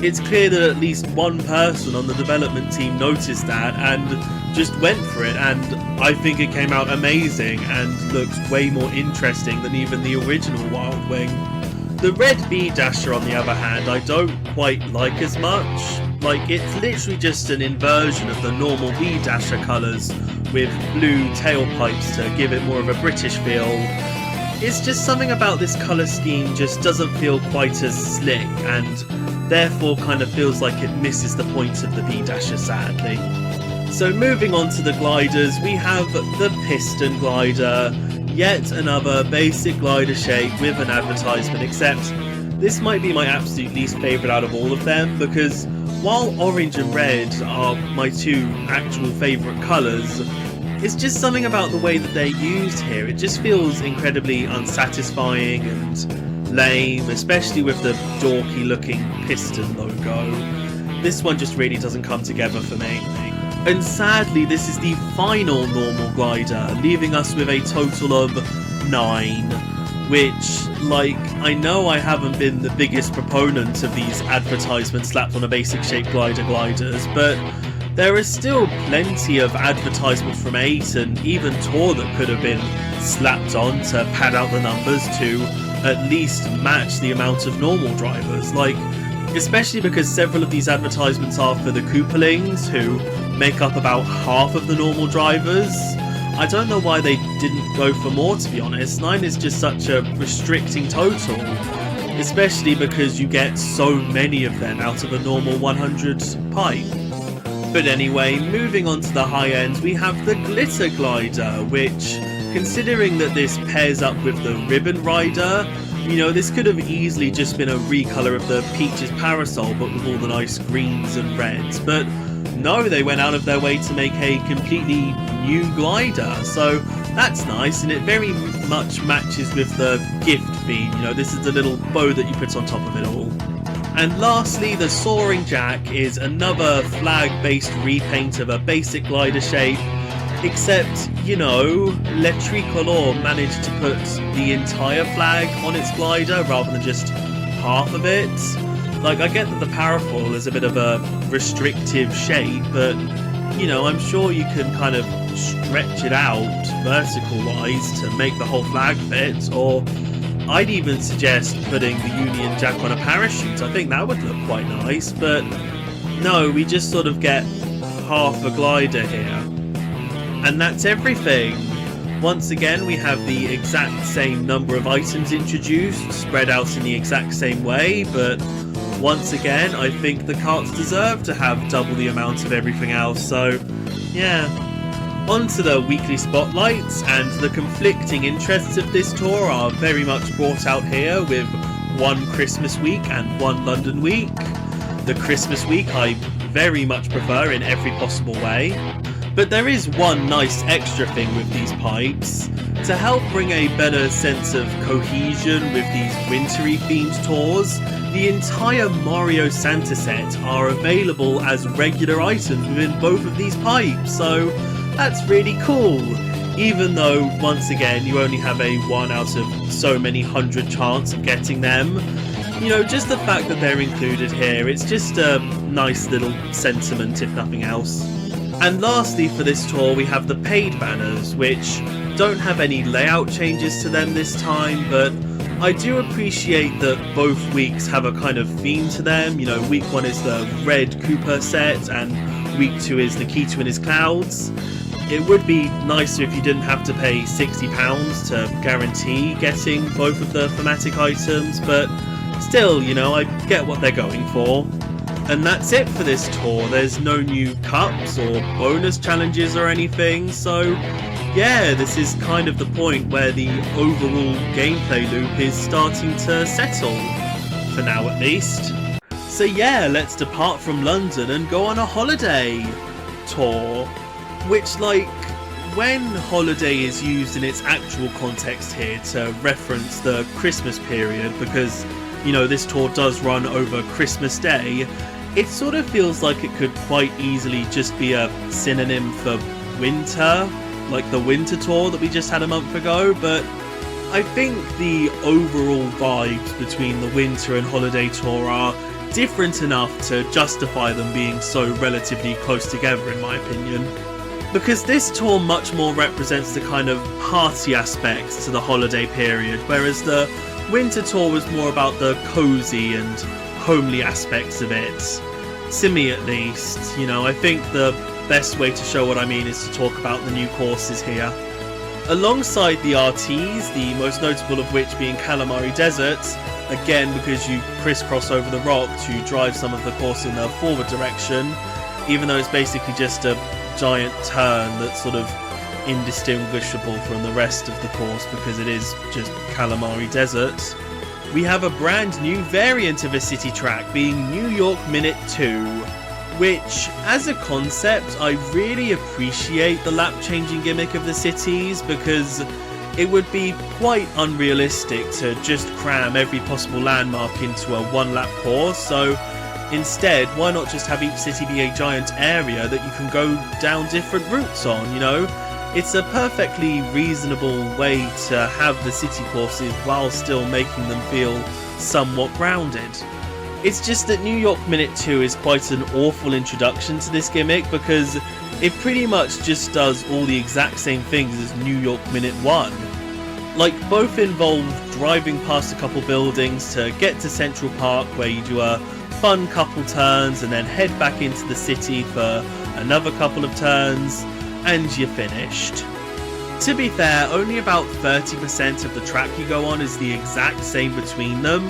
it's clear that at least one person on the development team noticed that and just went for it, and I think it came out amazing and looks way more interesting than even the original Wild Wing. The Red V-Dasher, on the other hand, I don't quite like as much. Like, it's literally just an inversion of the normal V-Dasher colours with blue tailpipes to give it more of a British feel. It's just something about this colour scheme just doesn't feel quite as slick, and therefore kind of feels like it misses the point of the V-Dasher, sadly. So moving on to the gliders, we have the Piston Glider, yet another basic glider shape with an advertisement, except this might be my absolute least favourite out of all of them, because while orange and red are my two actual favourite colours, it's just something about the way that they're used here. It just feels incredibly unsatisfying and lame, especially with the dorky looking piston logo. This one just really doesn't come together for me. And sadly, this is the final normal glider, leaving us with a total of 9. Which, like, I know I haven't been the biggest proponent of these advertisements slapped on a basic shape gliders, but there is still plenty of advertisements from 8 and even Tour that could have been slapped on to pad out the numbers to at least match the amount of normal drivers. Like, especially because several of these advertisements are for the Koopalings, who make up about half of the normal drivers. I don't know why they didn't go for more, to be honest. 9 is just such a restricting total, especially because you get so many of them out of a normal 100 pipe. But anyway, moving on to the high ends, we have the Glitter Glider, which, considering that this pairs up with the Ribbon Rider, you know, this could have easily just been a recolor of the Peach's Parasol, but with all the nice greens and reds. But no, they went out of their way to make a completely new glider, so that's nice, and it very much matches with the gift theme. You know, this is the little bow that you put on top of it all. And lastly, the Soaring Jack is another flag-based repaint of a basic glider shape, except, you know, Le Tricolore managed to put the entire flag on its glider rather than just half of it. Like, I get that the parafoil is a bit of a restrictive shape, but, you know, I'm sure you can kind of stretch it out vertical-wise to make the whole flag fit, or I'd even suggest putting the Union Jack on a parachute. I think that would look quite nice, but no, we just sort of get half a glider here. And that's everything. Once again, we have the exact same number of items introduced, spread out in the exact same way, but once again, I think the carts deserve to have double the amount of everything else, so yeah. On to the weekly spotlights, and the conflicting interests of this tour are very much brought out here with one Christmas week and one London week. The Christmas week I very much prefer in every possible way. But there is one nice extra thing with these pipes. To help bring a better sense of cohesion with these wintry themed tours, the entire Mario Santa set are available as regular items within both of these pipes, so that's really cool. Even though, once again, you only have a 1 out of so many 100 chance of getting them, You know, just the fact that they're included here, it's just a nice little sentiment if nothing else. And lastly for this tour we have the paid banners, which don't have any layout changes to them this time, but I do appreciate that both weeks have a kind of theme to them. You know, week 1 is the red Cooper set and week 2 is Nikita and his clouds. It would be nicer if you didn't have to pay £60 to guarantee getting both of the thematic items, but still, you know, I get what they're going for. And that's it for this tour. There's no new cups or bonus challenges or anything, so yeah, this is kind of the point where the overall gameplay loop is starting to settle, for now at least. So yeah, let's depart from London and go on a holiday tour, which, like, when holiday is used in its actual context here to reference the Christmas period, because, you know, this tour does run over Christmas Day, it sort of feels like it could quite easily just be a synonym for winter, like the winter tour that we just had a month ago, but I think the overall vibes between the winter and holiday tour are different enough to justify them being so relatively close together, in my opinion. Because this tour much more represents the kind of party aspects to the holiday period, whereas the winter tour was more about the cozy and homely aspects of it. To me at least, you know, I think the best way to show what I mean is to talk about the new courses here. Alongside the RTs, the most notable of which being Calamari Desert, again because you crisscross over the rock to drive some of the course in the forward direction, even though it's basically just a giant turn that's sort of indistinguishable from the rest of the course because it is just Calamari Desert. We have a brand new variant of a city track being New York Minute 2, which, as a concept, I really appreciate the lap changing gimmick of the cities because it would be quite unrealistic to just cram every possible landmark into a one lap course, so instead, why not just have each city be a giant area that you can go down different routes on, you know? It's a perfectly reasonable way to have the city courses while still making them feel somewhat grounded. It's just that New York Minute 2 is quite an awful introduction to this gimmick because it pretty much just does all the exact same things as New York Minute 1. Like, both involve driving past a couple buildings to get to Central Park where you do a fun couple turns and then head back into the city for another couple of turns, and you're finished. To be fair, only about 30% of the track you go on is the exact same between them.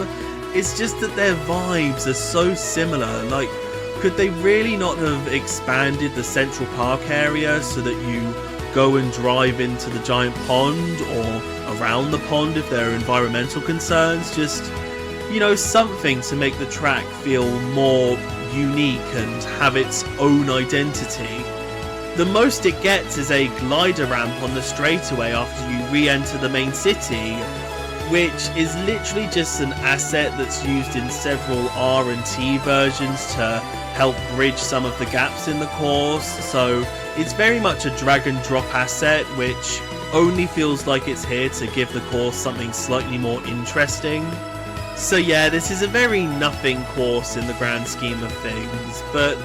It's just that their vibes are so similar. Like, could they really not have expanded the Central Park area so that you go and drive into the giant pond or around the pond if there are environmental concerns? Just, you know, something to make the track feel more unique and have its own identity. The most it gets is a glider ramp on the straightaway after you re-enter the main city, which is literally just an asset that's used in several R&T versions to help bridge some of the gaps in the course, so it's very much a drag and drop asset which only feels like it's here to give the course something slightly more interesting. So yeah, this is a very nothing course in the grand scheme of things, but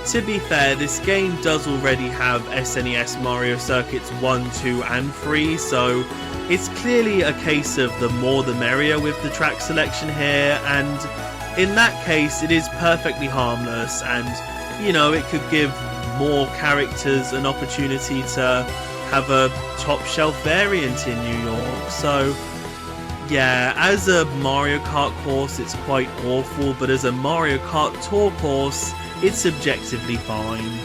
to be fair, this game does already have SNES Mario Circuits 1, 2 and 3, so it's clearly a case of the more the merrier with the track selection here, and in that case it is perfectly harmless, and you know, it could give more characters an opportunity to have a top shelf variant in New York. So yeah, as a Mario Kart course it's quite awful, but as a Mario Kart Tour course it's objectively fine.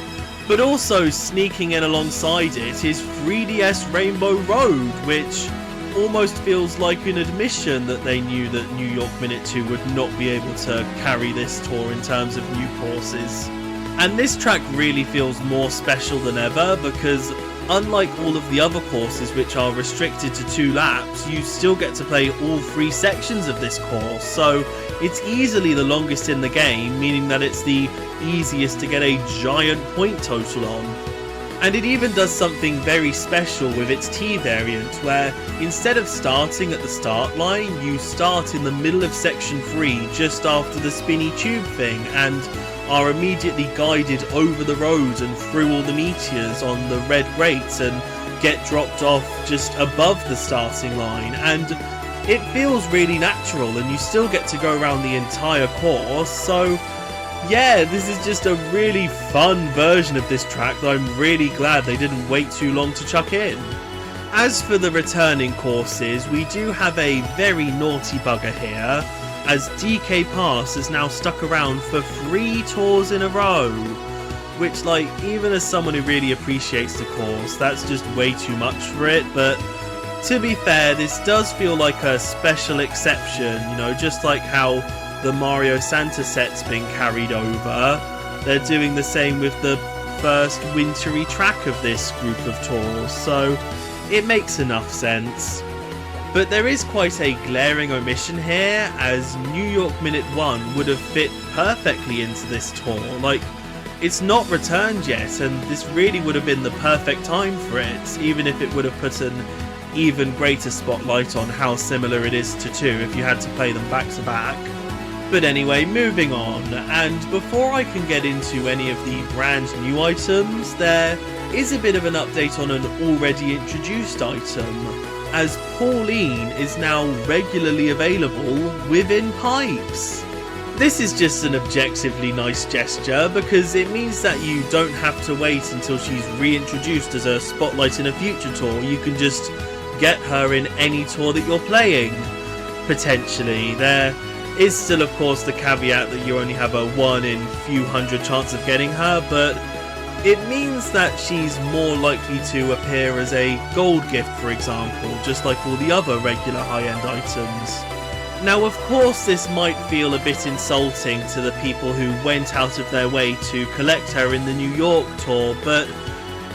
But also sneaking in alongside it is 3DS Rainbow Road, which almost feels like an admission that they knew that New York Minute 2 would not be able to carry this tour in terms of new courses. And this track really feels more special than ever because unlike all of the other courses which are restricted to 2 laps, you still get to play all 3 sections of this course, so it's easily the longest in the game, meaning that it's the easiest to get a giant point total on. And it even does something very special with its T variant, where instead of starting at the start line, you start in the middle of section 3 just after the spinny tube thing, and are immediately guided over the road and through all the meteors on the red grates and get dropped off just above the starting line. And it feels really natural, and you still get to go around the entire course. So yeah, this is just a really fun version of this track that I'm really glad they didn't wait too long to chuck in. As for the returning courses, we do have a very naughty bugger here, as DK Pass is now stuck around for 3 tours in a row. Which, like, even as someone who really appreciates the course, that's just way too much for it. But to be fair, this does feel like a special exception, you know, just like how the Mario Santa set's been carried over. They're doing the same with the first wintry track of this group of tours, so it makes enough sense. But there is quite a glaring omission here, as New York Minute 1 would have fit perfectly into this tour. Like, it's not returned yet, and this really would have been the perfect time for it, even if it would have put an even greater spotlight on how similar it is to 2 if you had to play them back to back. But anyway, moving on, and before I can get into any of the brand new items, there is a bit of an update on an already introduced item, as Pauline is now regularly available within pipes. This is just an objectively nice gesture, because it means that you don't have to wait until she's reintroduced as a spotlight in a future tour. You can just get her in any tour that you're playing, potentially. There is still, of course, the caveat that you only have a 1 in few hundred chance of getting her, but it means that she's more likely to appear as a gold gift, for example, just like all the other regular high-end items. Now, of course, this might feel a bit insulting to the people who went out of their way to collect her in the New York tour, but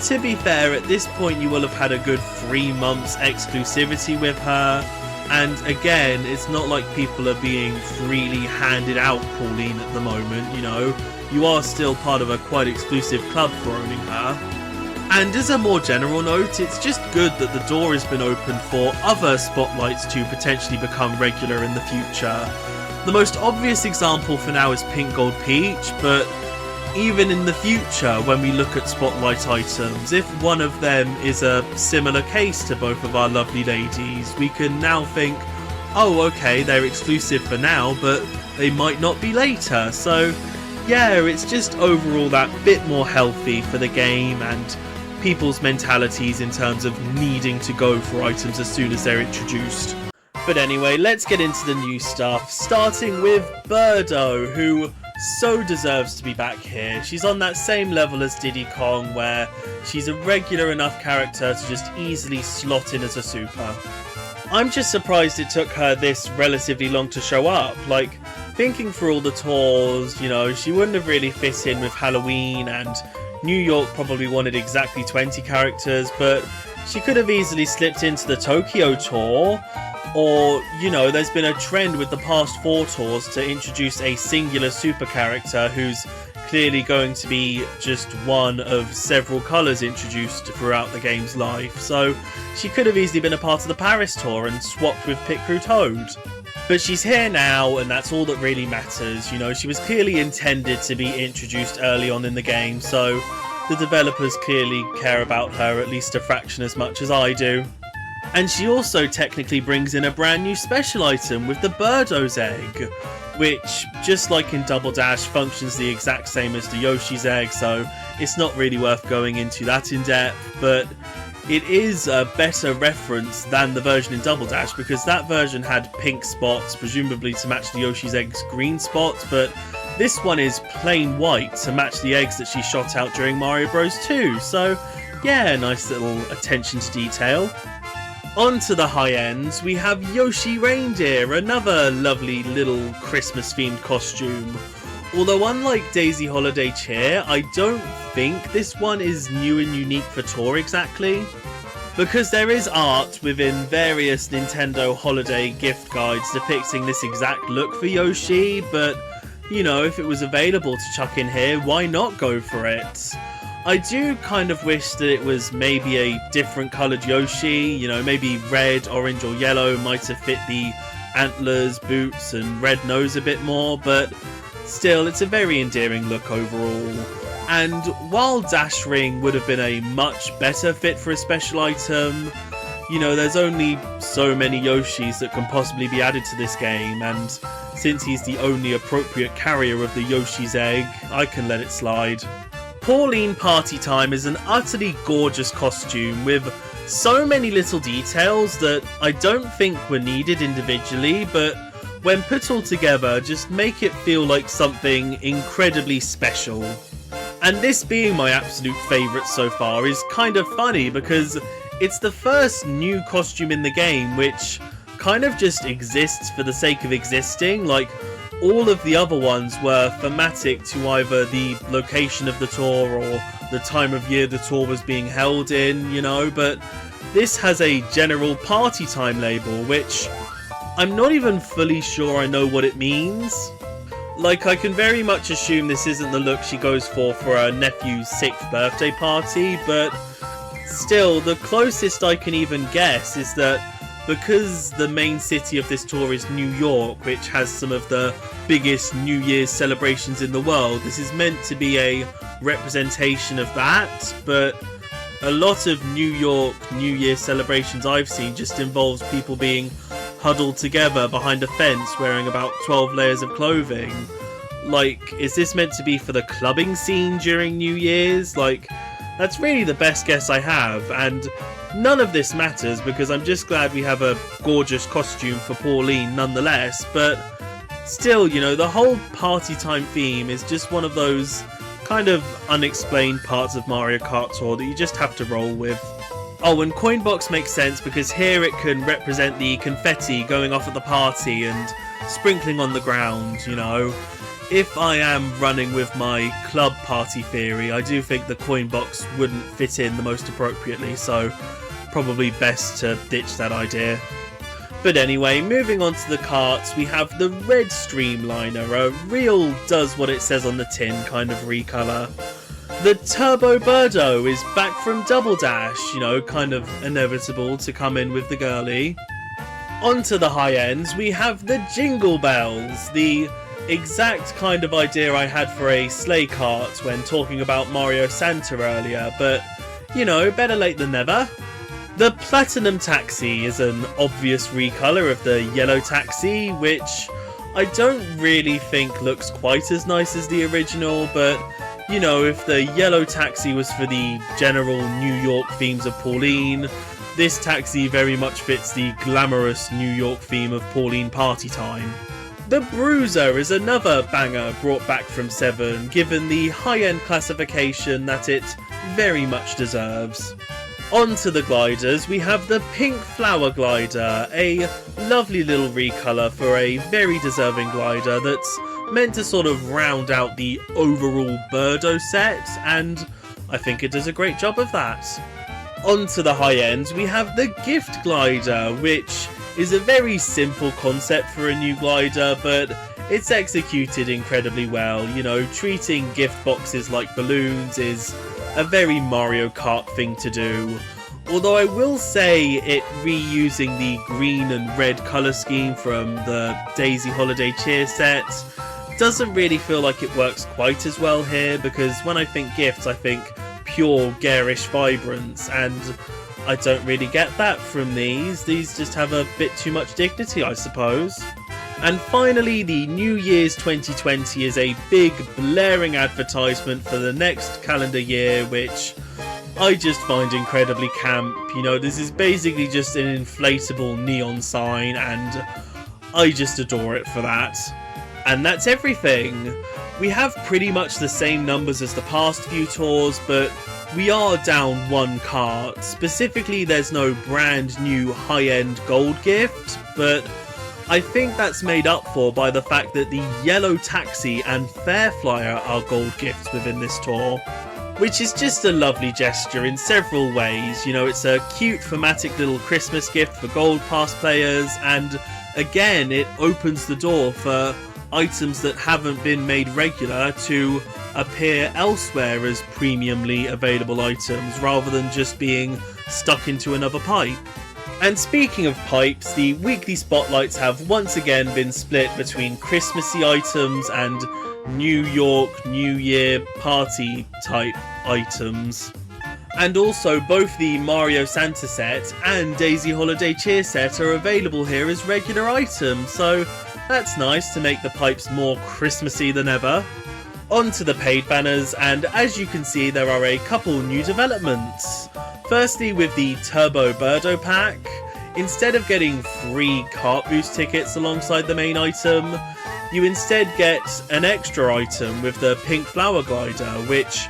to be fair, at this point you will have had a good 3 months exclusivity with her, and again, it's not like people are being freely handed out Pauline at the moment, you know. You are still part of a quite exclusive club for owning her. And as a more general note, it's just good that the door has been opened for other spotlights to potentially become regular in the future. The most obvious example for now is Pink Gold Peach, but even in the future, when we look at spotlight items, if one of them is a similar case to both of our lovely ladies, we can now think, oh okay, they're exclusive for now, but they might not be later. So yeah, it's just overall that bit more healthy for the game and people's mentalities in terms of needing to go for items as soon as they're introduced. But anyway, let's get into the new stuff, starting with Birdo, who so deserves to be back here. She's on that same level as Diddy Kong, where she's a regular enough character to just easily slot in as a super. I'm just surprised it took her this relatively long to show up. Like, thinking through all the tours, you know, she wouldn't have really fit in with Halloween, and New York probably wanted exactly 20 characters, but she could have easily slipped into the Tokyo tour. Or, you know, there's been a trend with the past 4 tours to introduce a singular super character who's clearly going to be just one of several colours introduced throughout the game's life. So she could have easily been a part of the Paris tour and swapped with Pit Crew Toad. But she's here now, and that's all that really matters. You know, she was clearly intended to be introduced early on in the game, so the developers clearly care about her at least a fraction as much as I do. And she also technically brings in a brand new special item with the Birdo's egg, which, just like in Double Dash, functions the exact same as the Yoshi's egg, so it's not really worth going into that in depth, but it is a better reference than the version in Double Dash, because that version had pink spots, presumably to match the Yoshi's egg's green spots, but this one is plain white to match the eggs that she shot out during Mario Bros 2, so yeah, nice little attention to detail. On to the high ends, we have Yoshi Reindeer, another lovely little Christmas-themed costume. Although unlike Daisy Holiday Cheer, I don't think this one is new and unique for Tour exactly, because there is art within various Nintendo holiday gift guides depicting this exact look for Yoshi, but, you know, if it was available to chuck in here, why not go for it? I do kind of wish that it was maybe a different coloured Yoshi, you know, maybe red, orange or yellow might have fit the antlers, boots and red nose a bit more, but still, it's a very endearing look overall. And while Dash Ring would have been a much better fit for a special item, you know, there's only so many Yoshis that can possibly be added to this game, and since he's the only appropriate carrier of the Yoshi's egg, I can let it slide. Pauline Party Time is an utterly gorgeous costume with so many little details that I don't think were needed individually, but when put all together just make it feel like something incredibly special. And this being my absolute favourite so far is kind of funny because it's the first new costume in the game which kind of just exists for the sake of existing. Like, all of the other ones were thematic to either the location of the tour or the time of year the tour was being held in, you know, but this has a general party time label, which I'm not even fully sure I know what it means. Like, I can very much assume this isn't the look she goes for her nephew's 6th birthday party, but still, the closest I can even guess is that because the main city of this tour is New York, which has some of the biggest New Year's celebrations in the world, this is meant to be a representation of that, but a lot of New York New Year's celebrations I've seen just involves people being huddled together behind a fence wearing about 12 layers of clothing. Like, is this meant to be for the clubbing scene during New Year's? Like, that's really the best guess I have, and none of this matters because I'm just glad we have a gorgeous costume for Pauline nonetheless, but still, you know, the whole party time theme is just one of those kind of unexplained parts of Mario Kart Tour that you just have to roll with. Oh, and Coinbox makes sense because here it can represent the confetti going off at the party and sprinkling on the ground, you know. If I am running with my club party theory, I do think the Coinbox wouldn't fit in the most appropriately, so probably best to ditch that idea. But anyway, moving on to the carts, we have the red Streamliner, a real does what it says on the tin kind of recolor. The Turbo Birdo is back from Double Dash, you know, kind of inevitable to come in with the girly. Onto the high ends, we have the Jingle Bells, the exact kind of idea I had for a sleigh cart when talking about Mario Santa earlier, but, you know, better late than never. The Platinum Taxi is an obvious recolor of the Yellow Taxi, which I don't really think looks quite as nice as the original, but, you know, if the Yellow Taxi was for the general New York themes of Pauline, this taxi very much fits the glamorous New York theme of Pauline Party Time. The Bruiser is another banger brought back from 7, given the high-end classification that it very much deserves. Onto the gliders, we have the Pink Flower Glider, a lovely little recolor for a very deserving glider that's meant to sort of round out the overall Birdo set, and I think it does a great job of that. Onto the high end, we have the Gift Glider, which is a very simple concept for a new glider, but it's executed incredibly well. You know, treating gift boxes like balloons is a very Mario Kart thing to do. Although I will say it reusing the green and red colour scheme from the Daisy Holiday Cheer set doesn't really feel like it works quite as well here, because when I think gifts I think pure garish vibrance, and I don't really get that from these. These just have a bit too much dignity, I suppose. And finally, the New Year's 2020 is a big blaring advertisement for the next calendar year, which I just find incredibly camp. You know, this is basically just an inflatable neon sign, and I just adore it for that. And that's everything. We have pretty much the same numbers as the past few tours, but we are down one cart. Specifically, there's no brand new high-end gold gift, but I think that's made up for by the fact that the Yellow Taxi and Fair Flyer are gold gifts within this tour, which is just a lovely gesture in several ways. You know, it's a cute thematic little Christmas gift for gold pass players, and again, it opens the door for items that haven't been made regular to appear elsewhere as premiumly available items rather than just being stuck into another pipe. And speaking of pipes, the weekly spotlights have once again been split between Christmassy items and New York New Year party type items. And also both the Mario Santa set and Daisy Holiday Cheer set are available here as regular items, so that's nice to make the pipes more Christmassy than ever. On to the paid banners, and as you can see there are a couple new developments. Firstly, with the Turbo Birdo pack, instead of getting free Kart Boost tickets alongside the main item, you instead get an extra item with the Pink Flower Glider, which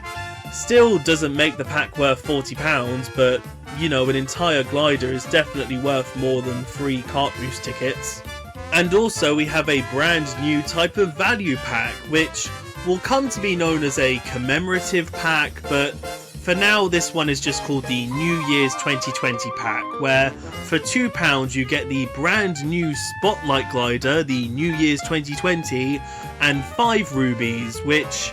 still doesn't make the pack worth £40, but you know, an entire glider is definitely worth more than free Kart Boost tickets. And also we have a brand new type of value pack, which will come to be known as a commemorative pack, but for now this one is just called the New Year's 2020 pack, where for £2 you get the brand new Spotlight Glider, the New Year's 2020, and 5 rubies, which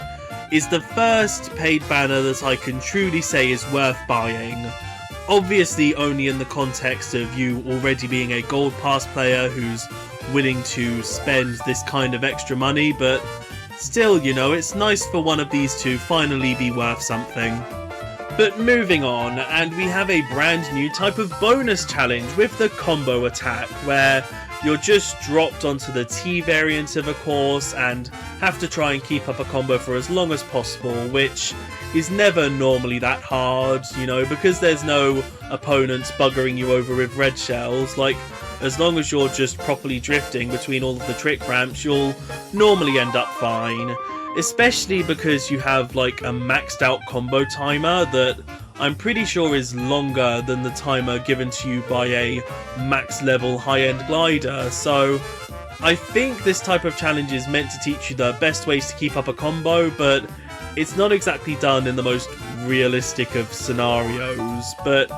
is the first paid banner that I can truly say is worth buying. Obviously only in the context of you already being a Gold Pass player who's willing to spend this kind of extra money, but still, you know, it's nice for one of these to finally be worth something. But moving on, and we have a brand new type of bonus challenge with the combo attack, where you're just dropped onto the T variant of a course and have to try and keep up a combo for as long as possible, which is never normally that hard, you know, because there's no opponents buggering you over with red shells. Like, as long as you're just properly drifting between all of the trick ramps, you'll normally end up fine. Especially because you have like a maxed out combo timer that I'm pretty sure is longer than the timer given to you by a max level high-end glider. So I think this type of challenge is meant to teach you the best ways to keep up a combo, but it's not exactly done in the most realistic of scenarios. But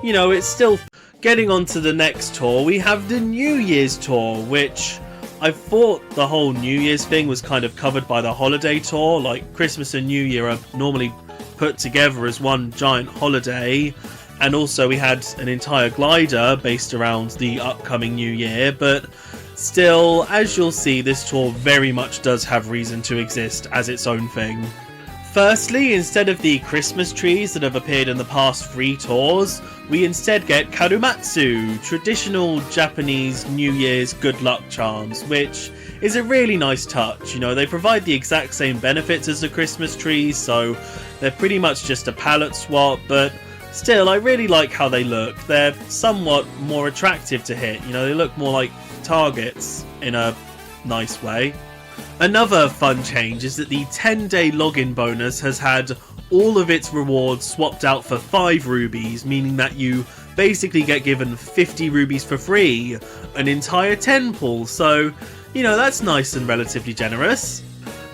you know, it's still... Getting on to the next tour, we have the New Year's tour, which I thought the whole New Year's thing was kind of covered by the holiday tour. Like, Christmas and New Year are normally put together as one giant holiday, and also we had an entire glider based around the upcoming New Year, but still, as you'll see, this tour very much does have reason to exist as its own thing. Firstly, instead of the Christmas trees that have appeared in the past 3 tours, we instead get Karumatsu, traditional Japanese New Year's good luck charms, which is a really nice touch. You know, they provide the exact same benefits as the Christmas trees, so they're pretty much just a palette swap, but still, I really like how they look. They're somewhat more attractive to hit, you know, they look more like targets in a nice way. Another fun change is that the 10-day login bonus has had all of its rewards swapped out for 5 rubies, meaning that you basically get given 50 rubies for free, an entire 10 pool, so, you know, that's nice and relatively generous.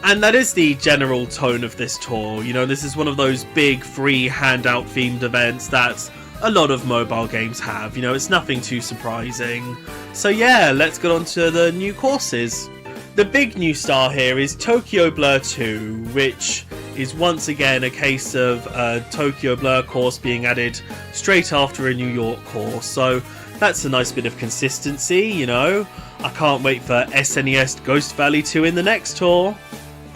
And that is the general tone of this tour. You know, this is one of those big free handout themed events that a lot of mobile games have. You know, it's nothing too surprising. So yeah, let's get on to the new courses. The big new star here is Tokyo Blur 2, which is once again a case of a Tokyo Blur course being added straight after a New York course, so that's a nice bit of consistency, you know. I can't wait for SNES Ghost Valley 2 in the next tour.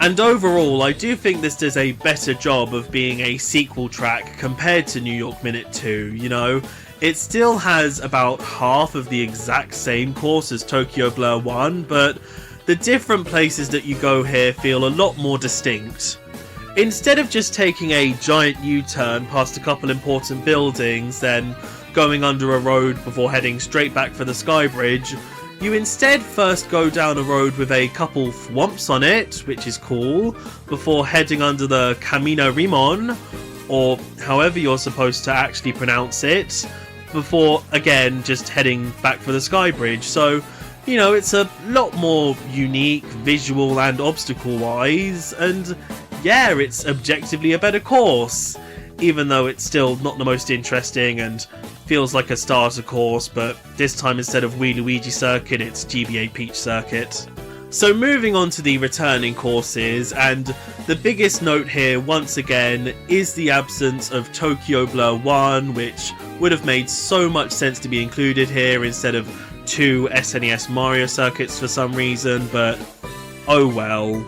And overall, I do think this does a better job of being a sequel track compared to New York Minute 2, you know. It still has about half of the exact same course as Tokyo Blur 1, but the different places that you go here feel a lot more distinct. Instead of just taking a giant U-turn past a couple important buildings, then going under a road before heading straight back for the Sky Bridge, you instead first go down a road with a couple thwomps on it, which is cool, before heading under the Camino Rimon, or however you're supposed to actually pronounce it, before, again, just heading back for the Sky Bridge. So, you know, it's a lot more unique, visual and obstacle-wise, and yeah, it's objectively a better course, even though it's still not the most interesting and feels like a starter course, but this time instead of Wii Luigi Circuit, it's GBA Peach Circuit. So moving on to the returning courses, and the biggest note here once again is the absence of Tokyo Blur 1, which would have made so much sense to be included here instead of 2 SNES Mario circuits for some reason, but oh well.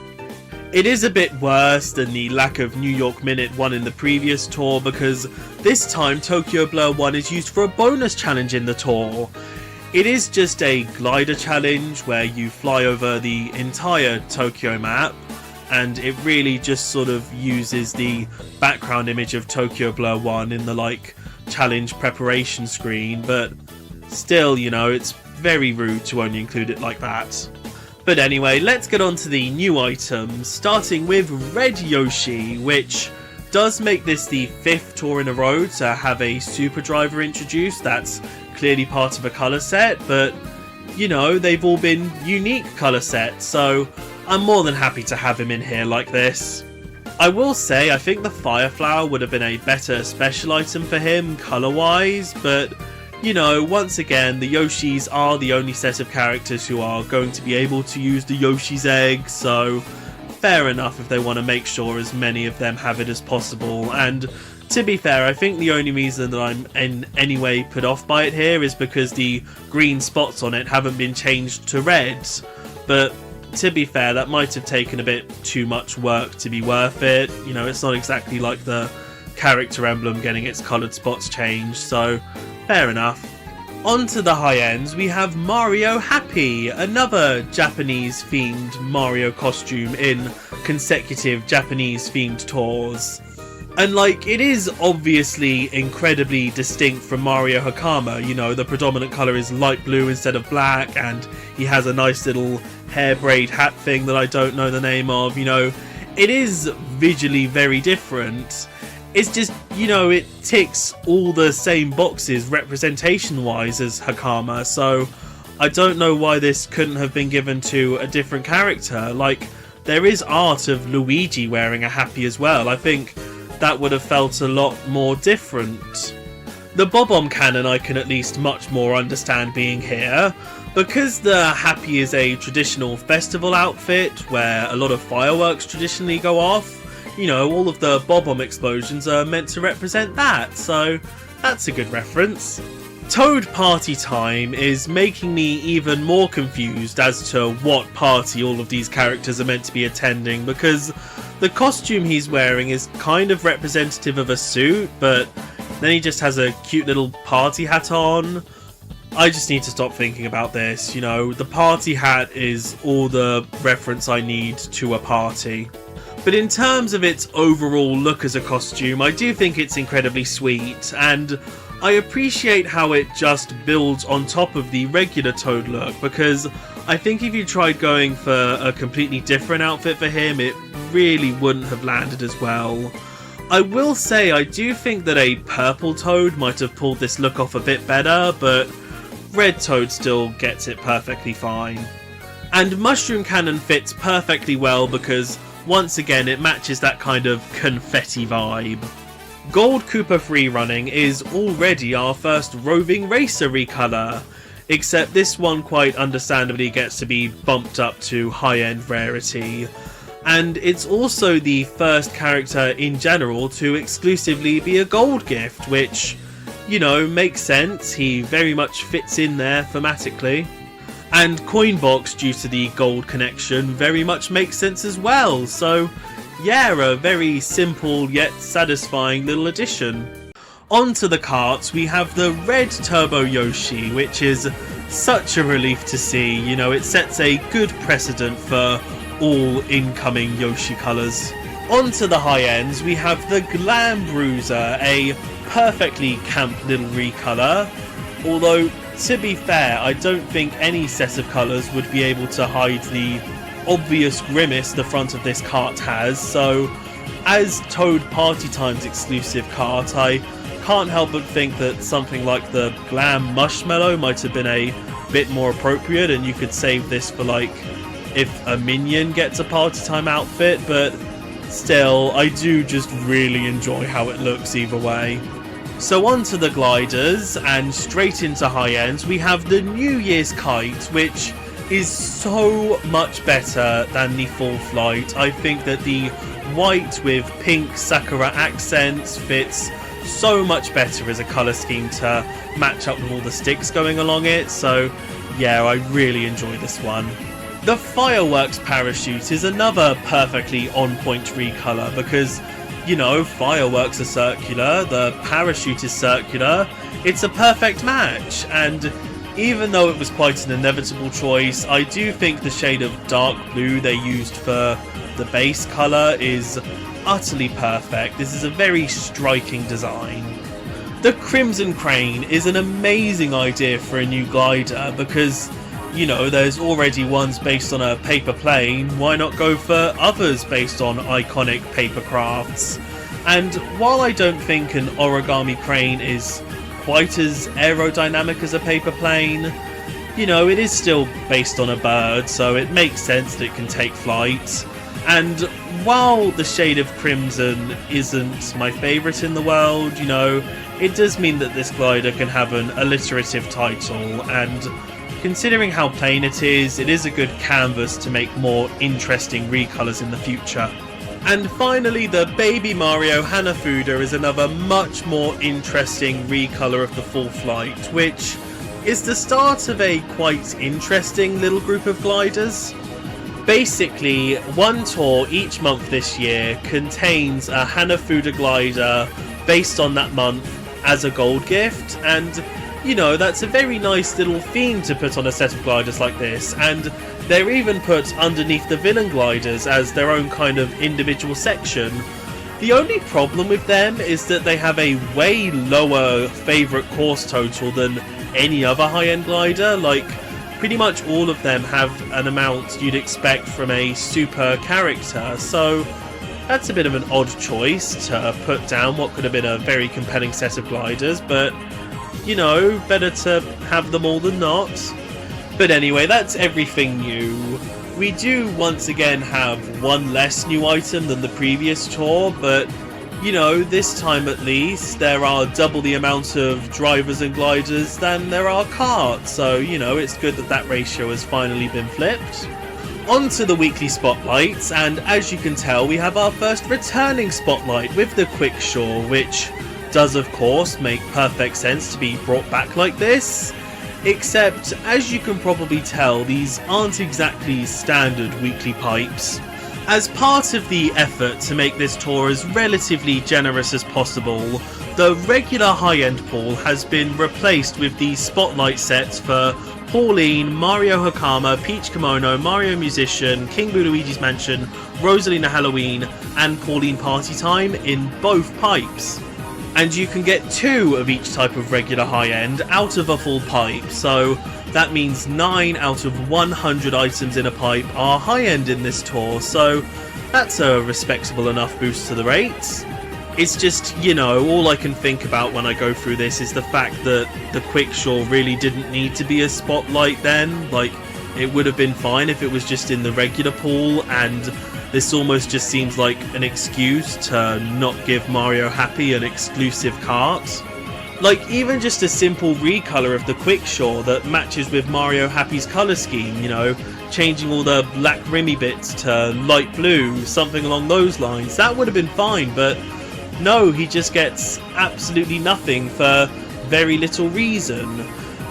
It is a bit worse than the lack of New York Minute 1 in the previous tour, because this time Tokyo Blur 1 is used for a bonus challenge in the tour. It is just a glider challenge where you fly over the entire Tokyo map, and it really just sort of uses the background image of Tokyo Blur 1 in the like challenge preparation screen, but still, you know, it's very rude to only include it like that. But anyway, let's get on to the new items, starting with Red Yoshi, which does make this the 5th tour in a row to have a super driver introduced. That's clearly part of a colour set, but you know, they've all been unique colour sets, so I'm more than happy to have him in here like this. I will say, I think the Fire Flower would have been a better special item for him colour-wise, but you know, once again, the Yoshis are the only set of characters who are going to be able to use the Yoshi's Egg, so fair enough if they want to make sure as many of them have it as possible. And to be fair, I think the only reason that I'm in any way put off by it here is because the green spots on it haven't been changed to red. But to be fair, that might have taken a bit too much work to be worth it. You know, it's not exactly like the character emblem getting its coloured spots changed, so fair enough. On to the high ends, we have Mario Happy, another Japanese themed Mario costume in consecutive Japanese themed tours. And like, it is obviously incredibly distinct from Mario Hakama, you know, the predominant colour is light blue instead of black, and he has a nice little hair braid hat thing that I don't know the name of, you know. It is visually very different. It's just, you know, it ticks all the same boxes representation-wise as Hakama, so I don't know why this couldn't have been given to a different character. Like, there is art of Luigi wearing a Happy as well. I think that would have felt a lot more different. The Bob-omb Cannon I can at least much more understand being here, because the Happy is a traditional festival outfit where a lot of fireworks traditionally go off. You know, all of the Bob-omb explosions are meant to represent that, so that's a good reference. Toad Party Time is making me even more confused as to what party all of these characters are meant to be attending, because the costume he's wearing is kind of representative of a suit, but then he just has a cute little party hat on. I just need to stop thinking about this, you know, the party hat is all the reference I need to a party. But in terms of its overall look as a costume, I do think it's incredibly sweet, and I appreciate how it just builds on top of the regular Toad look, because I think if you tried going for a completely different outfit for him, it really wouldn't have landed as well. I will say I do think that a purple Toad might have pulled this look off a bit better, but red Toad still gets it perfectly fine. And Mushroom Cannon fits perfectly well because once again it matches that kind of confetti vibe. Gold Koopa Freerunning is already our first roving racer recolor, except this one quite understandably gets to be bumped up to high-end rarity. And it's also the first character in general to exclusively be a gold gift, which, you know, makes sense, he very much fits in there thematically. And Coinbox, due to the gold connection, very much makes sense as well, so yeah, a very simple yet satisfying little addition. On to the carts, we have the red Turbo Yoshi, which is such a relief to see. You know, it sets a good precedent for all incoming Yoshi colours. On to the high ends, we have the Glam Bruiser, a perfectly camp little recolour, although to be fair, I don't think any set of colours would be able to hide the obvious grimace the front of this cart has, so as Toad Party Time's exclusive cart, I can't help but think that something like the Glam Mushmallow might have been a bit more appropriate, and you could save this for like if a minion gets a Party Time outfit, but still, I do just really enjoy how it looks either way. So on to the gliders, and straight into high ends, we have the New Year's Kite, which is so much better than the Full Flight. I think that the white with pink Sakura accents fits so much better as a colour scheme to match up with all the sticks going along it, so yeah, I really enjoy this one. The Fireworks parachute is another perfectly on-point recolor because, you know, fireworks are circular, the parachute is circular, it's a perfect match, and even though it was quite an inevitable choice, I do think the shade of dark blue they used for the base colour is utterly perfect. This is a very striking design. The Crimson Crane is an amazing idea for a new glider because, you know, there's already ones based on a paper plane, why not go for others based on iconic paper crafts? And while I don't think an origami crane is quite as aerodynamic as a paper plane, you know, it is still based on a bird, so it makes sense that it can take flight. And while the shade of crimson isn't my favourite in the world, you know, it does mean that this glider can have an alliterative title, and considering how plain it is a good canvas to make more interesting recolours in the future. And finally, the Baby Mario Hanafuda is another much more interesting recolour of the Full Flight, which is the start of a quite interesting little group of gliders. Basically, one tour each month this year contains a Hanafuda glider based on that month as a gold gift, and you know, that's a very nice little theme to put on a set of gliders like this, and they're even put underneath the villain gliders as their own kind of individual section. The only problem with them is that they have a way lower favourite course total than any other high-end glider. Like, pretty much all of them have an amount you'd expect from a super character, so that's a bit of an odd choice to put down what could have been a very compelling set of gliders, but you know, better to have them all than not. But anyway, that's everything new. We do once again have one less new item than the previous tour, but you know, this time at least, there are double the amount of drivers and gliders than there are carts, so you know, it's good that that ratio has finally been flipped. On to the weekly spotlights, and as you can tell, we have our first returning spotlight with the Quickshaw, which does of course make perfect sense to be brought back like this, except as you can probably tell, these aren't exactly standard weekly pipes. As part of the effort to make this tour as relatively generous as possible, the regular high-end pool has been replaced with the spotlight sets for Pauline, Mario Hakama, Peach Kimono, Mario Musician, King Boo Luigi's Mansion, Rosalina Halloween, and Pauline Party Time in both pipes. And you can get 2 of each type of regular high-end out of a full pipe, so that means 9 out of 100 items in a pipe are high-end in this tour, so that's a respectable enough boost to the rates. It's just, you know, all I can think about when I go through this is the fact that the Quickshaw really didn't need to be a spotlight then. Like, it would have been fine if it was just in the regular pool, and this almost just seems like an excuse to not give Mario Happy an exclusive cart. Like, even just a simple recolor of the Quickshaw that matches with Mario Happy's colour scheme, you know, changing all the black rimmy bits to light blue, something along those lines, that would have been fine, but no, he just gets absolutely nothing for very little reason.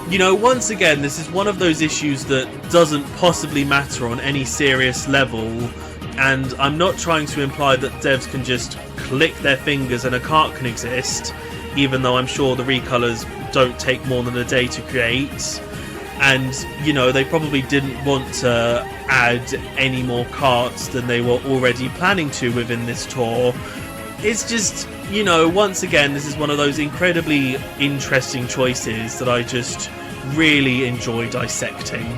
You know, once again, this is one of those issues that doesn't possibly matter on any serious level, and I'm not trying to imply that devs can just click their fingers and a cart can exist, even though I'm sure the recolors don't take more than a day to create, and, you know, they probably didn't want to add any more carts than they were already planning to within this tour. It's just, you know, once again, this is one of those incredibly interesting choices that I just really enjoy dissecting.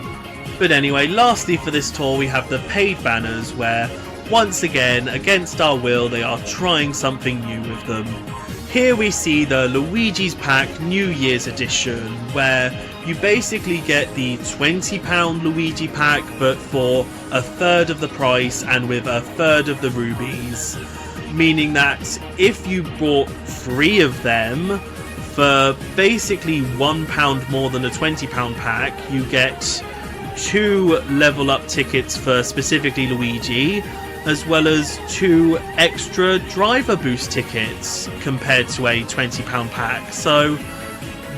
But anyway, lastly for this tour we have the paid banners, where once again, against our will, they are trying something new with them. Here we see the Luigi's Pack New Year's Edition, where you basically get the £20 Luigi pack, but for a third of the price and with a third of the rubies. Meaning that if you bought 3 of them, for basically £1 more than a £20 pack, you get 2 level up tickets for specifically Luigi, as well as 2 extra driver boost tickets compared to a £20 pack. So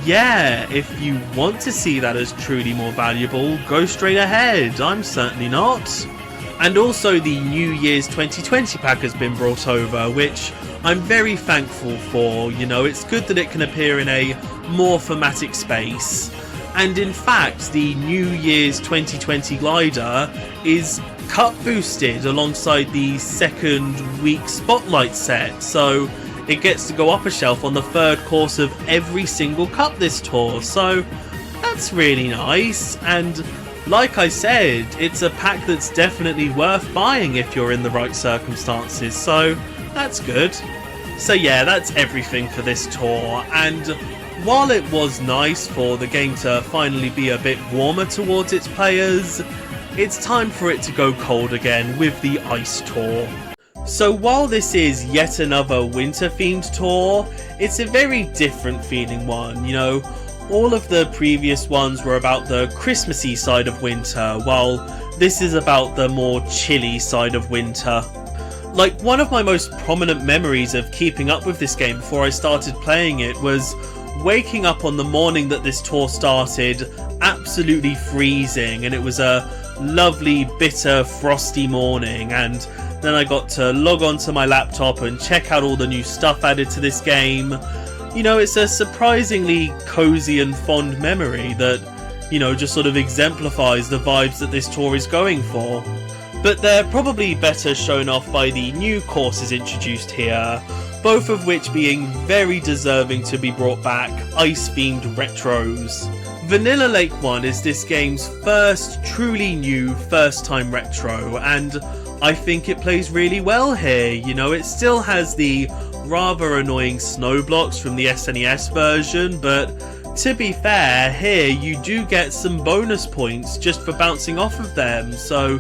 yeah, if you want to see that as truly more valuable, go straight ahead. I'm certainly not. And also the New Year's 2020 pack has been brought over, which I'm very thankful for. You know, it's good that it can appear in a more thematic space. And in fact, the New Year's 2020 glider is cup boosted alongside the second week spotlight set, so it gets to go up a shelf on the 3rd course of every single cup this tour, so that's really nice. And like I said, it's a pack that's definitely worth buying if you're in the right circumstances, so that's good. So yeah, that's everything for this tour, and while it was nice for the game to finally be a bit warmer towards its players, it's time for it to go cold again with the Ice Tour. So while this is yet another winter themed tour, it's a very different feeling one. You know, all of the previous ones were about the Christmassy side of winter, while this is about the more chilly side of winter. Like, one of my most prominent memories of keeping up with this game before I started playing it was waking up on the morning that this tour started absolutely freezing, and it was a lovely, bitter, frosty morning, and then I got to log onto my laptop and check out all the new stuff added to this game. You know, it's a surprisingly cozy and fond memory that, you know, just sort of exemplifies the vibes that this tour is going for. But they're probably better shown off by the new courses introduced here, both of which being very deserving to be brought back ice-themed retros. Vanilla Lake 1 is this game's first truly new first-time retro, and I think it plays really well here. You know, it still has the rather annoying snow blocks from the SNES version, but to be fair, here you do get some bonus points just for bouncing off of them, so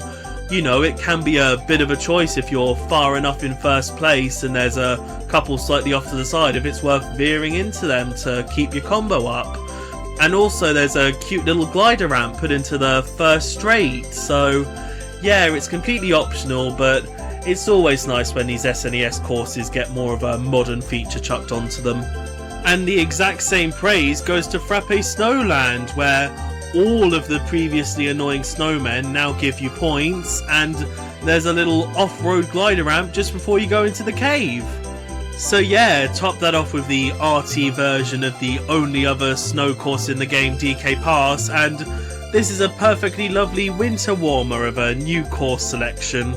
you know, it can be a bit of a choice if you're far enough in first place and there's a couple slightly off to the side, if it's worth veering into them to keep your combo up. And also there's a cute little glider ramp put into the first straight, so yeah, it's completely optional, but it's always nice when these SNES courses get more of a modern feature chucked onto them. And the exact same praise goes to Frappe Snowland, where all of the previously annoying snowmen now give you points, and there's a little off-road glider ramp just before you go into the cave. So yeah, top that off with the RT version of the only other snow course in the game, DK Pass, and this is a perfectly lovely winter warmer of a new course selection.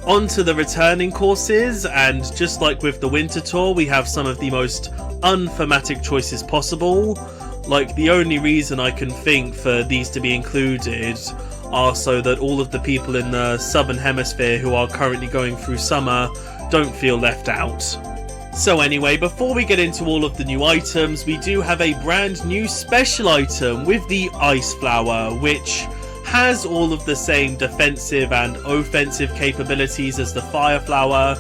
On to the returning courses, and just like with the winter tour, we have some of the most unthematic choices possible. Like, the only reason I can think for these to be included are so that all of the people in the southern hemisphere who are currently going through summer don't feel left out. So anyway, before we get into all of the new items, we do have a brand new special item with the Ice Flower, which has all of the same defensive and offensive capabilities as the Fire Flower,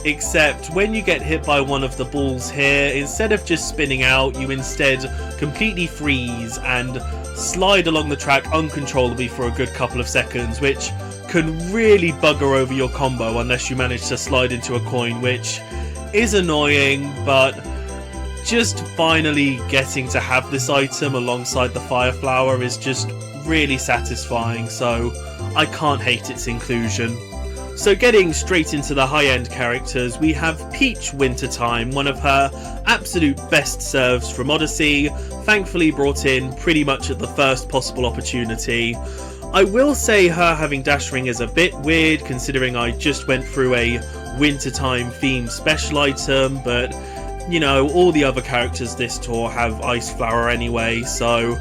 except when you get hit by one of the balls here, instead of just spinning out, you instead completely freeze and slide along the track uncontrollably for a good couple of seconds, which can really bugger over your combo unless you manage to slide into a coin, which is annoying, but just finally getting to have this item alongside the Fire Flower is just really satisfying, so I can't hate its inclusion. So getting straight into the high-end characters, we have Peach Wintertime, one of her absolute best serves from Odyssey, thankfully brought in pretty much at the first possible opportunity. I will say her having Dash Ring is a bit weird, considering I just went through a Wintertime themed special item, but you know, all the other characters this tour have Ice Flower anyway, so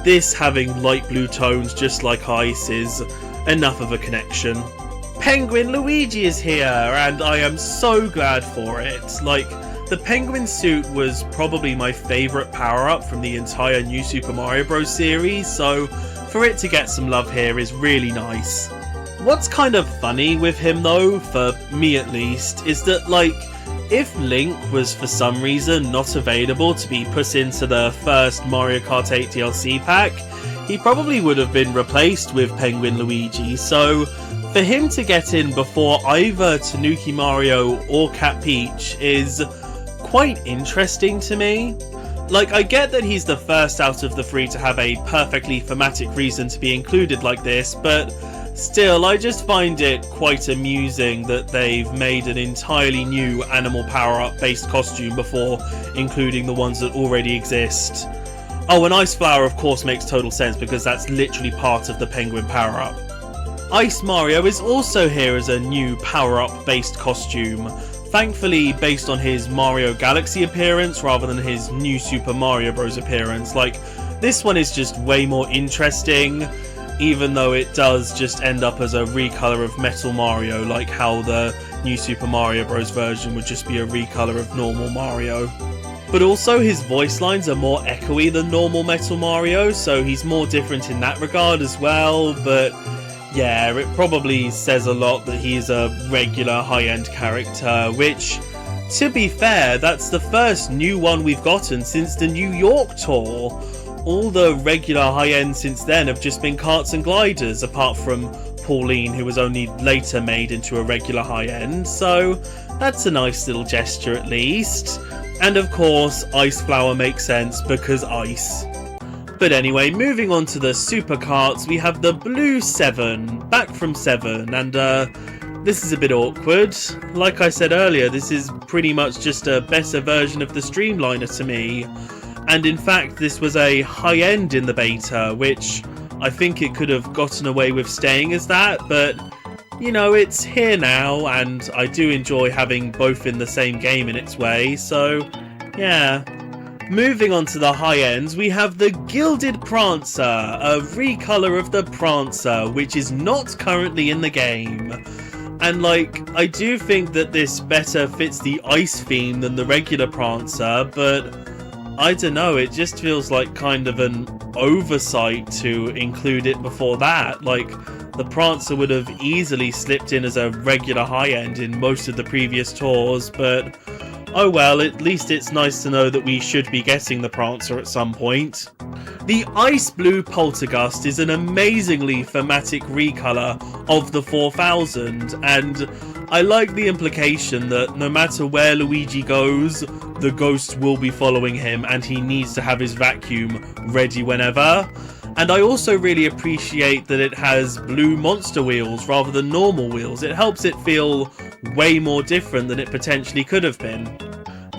this having light blue tones just like ice is enough of a connection. Penguin Luigi is here, and I am so glad for it. Like, the penguin suit was probably my favourite power-up from the entire New Super Mario Bros. Series, so for it to get some love here is really nice. What's kind of funny with him though, for me at least, is that like, if Link was for some reason not available to be put into the first Mario Kart 8 DLC pack, he probably would have been replaced with Penguin Luigi, so for him to get in before either Tanuki Mario or Cat Peach is quite interesting to me. Like, I get that he's the first out of the three to have a perfectly thematic reason to be included like this, but still, I just find it quite amusing that they've made an entirely new animal power-up based costume before including the ones that already exist. Oh, and Ice Flower of course makes total sense because that's literally part of the Penguin power-up. Ice Mario is also here as a new power-up based costume, thankfully based on his Mario Galaxy appearance rather than his new Super Mario Bros. Appearance. Like, this one is just way more interesting, even though it does just end up as a recolor of Metal Mario, like how the new Super Mario Bros. Version would just be a recolor of normal Mario. But also his voice lines are more echoey than normal Metal Mario, so he's more different in that regard as well, but yeah, it probably says a lot that he's a regular high-end character, which, to be fair, that's the first new one we've gotten since the New York tour. All the regular high-end since then have just been karts and gliders, apart from Pauline, who was only later made into a regular high-end, so that's a nice little gesture at least. And of course, Ice Flower makes sense because ice. But anyway, moving on to the Super Karts, we have the Blue 7, back from 7, and this is a bit awkward. Like I said earlier, this is pretty much just a better version of the Streamliner to me. And in fact, this was a high-end in the beta, which I think it could have gotten away with staying as that, but you know, it's here now, and I do enjoy having both in the same game in its way, so yeah. Moving on to the high ends, we have the Gilded Prancer, a recolor of the Prancer, which is not currently in the game. And like, I do think that this better fits the ice theme than the regular Prancer, but I don't know, it just feels like kind of an oversight to include it before that. Like, the Prancer would have easily slipped in as a regular high-end in most of the previous tours, but oh well, at least it's nice to know that we should be getting the Prancer at some point. The Ice Blue Poltergust is an amazingly thematic recolor of the 4000, and I like the implication that no matter where Luigi goes, the ghost will be following him and he needs to have his vacuum ready whenever. And I also really appreciate that it has blue monster wheels rather than normal wheels. It helps it feel way more different than it potentially could have been.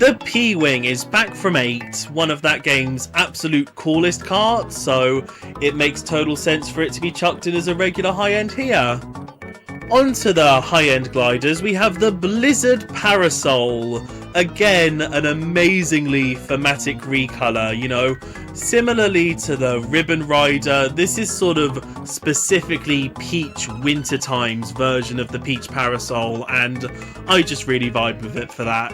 The P-Wing is back from 8, one of that game's absolute coolest karts, so it makes total sense for it to be chucked in as a regular high-end here. Onto the high-end gliders, we have the Blizzard Parasol. Again, an amazingly thematic recolor, you know. Similarly to the Ribbon Rider, this is sort of specifically Peach Winter Times version of the Peach Parasol, and I just really vibe with it for that.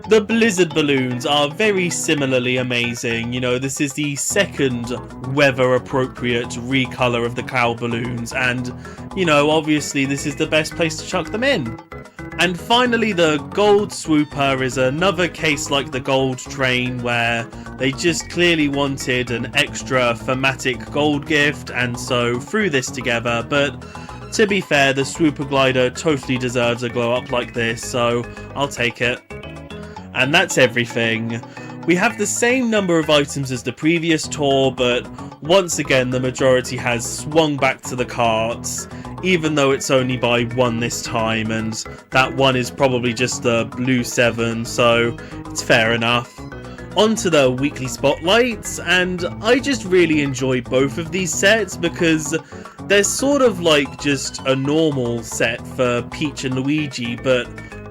The Blizzard Balloons are very similarly amazing. You know, this is the second weather-appropriate recolor of the cloud balloons, and, you know, obviously this is the best place to chuck them in. And finally, the Gold Swooper is another case like the Gold Train, where they just clearly wanted an extra thematic gold gift, and so threw this together. But to be fair, the Swooper Glider totally deserves a glow up like this, so I'll take it. And that's everything. We have the same number of items as the previous tour, but once again the majority has swung back to the carts, even though it's only by one this time, and that one is probably just the Blue 7, so it's fair enough. On to the weekly spotlights, and I just really enjoy both of these sets because they're sort of like just a normal set for Peach and Luigi, but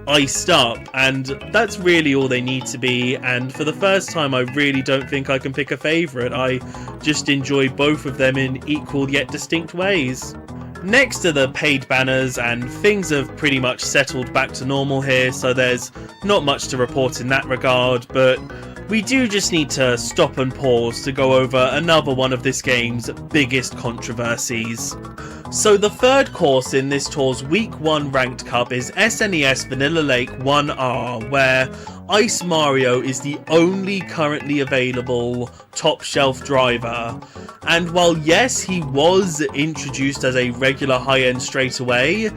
iced up, and that's really all they need to be. And for the first time, I really don't think I can pick a favourite. I just enjoy both of them in equal yet distinct ways. Next are the paid banners, and things have pretty much settled back to normal here, so there's not much to report in that regard, but we do just need to stop and pause to go over another one of this game's biggest controversies. So the third course in this tour's Week 1 Ranked Cup is SNES Vanilla Lake 1R, where Ice Mario is the only currently available top shelf driver. And while yes, he was introduced as a regular high-end straight away,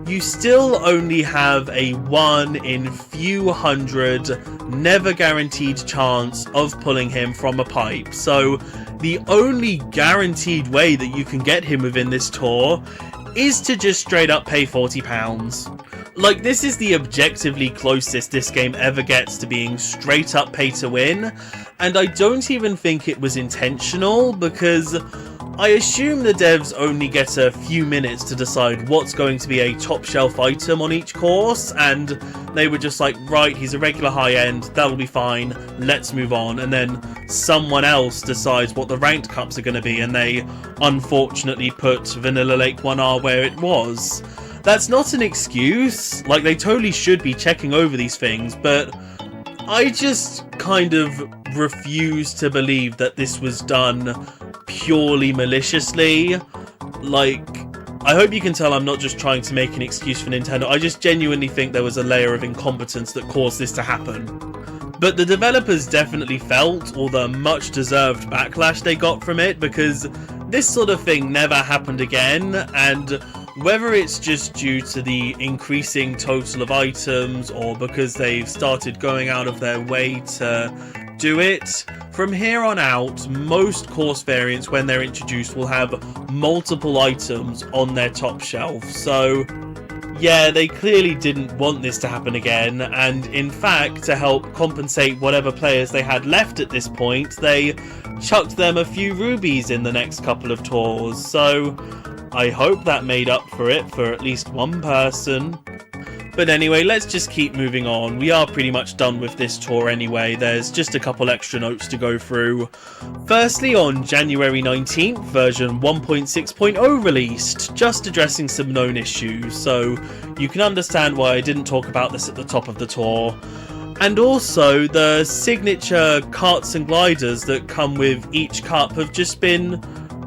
you still only have a 1 in few hundred, never guaranteed chance of pulling him from a pipe. So the only guaranteed way that you can get him within this tour is to just straight up pay £40. Like, this is the objectively closest this game ever gets to being straight up pay to win, and I don't even think it was intentional, because I assume the devs only get a few minutes to decide what's going to be a top shelf item on each course, and they were just like, right, he's a regular high end, that'll be fine, let's move on. And then someone else decides what the ranked cups are going to be, and they unfortunately put Vanilla Lake 1R where it was. That's not an excuse, like, they totally should be checking over these things, but I just kind of refuse to believe that this was done purely maliciously. Like, I hope you can tell I'm not just trying to make an excuse for Nintendo. I just genuinely think there was a layer of incompetence that caused this to happen. But the developers definitely felt all the much deserved backlash they got from it, because this sort of thing never happened again, and whether it's just due to the increasing total of items or because they've started going out of their way to do it, from here on out, most course variants, when they're introduced, will have multiple items on their top shelf. So yeah, they clearly didn't want this to happen again, and in fact, to help compensate whatever players they had left at this point, they chucked them a few rubies in the next couple of tours. So I hope that made up for it for at least one person. But anyway, let's just keep moving on. We are pretty much done with this tour anyway. There's just a couple extra notes to go through. Firstly, on January 19th, version 1.6.0 released, just addressing some known issues, so you can understand why I didn't talk about this at the top of the tour. And also, the signature carts and gliders that come with each cup have just been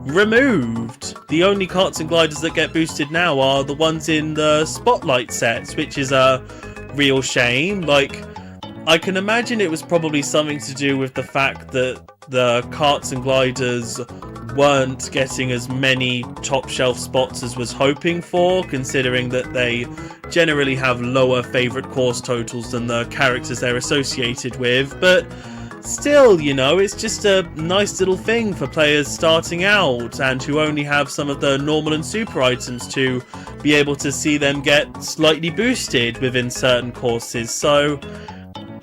removed. The only carts and gliders that get boosted now are the ones in the Spotlight sets, which is a real shame. Like, I can imagine it was probably something to do with the fact that the carts and gliders weren't getting as many top shelf spots as was hoping for, considering that they generally have lower favourite course totals than the characters they're associated with. But still, you know, it's just a nice little thing for players starting out and who only have some of the normal and super items to be able to see them get slightly boosted within certain courses. So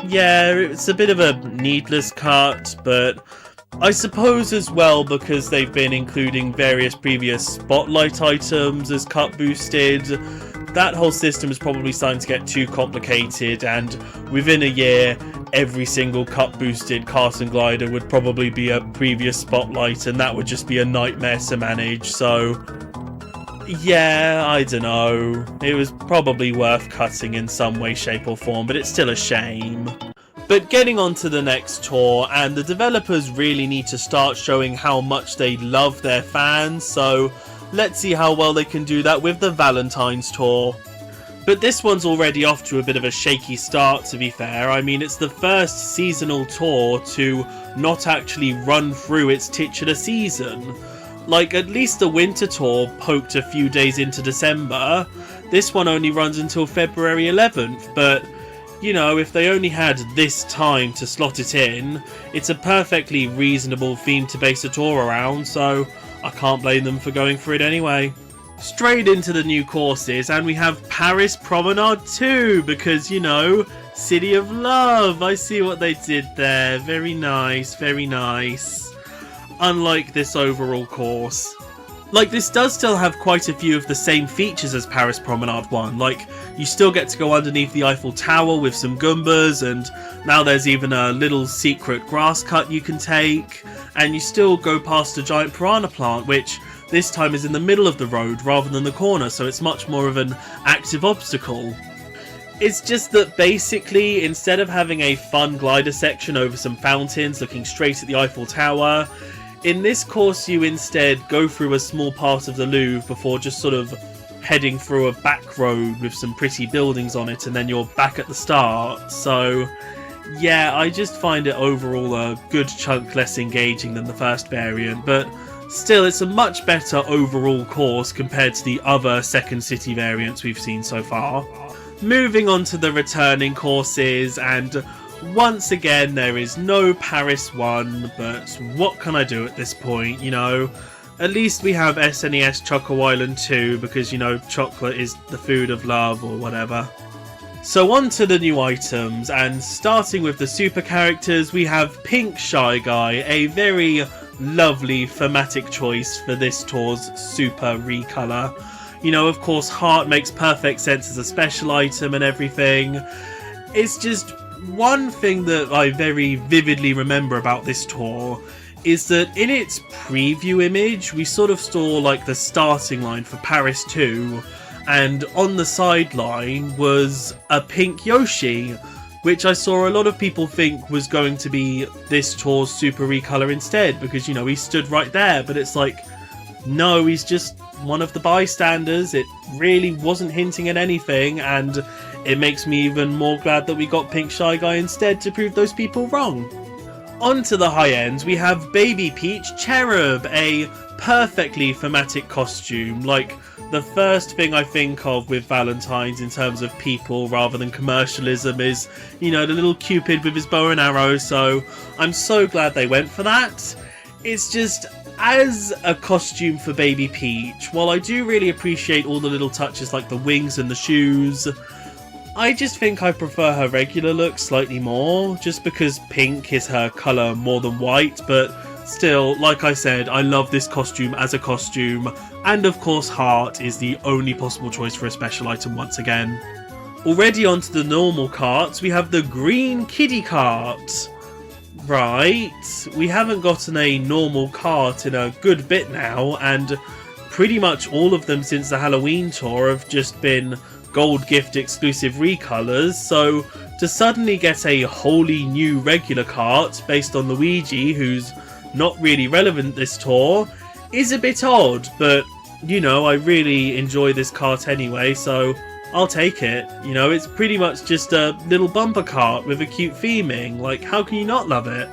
yeah, it's a bit of a needless cut, but I suppose as well because they've been including various previous Spotlight items as cut boosted, that whole system is probably starting to get too complicated, and within a year every single cut boosted cart and glider would probably be a previous Spotlight, and that would just be a nightmare to manage. So yeah, I don't know, it was probably worth cutting in some way, shape or form, but it's still a shame. But getting on to the next tour, and the developers really need to start showing how much they love their fans, so let's see how well they can do that with the Valentine's tour. But this one's already off to a bit of a shaky start, to be fair. I mean, it's the first seasonal tour to not actually run through its titular season. Like, at least the winter tour poked a few days into December. This one only runs until February 11th, but you know, if they only had this time to slot it in, it's a perfectly reasonable theme to base a tour around, so I can't blame them for going for it anyway. Straight into the new courses, and we have Paris Promenade 2, because, you know, City of Love. I see what they did there. Very nice, very nice. Unlike this overall course. Like, this does still have quite a few of the same features as Paris Promenade 1. Like, you still get to go underneath the Eiffel Tower with some Goombas, and now there's even a little secret grass cut you can take, and you still go past a giant piranha plant, which this time is in the middle of the road rather than the corner, so it's much more of an active obstacle. It's just that basically, instead of having a fun glider section over some fountains looking straight at the Eiffel Tower, In this course, you instead go through a small part of the Louvre before just sort of heading through a back road with some pretty buildings on it, and then you're back at the start. So yeah, I just find it overall a good chunk less engaging than the first variant, but still it's a much better overall course compared to the other Second City variants we've seen so far. Moving on to the returning courses, and once again there is no Paris 1, but what can I do at this point, you know? At least we have SNES Choco Island 2 because, you know, chocolate is the food of love or whatever. So on to the new items, and starting with the super characters, we have Pink Shy Guy, a very lovely thematic choice for this tour's super recolor. You know, of course, Heart makes perfect sense as a special item and everything. It's just one thing that I very vividly remember about this tour is that in its preview image, we sort of saw like the starting line for Paris 2, and on the sideline was a pink Yoshi, which I saw a lot of people think was going to be this tour's super recolor instead, because, you know, he stood right there, but it's like, no, he's just one of the bystanders. It really wasn't hinting at anything, and it makes me even more glad that we got Pink Shy Guy instead to prove those people wrong. On to the high ends, we have Baby Peach Cherub, a perfectly thematic costume, like the first thing I think of with Valentine's in terms of people rather than commercialism is, you know, the little Cupid with his bow and arrow, so I'm so glad they went for that. It's just, as a costume for Baby Peach, while I do really appreciate all the little touches like the wings and the shoes, I just think I prefer her regular look slightly more, just because pink is her colour more than white, but still, like I said, I love this costume as a costume, and of course Heart is the only possible choice for a special item once again. Already onto the normal carts, we have the green kiddie cart. Right, we haven't gotten a normal cart in a good bit now, and pretty much all of them since the Halloween tour have just been gold gift exclusive recolors, so to suddenly get a wholly new regular cart based on Luigi, who's not really relevant this tour, is a bit odd, but you know, I really enjoy this cart anyway, so I'll take it. You know, it's pretty much just a little bumper cart with a cute theming, like how can you not love it?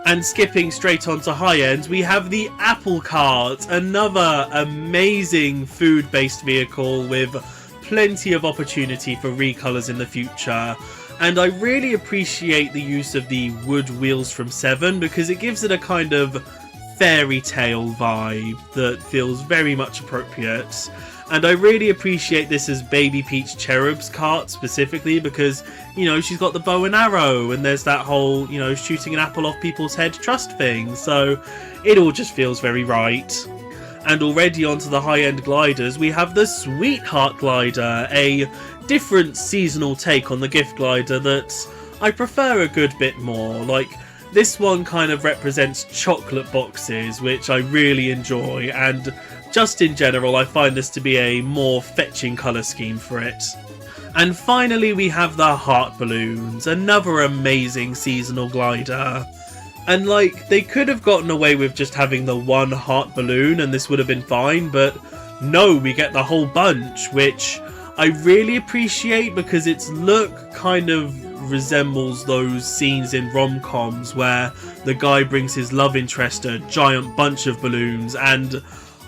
And skipping straight onto high ends, we have the Apple Cart, another amazing food-based vehicle with plenty of opportunity for recolors in the future. And I really appreciate the use of the wood wheels from 7 because it gives it a kind of fairy tale vibe that feels very much appropriate. And I really appreciate this as Baby Peach Cherub's cart specifically because, you know, she's got the bow and arrow and there's that whole, you know, shooting an apple off people's head trust thing. So it all just feels very right. And already onto the high-end gliders, we have the Sweetheart Glider, a different seasonal take on the gift glider that I prefer a good bit more. Like, this one kind of represents chocolate boxes, which I really enjoy, and just in general I find this to be a more fetching colour scheme for it. And finally we have the Heart Balloons, another amazing seasonal glider. And like, they could have gotten away with just having the one heart balloon and this would have been fine, but no, we get the whole bunch, which I really appreciate because its look kind of resembles those scenes in rom-coms where the guy brings his love interest a giant bunch of balloons, and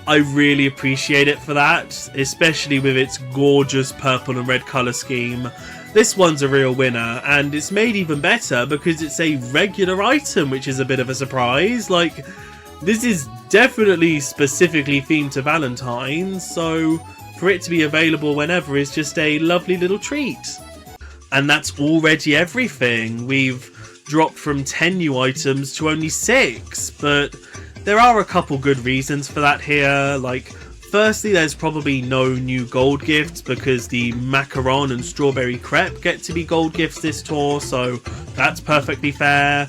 I really appreciate it for that, especially with its gorgeous purple and red colour scheme. This one's a real winner, and it's made even better because it's a regular item, which is a bit of a surprise. Like, this is definitely specifically themed to Valentine's, so for it to be available whenever is just a lovely little treat. And that's already everything. We've dropped from 10 new items to only 6, but there are a couple good reasons for that here. Like, firstly, there's probably no new gold gifts because the macaron and strawberry crepe get to be gold gifts this tour, so that's perfectly fair.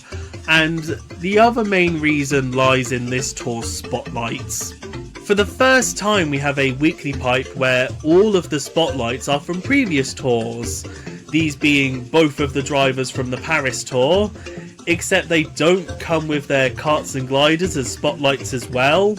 And the other main reason lies in this tour's spotlights. For the first time, we have a weekly pipe where all of the spotlights are from previous tours, these being both of the drivers from the Paris tour, except they don't come with their karts and gliders as spotlights as well.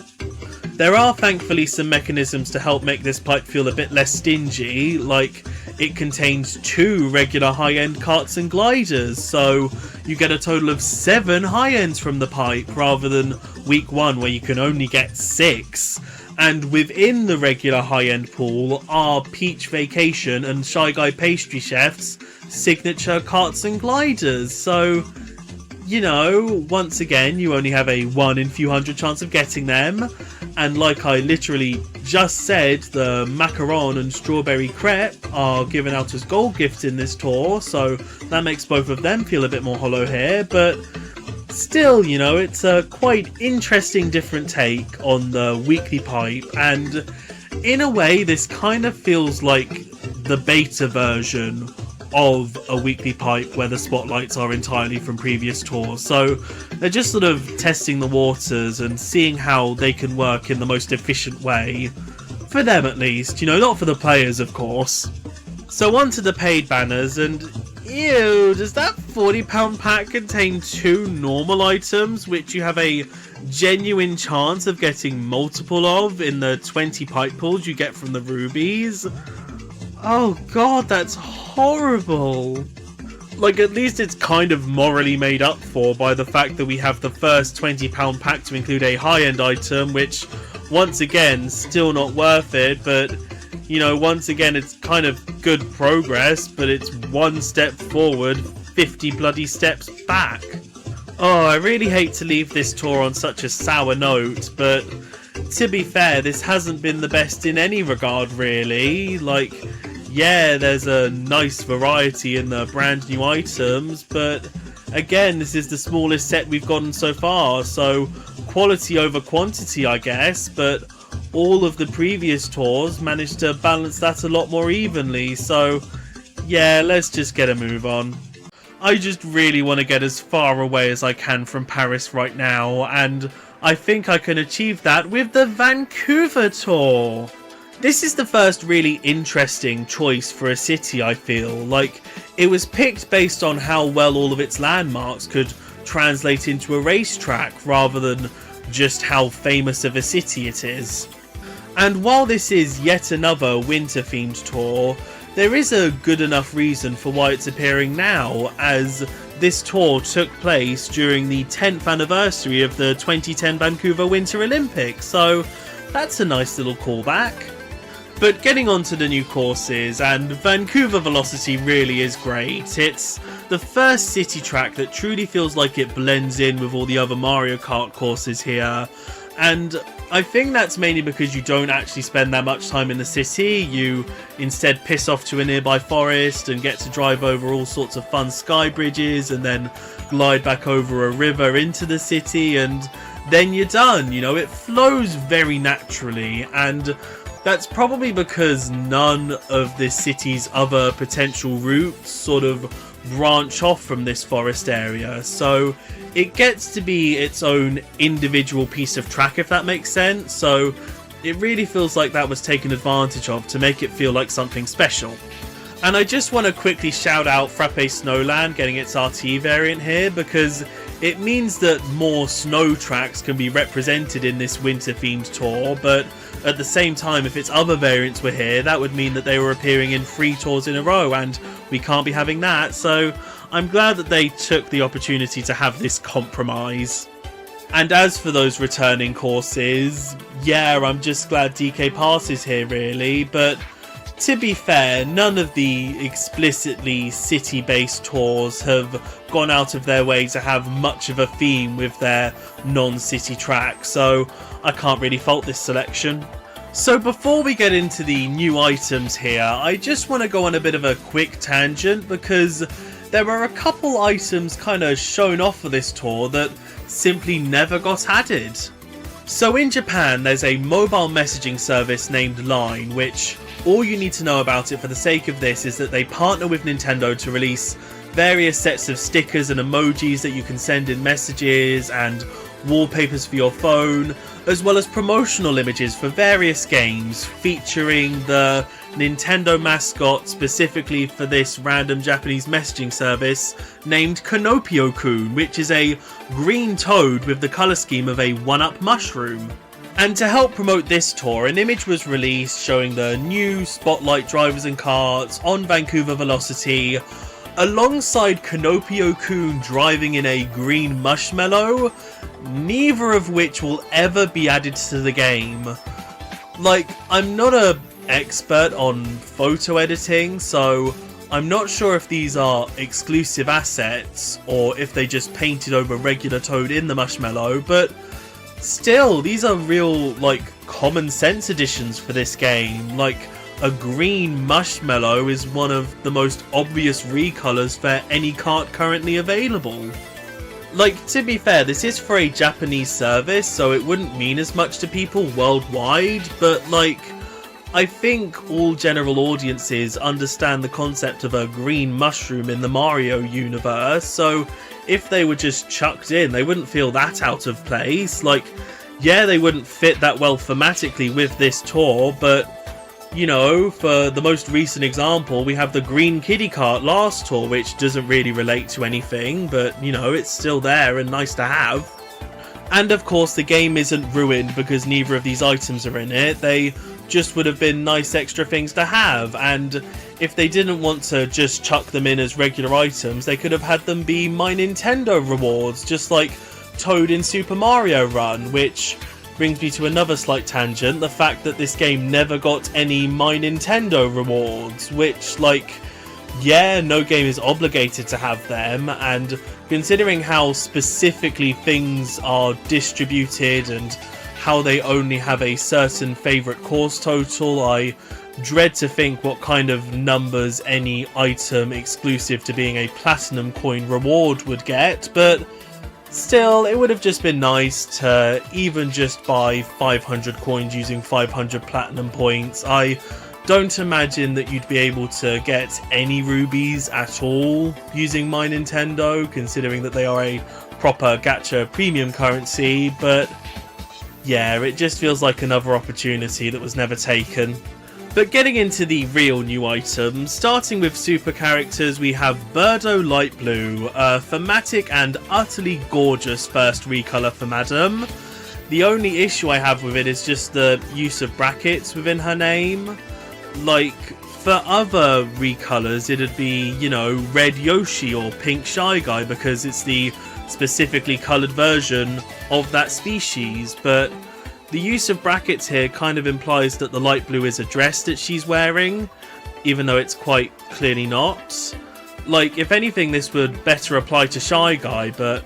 There are thankfully some mechanisms to help make this pipe feel a bit less stingy, like it contains 2 regular high-end karts and gliders, so you get a total of 7 high-ends from the pipe rather than week 1 where you can only get 6. And within the regular high-end pool are Peach Vacation and Shy Guy Pastry Chef's signature karts and gliders, so you know, once again, you only have a 1 in few hundred chance of getting them. And like I literally just said, the macaron and strawberry crepe are given out as gold gifts in this tour, so that makes both of them feel a bit more hollow here. But still, you know, it's a quite interesting different take on the weekly pipe, and in a way, this kind of feels like the beta version of a weekly pipe where the spotlights are entirely from previous tours. So they're just sort of testing the waters and seeing how they can work in the most efficient way. For them at least, you know, not for the players of course. So on to the paid banners, and ew, does that £40 pack contain 2 normal items which you have a genuine chance of getting multiple of in the 20 pipe pulls you get from the rubies? Oh god, that's horrible. Like, at least it's kind of morally made up for by the fact that we have the first £20 pack to include a high-end item, which, once again, still not worth it, but, you know, once again, it's kind of good progress, but it's 1 step forward, 50 bloody steps back. Oh, I really hate to leave this tour on such a sour note, but to be fair, this hasn't been the best in any regard, really. Like, yeah, there's a nice variety in the brand new items, but again, this is the smallest set we've gotten so far, so quality over quantity, I guess, but all of the previous tours managed to balance that a lot more evenly, so yeah, let's just get a move on. I just really want to get as far away as I can from Paris right now, and I think I can achieve that with the Vancouver tour. This is the first really interesting choice for a city, I feel. Like, it was picked based on how well all of its landmarks could translate into a racetrack, rather than just how famous of a city it is. And while this is yet another winter-themed tour, there is a good enough reason for why it's appearing now, as this tour took place during the 10th anniversary of the 2010 Vancouver Winter Olympics, so that's a nice little callback. But getting on to the new courses, and Vancouver Velocity really is great. It's the first city track that truly feels like it blends in with all the other Mario Kart courses here, and I think that's mainly because you don't actually spend that much time in the city. You instead piss off to a nearby forest and get to drive over all sorts of fun sky bridges and then glide back over a river into the city, and then you're done. You know, it flows very naturally, and that's probably because none of this city's other potential routes sort of branch off from this forest area, so it gets to be its own individual piece of track, if that makes sense. So it really feels like that was taken advantage of to make it feel like something special. And I just want to quickly shout out Frappe Snowland getting its RT variant here, because it means that more snow tracks can be represented in this winter themed tour, but at the same time, if its other variants were here, that would mean that they were appearing in 3 tours in a row, and we can't be having that, so I'm glad that they took the opportunity to have this compromise. And as for those returning courses, yeah, I'm just glad DK Pass is here really, but to be fair, none of the explicitly city-based tours have gone out of their way to have much of a theme with their non-city tracks, so I can't really fault this selection. So before we get into the new items here, I just want to go on a bit of a quick tangent, because there are a couple items kind of shown off for this tour that simply never got added. So in Japan, there's a mobile messaging service named Line, which all you need to know about it for the sake of this is that they partner with Nintendo to release various sets of stickers and emojis that you can send in messages, and wallpapers for your phone, as well as promotional images for various games featuring the Nintendo mascot specifically for this random Japanese messaging service named Kanopio-kun, which is a green toad with the colour scheme of a 1-up mushroom. And to help promote this tour, an image was released showing the new Spotlight drivers and karts on Vancouver Velocity, alongside Kanopio-kun driving in a green mushmallow, neither of which will ever be added to the game. Like, I'm not an expert on photo editing, so I'm not sure if these are exclusive assets or if they just painted over regular Toad in the mushmallow, but still, these are real, like, common sense additions for this game. Like, a green mushmallow is one of the most obvious recolors for any kart currently available. Like, to be fair, this is for a Japanese service, so it wouldn't mean as much to people worldwide, but, like, I think all general audiences understand the concept of a green mushroom in the Mario universe, so if they were just chucked in, they wouldn't feel that out of place. Like, yeah, they wouldn't fit that well thematically with this tour, but, you know, for the most recent example, we have the green kiddie kart last tour, which doesn't really relate to anything, but, you know, it's still there and nice to have. And of course, the game isn't ruined because neither of these items are in it. They just would have been nice extra things to have, and if they didn't want to just chuck them in as regular items, they could have had them be My Nintendo rewards, just like Toad in Super Mario Run, which brings me to another slight tangent, the fact that this game never got any My Nintendo rewards, which, like, yeah, no game is obligated to have them, and considering how specifically things are distributed and how they only have a certain favourite course total, I dread to think what kind of numbers any item exclusive to being a platinum coin reward would get, but still, it would have just been nice to even just buy 500 coins using 500 platinum points. I don't imagine that you'd be able to get any rubies at all using My Nintendo, considering that they are a proper gacha premium currency, but yeah, it just feels like another opportunity that was never taken. But getting into the real new items, starting with super characters, we have Birdo Light Blue, a thematic and utterly gorgeous first recolor for Madam. The only issue I have with it is just the use of brackets within her name. Like, for other recolors, it'd be, you know, Red Yoshi or Pink Shy Guy because it's the specifically coloured version of that species, but the use of brackets here kind of implies that the light blue is a dress that she's wearing, even though it's quite clearly not. Like, if anything, this would better apply to Shy Guy, but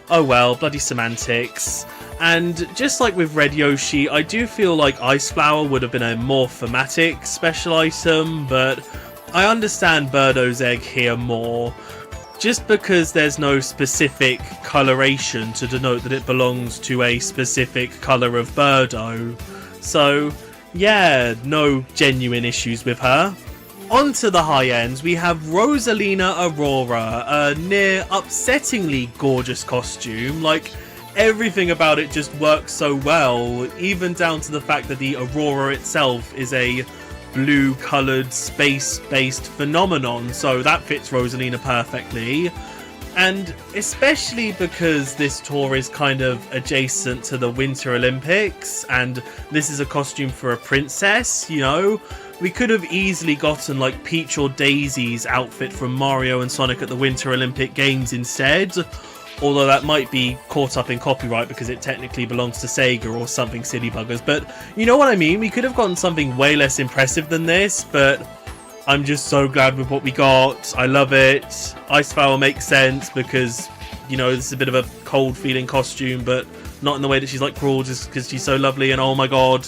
oh well, bloody semantics. And just like with Red Yoshi, I do feel like Ice Flower would have been a more thematic special item, but I understand Birdo's egg here more, just because there's no specific coloration to denote that it belongs to a specific colour of Birdo. So yeah, no genuine issues with her. On to the high ends, we have Rosalina Aurora, a near upsettingly gorgeous costume. Like, everything about it just works so well, even down to the fact that the Aurora itself is a blue-coloured, space-based phenomenon, so that fits Rosalina perfectly. And especially because this tour is kind of adjacent to the Winter Olympics, and this is a costume for a princess, you know, we could have easily gotten like Peach or Daisy's outfit from Mario and Sonic at the Winter Olympic Games instead, although that might be caught up in copyright because it technically belongs to Sega or something silly buggers, but you know what I mean, we could have gotten something way less impressive than this, but I'm just so glad with what we got. I love it. Ice Flower makes sense because, you know, this is a bit of a cold feeling costume, but not in the way that she's like cruel, just because she's so lovely, and oh my god.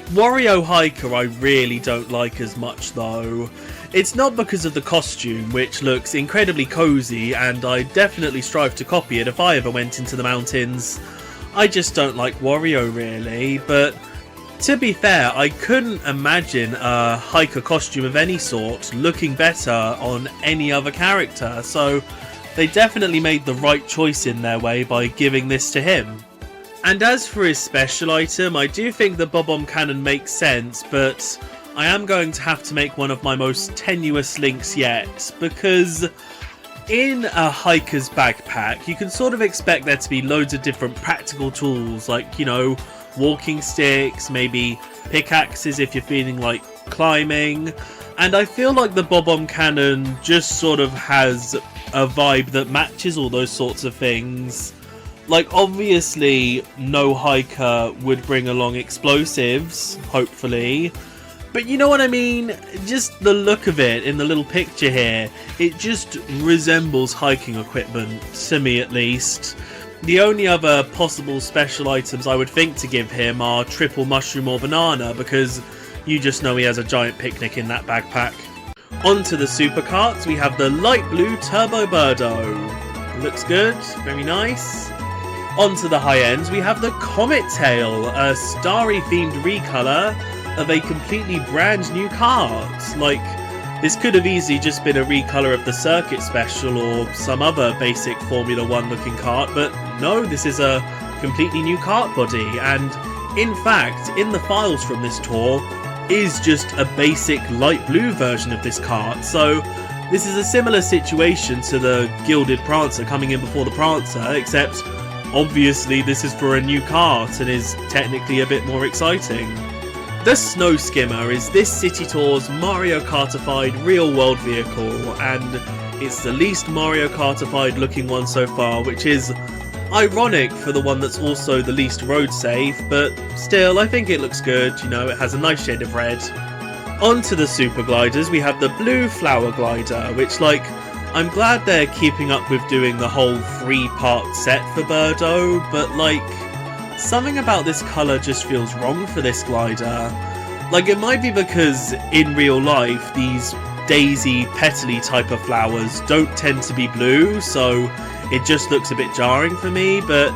Wario Hiker I really don't like as much though. It's not because of the costume, which looks incredibly cozy, and I definitely strive to copy it if I ever went into the mountains. I just don't like Wario really, but to be fair, I couldn't imagine a hiker costume of any sort looking better on any other character, so they definitely made the right choice in their way by giving this to him. And as for his special item, I do think the Bob-omb Cannon makes sense, but I am going to have to make one of my most tenuous links yet, because in a hiker's backpack, you can sort of expect there to be loads of different practical tools, like, you know, walking sticks, maybe pickaxes if you're feeling like climbing, and I feel like the Bob-omb Cannon just sort of has a vibe that matches all those sorts of things. Like, obviously, no hiker would bring along explosives, hopefully, but you know what I mean? Just the look of it in the little picture here, it just resembles hiking equipment, to me at least. The only other possible special items I would think to give him are triple mushroom or banana, because you just know he has a giant picnic in that backpack. Onto the supercarts, we have the light blue Turbo Birdo. Looks good, very nice. Onto the high ends, we have the Comet Tail, a starry themed recolor of a completely brand new kart. Like, this could have easily just been a recolor of the Circuit Special or some other basic Formula 1 looking kart, but no, this is a completely new kart body, and in fact, in the files from this tour is just a basic light blue version of this kart, so this is a similar situation to the Gilded Prancer coming in before the Prancer, except obviously this is for a new kart and is technically a bit more exciting. The Snow Skimmer is this City Tour's Mario Kartified real-world vehicle, and it's the least Mario Kartified looking one so far, which is ironic for the one that's also the least road safe, but still, I think it looks good, you know, it has a nice shade of red. Onto the Super Gliders, we have the Blue Flower Glider, which, like, I'm glad they're keeping up with doing the whole 3-part set for Birdo, but, like, something about this colour just feels wrong for this glider. Like, it might be because in real life these daisy petally type of flowers don't tend to be blue, so it just looks a bit jarring for me, but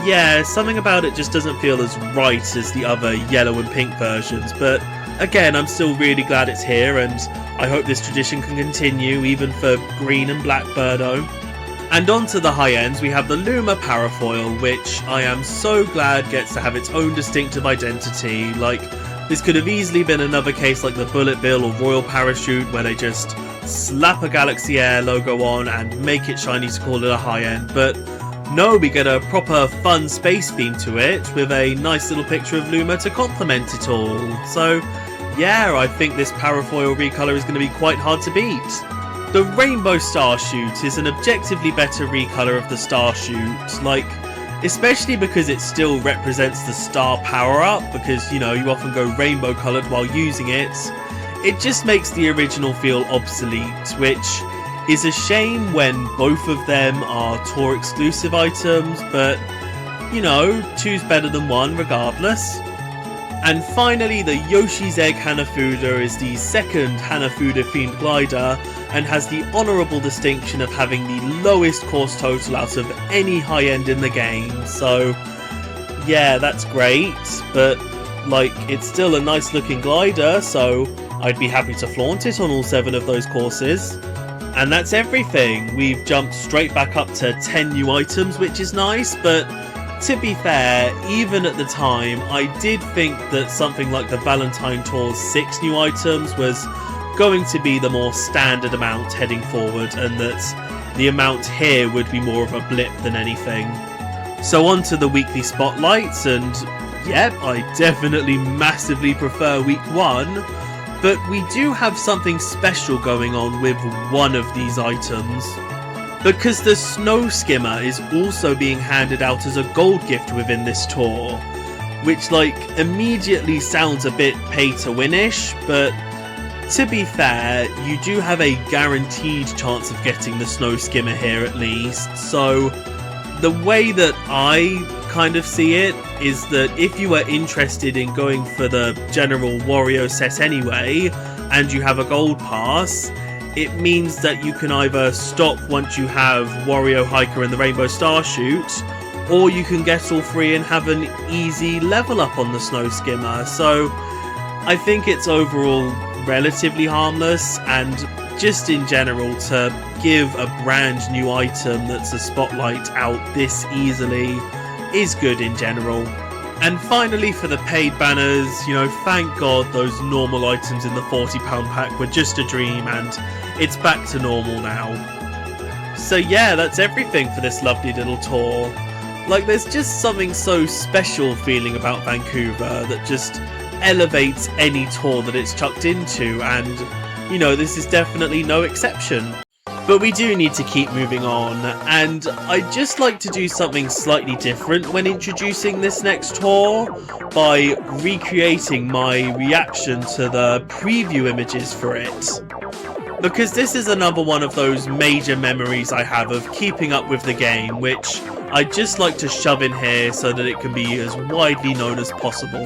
yeah, something about it just doesn't feel as right as the other yellow and pink versions. But again, I'm still really glad it's here, and I hope this tradition can continue even for green and black Birdo. And onto the high ends, we have the Luma Parafoil, which I am so glad gets to have its own distinctive identity. Like, this could have easily been another case like the Bullet Bill or Royal Parachute, where they just slap a Galaxy Air logo on and make it shiny to call it a high end, but no, we get a proper fun space theme to it, with a nice little picture of Luma to complement it all. So yeah, I think this Parafoil recolor is going to be quite hard to beat. The Rainbow Starchute is an objectively better recolor of the Starchute, like, especially because it still represents the star power-up, because, you know, you often go rainbow coloured while using it. It just makes the original feel obsolete, which is a shame when both of them are tour exclusive items, but, you know, two's better than one regardless. And finally, the Yoshi's Egg Hanafuda is the second Hanafuda themed glider, and has the honourable distinction of having the lowest course total out of any high end in the game. So yeah, that's great, but like, it's still a nice looking glider, so I'd be happy to flaunt it on all 7 of those courses. And that's everything. We've jumped straight back up to 10 new items, which is nice, but to be fair, even at the time, I did think that something like the Valentine Tour's 6 new items was going to be the more standard amount heading forward, and that the amount here would be more of a blip than anything. So on to the weekly spotlights, and yep, I definitely massively prefer week 1, but we do have something special going on with one of these items, because the Snow Skimmer is also being handed out as a gold gift within this tour, which, like, immediately sounds a bit pay to win-ish, but to be fair, you do have a guaranteed chance of getting the Snow Skimmer here at least. So the way that I kind of see it is that if you are interested in going for the general Wario set anyway, and you have a gold pass, it means that you can either stop once you have Wario Hiker and the Rainbow Starchute, or you can get all 3 and have an easy level up on the Snow Skimmer. So I think it's overall relatively harmless, and just in general, to give a brand new item that's a spotlight out this easily is good in general. And finally, for the paid banners, you know, thank God those normal items in the £40 pack were just a dream and it's back to normal now. So yeah, that's everything for this lovely little tour. Like, there's just something so special feeling about Vancouver that just elevates any tour that it's chucked into, and, you know, this is definitely no exception. But we do need to keep moving on, and I'd just like to do something slightly different when introducing this next tour by recreating my reaction to the preview images for it. Because this is another one of those major memories I have of keeping up with the game, which I'd just like to shove in here so that it can be as widely known as possible.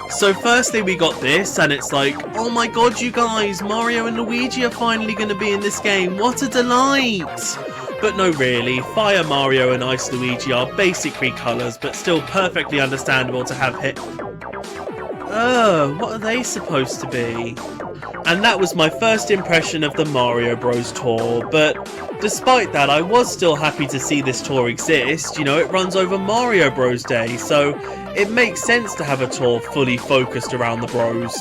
So firstly we got this, and it's like, oh my god you guys, Mario and Luigi are finally going to be in this game, what a delight! But no really, Fire Mario and Ice Luigi are basic recolours, but still perfectly understandable to have hit. What are they supposed to be? And that was my first impression of the Mario Bros tour, but despite that I was still happy to see this tour exist. You know, it runs over Mario Bros Day, so it makes sense to have a tour fully focused around the Bros.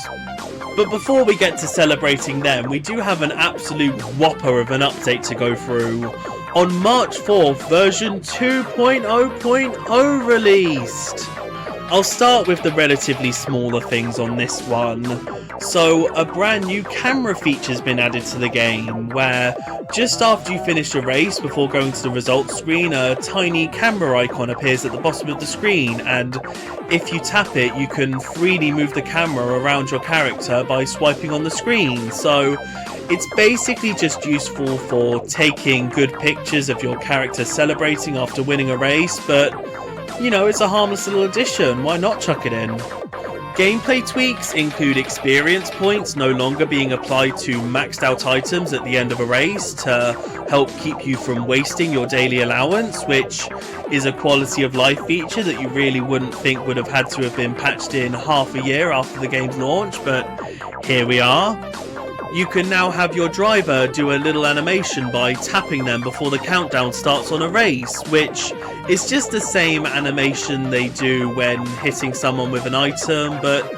But before we get to celebrating them, we do have an absolute whopper of an update to go through. On March 4th, version 2.0.0 released! I'll start with the relatively smaller things on this one. So, a brand new camera feature's been added to the game, where just after you finish a race before going to the results screen, a tiny camera icon appears at the bottom of the screen, and if you tap it, you can freely move the camera around your character by swiping on the screen. So, it's basically just useful for taking good pictures of your character celebrating after winning a race, but you know, it's a harmless little addition, why not chuck it in? Gameplay tweaks include experience points no longer being applied to maxed out items at the end of a race to help keep you from wasting your daily allowance, which is a quality of life feature that you really wouldn't think would have had to have been patched in half a year after the game's launch, but here we are. You can now have your driver do a little animation by tapping them before the countdown starts on a race, which is just the same animation they do when hitting someone with an item, but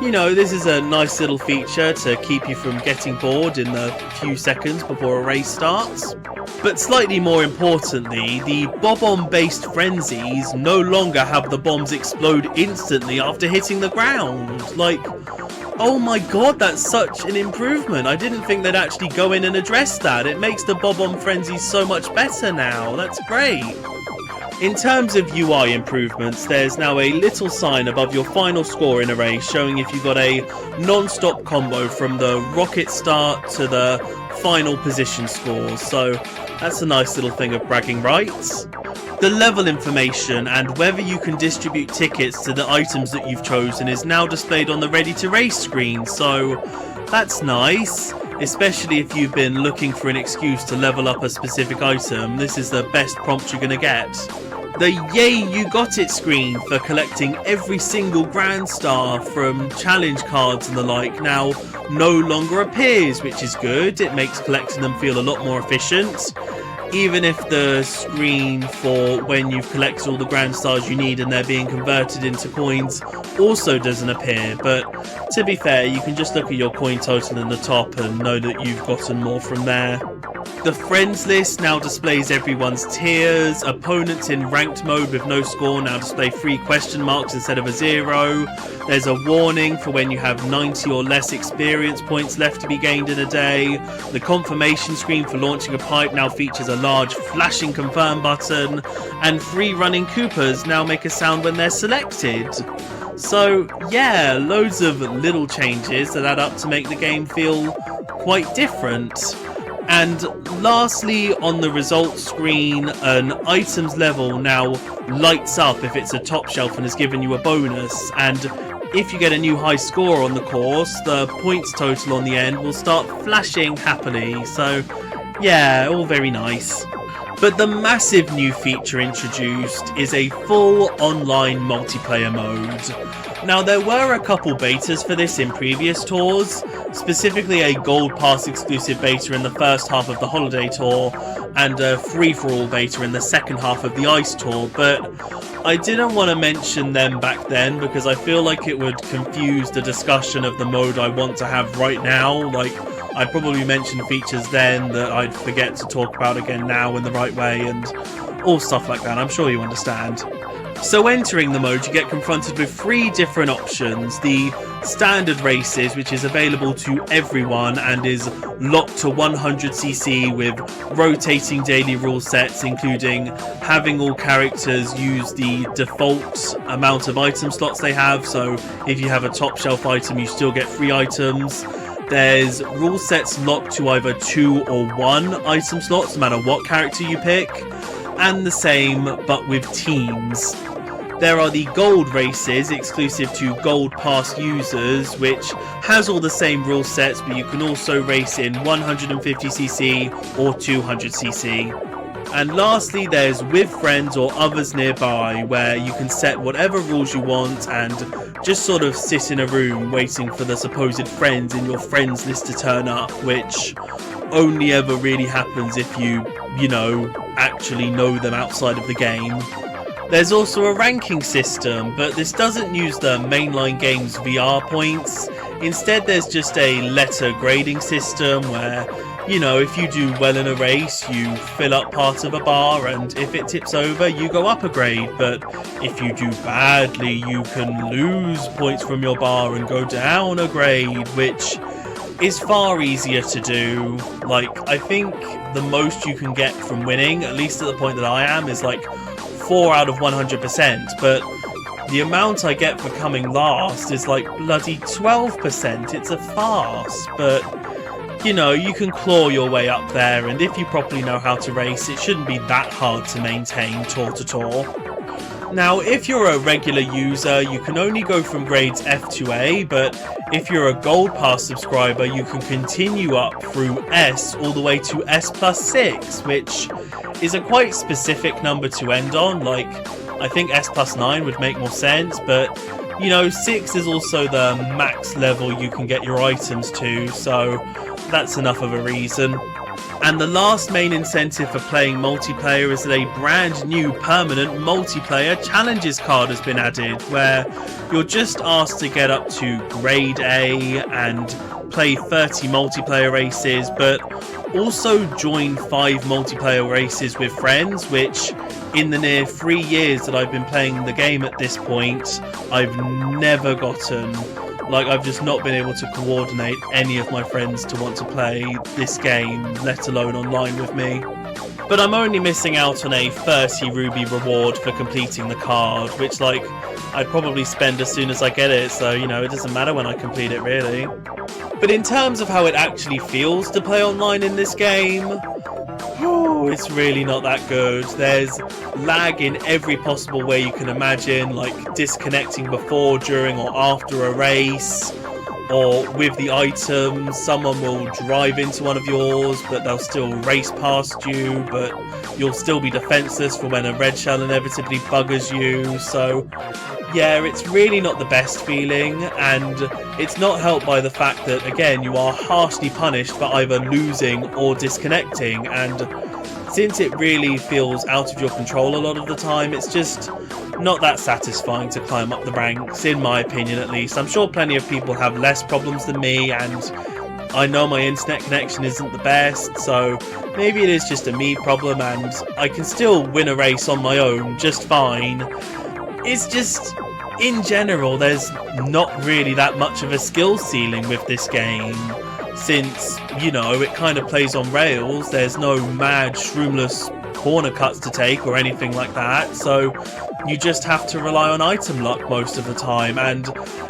you know, this is a nice little feature to keep you from getting bored in the few seconds before a race starts. But slightly more importantly, the bob-omb based frenzies no longer have the bombs explode instantly after hitting the ground. Like, oh my god, that's such an improvement. I didn't think they'd actually go in and address that. It makes the bob-omb frenzies so much better now. That's great. In terms of UI improvements, there's now a little sign above your final score in a race showing if you got a non-stop combo from the rocket start to the final position scores, so that's a nice little thing of bragging rights. The level information and whether you can distribute tickets to the items that you've chosen is now displayed on the Ready to Race screen, so that's nice. Especially if you've been looking for an excuse to level up a specific item, this is the best prompt you're going to get. The Yay You Got It screen for collecting every single Grand Star from challenge cards and the like now no longer appears, which is good. It makes collecting them feel a lot more efficient. Even if the screen for when you've collected all the Grand Stars you need and they're being converted into coins also doesn't appear, but to be fair, you can just look at your coin total in the top and know that you've gotten more from there. The friends list now displays everyone's tiers. Opponents in ranked mode with no score now display 3 question marks instead of a 0. There's a warning for when you have 90 or less experience points left to be gained in a day. The confirmation screen for launching a pipe now features a large flashing confirm button, and 3 running Koopas now make a sound when they're selected. So yeah, loads of little changes that add up to make the game feel quite different. And lastly, on the results screen, an items level now lights up if it's a top shelf and has given you a bonus, and if you get a new high score on the course, the points total on the end will start flashing happily. So yeah, all very nice. But the massive new feature introduced is a full online multiplayer mode. Now, there were a couple betas for this in previous tours, specifically a Gold Pass exclusive beta in the first half of the Holiday Tour, and a free-for-all beta in the second half of the Ice Tour, but I didn't want to mention them back then because I feel like it would confuse the discussion of the mode I want to have right now. Like, I'd probably mention features then that I'd forget to talk about again now in the right way and all stuff like that. I'm sure you understand. So entering the mode, you get confronted with 3 different options. The standard races, which is available to everyone and is locked to 100cc with rotating daily rule sets, including having all characters use the default amount of item slots they have. So if you have a top shelf item, you still get 3 items. There's rule sets locked to either 2 or 1 item slots, no matter what character you pick, and the same but with teams. There are the Gold races, exclusive to Gold Pass users, which has all the same rule sets, but you can also race in 150cc or 200cc. And lastly, there's with friends or others nearby, where you can set whatever rules you want and just sort of sit in a room waiting for the supposed friends in your friends list to turn up, which only ever really happens if you actually know them outside of the game. There's also a ranking system, but this doesn't use the mainline game's VR points. Instead, there's just a letter grading system where, if you do well in a race, you fill up part of a bar, and if it tips over, you go up a grade. But if you do badly, you can lose points from your bar and go down a grade, which is far easier to do. Like, I think the most you can get from winning, at least at the point that I am, is like 4 out of 100%, but the amount I get for coming last is like bloody 12%. It's a farce, but you can claw your way up there, and if you properly know how to race, it shouldn't be that hard to maintain tour to tour. Now, if you're a regular user, you can only go from grades F to A, but if you're a Gold Pass subscriber, you can continue up through S all the way to S plus 6, which is a quite specific number to end on. Like, I think S plus 9 would make more sense, but 6 is also the max level you can get your items to, so that's enough of a reason. And the last main incentive for playing multiplayer is that a brand new permanent multiplayer challenges card has been added, where you're just asked to get up to grade A and play 30 multiplayer races, but also join 5 multiplayer races with friends, which in the near 3 years that I've been playing the game at this point, I've never gotten. Like, I've just not been able to coordinate any of my friends to want to play this game, let alone online with me. But I'm only missing out on a 30 ruby reward for completing the card, which, I'd probably spend as soon as I get it, so, it doesn't matter when I complete it, really. But in terms of how it actually feels to play online in this game, it's really not that good. There's lag in every possible way you can imagine, like disconnecting before, during, or after a race, or with the items. Someone will drive into one of yours, but they'll still race past you, but you'll still be defenseless for when a red shell inevitably buggers you. So yeah, it's really not the best feeling, and it's not helped by the fact that, again, you are harshly punished for either losing or disconnecting, and since it really feels out of your control a lot of the time, it's just not that satisfying to climb up the ranks, in my opinion at least. I'm sure plenty of people have less problems than me, and I know my internet connection isn't the best, so maybe it is just a me problem and I can still win a race on my own just fine. It's just, in general, there's not really that much of a skill ceiling with this game. Since, it kind of plays on rails, there's no mad, shroomless corner cuts to take or anything like that, so you just have to rely on item luck most of the time, and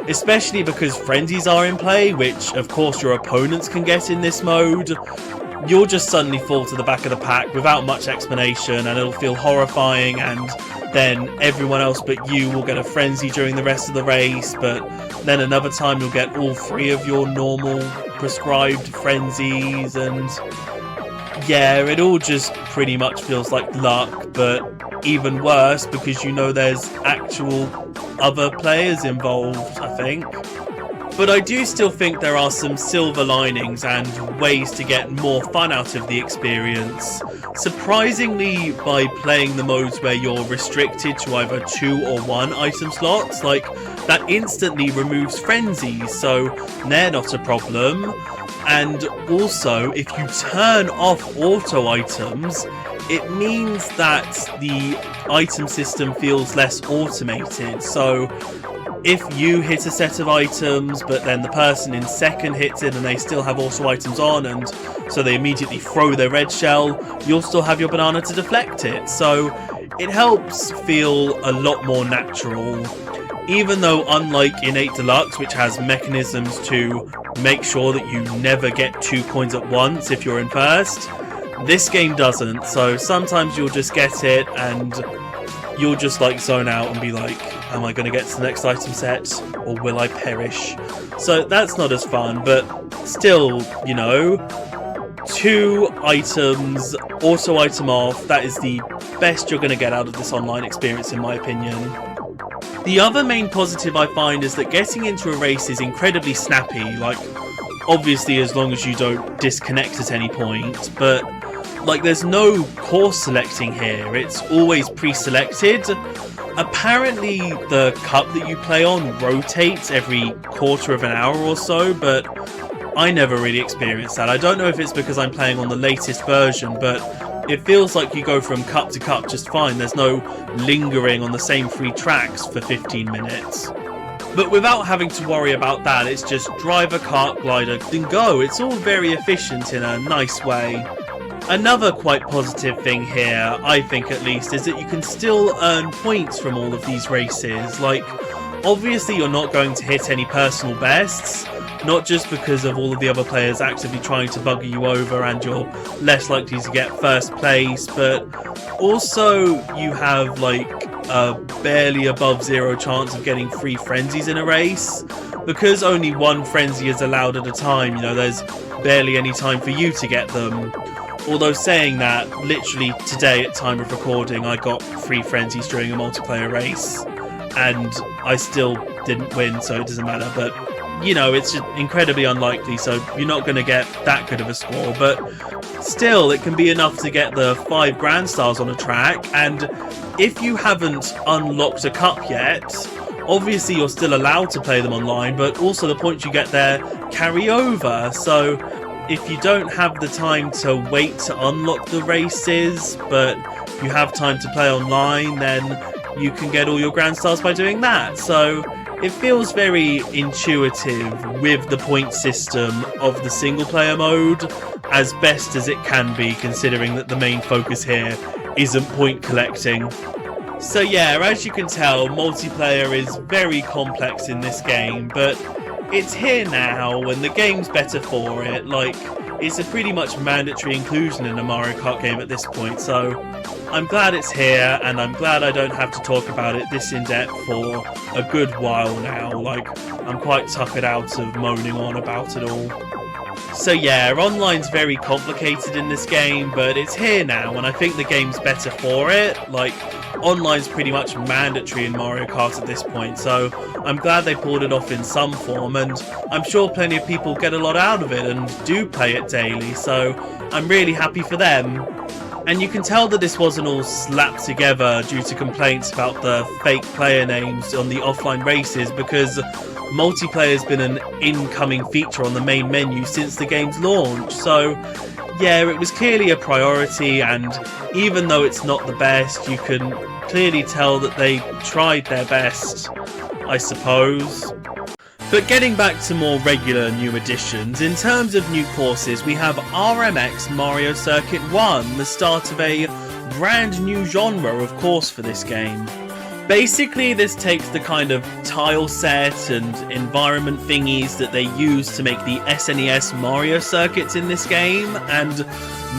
especially because frenzies are in play, which of course your opponents can get in this mode, you'll just suddenly fall to the back of the pack without much explanation, and it'll feel horrifying, and then everyone else but you will get a frenzy during the rest of the race, but then another time you'll get all 3 of your normal prescribed frenzies, and Yeah, it all just pretty much feels like luck, but even worse because you know there's actual other players involved, I think. But I do still think there are some silver linings and ways to get more fun out of the experience. Surprisingly, by playing the modes where you're restricted to either 2 or 1 item slots, like, that instantly removes frenzies, so they're not a problem. And also, if you turn off auto items, it means that the item system feels less automated. So if you hit a set of items, but then the person in second hits it and they still have auto items on, and so they immediately throw their red shell, you'll still have your banana to deflect it. So it helps feel a lot more natural. Even though, unlike in 8 Deluxe, which has mechanisms to make sure that you never get 2 coins at once if you're in first, this game doesn't. So sometimes you'll just get it and you'll just like zone out and be like, am I going to get to the next item set or will I perish? So that's not as fun, but still, you know, 2 items, auto item off, that is the best you're going to get out of this online experience in my opinion. The other main positive I find is that getting into a race is incredibly snappy, like, obviously as long as you don't disconnect at any point, but like there's no course selecting here, it's always pre-selected. Apparently the cup that you play on rotates every quarter of an hour or so, but I never really experienced that. I don't know if it's because I'm playing on the latest version, but it feels like you go from cup to cup just fine. There's no lingering on the same 3 tracks for 15 minutes. But without having to worry about that, it's just driver, kart, glider, then go. It's all very efficient in a nice way. Another quite positive thing here, I think at least, is that you can still earn points from all of these races. Like, obviously you're not going to hit any personal bests, not just because of all of the other players actively trying to bugger you over and you're less likely to get first place, but also you have like a barely above 0 chance of getting free frenzies in a race. Because only 1 frenzy is allowed at a time, you know, there's barely any time for you to get them. Although saying that, literally today at time of recording I got 3 frenzies during a multiplayer race and I still didn't win, so it doesn't matter, but you know, it's just incredibly unlikely, so you're not going to get that good of a score, but still, it can be enough to get the 5 grand stars on a track, and if you haven't unlocked a cup yet, obviously you're still allowed to play them online, but also the points you get there carry over, so if you don't have the time to wait to unlock the races, but you have time to play online, then you can get all your grand stars by doing that, so it feels very intuitive with the point system of the single player mode, as best as it can be, considering that the main focus here isn't point collecting. So yeah, as you can tell, multiplayer is very complex in this game, but it's here now and the game's better for it. Like, it's a pretty much mandatory inclusion in a Mario Kart game at this point, so I'm glad it's here, and I'm glad I don't have to talk about it this in-depth for a good while now. Like, I'm quite tuckered out of moaning on about it all. So yeah, online's very complicated in this game, but it's here now, and I think the game's better for it. Like, online's pretty much mandatory in Mario Kart at this point, so I'm glad they pulled it off in some form, and I'm sure plenty of people get a lot out of it and do play it daily, so I'm really happy for them. And you can tell that this wasn't all slapped together due to complaints about the fake player names on the offline races, because multiplayer has been an incoming feature on the main menu since the game's launch. So yeah, it was clearly a priority, and even though it's not the best, you can clearly tell that they tried their best, I suppose. But getting back to more regular new additions, in terms of new courses, we have RMX Mario Circuit 1, the start of a brand new genre of course for this game. Basically, this takes the kind of tile set and environment thingies that they use to make the SNES Mario circuits in this game, and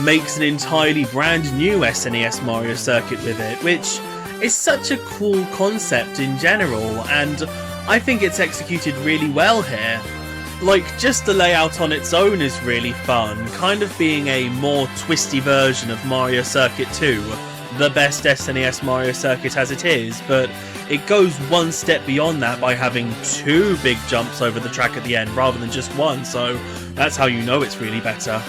makes an entirely brand new SNES Mario circuit with it, which is such a cool concept in general, and I think it's executed really well here. Like, just the layout on its own is really fun, kind of being a more twisty version of Mario Circuit 2, the best SNES Mario Circuit as it is, but it goes one step beyond that by having 2 big jumps over the track at the end rather than just one, so that's how you know it's really better.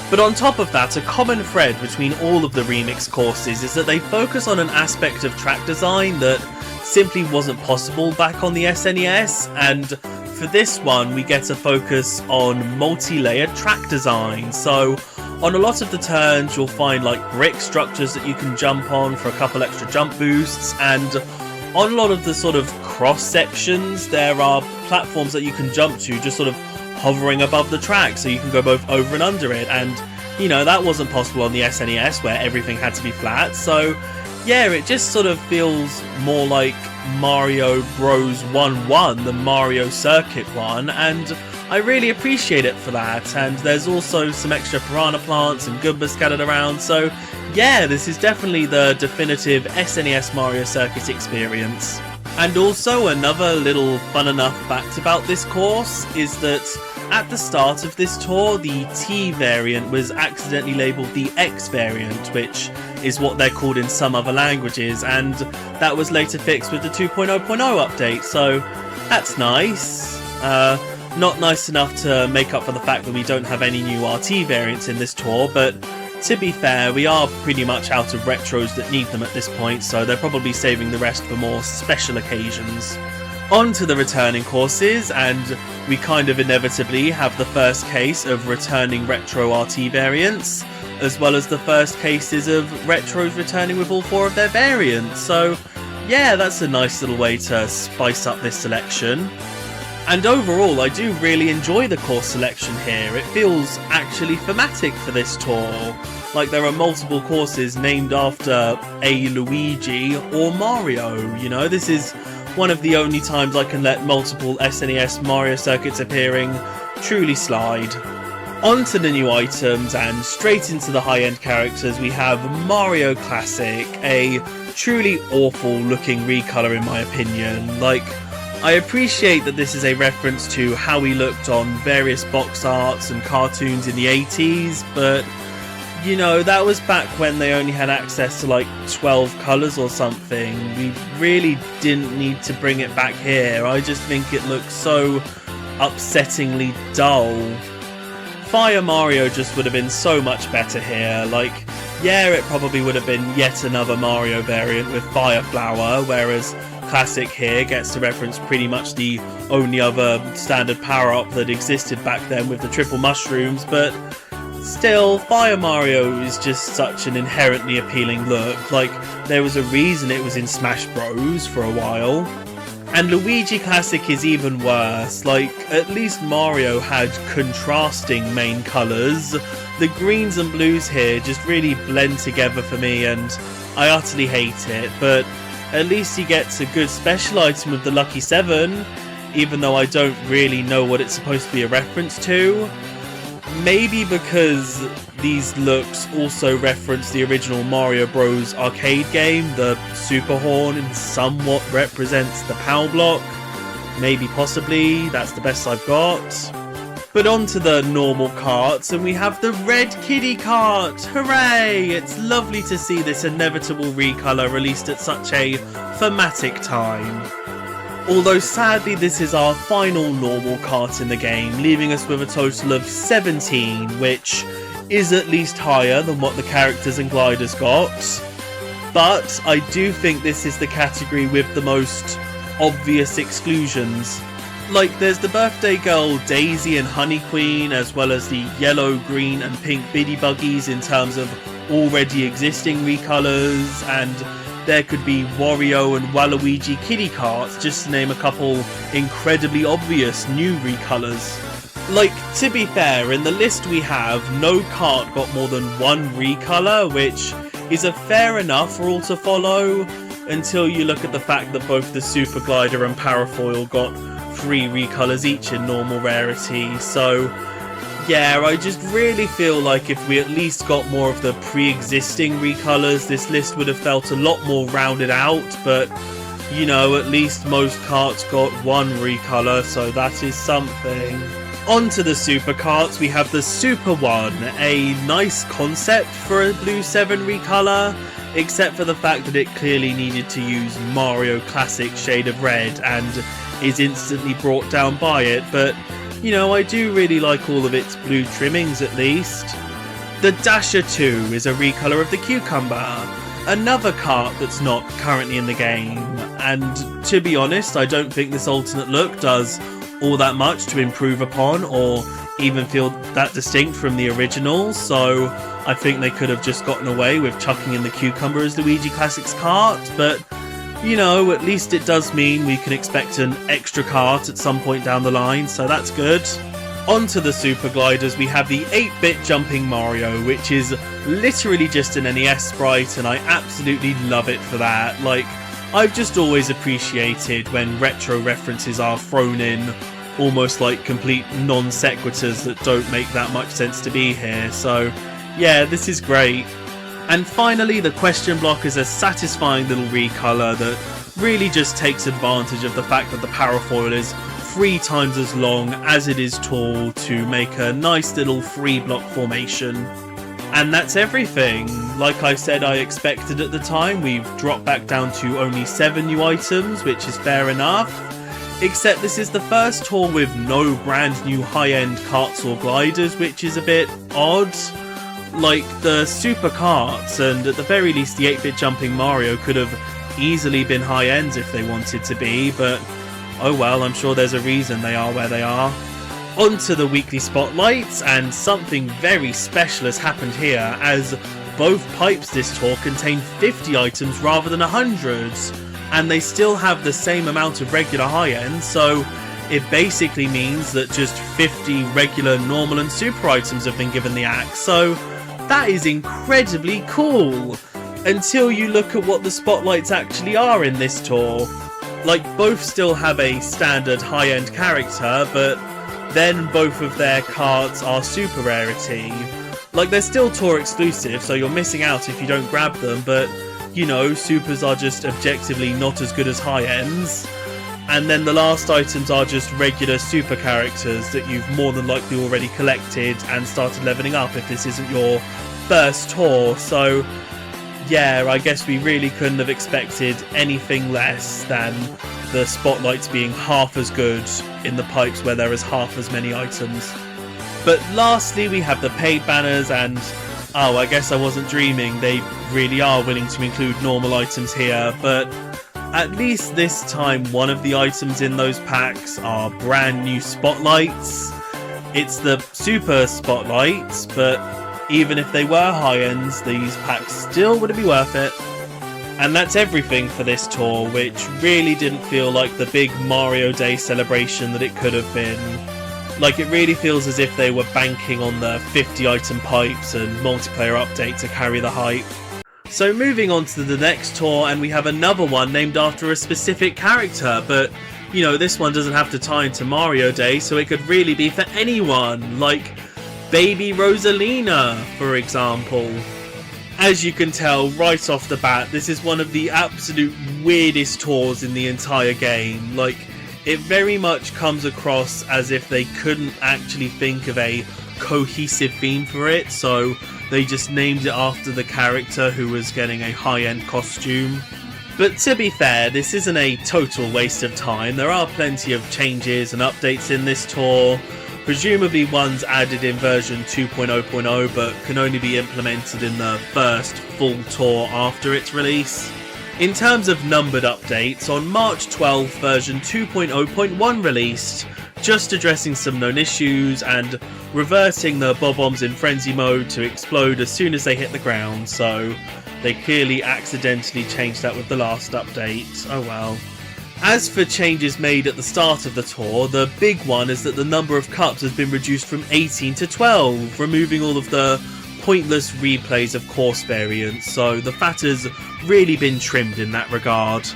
But on top of that, a common thread between all of the remix courses is that they focus on an aspect of track design that simply wasn't possible back on the SNES, and for this one we get to focus on multi-layered track design. So on a lot of the turns you'll find like brick structures that you can jump on for a couple extra jump boosts, and on a lot of the sort of cross sections there are platforms that you can jump to just sort of hovering above the track, so you can go both over and under it, and you know, that wasn't possible on the SNES where everything had to be flat. So yeah, it just sort of feels more like Mario Bros 1-1 than Mario Circuit 1, and I really appreciate it for that. And there's also some extra piranha plants and Goombas scattered around, so yeah, this is definitely the definitive SNES Mario Circuit experience. And also another little fun enough fact about this course is that at the start of this tour, the T variant was accidentally labelled the X variant, which is what they're called in some other languages, and that was later fixed with the 2.0.0 update, so that's nice. Not nice enough to make up for the fact that we don't have any new RT variants in this tour, but to be fair, we are pretty much out of retros that need them at this point, so they're probably saving the rest for more special occasions. On to the returning courses, and we kind of inevitably have the first case of returning retro RT variants, as well as the first cases of retros returning with all 4 of their variants, so yeah, that's a nice little way to spice up this selection. And overall, I do really enjoy the course selection here. It feels actually thematic for this tour. Like, there are multiple courses named after a Luigi or Mario, you know? This is one of the only times I can let multiple SNES Mario circuits appearing truly slide. On to the new items, and straight into the high-end characters, we have Mario Classic, a truly awful looking recolor in my opinion. Like, I appreciate that this is a reference to how he looked on various box arts and cartoons in the 80s, but you know, that was back when they only had access to like 12 colours or something. We really didn't need to bring it back here. I just think it looks so upsettingly dull. Fire Mario just would have been so much better here. Like, yeah, it probably would have been yet another Mario variant with Fire Flower, whereas Classic here gets to reference pretty much the only other standard power-up that existed back then with the triple mushrooms, but still, Fire Mario is just such an inherently appealing look. Like, there was a reason it was in Smash Bros for a while. And Luigi Classic is even worse. Like, at least Mario had contrasting main colours. The greens and blues here just really blend together for me, and I utterly hate it, but at least he gets a good special item with the Lucky 7, even though I don't really know what it's supposed to be a reference to. Maybe because these looks also reference the original Mario Bros arcade game, the Super Horn, and somewhat represents the Power Block. Maybe, possibly, that's the best I've got. But on to the normal carts, and we have the Red Kiddie Kart! Hooray! It's lovely to see this inevitable recolor released at such a thematic time. Although sadly this is our final normal kart in the game, leaving us with a total of 17, which is at least higher than what the characters and gliders got. But I do think this is the category with the most obvious exclusions. Like, there's the birthday girl Daisy and Honey Queen, as well as the yellow, green and pink Biddy Buggies in terms of already existing recolors, and there could be Wario and Waluigi kiddie carts, just to name a couple incredibly obvious new recolors. Like, to be fair, in the list we have, no kart got more than one recolor, which is a fair enough rule to follow, until you look at the fact that both the Super Glider and Parafoil got 3 recolors each in normal rarity, so yeah, I just really feel like if we at least got more of the pre-existing recolors, this list would have felt a lot more rounded out, but you know, at least most carts got 1 recolor, so that is something. Onto the Super Karts, we have the Super 1, a nice concept for a Blue 7 recolor, except for the fact that it clearly needed to use Mario Classic shade of red and is instantly brought down by it, but you know, I do really like all of its blue trimmings at least. The Dasher 2 is a recolor of the Cucumber, another kart that's not currently in the game, and to be honest, I don't think this alternate look does all that much to improve upon or even feel that distinct from the original, so I think they could have just gotten away with chucking in the Cucumber as Luigi Classics kart, but you know, at least it does mean we can expect an extra kart at some point down the line, so that's good. Onto the Super Gliders, we have the 8-bit Jumping Mario, which is literally just an NES sprite, and I absolutely love it for that. Like, I've just always appreciated when retro references are thrown in, almost like complete non-sequiturs that don't make that much sense to be here, so yeah, this is great. And finally, the Question Block is a satisfying little recolor that really just takes advantage of the fact that the parafoil is 3 times as long as it is tall to make a nice little 3-block formation. And that's everything. Like I said I expected at the time, we've dropped back down to only 7 new items, which is fair enough. Except this is the first tour with no brand new high-end karts or gliders, which is a bit odd. Like the Super Karts, and at the very least the 8-bit Jumping Mario could have easily been high ends if they wanted to be, but oh well, I'm sure there's a reason they are where they are. Onto the weekly spotlights, and something very special has happened here, as both pipes this tour contain 50 items rather than 100, and they still have the same amount of regular high ends, so it basically means that just 50 regular, normal and super items have been given the axe, so that is incredibly cool, until you look at what the spotlights actually are in this tour. Like, both still have a standard high-end character, but then both of their cards are super rarity. Like, they're still tour exclusive, so you're missing out if you don't grab them, but, you know, supers are just objectively not as good as high-ends. And then the last items are just regular super characters that you've more than likely already collected and started leveling up if this isn't your first tour. So yeah, I guess we really couldn't have expected anything less than the spotlights being half as good in the pipes where there is half as many items. But lastly, we have the paid banners, and oh, I guess I wasn't dreaming, they really are willing to include normal items here, but at least this time one of the items in those packs are brand new spotlights. It's the super spotlights, but even if they were high ends, these packs still wouldn't be worth it. And that's everything for this tour, which really didn't feel like the big Mario Day celebration that it could have been. Like, it really feels as if they were banking on the 50 item pipes and multiplayer update to carry the hype. So moving on to the next tour, and we have another one named after a specific character, but you know, this one doesn't have to tie into Mario Day, so it could really be for anyone, like Baby Rosalina, for example. As you can tell right off the bat, this is one of the absolute weirdest tours in the entire game. Like, it very much comes across as if they couldn't actually think of a cohesive theme for it, so they just named it after the character who was getting a high-end costume. But to be fair, this isn't a total waste of time. There are plenty of changes and updates in this tour, presumably ones added in version 2.0.0 but can only be implemented in the first full tour after its release. In terms of numbered updates, on March 12th version 2.0.1 released, just addressing some known issues and reversing the Bob-Ombs in Frenzy mode to explode as soon as they hit the ground, so they clearly accidentally changed that with the last update. Oh well. As for changes made at the start of the tour, the big one is that the number of cups has been reduced from 18 to 12, removing all of the pointless replays of course variants, so the fat has really been trimmed in that regard.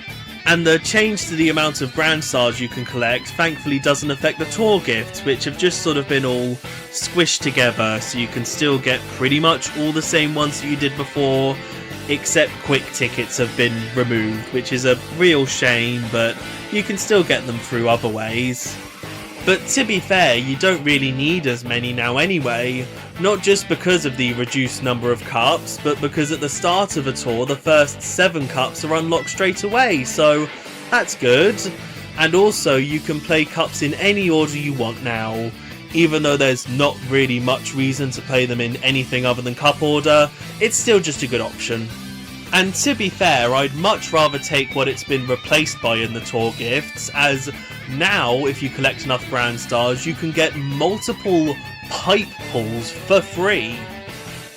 And the change to the amount of Grand Stars you can collect thankfully doesn't affect the tour gifts, which have just sort of been all squished together, so you can still get pretty much all the same ones that you did before, except quick tickets have been removed, which is a real shame, but you can still get them through other ways. But to be fair, you don't really need as many now anyway, not just because of the reduced number of cups, but because at the start of a tour the first 7 cups are unlocked straight away, so that's good. And also you can play cups in any order you want now, even though there's not really much reason to play them in anything other than cup order, it's still just a good option. And to be fair, I'd much rather take what it's been replaced by in the tour gifts, as now, if you collect enough brand stars, you can get multiple pipe pulls for free.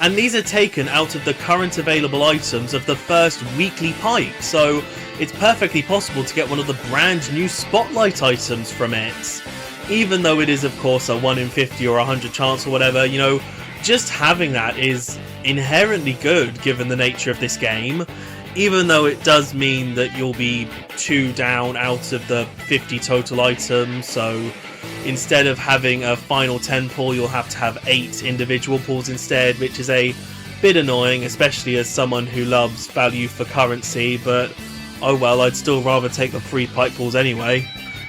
And these are taken out of the current available items of the first weekly pipe, so it's perfectly possible to get one of the brand new spotlight items from it. Even though it is of course a 1 in 50 or 100 chance or whatever, you know, just having that is inherently good given the nature of this game. Even though it does mean that you'll be 2 down out of the 50 total items, so instead of having a final 10 pull, you'll have to have 8 individual pulls instead, which is a bit annoying, especially as someone who loves value for currency, but oh well, I'd still rather take the free pipe pulls anyway.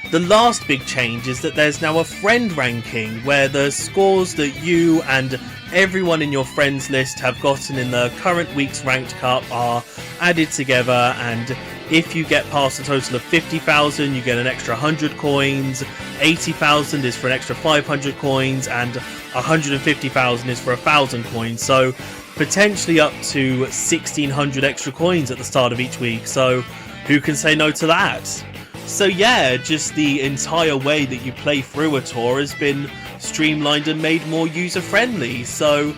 The last big change is that there's now a friend ranking, where the scores that you and everyone in your friends list have gotten in the current week's ranked cup are added together, and if you get past a total of 50,000 you get an extra 100 coins, 80,000 is for an extra 500 coins, and 150,000 is for 1,000 coins, so potentially up to 1,600 extra coins at the start of each week, so who can say no to that? So yeah, just the entire way that you play through a tour has been streamlined and made more user-friendly, so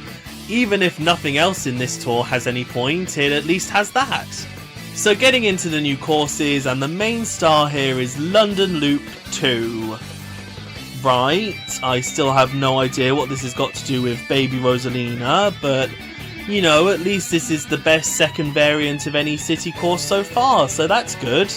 even if nothing else in this tour has any point, it at least has that. So getting into the new courses, and the main star here is London Loop 2. Right, I still have no idea what this has got to do with Baby Rosalina, but you know, at least this is the best second variant of any city course so far, so that's good.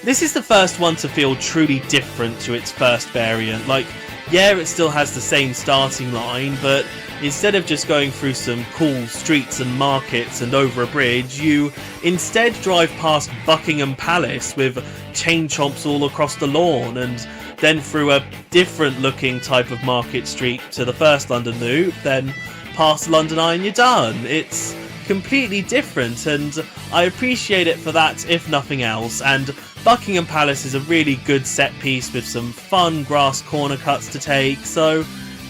This is the first one to feel truly different to its first variant. Like, yeah, it still has the same starting line, but instead of just going through some cool streets and markets and over a bridge, you instead drive past Buckingham Palace with chain chomps all across the lawn, and then through a different looking type of market street to the first London Loop, then past London Eye and you're done. It's completely different, and I appreciate it for that, if nothing else. And Buckingham Palace is a really good set piece with some fun grass corner cuts to take, so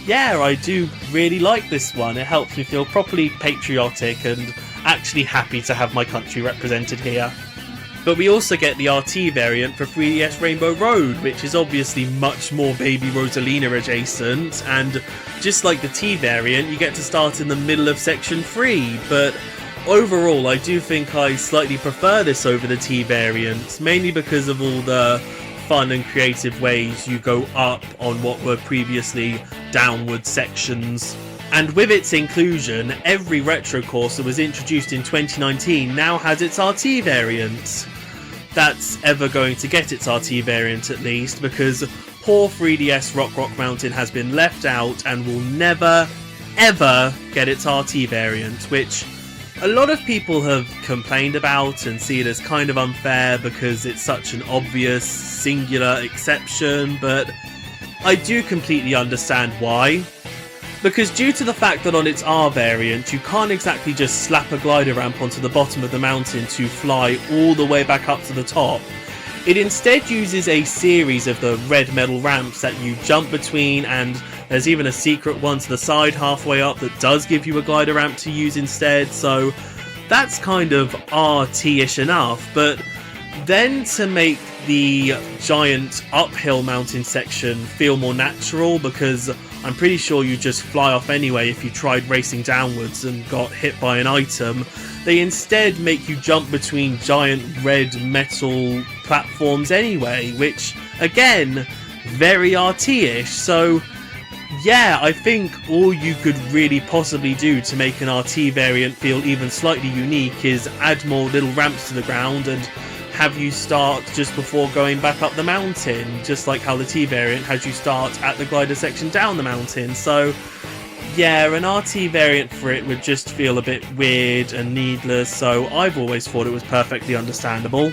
yeah, I do really like this one. It helps me feel properly patriotic and actually happy to have my country represented here. But we also get the RT variant for 3DS Rainbow Road, which is obviously much more Baby Rosalina adjacent, and just like the T variant, you get to start in the middle of Section 3, but overall I do think I slightly prefer this over the T variant, mainly because of all the fun and creative ways you go up on what were previously downward sections. And with its inclusion, every retro course that was introduced in 2019 now has its RT variant. That's ever going to get its RT variant at least, because poor 3DS Rock Mountain has been left out and will never, ever get its RT variant, which a lot of people have complained about and see it as kind of unfair because it's such an obvious, singular exception, but I do completely understand why. Because due to the fact that on its R variant, you can't exactly just slap a glider ramp onto the bottom of the mountain to fly all the way back up to the top, it instead uses a series of the red metal ramps that you jump between, and there's even a secret one to the side halfway up that does give you a glider ramp to use instead, so that's kind of RT-ish enough. But then to make the giant uphill mountain section feel more natural, because I'm pretty sure you just fly off anyway if you tried racing downwards and got hit by an item, they instead make you jump between giant red metal platforms anyway, which, again, very RT-ish, so yeah, I think all you could really possibly do to make an RT variant feel even slightly unique is add more little ramps to the ground and have you start just before going back up the mountain, just like how the T variant has you start at the glider section down the mountain. So yeah, an RT variant for it would just feel a bit weird and needless, so I've always thought it was perfectly understandable.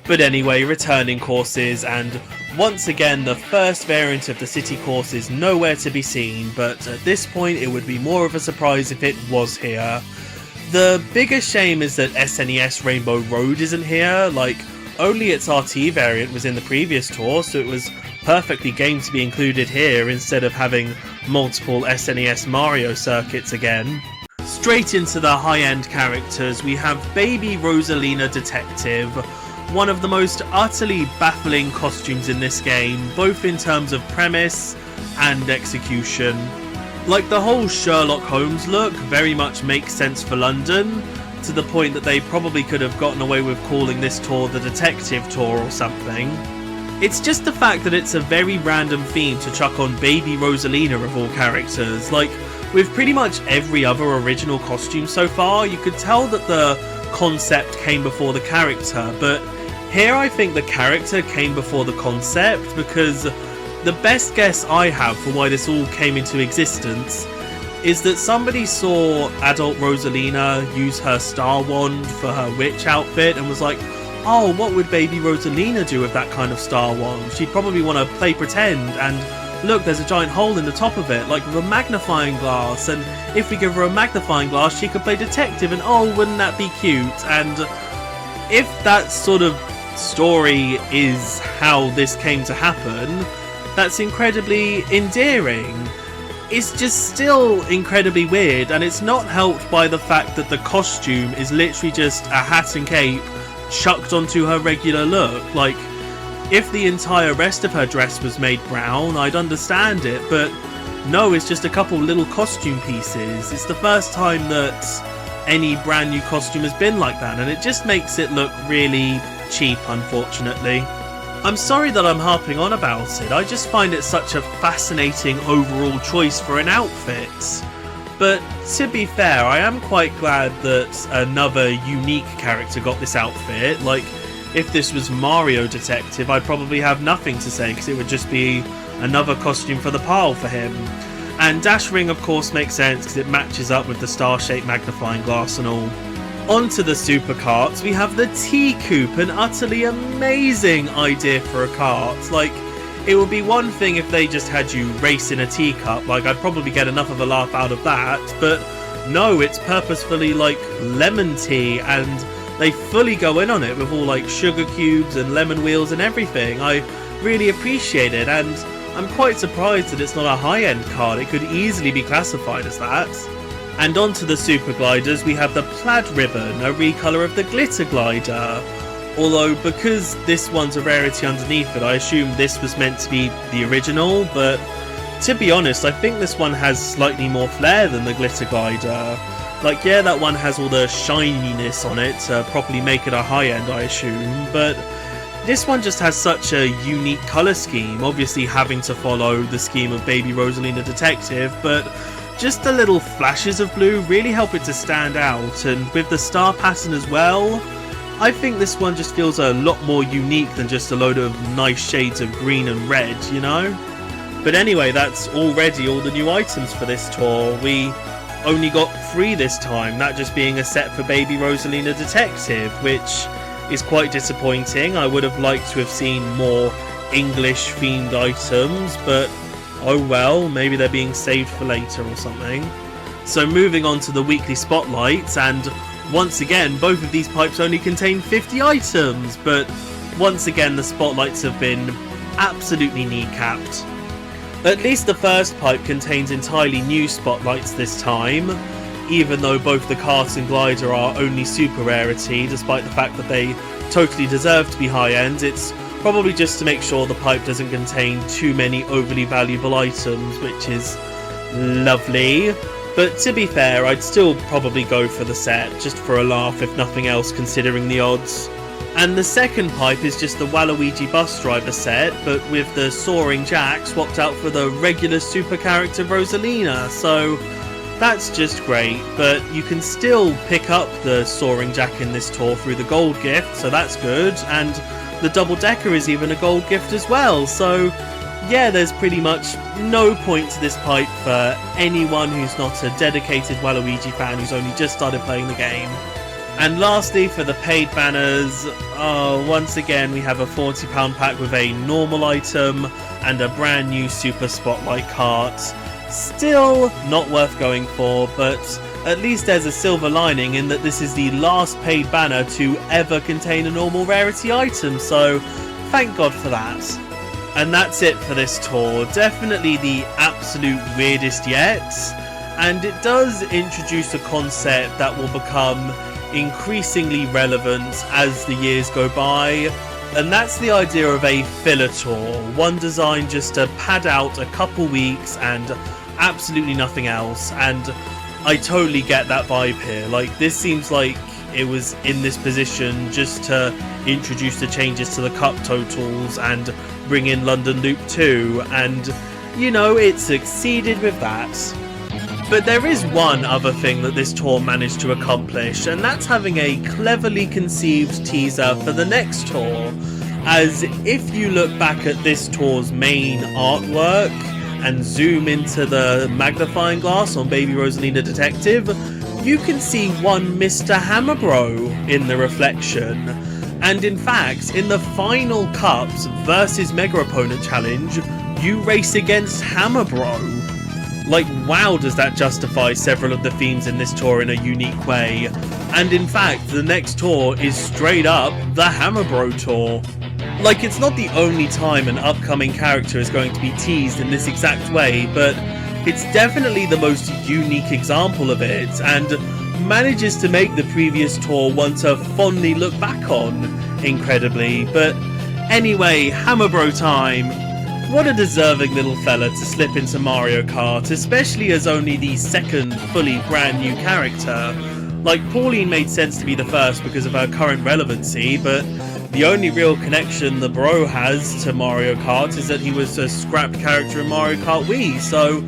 But anyway, returning courses, and once again the first variant of the city course is nowhere to be seen, but at this point it would be more of a surprise if it was here. The biggest shame is that SNES Rainbow Road isn't here. Like, only its RT variant was in the previous tour, so it was perfectly game to be included here instead of having multiple SNES Mario circuits again. Straight into the high-end characters, we have Baby Rosalina Detective, one of the most utterly baffling costumes in this game, both in terms of premise and execution. Like, the whole Sherlock Holmes look very much makes sense for London, to the point that they probably could have gotten away with calling this tour the Detective Tour or something. It's just the fact that it's a very random theme to chuck on Baby Rosalina of all characters. Like, with pretty much every other original costume so far, you could tell that the concept came before the character, but here I think the character came before the concept, because the best guess I have for why this all came into existence is that somebody saw adult Rosalina use her star wand for her witch outfit and was like, oh, what would Baby Rosalina do with that kind of star wand? She'd probably want to play pretend, and look, there's a giant hole in the top of it, like with a magnifying glass, and if we give her a magnifying glass she could play detective, and oh, wouldn't that be cute? And if that sort of story is how this came to happen, that's incredibly endearing. It's just still incredibly weird, and it's not helped by the fact that the costume is literally just a hat and cape chucked onto her regular look. Like, if the entire rest of her dress was made brown, I'd understand it, but no, it's just a couple little costume pieces. It's the first time that any brand new costume has been like that, and it just makes it look really cheap, unfortunately. I'm sorry that I'm harping on about it, I just find it such a fascinating overall choice for an outfit. But to be fair, I am quite glad that another unique character got this outfit. Like, if this was Mario Detective, I'd probably have nothing to say, because it would just be another costume for the pile for him. And Dash Ring, of course, makes sense because it matches up with the star-shaped magnifying glass and all. Onto the super carts, we have the T-Coupe, an utterly amazing idea for a cart. Like, it would be one thing if they just had you race in a teacup, like I'd probably get enough of a laugh out of that, but no, it's purposefully like lemon tea, and they fully go in on it with all like sugar cubes and lemon wheels and everything. I really appreciate it, and I'm quite surprised that it's not a high-end cart. It could easily be classified as that. And onto the super gliders, we have the Plaid Ribbon, a recolor of the Glitter Glider. Although, because this one's a rarity underneath it, I assume this was meant to be the original, but to be honest, I think this one has slightly more flair than the Glitter Glider. Like, yeah, that one has all the shininess on it to properly make it a high-end, I assume, but this one just has such a unique colour scheme, obviously having to follow the scheme of Baby Rosalina Detective, but just the little flashes of blue really help it to stand out, and with the star pattern as well, I think this one just feels a lot more unique than just a load of nice shades of green and red, you know? But anyway, that's already all the new items for this tour. We only got 3 this time, that just being a set for Baby Rosalina Detective, which is quite disappointing. I would have liked to have seen more English-themed items, but oh well, maybe they're being saved for later or something. So moving on to the weekly spotlights, and once again, both of these pipes only contain 50 items, but once again the spotlights have been absolutely kneecapped. At least the first pipe contains entirely new spotlights this time, even though both the Kart and Glider are only super rarity, despite the fact that they totally deserve to be high-end. It's probably just to make sure the pipe doesn't contain too many overly valuable items, which is lovely. But to be fair, I'd still probably go for the set, just for a laugh if nothing else, considering the odds. And the second pipe is just the Waluigi bus driver set, but with the Soaring Jack swapped out for the regular super character Rosalina, so that's just great. But you can still pick up the Soaring Jack in this tour through the gold gift, so that's good, and the double decker is even a gold gift as well, so yeah, there's pretty much no point to this pipe for anyone who's not a dedicated Waluigi fan who's only just started playing the game. And lastly, for the paid banners, once again we have a £40 pack with a normal item and a brand new Super Spotlight Kart. Still not worth going for, but at least there's a silver lining in that this is the last paid banner to ever contain a normal rarity item, so thank God for that. And that's it for this tour. Definitely the absolute weirdest yet, and it does introduce a concept that will become increasingly relevant as the years go by, and that's the idea of a filler tour, one designed just to pad out a couple weeks and absolutely nothing else. And I totally get that vibe here. Like, this seems like it was in this position just to introduce the changes to the cup totals and bring in London Loop 2, and you know, it succeeded with that. But there is one other thing that this tour managed to accomplish, and that's having a cleverly conceived teaser for the next tour. As if you look back at this tour's main artwork and zoom into the magnifying glass on Baby Rosalina Detective, you can see one Mr. Hammerbro in the reflection. And in fact, in the final Cups versus Mega Opponent Challenge, you race against Hammerbro. Like, wow, does that justify several of the themes in this tour in a unique way. And in fact, the next tour is straight up the Hammerbro tour. Like, it's not the only time an upcoming character is going to be teased in this exact way, but it's definitely the most unique example of it, and manages to make the previous tour one to fondly look back on, incredibly. But anyway, Hammerbro time! What a deserving little fella to slip into Mario Kart, especially as only the second fully brand new character. Like, Pauline made sense to be the first because of her current relevancy, but the only real connection the bro has to Mario Kart is that he was a scrapped character in Mario Kart Wii, so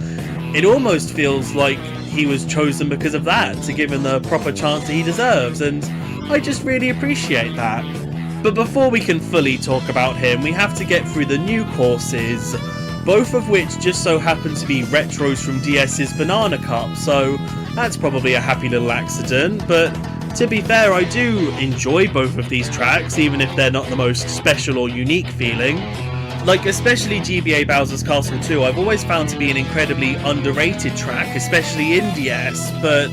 it almost feels like he was chosen because of that, to give him the proper chance that he deserves, and I just really appreciate that. But before we can fully talk about him, we have to get through the new courses, both of which just so happen to be retros from DS's Banana Cup, so that's probably a happy little accident. But to be fair, I do enjoy both of these tracks, even if they're not the most special or unique feeling. Like, especially GBA Bowser's Castle 2, I've always found to be an incredibly underrated track, especially in DS, but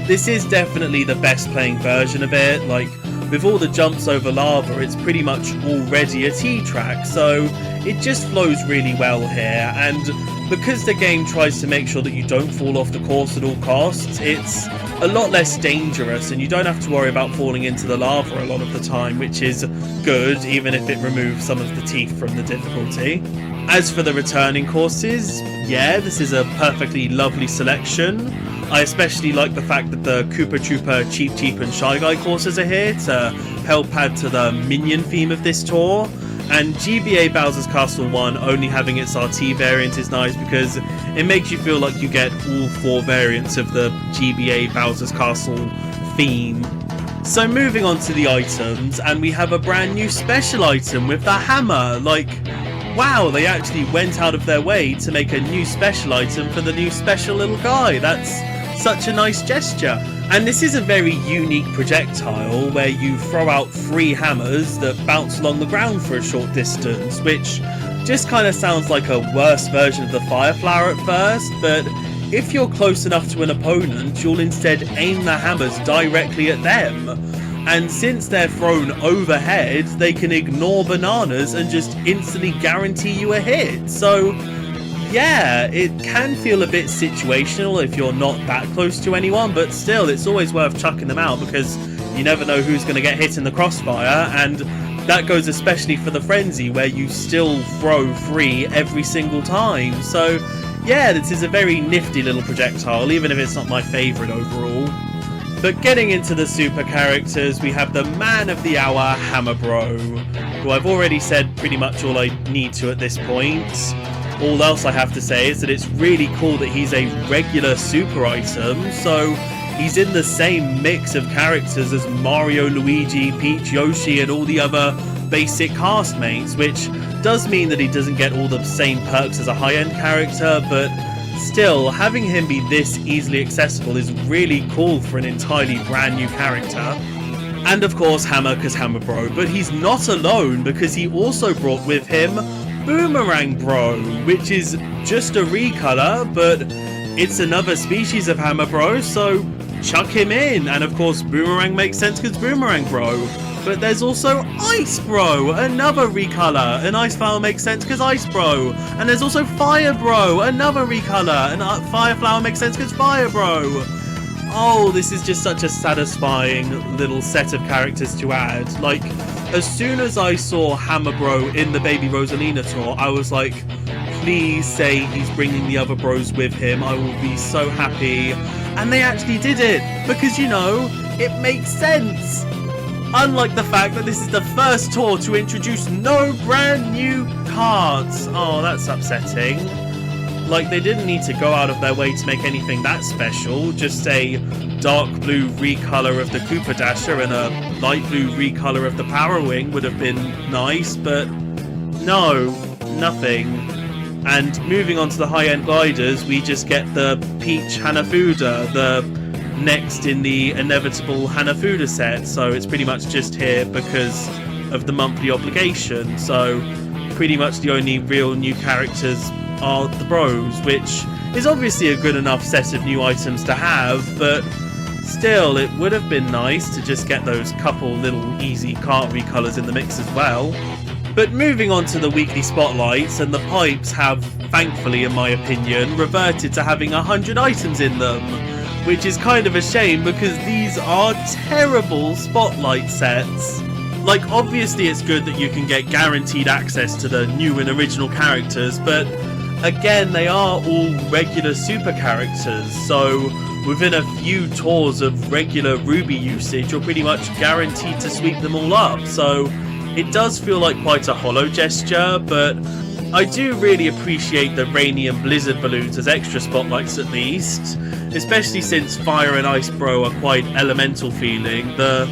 this is definitely the best playing version of it. Like, with all the jumps over lava, it's pretty much already a T-track, so it just flows really well here, and because the game tries to make sure that you don't fall off the course at all costs, it's a lot less dangerous, and you don't have to worry about falling into the lava a lot of the time, which is good, even if it removes some of the teeth from the difficulty. As for the returning courses, yeah, this is a perfectly lovely selection. I especially like the fact that the Koopa Troopa, Cheep Cheep and Shy Guy courses are here to help add to the minion theme of this tour. And GBA Bowser's Castle 1 only having its RT variant is nice because it makes you feel like you get all 4 variants of the GBA Bowser's Castle theme. So moving on to the items, and we have a brand new special item with the hammer. Like, wow, they actually went out of their way to make a new special item for the new special little guy. That's such a nice gesture. And this is a very unique projectile where you throw out 3 hammers that bounce along the ground for a short distance, which just kind of sounds like a worse version of the fire flower at first, but if you're close enough to an opponent, you'll instead aim the hammers directly at them. And since they're thrown overhead, they can ignore bananas and just instantly guarantee you a hit. So yeah, it can feel a bit situational if you're not that close to anyone, but still, it's always worth chucking them out because you never know who's going to get hit in the crossfire, and that goes especially for the frenzy where you still throw 3 every single time. So yeah, this is a very nifty little projectile, even if it's not my favourite overall. But getting into the super characters, we have the man of the hour, Hammerbro, who I've already said pretty much all I need to at this point. All else I have to say is that it's really cool that he's a regular super item, so he's in the same mix of characters as Mario, Luigi, Peach, Yoshi and all the other basic castmates, which does mean that he doesn't get all the same perks as a high-end character, but Still, having him be this easily accessible is really cool for an entirely brand new character. And of course Hammer, because Hammer Bro, but he's not alone because he also brought with him Boomerang Bro, which is just a recolor, but it's another species of Hammer Bro, so chuck him in. And of course Boomerang makes sense because Boomerang Bro. But there's also Ice Bro, another recolor, and Ice Flower makes sense because Ice Bro. And there's also Fire Bro, another recolor, and Fire Flower makes sense because Fire Bro. Oh, this is just such a satisfying little set of characters to add. Like, as soon as I saw Hammer Bro in the Baby Rosalina tour, I was like, please say he's bringing the other bros with him. I will be so happy. And they actually did it, because, you know, it makes sense. Unlike the fact that this is the first tour to introduce no brand new cards. Oh, that's upsetting. Like, they didn't need to go out of their way to make anything that special. Just a dark blue recolor of the Koopa Dasher and a light blue recolor of the Power Wing would have been nice, but no, nothing. And moving on to the high-end gliders, we just get the Peach Hanafuda, the next in the inevitable Hanafuda set, so it's pretty much just here because of the monthly obligation. So pretty much the only real new characters are the bros, which is obviously a good enough set of new items to have, but still, it would have been nice to just get those couple little easy Kart recolors in the mix as well. But moving on to the weekly spotlights, and the pipes have, thankfully in my opinion, reverted to having 100 items in them, which is kind of a shame because these are terrible spotlight sets. Like, obviously it's good that you can get guaranteed access to the new and original characters, but again, they are all regular super characters, so within a few tours of regular Ruby usage, you're pretty much guaranteed to sweep them all up, so it does feel like quite a hollow gesture, but I do really appreciate the Rainy and Blizzard balloons as extra spotlights at least, especially since Fire and Ice Bro are quite elemental feeling. The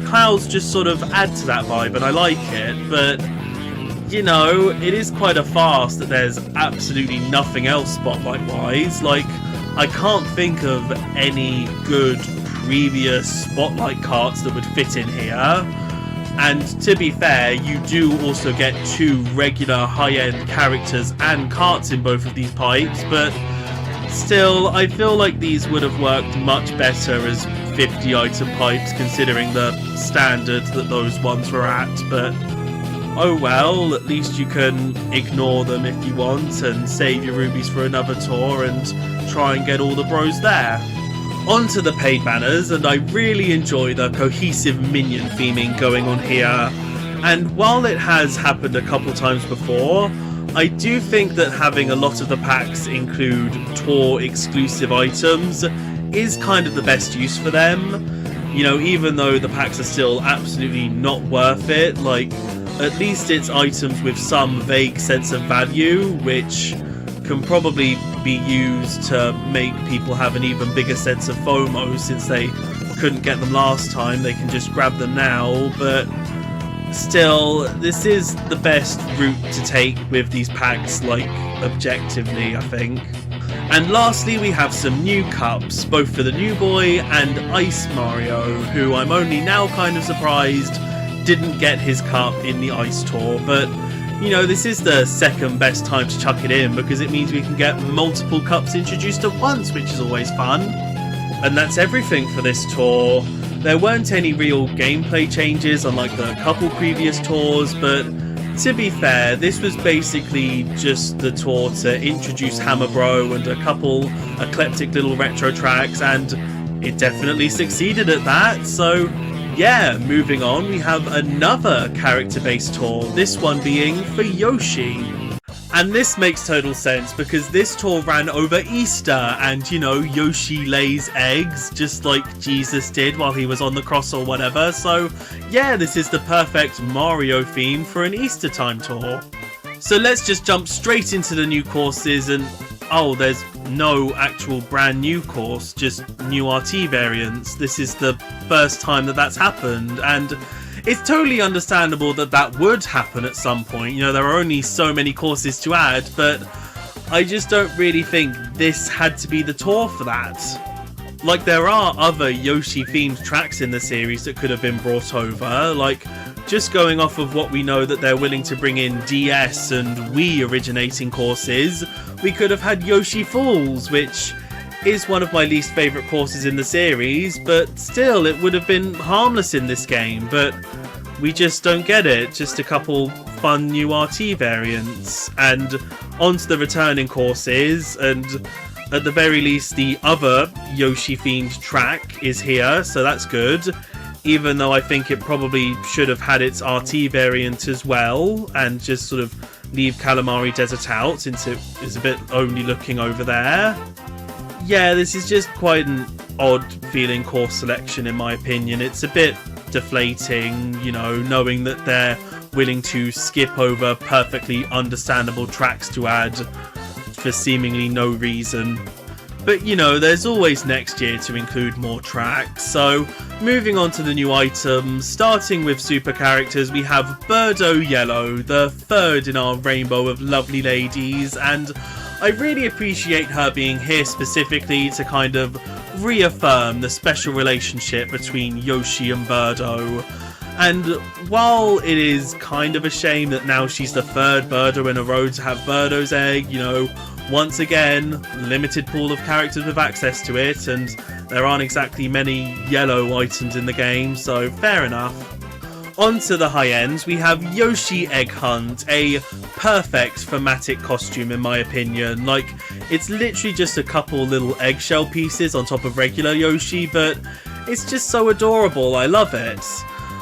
clouds just sort of add to that vibe and I like it, but you know, it is quite a farce that there's absolutely nothing else spotlight-wise. Like, I can't think of any good previous spotlight carts that would fit in here. And to be fair, you do also get 2 regular high-end characters and carts in both of these pipes, but still, I feel like these would have worked much better as 50-item pipes, considering the standard that those ones were at, but oh well, at least you can ignore them if you want and save your rubies for another tour and try and get all the bros there. On to the paid banners, and I really enjoy the cohesive minion theming going on here. And while it has happened a couple times before, I do think that having a lot of the packs include tour exclusive items is kind of the best use for them. You know, even though the packs are still absolutely not worth it, like, at least it's items with some vague sense of value, which can probably be used to make people have an even bigger sense of FOMO since they couldn't get them last time. They can just grab them now, but still, this is the best route to take with these packs, like, objectively, I think. And lastly, we have some new cups, both for the New Boy and Ice Mario, who I'm only now kind of surprised didn't get his cup in the Ice Tour, but you know, this is the second best time to chuck it in because it means we can get multiple cups introduced at once, which is always fun. And that's everything for this tour. There weren't any real gameplay changes unlike the couple previous tours, but to be fair, this was basically just the tour to introduce Hammer Bro and a couple eclectic little retro tracks, and it definitely succeeded at that, so yeah, moving on, we have another character-based tour, this one being for Yoshi. And this makes total sense because this tour ran over Easter and, you know, Yoshi lays eggs just like Jesus did while he was on the cross or whatever. So yeah, this is the perfect Mario theme for an Easter time tour. So let's just jump straight into the new courses and oh, there's no actual brand new course, just new RT variants. This is the first time that that's happened, and it's totally understandable that that would happen at some point. You know, there are only so many courses to add, but I just don't really think this had to be the tour for that. Like, there are other Yoshi-themed tracks in the series that could have been brought over, like, just going off of what we know that they're willing to bring in DS and Wii originating courses, we could have had Yoshi Falls, which is one of my least favourite courses in the series, but still, it would have been harmless in this game, but we just don't get it. Just a couple fun new RT variants, and onto the returning courses, and at the very least the other Yoshi-themed track is here, so that's good. Even though I think it probably should have had its RT variant as well, and just sort of leave Calamari Desert out, since it is a bit only looking over there. Yeah, this is just quite an odd feeling course selection in my opinion. It's a bit deflating, you know, knowing that they're willing to skip over perfectly understandable tracks to add for seemingly no reason. But you know, there's always next year to include more tracks. So moving on to the new items, starting with super characters, we have Birdo Yellow, the third in our rainbow of lovely ladies, and I really appreciate her being here specifically to kind of reaffirm the special relationship between Yoshi and Birdo. And while it is kind of a shame that now she's the third Birdo in a row to have Birdo's egg, you know, once again, limited pool of characters with access to it, and there aren't exactly many yellow items in the game, so fair enough. On to the high ends, we have Yoshi Egg Hunt, a perfect thematic costume in my opinion. Like, it's literally just a couple little eggshell pieces on top of regular Yoshi, but it's just so adorable, I love it.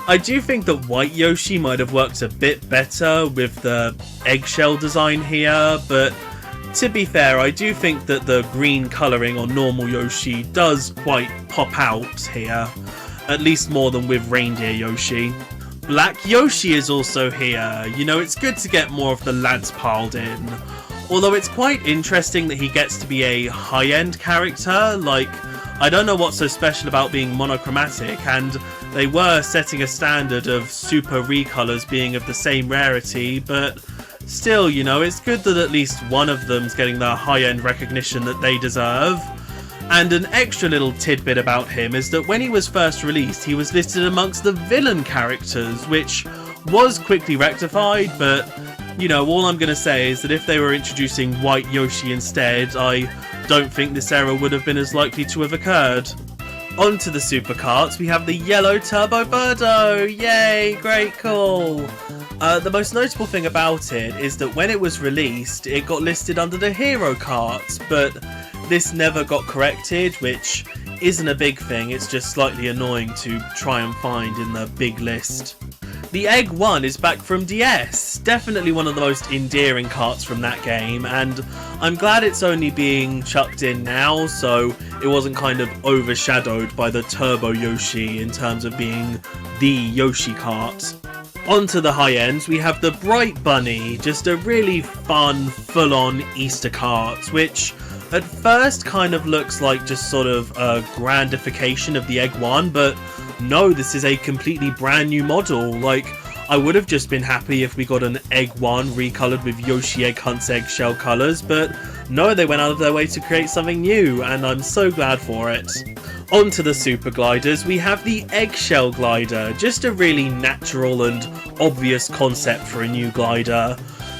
I do think that white Yoshi might have worked a bit better with the eggshell design here, but to be fair, I do think that the green colouring on normal Yoshi does quite pop out here, at least more than with Reindeer Yoshi. Black Yoshi is also here. You know, it's good to get more of the lads piled in. Although it's quite interesting that he gets to be a high-end character. Like, I don't know what's so special about being monochromatic, and they were setting a standard of super recolors being of the same rarity, but still, you know, it's good that at least one of them's getting the high-end recognition that they deserve. And an extra little tidbit about him is that when he was first released, he was listed amongst the villain characters, which was quickly rectified, but, you know, all I'm going to say is that if they were introducing White Yoshi instead, I don't think this error would have been as likely to have occurred. On to the Super Karts, we have the yellow Turbo Birdo! Yay! Great, cool! The most notable thing about it is that when it was released, it got listed under the Hero Karts, but this never got corrected, which isn't a big thing, it's just slightly annoying to try and find in the big list. The Egg 1 is back from DS, definitely one of the most endearing karts from that game, and I'm glad it's only being chucked in now, so it wasn't kind of overshadowed by the Turbo Yoshi in terms of being the Yoshi kart. On to the high ends, we have the Bright Bunny, just a really fun, full-on Easter kart, which at first kind of looks like just sort of a grandification of the Egg 1, but no, this is a completely brand new model. Like, I would have just been happy if we got an Egg 1 recolored with Yoshi Egg Hunt's eggshell colours, but no, they went out of their way to create something new, and I'm so glad for it. On to the Super Gliders, we have the Eggshell Glider, just a really natural and obvious concept for a new glider.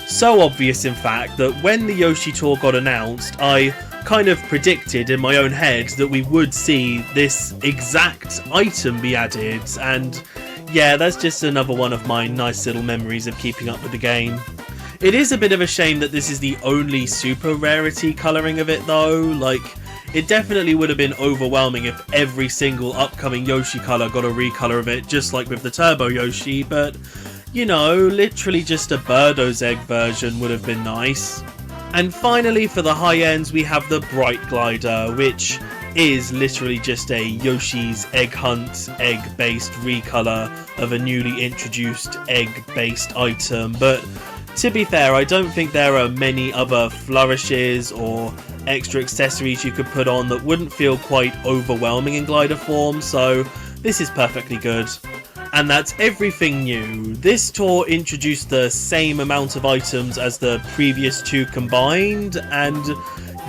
So obvious, in fact, that when the Yoshi Tour got announced, I kind of predicted in my own head that we would see this exact item be added, and yeah, that's just another one of my nice little memories of keeping up with the game. It is a bit of a shame that this is the only super rarity colouring of it though. Like, it definitely would have been overwhelming if every single upcoming Yoshi colour got a recolour of it, just like with the Turbo Yoshi, but you know, literally just a Birdo's Egg version would have been nice. And finally, for the high ends, we have the Bright Glider, which is literally just a Yoshi's Egg Hunt egg-based recolour of a newly introduced egg-based item. But to be fair, I don't think there are many other flourishes or extra accessories you could put on that wouldn't feel quite overwhelming in glider form, so this is perfectly good. And that's everything new. This tour introduced the same amount of items as the previous two combined, and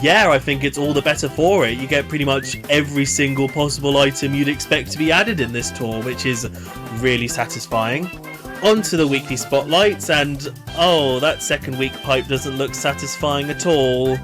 yeah, I think it's all the better for it. You get pretty much every single possible item you'd expect to be added in this tour, which is really satisfying. On to the weekly spotlights, and oh, that second week pipe doesn't look satisfying at all.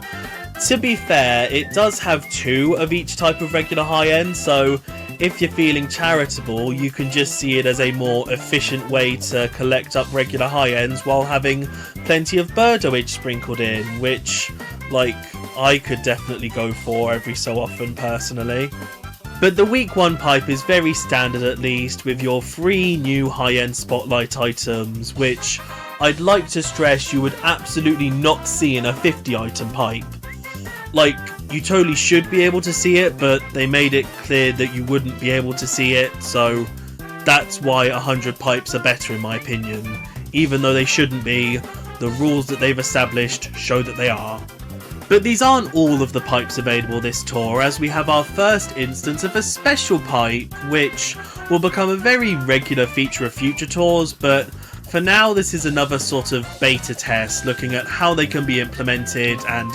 To be fair, it does have 2 of each type of regular high-end, so if you're feeling charitable, you can just see it as a more efficient way to collect up regular high-ends while having plenty of birdowage sprinkled in, which, like, I could definitely go for every so often personally. But the week 1 pipe is very standard, at least, with your 3 new high-end spotlight items, which I'd like to stress you would absolutely not see in a 50 item pipe. Like, you totally should be able to see it, but they made it clear that you wouldn't be able to see it, so that's why 100 pipes are better in my opinion. Even though they shouldn't be, the rules that they've established show that they are. But these aren't all of the pipes available this tour, as we have our first instance of a special pipe, which will become a very regular feature of future tours, but for now this is another sort of beta test looking at how they can be implemented and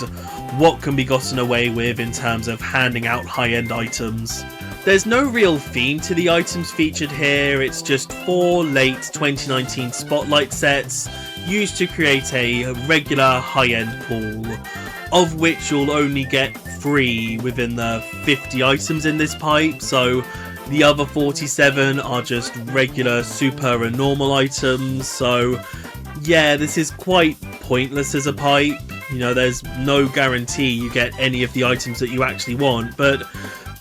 what can be gotten away with in terms of handing out high-end items. There's no real theme to the items featured here, it's just 4 late 2019 spotlight sets used to create a regular high-end pool, of which you'll only get 3 within the 50 items in this pipe, so the other 47 are just regular, super and normal items, so yeah, this is quite pointless as a pipe. You know, there's no guarantee you get any of the items that you actually want, but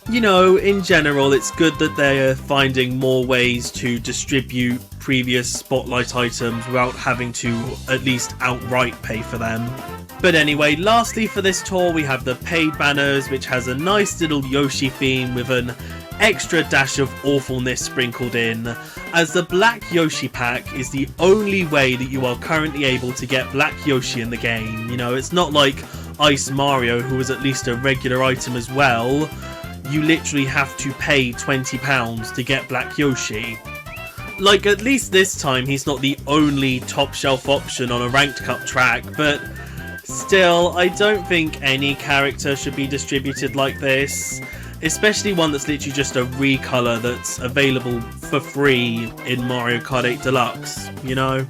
you know, in general, it's good that they're finding more ways to distribute previous spotlight items without having to at least outright pay for them. But anyway, lastly for this tour we have the paid banners, which has a nice little Yoshi theme with an extra dash of awfulness sprinkled in, as the Black Yoshi pack is the only way that you are currently able to get Black Yoshi in the game. You know, it's not like Ice Mario, who was at least a regular item as well. You literally have to pay £20 to get Black Yoshi. Like, at least this time he's not the only top shelf option on a ranked cup track, but still, I don't think any character should be distributed like this. Especially one that's literally just a recolor that's available for free in Mario Kart 8 Deluxe, you know?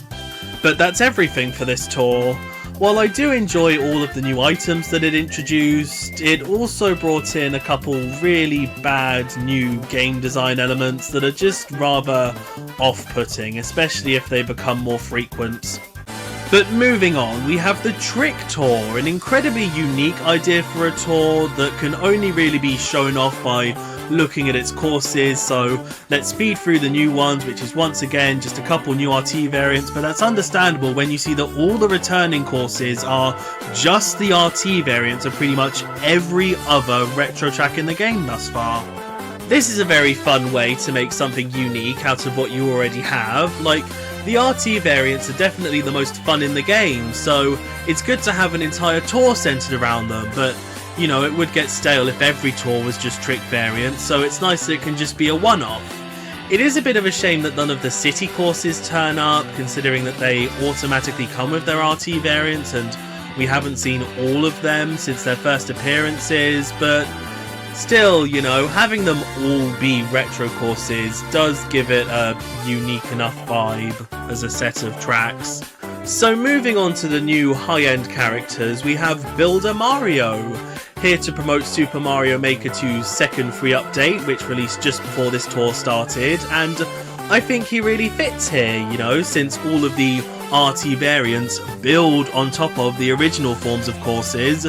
But that's everything for this tour. While I do enjoy all of the new items that it introduced, it also brought in a couple really bad new game design elements that are just rather off-putting, especially if they become more frequent. But moving on, we have the Trick Tour, an incredibly unique idea for a tour that can only really be shown off by looking at its courses, so let's speed through the new ones, which is once again just a couple new RT variants, but that's understandable when you see that all the returning courses are just the RT variants of pretty much every other retro track in the game thus far. This is a very fun way to make something unique out of what you already have. Like, the RT variants are definitely the most fun in the game, so it's good to have an entire tour centered around them, but you know, it would get stale if every tour was just trick variants, so it's nice that it can just be a one-off. It is a bit of a shame that none of the city courses turn up, considering that they automatically come with their RT variants, and we haven't seen all of them since their first appearances, but still, you know, having them all be retro courses does give it a unique enough vibe as a set of tracks. So moving on to the new high-end characters, we have Builder Mario, here to promote Super Mario Maker 2's second free update, which released just before this tour started, and I think he really fits here, you know, since all of the RT variants build on top of the original forms of courses.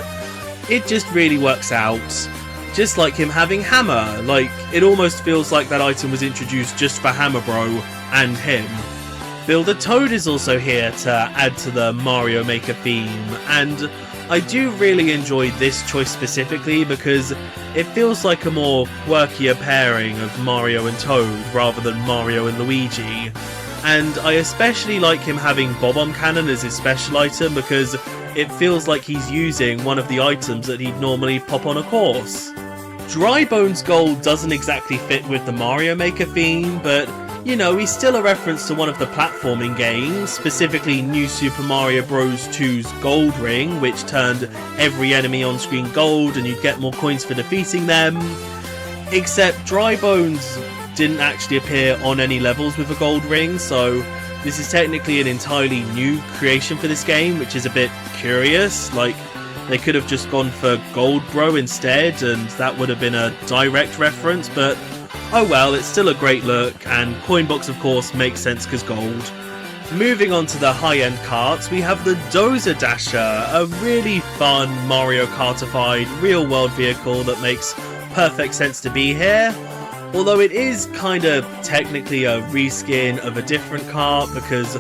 It just really works out. Just like him having Hammer, like, it almost feels like that item was introduced just for Hammer Bro and him. Builder Toad is also here to add to the Mario Maker theme, and I do really enjoy this choice specifically because it feels like a more quirkier pairing of Mario and Toad rather than Mario and Luigi. And I especially like him having Bob-omb Cannon as his special item because it feels like he's using one of the items that he'd normally pop on a course. Dry Bones Gold doesn't exactly fit with the Mario Maker theme, but You know, he's still a reference to one of the platforming games, specifically New Super Mario Bros. 2's Gold Ring, which turned every enemy on screen gold and you'd get more coins for defeating them. Except Dry Bones didn't actually appear on any levels with a gold ring, so this is technically an entirely new creation for this game, which is a bit curious. Like, they could have just gone for Gold Bro instead, and that would have been a direct reference, but oh well, it's still a great look, and Coinbox of course makes sense because gold. Moving on to the high-end karts, we have the Dozer Dasher, a really fun Mario Kartified real-world vehicle that makes perfect sense to be here. Although it is kind of technically a reskin of a different kart, because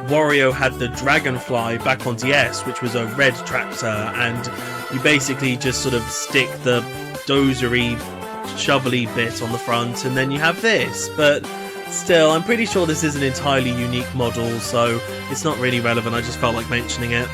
Wario had the Dragonfly back on DS, which was a red tractor, and you basically just sort of stick the dozery, shovelly bit on the front, and then you have this. But still, I'm pretty sure this is an entirely unique model, so it's not really relevant, I just felt like mentioning it.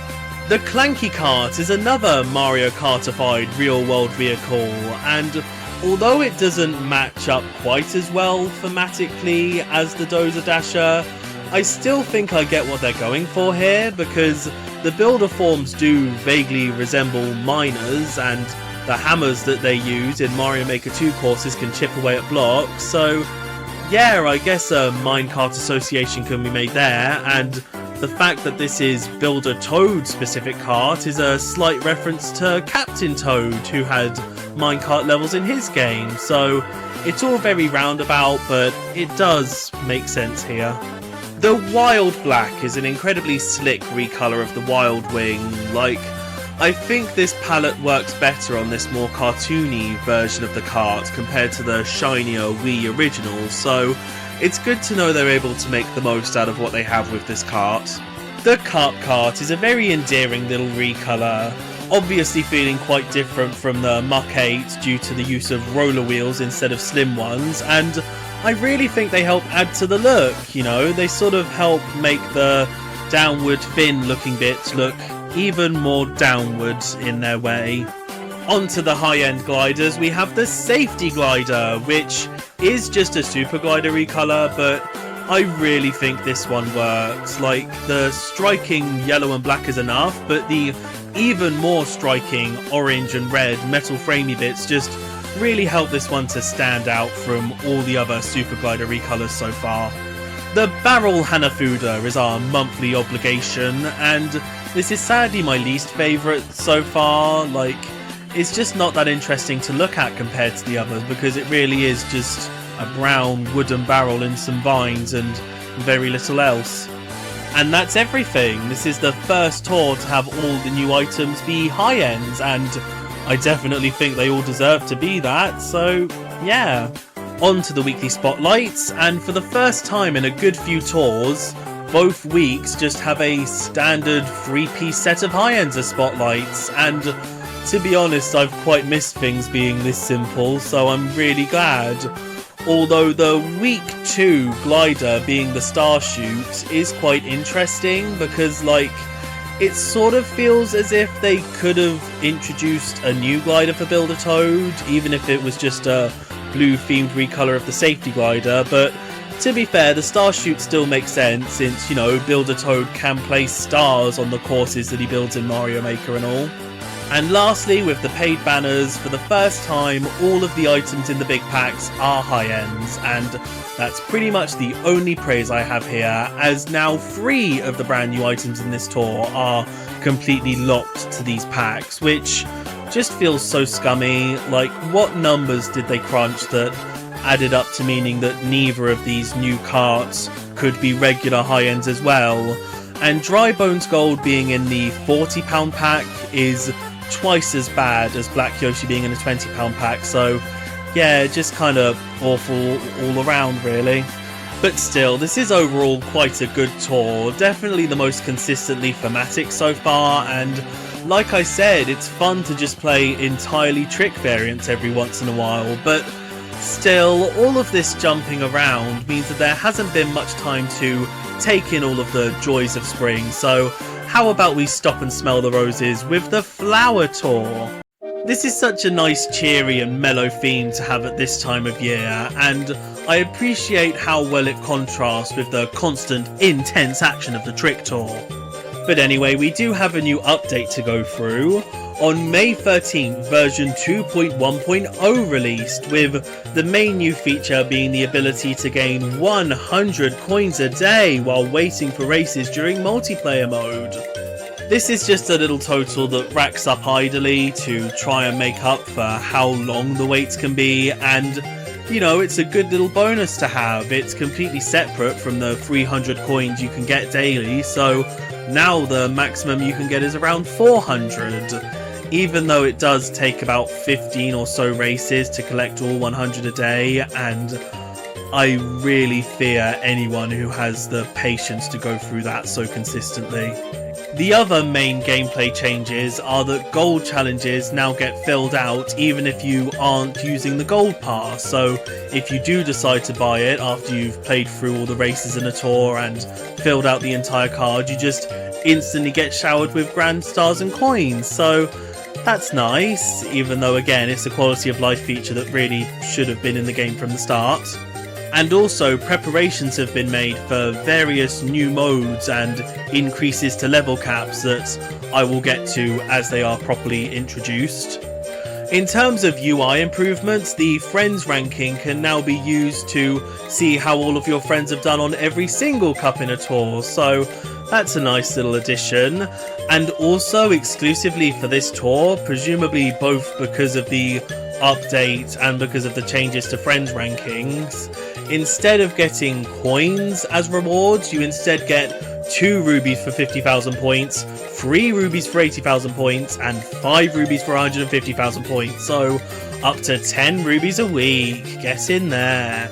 The Clanky Kart is another Mario Kartified real-world vehicle, and although it doesn't match up quite as well thematically as the Dozer Dasher, I still think I get what they're going for here, because the builder forms do vaguely resemble miners, and the hammers that they use in Mario Maker 2 courses can chip away at blocks, so yeah, I guess a minecart association can be made there, and the fact that this is Builder Toad specific kart is a slight reference to Captain Toad, who had minecart levels in his game, so it's all very roundabout, but it does make sense here. The Wild Black is an incredibly slick recolor of the Wild Wing. Like, I think this palette works better on this more cartoony version of the kart compared to the shinier Wii original, so it's good to know they're able to make the most out of what they have with this kart. The Kart Kart is a very endearing little recolor, obviously feeling quite different from the Muck 8 due to the use of roller wheels instead of slim ones, and I really think they help add to the look, you know, they sort of help make the downward fin looking bits look even more downward in their way. Onto the high-end gliders, we have the Safety Glider, which is just a Super Glider recolor, but I really think this one works. Like, the striking yellow and black is enough, but the even more striking orange and red metal framey bits just really help this one to stand out from all the other Super Glider recolors so far. The Barrel Hanafuda is our monthly obligation, and this is sadly my least favourite so far. Like, it's just not that interesting to look at compared to the others, because it really is just a brown wooden barrel and some vines and very little else. And that's everything. This is the first tour to have all the new items be high ends, and I definitely think they all deserve to be that, so yeah. On to the weekly spotlights, and for the first time in a good few tours, both weeks just have a standard 3-piece set of high ends as spotlights, and to be honest, I've quite missed things being this simple, so I'm really glad. Although the week 2 glider being the star shoot is quite interesting, because like, it sort of feels as if they could have introduced a new glider for Builder Toad, even if it was just a blue themed recolor of the Safety Glider, but to be fair, the star shoot still makes sense, since, you know, Builder Toad can place stars on the courses that he builds in Mario Maker and all. And lastly, with the paid banners, for the first time, all of the items in the big packs are high ends, and that's pretty much the only praise I have here, as now 3 of the brand new items in this tour are completely locked to these packs, which just feels so scummy. Like, what numbers did they crunch that added up to meaning that neither of these new karts could be regular high ends as well? And Dry Bones Gold being in the £40 pack is twice as bad as Black Yoshi being in a £20 pack, so yeah, just kind of awful all around really. But still, this is overall quite a good tour, definitely the most consistently thematic so far, and like I said, it's fun to just play entirely trick variants every once in a while, but still, all of this jumping around means that there hasn't been much time to take in all of the joys of spring, so how about we stop and smell the roses with the Flower Tour? This is such a nice, cheery and mellow theme to have at this time of year, and I appreciate how well it contrasts with the constant, intense action of the Trick Tour. But anyway, we do have a new update to go through. On May 13th, version 2.1.0 released, with the main new feature being the ability to gain 100 coins a day while waiting for races during multiplayer mode. This is just a little total that racks up idly to try and make up for how long the waits can be, and you know, it's a good little bonus to have. It's completely separate from the 300 coins you can get daily, so now the maximum you can get is around 400. Even though it does take about 15 or so races to collect all 100 a day, and I really fear anyone who has the patience to go through that so consistently. The other main gameplay changes are that gold challenges now get filled out even if you aren't using the gold pass, so if you do decide to buy it after you've played through all the races in a tour and filled out the entire card, you just instantly get showered with grand stars and coins, so that's nice, even though again it's a quality of life feature that really should have been in the game from the start. And also, preparations have been made for various new modes and increases to level caps that I will get to as they are properly introduced. In terms of UI improvements, the friends ranking can now be used to see how all of your friends have done on every single cup in a tour, so that's a nice little addition. And also, exclusively for this tour, presumably both because of the update and because of the changes to friends rankings, instead of getting coins as rewards, you instead get 2 rubies for 50,000 points, 3 rubies for 80,000 points, and 5 rubies for 150,000 points, so up to 10 rubies a week. Get in there.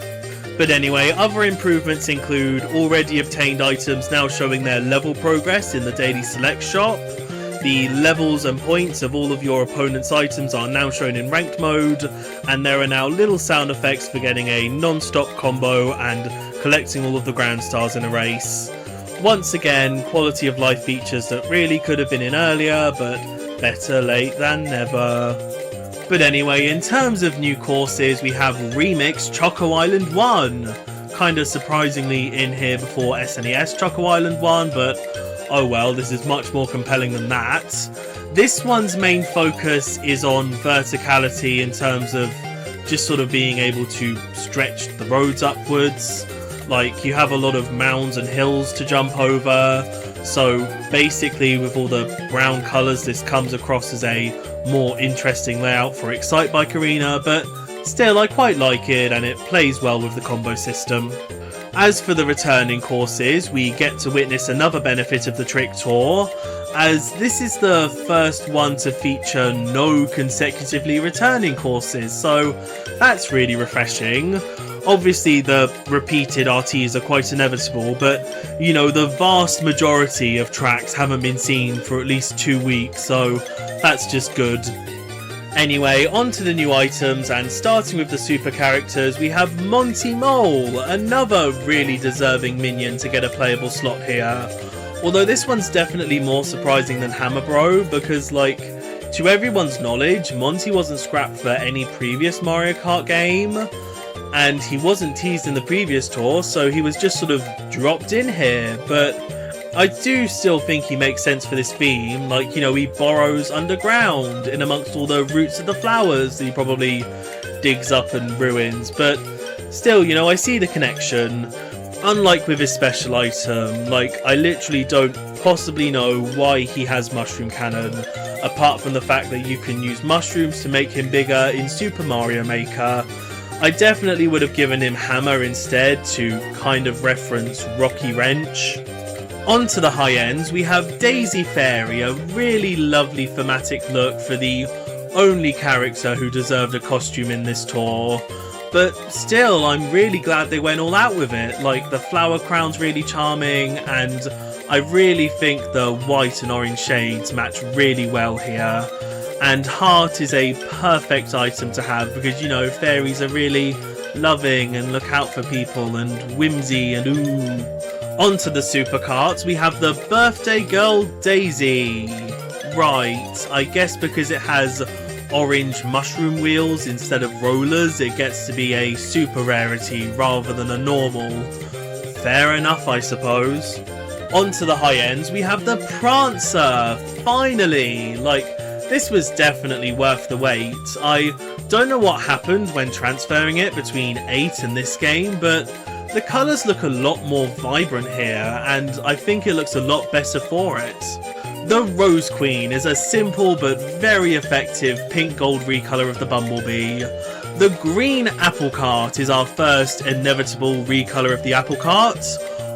But anyway, other improvements include already obtained items now showing their level progress in the Daily Select shop. The levels and points of all of your opponent's items are now shown in ranked mode, and there are now little sound effects for getting a non-stop combo and collecting all of the grand stars in a race. Once again, quality of life features that really could have been in earlier, but better late than never. But anyway, in terms of new courses, we have Remix Choco Island 1. Kinda surprisingly in here before SNES Choco Island 1, but oh well, this is much more compelling than that. This one's main focus is on verticality in terms of just sort of being able to stretch the roads upwards. Like, you have a lot of mounds and hills to jump over, so basically with all the brown colours this comes across as a more interesting layout for Excite Bike Arena, but still I quite like it and it plays well with the combo system. As for the returning courses, we get to witness another benefit of the Trick Tour, as this is the first one to feature no consecutively returning courses, so that's really refreshing. Obviously the repeated RTs are quite inevitable, but you know, the vast majority of tracks haven't been seen for at least 2 weeks, so that's just good. Anyway, on to the new items, and starting with the super characters, we have Monty Mole, another really deserving minion to get a playable slot here. Although this one's definitely more surprising than Hammer Bro, because like, to everyone's knowledge, Monty wasn't scrapped for any previous Mario Kart game, and he wasn't teased in the previous tour, so he was just sort of dropped in here, but I do still think he makes sense for this theme. Like, you know, he burrows underground in amongst all the roots of the flowers that he probably digs up and ruins, but still, you know, I see the connection. Unlike with his special item, like, I literally don't possibly know why he has Mushroom Cannon, apart from the fact that you can use mushrooms to make him bigger in Super Mario Maker. I definitely would have given him Hammer instead to kind of reference Rocky Wrench. On to the high ends, we have Daisy Fairy, a really lovely thematic look for the only character who deserved a costume in this tour. But still, I'm really glad they went all out with it. Like, the flower crown's really charming, and I really think the white and orange shades match really well here. And Heart is a perfect item to have because, you know, fairies are really loving and look out for people and whimsy and ooh. On to the super carts, we have the Birthday Girl Daisy. Right, I guess because it has orange mushroom wheels instead of rollers, it gets to be a super rarity rather than a normal. Fair enough, I suppose. On to the high ends, we have the Prancer! Finally! Like, this was definitely worth the wait. I don't know what happened when transferring it between 8 and this game, but the colours look a lot more vibrant here, and I think it looks a lot better for it. The Rose Queen is a simple but very effective pink-gold recolour of the Bumblebee. The Green Apple Cart is our first inevitable recolour of the Apple Cart,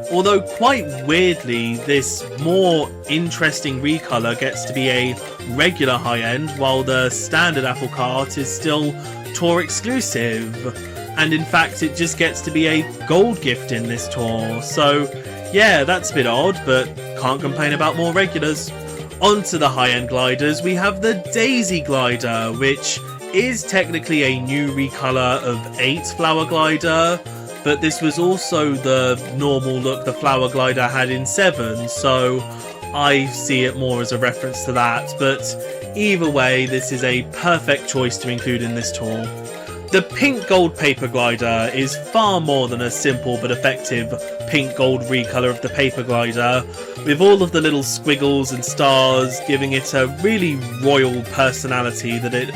although quite weirdly this more interesting recolour gets to be a regular high-end, while the standard Apple Cart is still tour exclusive. And in fact it just gets to be a gold gift in this tour, so yeah, that's a bit odd, but can't complain about more regulars. On to the high-end gliders, we have the Daisy Glider, which is technically a new recolour of 8's Flower Glider, but this was also the normal look the Flower Glider had in 7, so I see it more as a reference to that, but either way, this is a perfect choice to include in this tour. The Pink Gold Paper Glider is far more than a simple but effective pink gold recolour of the Paper Glider, with all of the little squiggles and stars giving it a really royal personality that it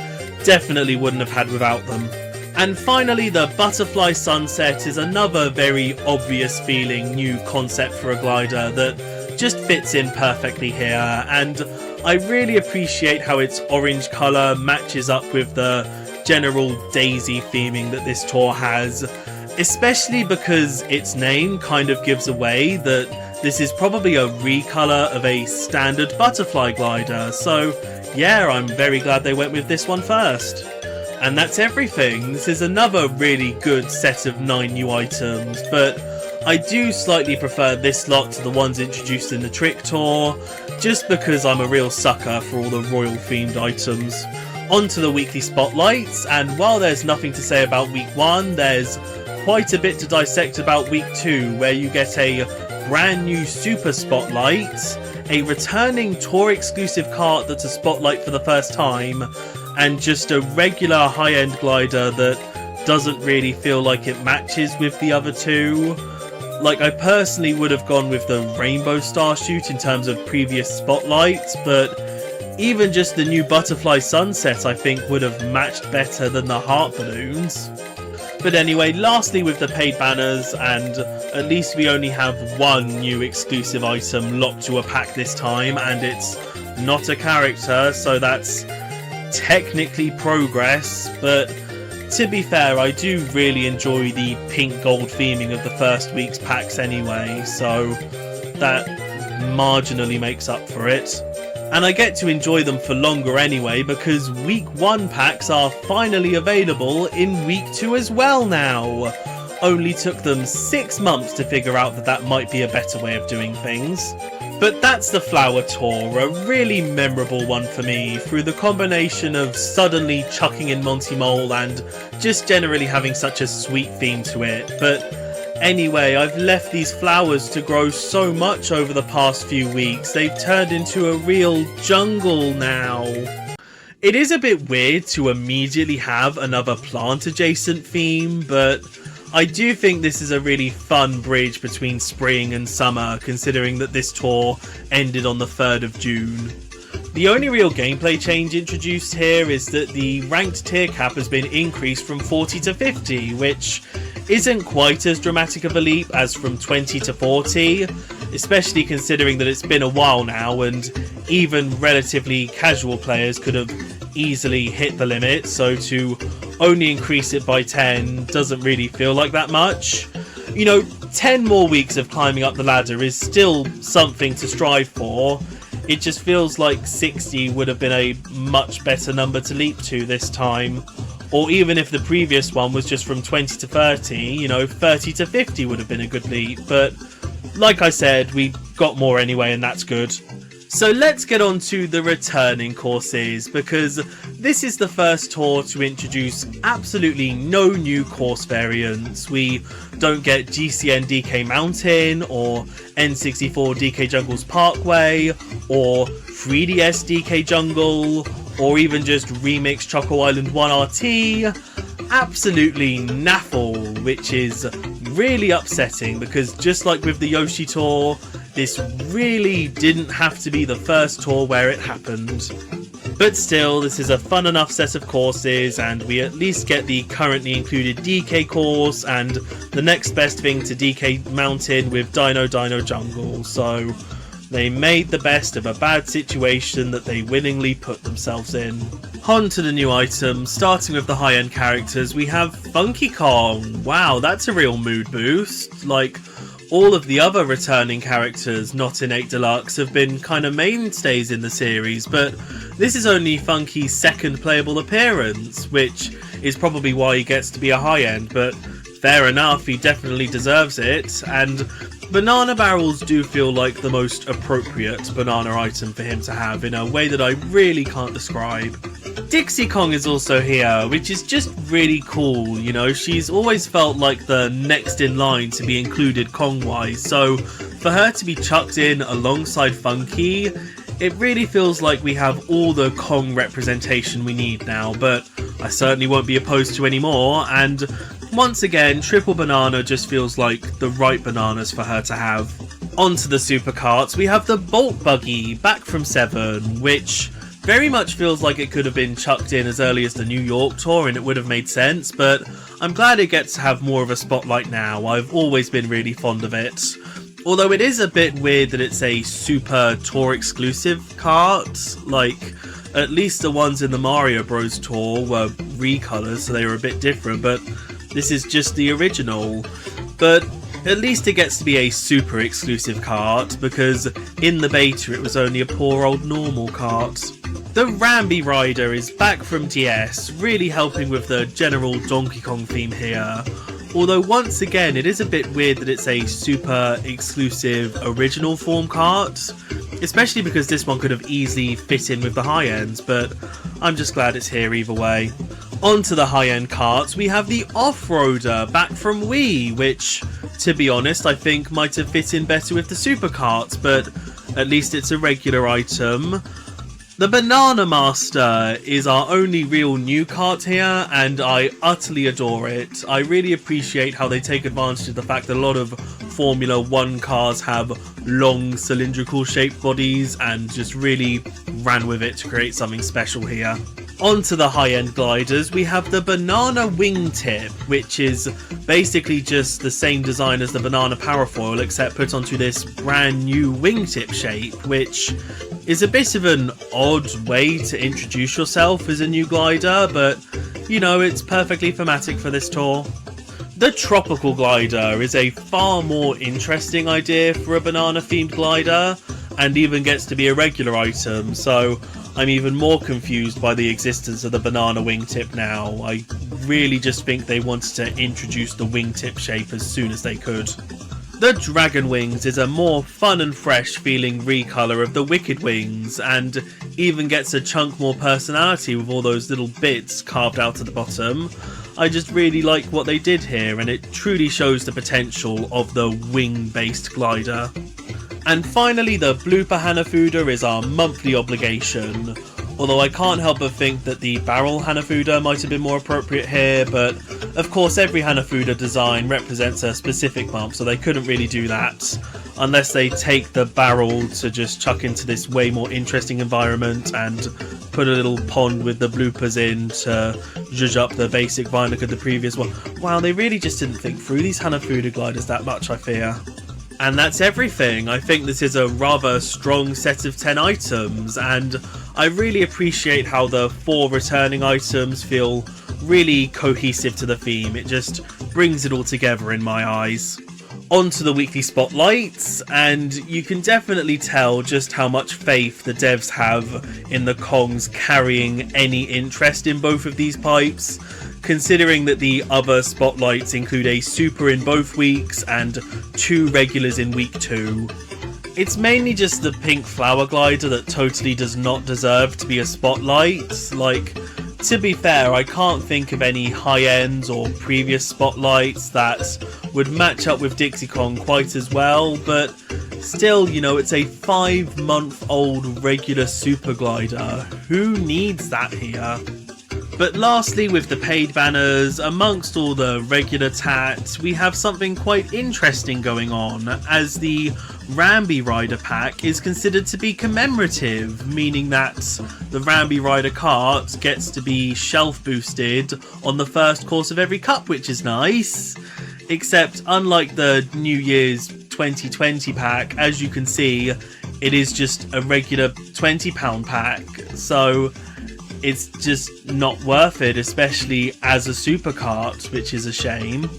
definitely wouldn't have had without them. And finally, the Butterfly Sunset is another very obvious feeling new concept for a glider that just fits in perfectly here, and I really appreciate how its orange colour matches up with the general daisy theming that this tour has, especially because its name kind of gives away that this is probably a recolour of a standard butterfly glider, so yeah, I'm very glad they went with this one first. And that's everything. This is another really good set of 9 new items, but I do slightly prefer this lot to the ones introduced in the Trick Tour, just because I'm a real sucker for all the royal themed items. On to the weekly spotlights, and while there's nothing to say about week 1, there's quite a bit to dissect about week 2, where you get a brand new super spotlight, a returning tour exclusive cart that's a spotlight for the first time, and just a regular high-end glider that doesn't really feel like it matches with the other two. Like, I personally would have gone with the Rainbow Starchute in terms of previous spotlights, but even just the new Butterfly Sunset I think would have matched better than the Heart Balloons. But anyway, lastly with the paid banners, and at least we only have one new exclusive item locked to a pack this time, and it's not a character, so that's technically progress, but to be fair, I do really enjoy the pink gold theming of the first week's packs anyway, so that marginally makes up for it. And I get to enjoy them for longer anyway, because week 1 packs are finally available in week 2 as well now. Only took them 6 months to figure out that that might be a better way of doing things. But that's the Flower Tour, a really memorable one for me, through the combination of suddenly chucking in Monty Mole and just generally having such a sweet theme to it. But anyway, I've left these flowers to grow so much over the past few weeks, they've turned into a real jungle now. It is a bit weird to immediately have another plant-adjacent theme, but I do think this is a really fun bridge between spring and summer, considering that this tour ended on the 3rd of June. The only real gameplay change introduced here is that the ranked tier cap has been increased from 40 to 50, which isn't quite as dramatic of a leap as from 20 to 40, especially considering that it's been a while now and even relatively casual players could have easily hit the limit, so to only increase it by 10 doesn't really feel like that much. You know, 10 more weeks of climbing up the ladder is still something to strive for. It just feels like 60 would have been a much better number to leap to this time. Or even if the previous one was just from 20 to 30, you know, 30 to 50 would have been a good leap. But like I said, we got more anyway, and that's good. So let's get on to the returning courses, because this is the first tour to introduce absolutely no new course variants. We don't get GCN DK Mountain, or N64 DK Jungle's Parkway, or 3DS DK Jungle, or even just remix Choco Island 1 RT, absolutely naffle, which is really upsetting because just like with the Yoshi tour, this really didn't have to be the first tour where it happened. But still, this is a fun enough set of courses, and we at least get the currently included DK course and the next best thing to DK Mountain with Dino Dino Jungle, so they made the best of a bad situation that they willingly put themselves in. On to the new items, starting with the high-end characters, we have Funky Kong. Wow, that's a real mood boost. Like, all of the other returning characters not in 8 Deluxe have been kind of mainstays in the series, but this is only Funky's second playable appearance, which is probably why he gets to be a high-end, but fair enough, he definitely deserves it, and banana barrels do feel like the most appropriate banana item for him to have in a way that I really can't describe. Dixie Kong is also here, which is just really cool, you know, she's always felt like the next in line to be included Kong-wise, so for her to be chucked in alongside Funky, it really feels like we have all the Kong representation we need now, but I certainly won't be opposed to any more, and once again, Triple Banana just feels like the right bananas for her to have. On to the supercarts, we have the Bolt Buggy, back from 7, which very much feels like it could have been chucked in as early as the New York tour and it would have made sense, but I'm glad it gets to have more of a spotlight now. I've always been really fond of it. Although it is a bit weird that it's a super tour exclusive kart, like at least the ones in the Mario Bros tour were recolors, so they were a bit different, but this is just the original. But at least it gets to be a super exclusive kart, because in the beta it was only a poor old normal kart. The Rambi Rider is back from DS, really helping with the general Donkey Kong theme here. Although once again it is a bit weird that it's a super exclusive original form kart, especially because this one could have easily fit in with the high ends, but I'm just glad it's here either way. On to the high-end karts, we have the Off-Roader back from Wii, which, to be honest, I think might have fit in better with the Super Karts, but at least it's a regular item. The Banana Master is our only real new kart here, and I utterly adore it. I really appreciate how they take advantage of the fact that a lot of Formula 1 cars have long cylindrical shaped bodies and just really ran with it to create something special here. On to the high-end gliders, we have the Banana Wingtip, which is basically just the same design as the Banana Parafoil, except put onto this brand new wingtip shape, which is a bit of an odd way to introduce yourself as a new glider, but, you know, it's perfectly thematic for this tour. The Tropical Glider is a far more interesting idea for a banana-themed glider, and even gets to be a regular item, so I'm even more confused by the existence of the banana wingtip now. I really just think they wanted to introduce the wingtip shape as soon as they could. The Dragon Wings is a more fun and fresh feeling recolor of the Wicked Wings, and even gets a chunk more personality with all those little bits carved out at the bottom. I just really like what they did here, and it truly shows the potential of the wing-based glider. And finally, the Blooper Hanafuda is our monthly obligation. Although I can't help but think that the barrel Hanafuda might have been more appropriate here, but of course every Hanafuda design represents a specific month, so they couldn't really do that. Unless they take the barrel to just chuck into this way more interesting environment and put a little pond with the bloopers in to zhuzh up the basic Vionic of the previous one. Wow, they really just didn't think through these Hanafuda gliders that much, I fear. And that's everything. I think this is a rather strong set of 10 items, and I really appreciate how the 4 returning items feel really cohesive to the theme. It just brings it all together in my eyes. On to the weekly spotlights, and you can definitely tell just how much faith the devs have in the Kongs carrying any interest in both of these pipes, considering that the other spotlights include a super in both weeks and 2 regulars in week 2. It's mainly just the pink flower glider that totally does not deserve to be a spotlight. Like, to be fair, I can't think of any high-ends or previous spotlights that would match up with Dixie Kong quite as well, but Still, you know, it's a 5-month-old regular super glider. Who needs that here? But lastly, with the paid banners, amongst all the regular tat, we have something quite interesting going on, as the Rambi Rider pack is considered to be commemorative, meaning that the Rambi Rider Kart gets to be shelf boosted on the first course of every cup, which is nice. Except, unlike the New Year's 2020 pack, as you can see, it is just a regular £20 pack, so it's just not worth it, especially as a supercart, which is a shame.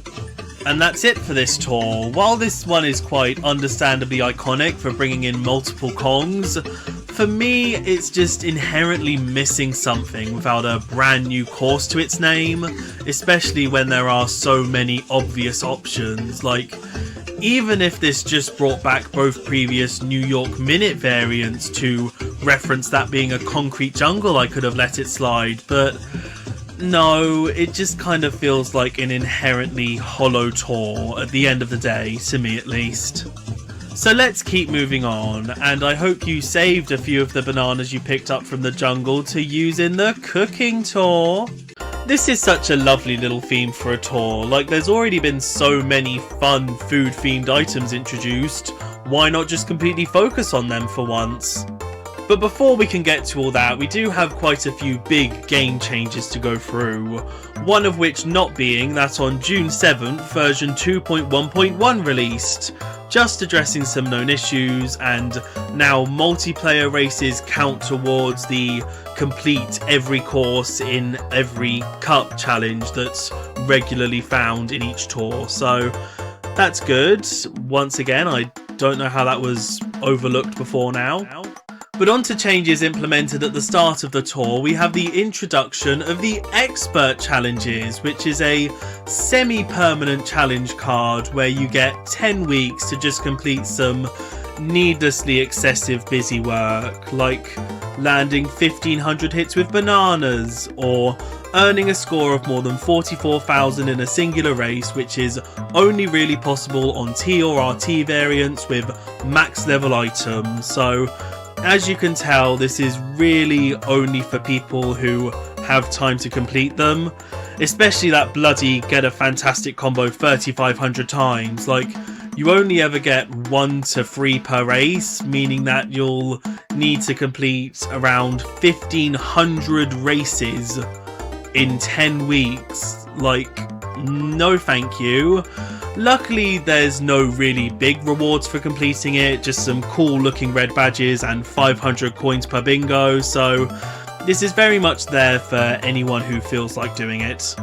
And that's it for this tour. While this one is quite understandably iconic for bringing in multiple Kongs, for me it's just inherently missing something without a brand new course to its name, especially when there are so many obvious options. Like, even if this just brought back both previous New York Minute variants to reference that being a concrete jungle, I could have let it slide, but no, it just kind of feels like an inherently hollow tour at the end of the day, to me at least. So let's keep moving on, and I hope you saved a few of the bananas you picked up from the jungle to use in the cooking tour. This is such a lovely little theme for a tour. Like, there's already been so many fun food themed items introduced, why not just completely focus on them for once? But before we can get to all that, we do have quite a few big game changes to go through, one of which not being that on June 7th version 2.1.1 released, just addressing some known issues, and now multiplayer races count towards the complete every course in every cup challenge that's regularly found in each tour, so that's good. Once again, I don't know how that was overlooked before now. But on to changes implemented at the start of the tour, we have the introduction of the Expert Challenges, which is a semi-permanent challenge card where you get 10 weeks to just complete some needlessly excessive busy work, like landing 1500 hits with bananas, or earning a score of more than 44,000 in a singular race, which is only really possible on T or RT variants with max level items. So as you can tell, this is really only for people who have time to complete them, especially that bloody get a fantastic combo 3,500 times. Like, you only ever get 1 to 3 per race, meaning that you'll need to complete around 1,500 races in 10 weeks. Like, no thank you. Luckily, there's no really big rewards for completing it, just some cool looking red badges and 500 coins per bingo, so this is very much there for anyone who feels like doing it.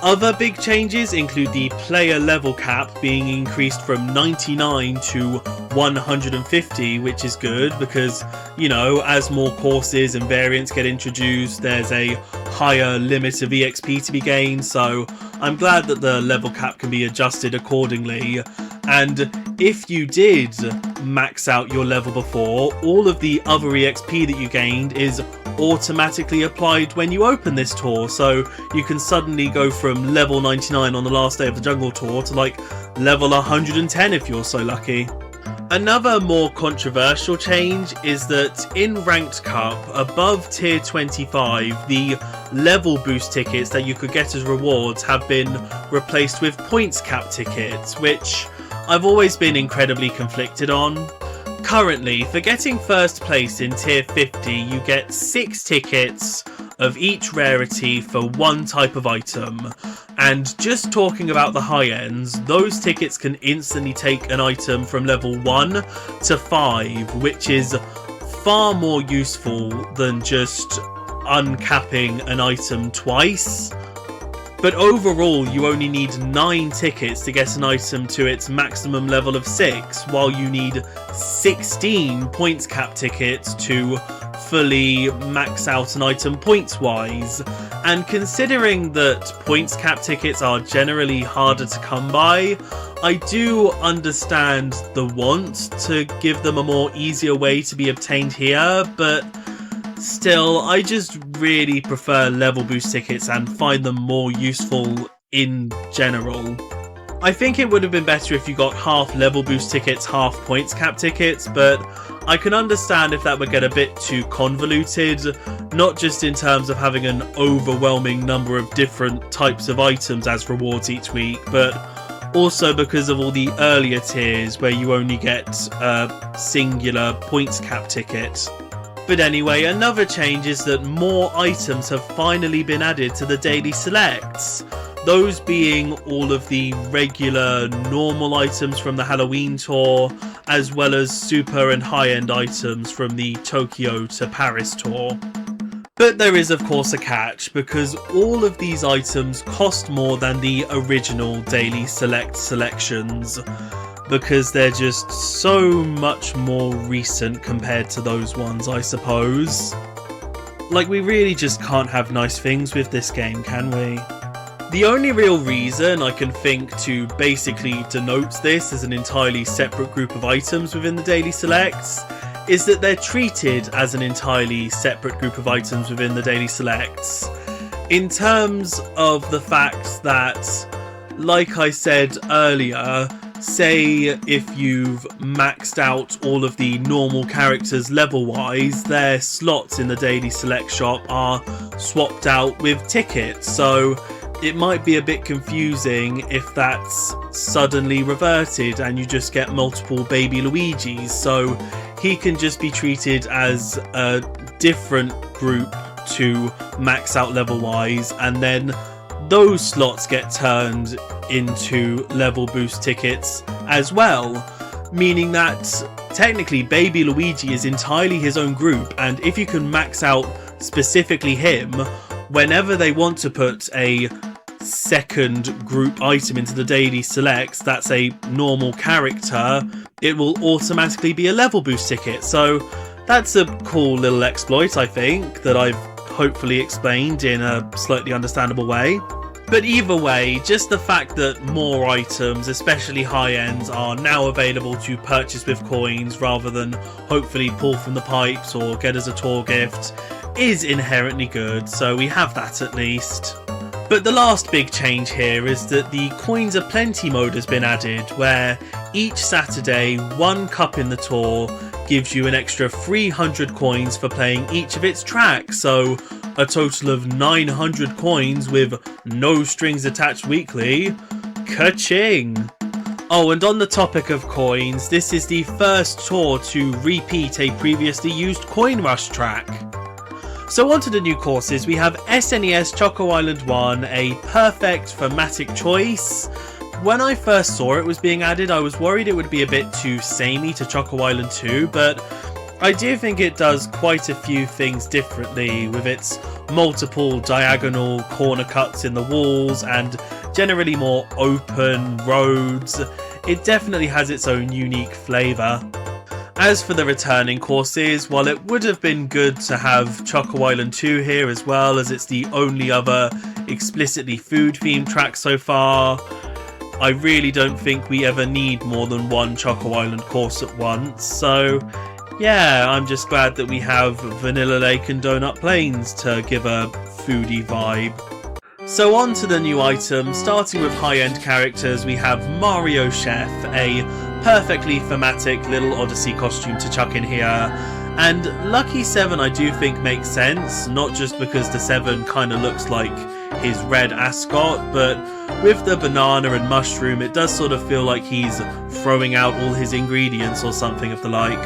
Other big changes include the player level cap being increased from 99 to 150, which is good because, you know, as more courses and variants get introduced, there's a higher limit of EXP to be gained, so I'm glad that the level cap can be adjusted accordingly. And if you did max out your level before, all of the other EXP that you gained is automatically applied when you open this tour, so you can suddenly go from level 99 on the last day of the jungle tour to like level 110 if you're so lucky. Another more controversial change is that in Ranked Cup, above tier 25, the level boost tickets that you could get as rewards have been replaced with points cap tickets, which I've always been incredibly conflicted on. Currently, for getting first place in tier 50, you get 6 tickets of each rarity for one type of item, and just talking about the high ends, those tickets can instantly take an item from level 1 to 5, which is far more useful than just uncapping an item twice. But overall, you only need 9 tickets to get an item to its maximum level of 6, while you need 16 points cap tickets to fully max out an item points-wise. And considering that points cap tickets are generally harder to come by, I do understand the want to give them a more easier way to be obtained here, but still, I just really prefer level boost tickets and find them more useful in general. I think it would have been better if you got half level boost tickets, half points cap tickets, but I can understand if that would get a bit too convoluted, not just in terms of having an overwhelming number of different types of items as rewards each week, but also because of all the earlier tiers where you only get a singular points cap ticket. But anyway, another change is that more items have finally been added to the daily selects. Those being all of the regular normal items from the Halloween tour, as well as super and high-end items from the Tokyo to Paris tour. But there is of course a catch, because all of these items cost more than the original daily select selections, because they're just so much more recent compared to those ones, I suppose. Like, we really just can't have nice things with this game, can we? The only real reason I can think to basically denote this as an entirely separate group of items within the daily selects is that they're treated as an entirely separate group of items within the daily selects. In terms of the fact that, like I said earlier, say if you've maxed out all of the normal characters level-wise, their slots in the daily select shop are swapped out with tickets, so it might be a bit confusing if that's suddenly reverted and you just get multiple baby Luigis, so he can just be treated as a different group to max out level-wise, and then those slots get turned into level boost tickets as well, meaning that technically Baby Luigi is entirely his own group, and if you can max out specifically him, whenever they want to put a second group item into the daily selects that's a normal character, it will automatically be a level boost ticket. So that's a cool little exploit, I think, that I've hopefully explained in a slightly understandable way. But either way, just the fact that more items, especially high-ends, are now available to purchase with coins rather than hopefully pull from the pipes or get as a tour gift is inherently good, so we have that at least. But the last big change here is that the Coins Aplenty mode has been added, where each Saturday, one cup in the tour gives you an extra 300 coins for playing each of its tracks, so a total of 900 coins with no strings attached weekly. Ka-ching! Oh, and on the topic of coins, this is the first tour to repeat a previously used Coin Rush track. So on to the new courses, we have SNES Choco Island 1, a perfect thematic choice. When I first saw it was being added, I was worried it would be a bit too samey to Choco Island 2, but I do think it does quite a few things differently, with its multiple diagonal corner cuts in the walls and generally more open roads. It definitely has its own unique flavour. As for the returning courses, while it would have been good to have Choco Island 2 here as well, as it's the only other explicitly food-themed track so far, I really don't think we ever need more than one Choco Island course at once, so yeah, I'm just glad that we have Vanilla Lake and Donut Plains to give a foodie vibe. So on to the new items, starting with high-end characters, we have Mario Chef, a perfectly thematic little Odyssey costume to chuck in here, and Lucky 7 I do think makes sense, not just because the 7 kind of looks like his red ascot, but with the banana and mushroom it does sort of feel like he's throwing out all his ingredients or something of the like.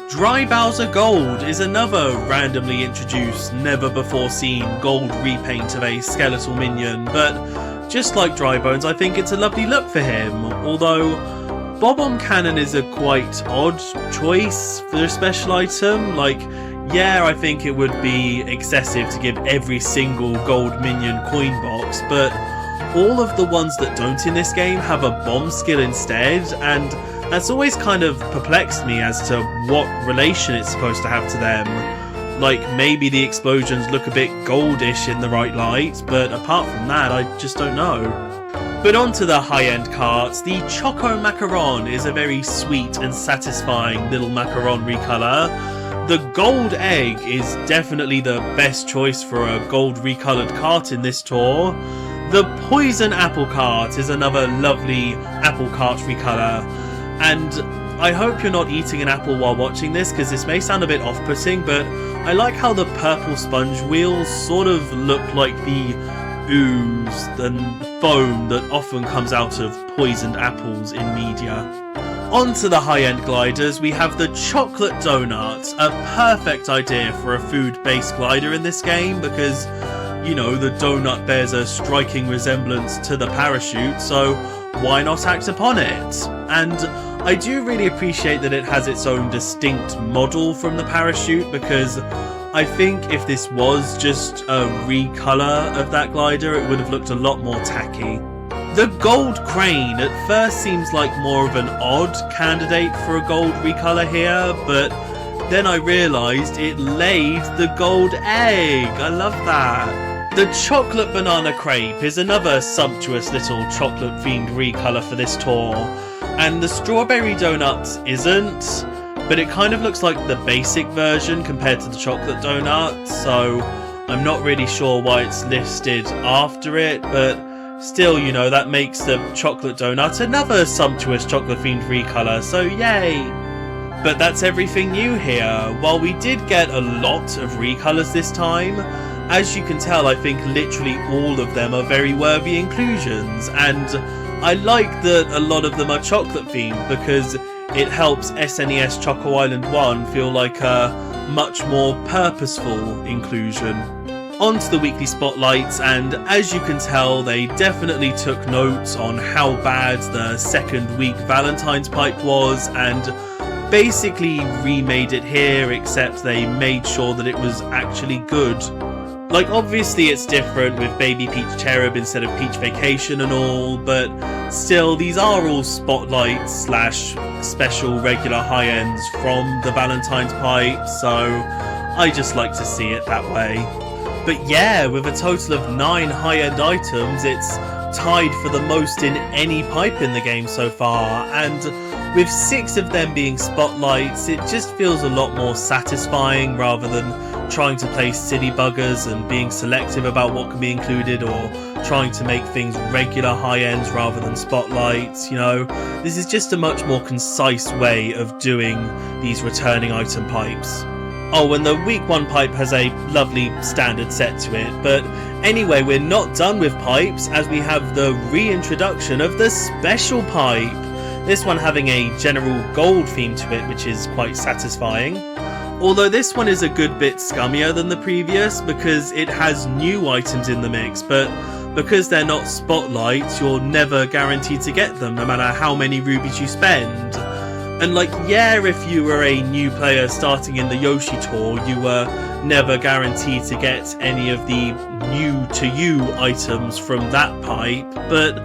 Dry Bowser Gold is another randomly introduced, never before seen gold repaint of a skeletal minion, but just like Dry Bones, I think it's a lovely look for him, although Bob-omb Cannon is a quite odd choice for a special item. Like, yeah, I think it would be excessive to give every single gold minion coin box, but all of the ones that don't in this game have a bomb skill instead, and that's always kind of perplexed me as to what relation it's supposed to have to them. Like, maybe the explosions look a bit goldish in the right light, but apart from that, I just don't know. But on to the high-end carts, the Choco Macaron is a very sweet and satisfying little macaron recolor. The Gold Egg is definitely the best choice for a gold recolored cart in this tour. The Poison Apple Cart is another lovely apple cart recolor, and I hope you're not eating an apple while watching this, because this may sound a bit off-putting, but I like how the purple sponge wheels sort of look like the ooze and foam that often comes out of poisoned apples in media. On to the high-end gliders, we have the Chocolate Donut, a perfect idea for a food-based glider in this game because, you know, the donut bears a striking resemblance to the parachute, so why not act upon it? And I do really appreciate that it has its own distinct model from the parachute, because I think if this was just a recolor of that glider, it would have looked a lot more tacky. The Gold Crane at first seems like more of an odd candidate for a gold recolor here, but then I realised it laid the gold egg. I love that. The Chocolate Banana Crepe is another sumptuous little chocolate themed recolor for this tour, and the Strawberry Donut isn't, but it kind of looks like the basic version compared to the Chocolate Donut, so I'm not really sure why it's listed after it, but still, you know, that makes the Chocolate Donut another sumptuous chocolate themed recolor, so yay! But that's everything new here. While we did get a lot of recolors this time, as you can tell, I think literally all of them are very worthy inclusions, and I like that a lot of them are chocolate themed because it helps SNES Choco Island 1 feel like a much more purposeful inclusion. On to the weekly spotlights, and as you can tell, they definitely took notes on how bad the second week Valentine's pipe was, and basically remade it here, except they made sure that it was actually good. Like, obviously it's different with Baby Peach Cherub instead of Peach Vacation and all, but still, these are all spotlights slash special regular high ends from the Valentine's pipe, so I just like to see it that way. But yeah, with a total of 9 high-end items, it's tied for the most in any pipe in the game so far, and with 6 of them being spotlights, it just feels a lot more satisfying rather than trying to play silly buggers and being selective about what can be included, or trying to make things regular high-ends rather than spotlights. You know, this is just a much more concise way of doing these returning item pipes. Oh, and the week 1 pipe has a lovely standard set to it, but anyway, we're not done with pipes, as we have the reintroduction of the special pipe. This one having a general gold theme to it, which is quite satisfying. Although this one is a good bit scummier than the previous, because it has new items in the mix, but because they're not spotlights, you're never guaranteed to get them, no matter how many rubies you spend. And like, yeah, if you were a new player starting in the Yoshi tour, you were never guaranteed to get any of the new to you items from that pipe, but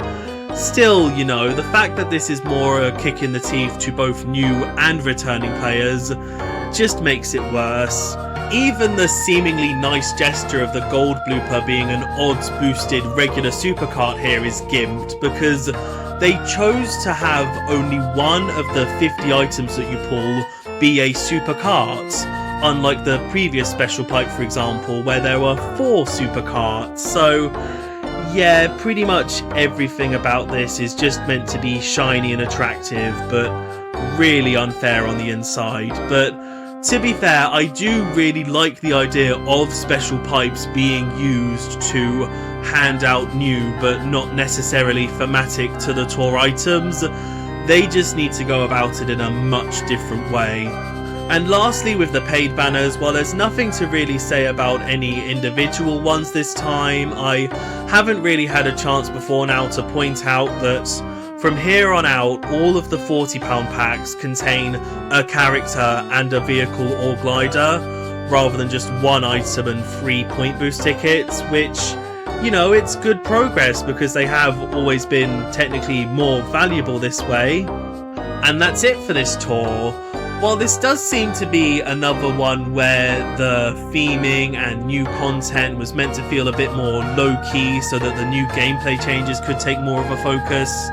still, you know, the fact that this is more a kick in the teeth to both new and returning players just makes it worse. Even the seemingly nice gesture of the gold blooper being an odds boosted regular supercart here is gimped, because they chose to have only one of the 50 items that you pull be a supercart, unlike the previous special pipe, for example, where there were 4 supercarts. So yeah, pretty much everything about this is just meant to be shiny and attractive, but really unfair on the inside. But to be fair, I do really like the idea of special pipes being used to hand out new but not necessarily thematic to the tour items. They just need to go about it in a much different way. And lastly, with the paid banners, while there's nothing to really say about any individual ones this time, I haven't really had a chance before now to point out that from here on out, all of the £40 packs contain a character and a vehicle or glider, rather than just one item and 3 point boost tickets, which, you know, it's good progress because they have always been technically more valuable this way. And that's it for this tour. While this does seem to be another one where the theming and new content was meant to feel a bit more low-key so that the new gameplay changes could take more of a focus,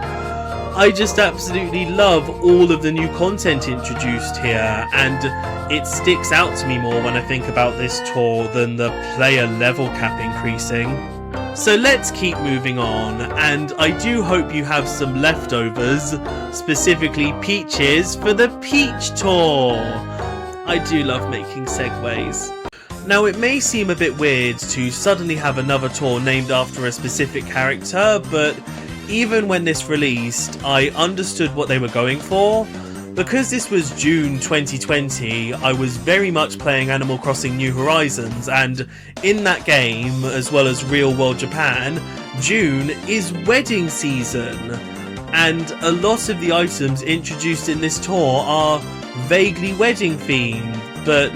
I just absolutely love all of the new content introduced here, and it sticks out to me more when I think about this tour than the player level cap increasing. So let's keep moving on, and I do hope you have some leftovers, specifically peaches, for the Peach Tour. I do love making segues. Now, it may seem a bit weird to suddenly have another tour named after a specific character, but even when this released, I understood what they were going for. Because this was June 2020, I was very much playing Animal Crossing New Horizons, and in that game, as well as Real World Japan, June is wedding season. And a lot of the items introduced in this tour are vaguely wedding themed, but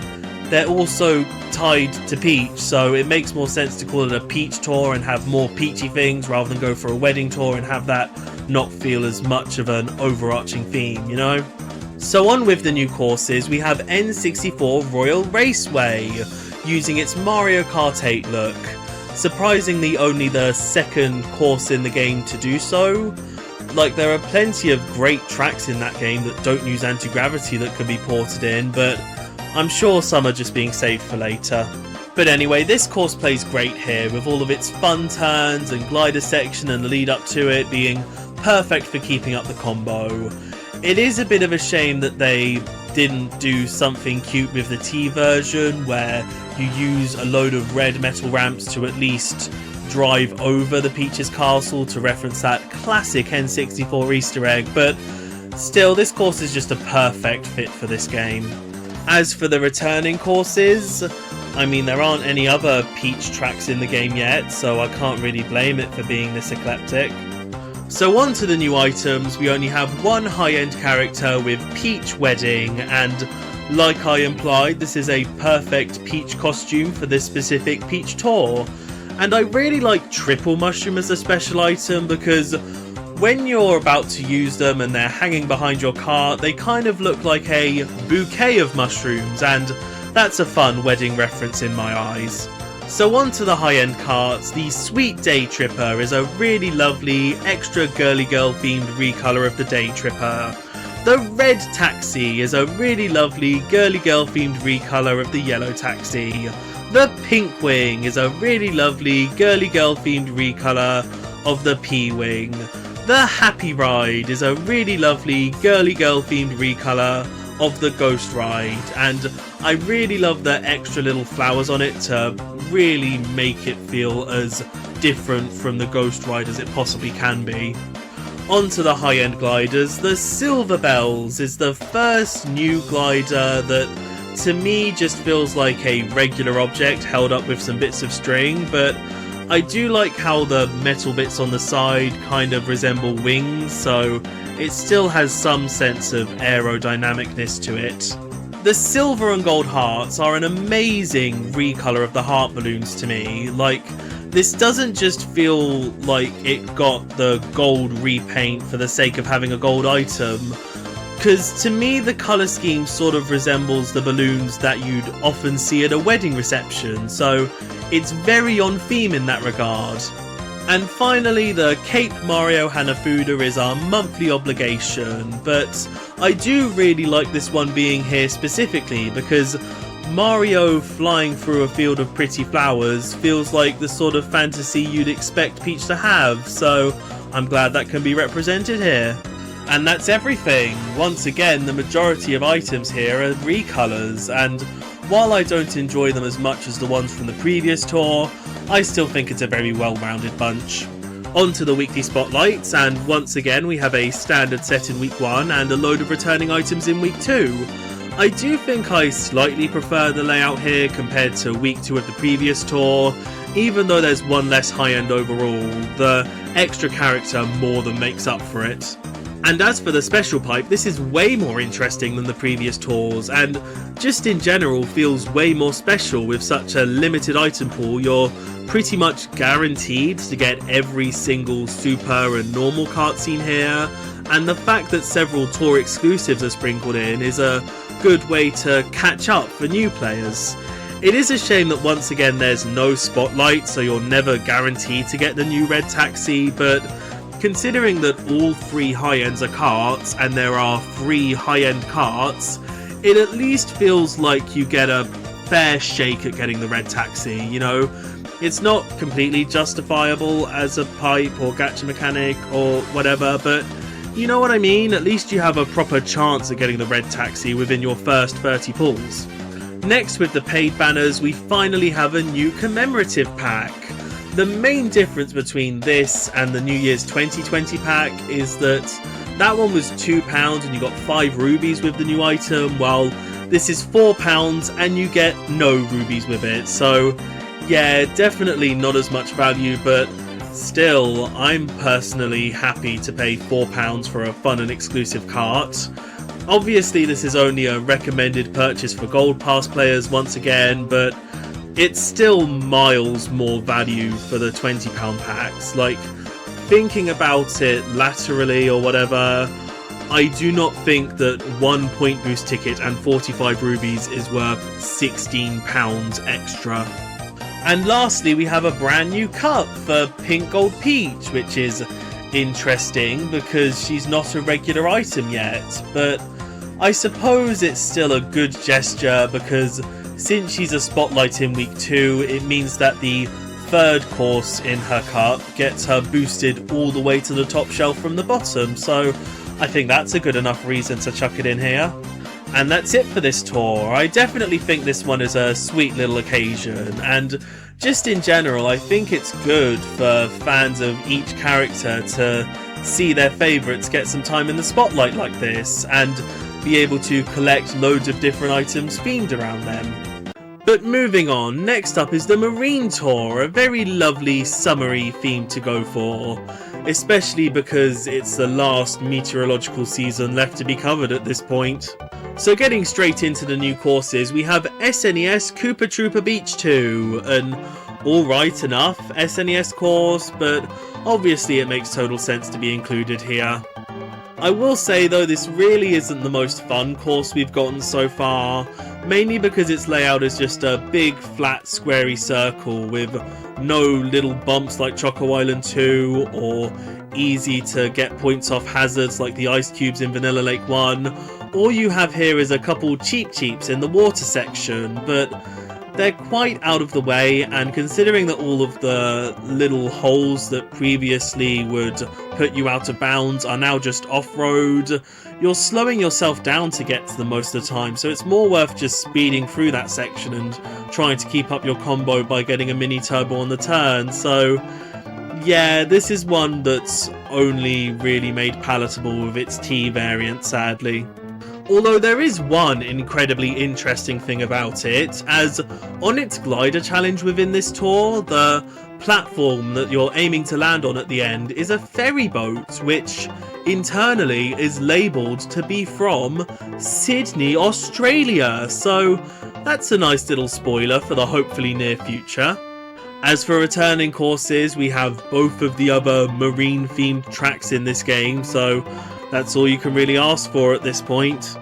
they're also tied to Peach, so it makes more sense to call it a Peach Tour and have more peachy things rather than go for a wedding tour and have that not feel as much of an overarching theme, you know? So on with the new courses, we have N64 Royal Raceway, using its Mario Kart 8 look. Surprisingly only the second course in the game to do so. Like, there are plenty of great tracks in that game that don't use anti-gravity that could be ported in, but I'm sure some are just being saved for later. But anyway, this course plays great here, with all of its fun turns and glider section and the lead up to it being perfect for keeping up the combo. It is a bit of a shame that they didn't do something cute with the T version, where you use a load of red metal ramps to at least drive over the Peach's castle to reference that classic N64 Easter egg, but still, this course is just a perfect fit for this game. As for the returning courses, I mean, there aren't any other Peach tracks in the game yet, so I can't really blame it for being this eclectic. So on to the new items, we only have one high-end character with Peach Wedding, and like I implied, this is a perfect Peach costume for this specific Peach Tour. And I really like Triple Mushroom as a special item, because when you're about to use them and they're hanging behind your cart, they kind of look like a bouquet of mushrooms, and that's a fun wedding reference in my eyes. So on to the high-end carts. The Sweet Day Tripper is a really lovely, extra girly girl themed recolor of the Day Tripper. The Red Taxi is a really lovely, girly girl themed recolor of the Yellow Taxi. The Pink Wing is a really lovely, girly girl themed recolor of the P-Wing. The Happy Ride is a really lovely, girly girl themed recolor of the Ghost Ride, and I really love the extra little flowers on it to really make it feel as different from the Ghost Ride as it possibly can be. On to the high-end gliders. The Silver Bells is the first new glider that to me just feels like a regular object held up with some bits of string, but I do like how the metal bits on the side kind of resemble wings, so it still has some sense of aerodynamicness to it. The silver and gold hearts are an amazing recolor of the heart balloons to me. Like, this doesn't just feel like it got the gold repaint for the sake of having a gold item, because to me the colour scheme sort of resembles the balloons that you'd often see at a wedding reception, so it's very on theme in that regard. And finally, the Cape Mario Hanafuda is our monthly obligation, but I do really like this one being here specifically because Mario flying through a field of pretty flowers feels like the sort of fantasy you'd expect Peach to have, so I'm glad that can be represented here. And that's everything. Once again, the majority of items here are recolors, and while I don't enjoy them as much as the ones from the previous tour, I still think it's a very well-rounded bunch. On to the weekly spotlights, and once again we have a standard set in week 1 and a load of returning items in week 2. I do think I slightly prefer the layout here compared to week 2 of the previous tour, even though there's one less high-end overall. The extra character more than makes up for it. And as for the special pipe, this is way more interesting than the previous tours, and just in general feels way more special. With such a limited item pool, you're pretty much guaranteed to get every single super and normal kart scene here, and the fact that several tour exclusives are sprinkled in is a good way to catch up for new players. It is a shame that once again there's no spotlight, so you're never guaranteed to get the new Red Taxi, but considering that all 3 high-ends are karts and there are 3 high-end karts, it at least feels like you get a fair shake at getting the Red Taxi, you know? It's not completely justifiable as a pipe or gacha mechanic or whatever, but you know what I mean? At least you have a proper chance at getting the red taxi within your first 30 pulls. Next, with the paid banners, we finally have a new commemorative pack. The main difference between this and the New Year's 2020 pack is that that one was £2 and you got 5 rubies with the new item, while this is £4 and you get no rubies with it. So yeah, definitely not as much value, but still, I'm personally happy to pay £4 for a fun and exclusive Kart. Obviously, this is only a recommended purchase for Gold Pass players once again, but it's still miles more value for the £20 packs. Like, thinking about it laterally or whatever, I do not think that 1 point boost ticket and 45 rubies is worth £16 extra. And lastly, we have a brand new cup for Pink Gold Peach, which is interesting because she's not a regular item yet, but I suppose it's still a good gesture because since she's a spotlight in week 2, it means that the third course in her cup gets her boosted all the way to the top shelf from the bottom, so I think that's a good enough reason to chuck it in here. And that's it for this tour. I definitely think this one is a sweet little occasion, and just in general, I think it's good for fans of each character to see their favourites get some time in the spotlight like this, and be able to collect loads of different items themed around them. But moving on, next up is the Marine Tour, a very lovely summery theme to go for, especially because it's the last meteorological season left to be covered at this point. So getting straight into the new courses, we have SNES Koopa Troopa Beach 2, an alright enough SNES course, but obviously it makes total sense to be included here. I will say though, this really isn't the most fun course we've gotten so far, mainly because its layout is just a big flat squarey circle with no little bumps like Choco Island 2, or easy to get points off hazards like the ice cubes in Vanilla Lake 1. All you have here is a couple Cheep Cheeps in the water section, but they're quite out of the way, and considering that all of the little holes that previously would put you out of bounds are now just off-road, you're slowing yourself down to get to them most of the time, so it's more worth just speeding through that section and trying to keep up your combo by getting a mini turbo on the turn. So yeah, this is one that's only really made palatable with its T variant, sadly. Although there is one incredibly interesting thing about it, as on its glider challenge within this tour, the platform that you're aiming to land on at the end is a ferry boat, which internally is labelled to be from Sydney, Australia, so that's a nice little spoiler for the hopefully near future. As for returning courses, we have both of the other marine themed tracks in this game, so that's all you can really ask for at this point.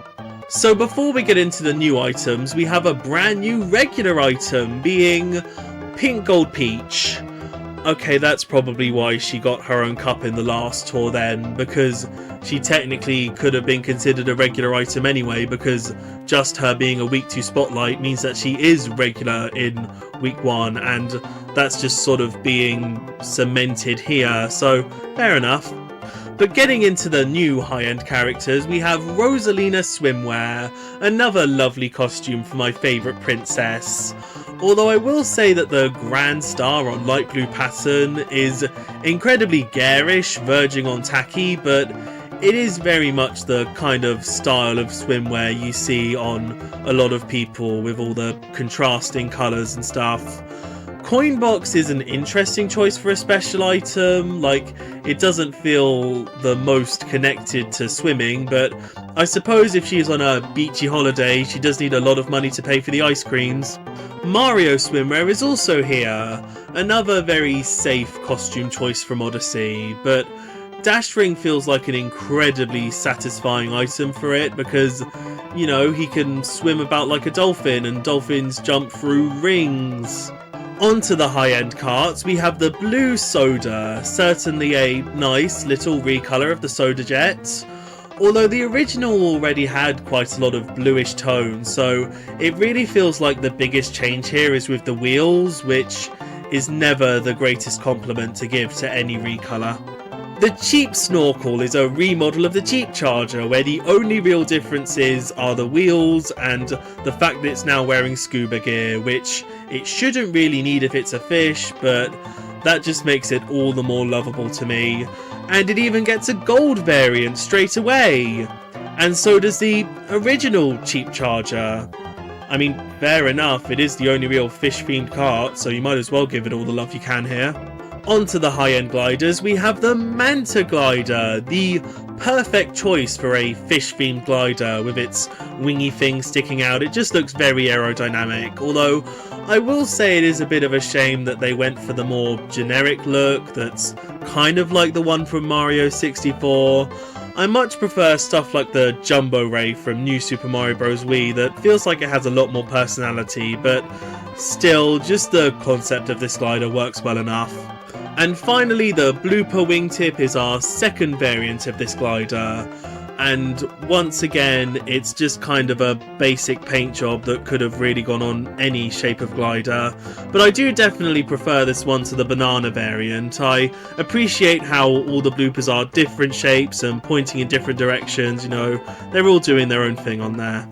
So before we get into the new items, we have a brand new regular item, being Pink Gold Peach. Okay, that's probably why she got her own cup in the last tour then, because she technically could have been considered a regular item anyway, because just her being a week 2 spotlight means that she is regular in week 1, and that's just sort of being cemented here, so fair enough. But getting into the new high-end characters, we have Rosalina Swimwear, another lovely costume for my favourite princess. Although I will say that the Grand Star on light blue pattern is incredibly garish, verging on tacky, but it is very much the kind of style of swimwear you see on a lot of people with all the contrasting colours and stuff. Coinbox is an interesting choice for a special item, like it doesn't feel the most connected to swimming, but I suppose if she's on a beachy holiday she does need a lot of money to pay for the ice creams. Mario Swimwear is also here, another very safe costume choice from Odyssey, but Dash Ring feels like an incredibly satisfying item for it because, you know, he can swim about like a dolphin and dolphins jump through rings. Onto the high-end carts, we have the Blue Soda, certainly a nice little recolour of the Soda Jet. Although the original already had quite a lot of bluish tones, so it really feels like the biggest change here is with the wheels, which is never the greatest compliment to give to any recolor. The cheap snorkel is a remodel of the Jeep Charger, where the only real differences are the wheels and the fact that it's now wearing scuba gear, which it shouldn't really need if it's a fish, but that just makes it all the more lovable to me. And it even gets a gold variant straight away. And so does the original Jeep Charger. I mean, fair enough, it is the only real fish-themed kart, so you might as well give it all the love you can here. Onto the high-end gliders, we have the Manta Glider, the perfect choice for a fish-themed glider with its wingy thing sticking out. It just looks very aerodynamic, although I will say it is a bit of a shame that they went for the more generic look that's kind of like the one from Mario 64. I much prefer stuff like the Jumbo Ray from New Super Mario Bros. Wii that feels like it has a lot more personality, but still, just the concept of this glider works well enough. And finally, the Blooper Wingtip is our second variant of this glider, and once again, it's just kind of a basic paint job that could have really gone on any shape of glider, but I do definitely prefer this one to the banana variant. I appreciate how all the bloopers are different shapes and pointing in different directions, you know, they're all doing their own thing on there.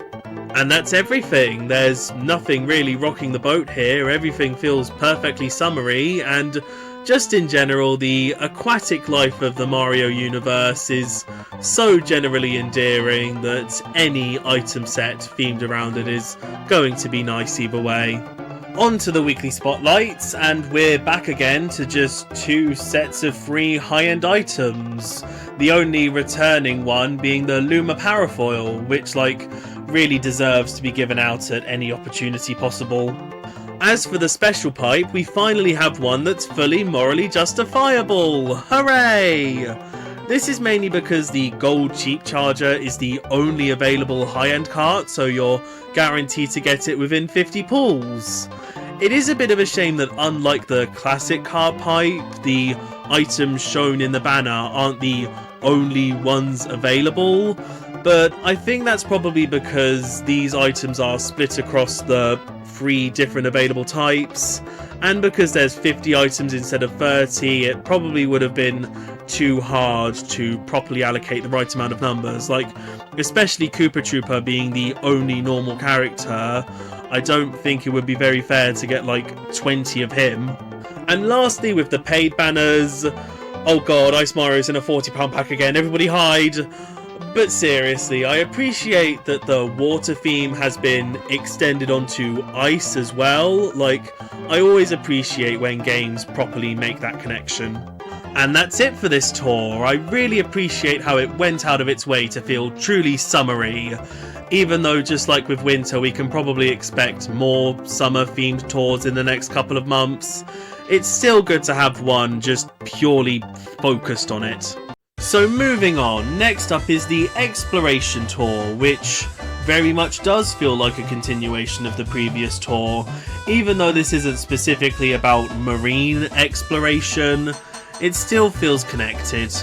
And that's everything. There's nothing really rocking the boat here, everything feels perfectly summery, and just in general, the aquatic life of the Mario universe is so generally endearing that any item set themed around it is going to be nice either way. On to the weekly spotlights, and we're back again to just 2 sets of free high-end items. The only returning one being the Luma Parafoil, which really deserves to be given out at any opportunity possible. As for the special pipe, we finally have one that's fully morally justifiable! Hooray! This is mainly because the Gold Jeep Charger is the only available high-end kart, so you're guaranteed to get it within 50 pulls. It is a bit of a shame that unlike the classic kart pipe, the items shown in the banner aren't the only ones available, but I think that's probably because these items are split across the 3 different available types, and because there's 50 items instead of 30, it probably would have been too hard to properly allocate the right amount of numbers. Especially Koopa Troopa being the only normal character, I don't think it would be very fair to get 20 of him. And lastly, with the paid banners, oh god, Ice Mario's in a £40 pack again, everybody hide! But seriously, I appreciate that the water theme has been extended onto ice as well. I always appreciate when games properly make that connection. And that's it for this tour. I really appreciate how it went out of its way to feel truly summery. Even though, just like with winter, we can probably expect more summer-themed tours in the next couple of months, it's still good to have one just purely focused on it. So moving on, next up is the Exploration Tour, which very much does feel like a continuation of the previous tour. Even though this isn't specifically about marine exploration, it still feels connected.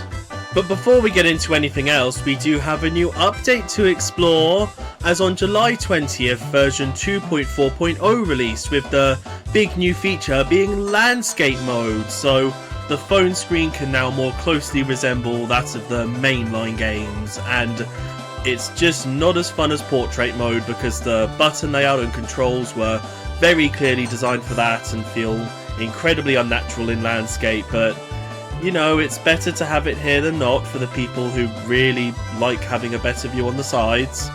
But before we get into anything else, we do have a new update to explore, as on July 20th, version 2.4.0 released, with the big new feature being Landscape Mode, so the phone screen can now more closely resemble that of the mainline games, and it's just not as fun as Portrait Mode because the button layout and controls were very clearly designed for that and feel incredibly unnatural in Landscape, but you know, it's better to have it here than not for the people who really like having a better view on the sides.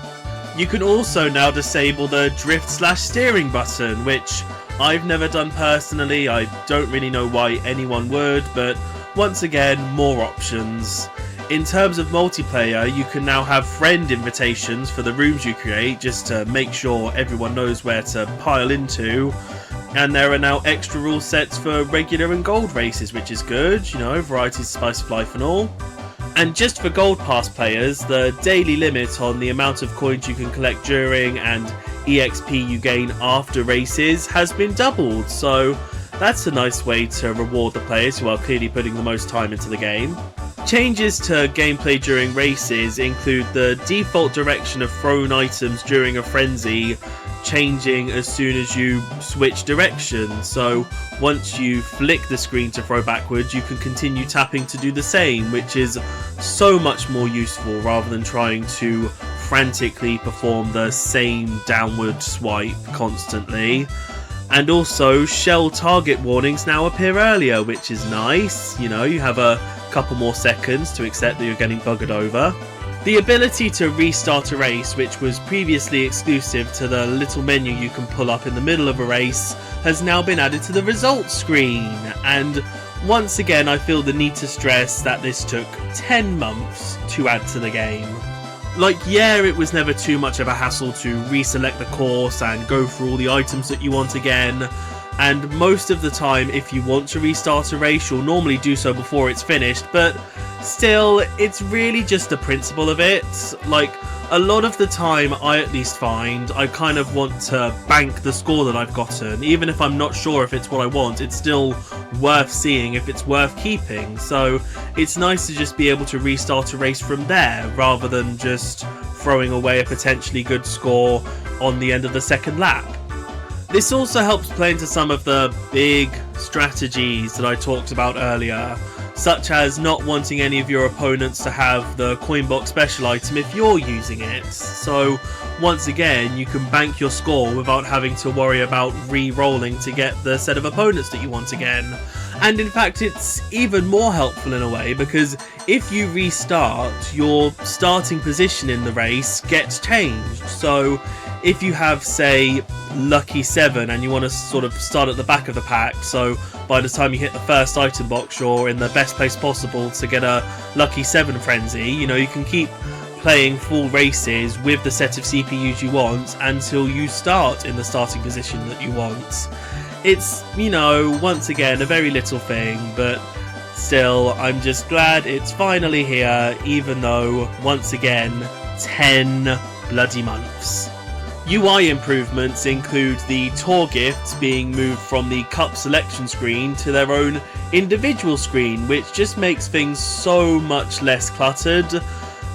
You can also now disable the drift/steering button, which I've never done personally. I don't really know why anyone would, but once again, more options. In terms of multiplayer, you can now have friend invitations for the rooms you create, just to make sure everyone knows where to pile into. And there are now extra rule sets for regular and gold races, which is good, you know, variety's spice of life and all. And just for Gold Pass players, the daily limit on the amount of coins you can collect during and EXP you gain after races has been doubled, so that's a nice way to reward the players who are clearly putting the most time into the game. Changes to gameplay during races include the default direction of thrown items during a frenzy changing as soon as you switch directions. So once you flick the screen to throw backwards, you can continue tapping to do the same, which is so much more useful rather than trying to frantically perform the same downward swipe constantly. And also, shell target warnings now appear earlier, which is nice. You know, you have a couple more seconds to accept that you're getting buggered over. The ability to restart a race, which was previously exclusive to the little menu you can pull up in the middle of a race, has now been added to the results screen. And once again, I feel the need to stress that this took 10 months to add to the game. Like, yeah, it was never too much of a hassle to reselect the course and go through all the items that you want again. And most of the time, if you want to restart a race, you'll normally do so before it's finished, but still, it's really just the principle of it. Like, a lot of the time, I at least find, I kind of want to bank the score that I've gotten. Even if I'm not sure if it's what I want, it's still worth seeing if it's worth keeping. So it's nice to just be able to restart a race from there, rather than just throwing away a potentially good score on the end of the second lap. This also helps play into some of the big strategies that I talked about earlier, such as not wanting any of your opponents to have the coin box special item if you're using it. So once again, you can bank your score without having to worry about re-rolling to get the set of opponents that you want again. And in fact, it's even more helpful in a way, because if you restart, your starting position in the race gets changed. So if you have, say, Lucky 7 and you want to sort of start at the back of the pack, so by the time you hit the first item box, you're in the best place possible to get a Lucky 7 frenzy. You know, you can keep playing full races with the set of CPUs you want until you start in the starting position that you want. It's, you know, once again, a very little thing, but still, I'm just glad it's finally here, even though, once again, 10 bloody months. UI improvements include the tour gifts being moved from the cup selection screen to their own individual screen, which just makes things so much less cluttered.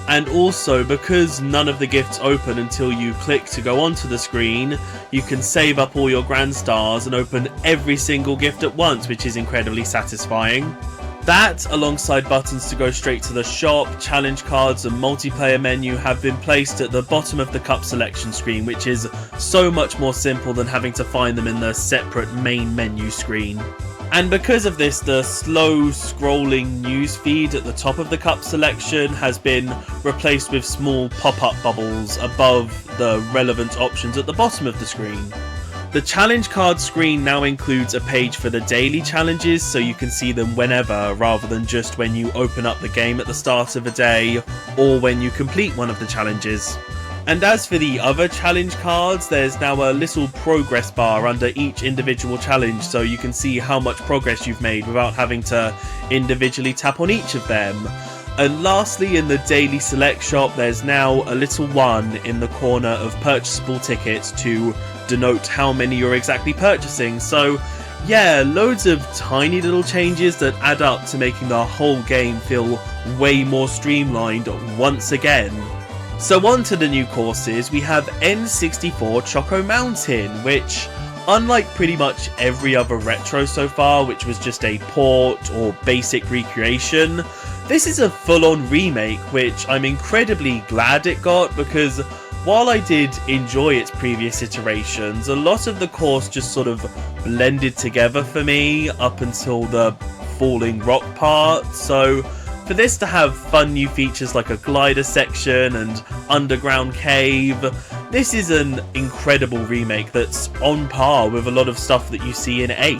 And also, because none of the gifts open until you click to go onto the screen, you can save up all your grand stars and open every single gift at once, which is incredibly satisfying. That, alongside buttons to go straight to the shop, challenge cards and multiplayer menu, have been placed at the bottom of the cup selection screen, which is so much more simple than having to find them in the separate main menu screen. And because of this, the slow scrolling news feed at the top of the cup selection has been replaced with small pop-up bubbles above the relevant options at the bottom of the screen. The challenge card screen now includes a page for the daily challenges, so you can see them whenever, rather than just when you open up the game at the start of a day, or when you complete one of the challenges. And as for the other challenge cards, there's now a little progress bar under each individual challenge, so you can see how much progress you've made without having to individually tap on each of them. And lastly, in the daily select shop, there's now a little 1 in the corner of purchasable tickets to denote how many you're exactly purchasing. So yeah, loads of tiny little changes that add up to making the whole game feel way more streamlined once again. So on to the new courses. We have N64 Choco Mountain, which, unlike pretty much every other retro so far, which was just a port or basic recreation, this is a full-on remake, which I'm incredibly glad it got, because while I did enjoy its previous iterations, a lot of the course just sort of blended together for me up until the falling rock part. So for this to have fun new features like a glider section and underground cave, this is an incredible remake that's on par with a lot of stuff that you see in 8.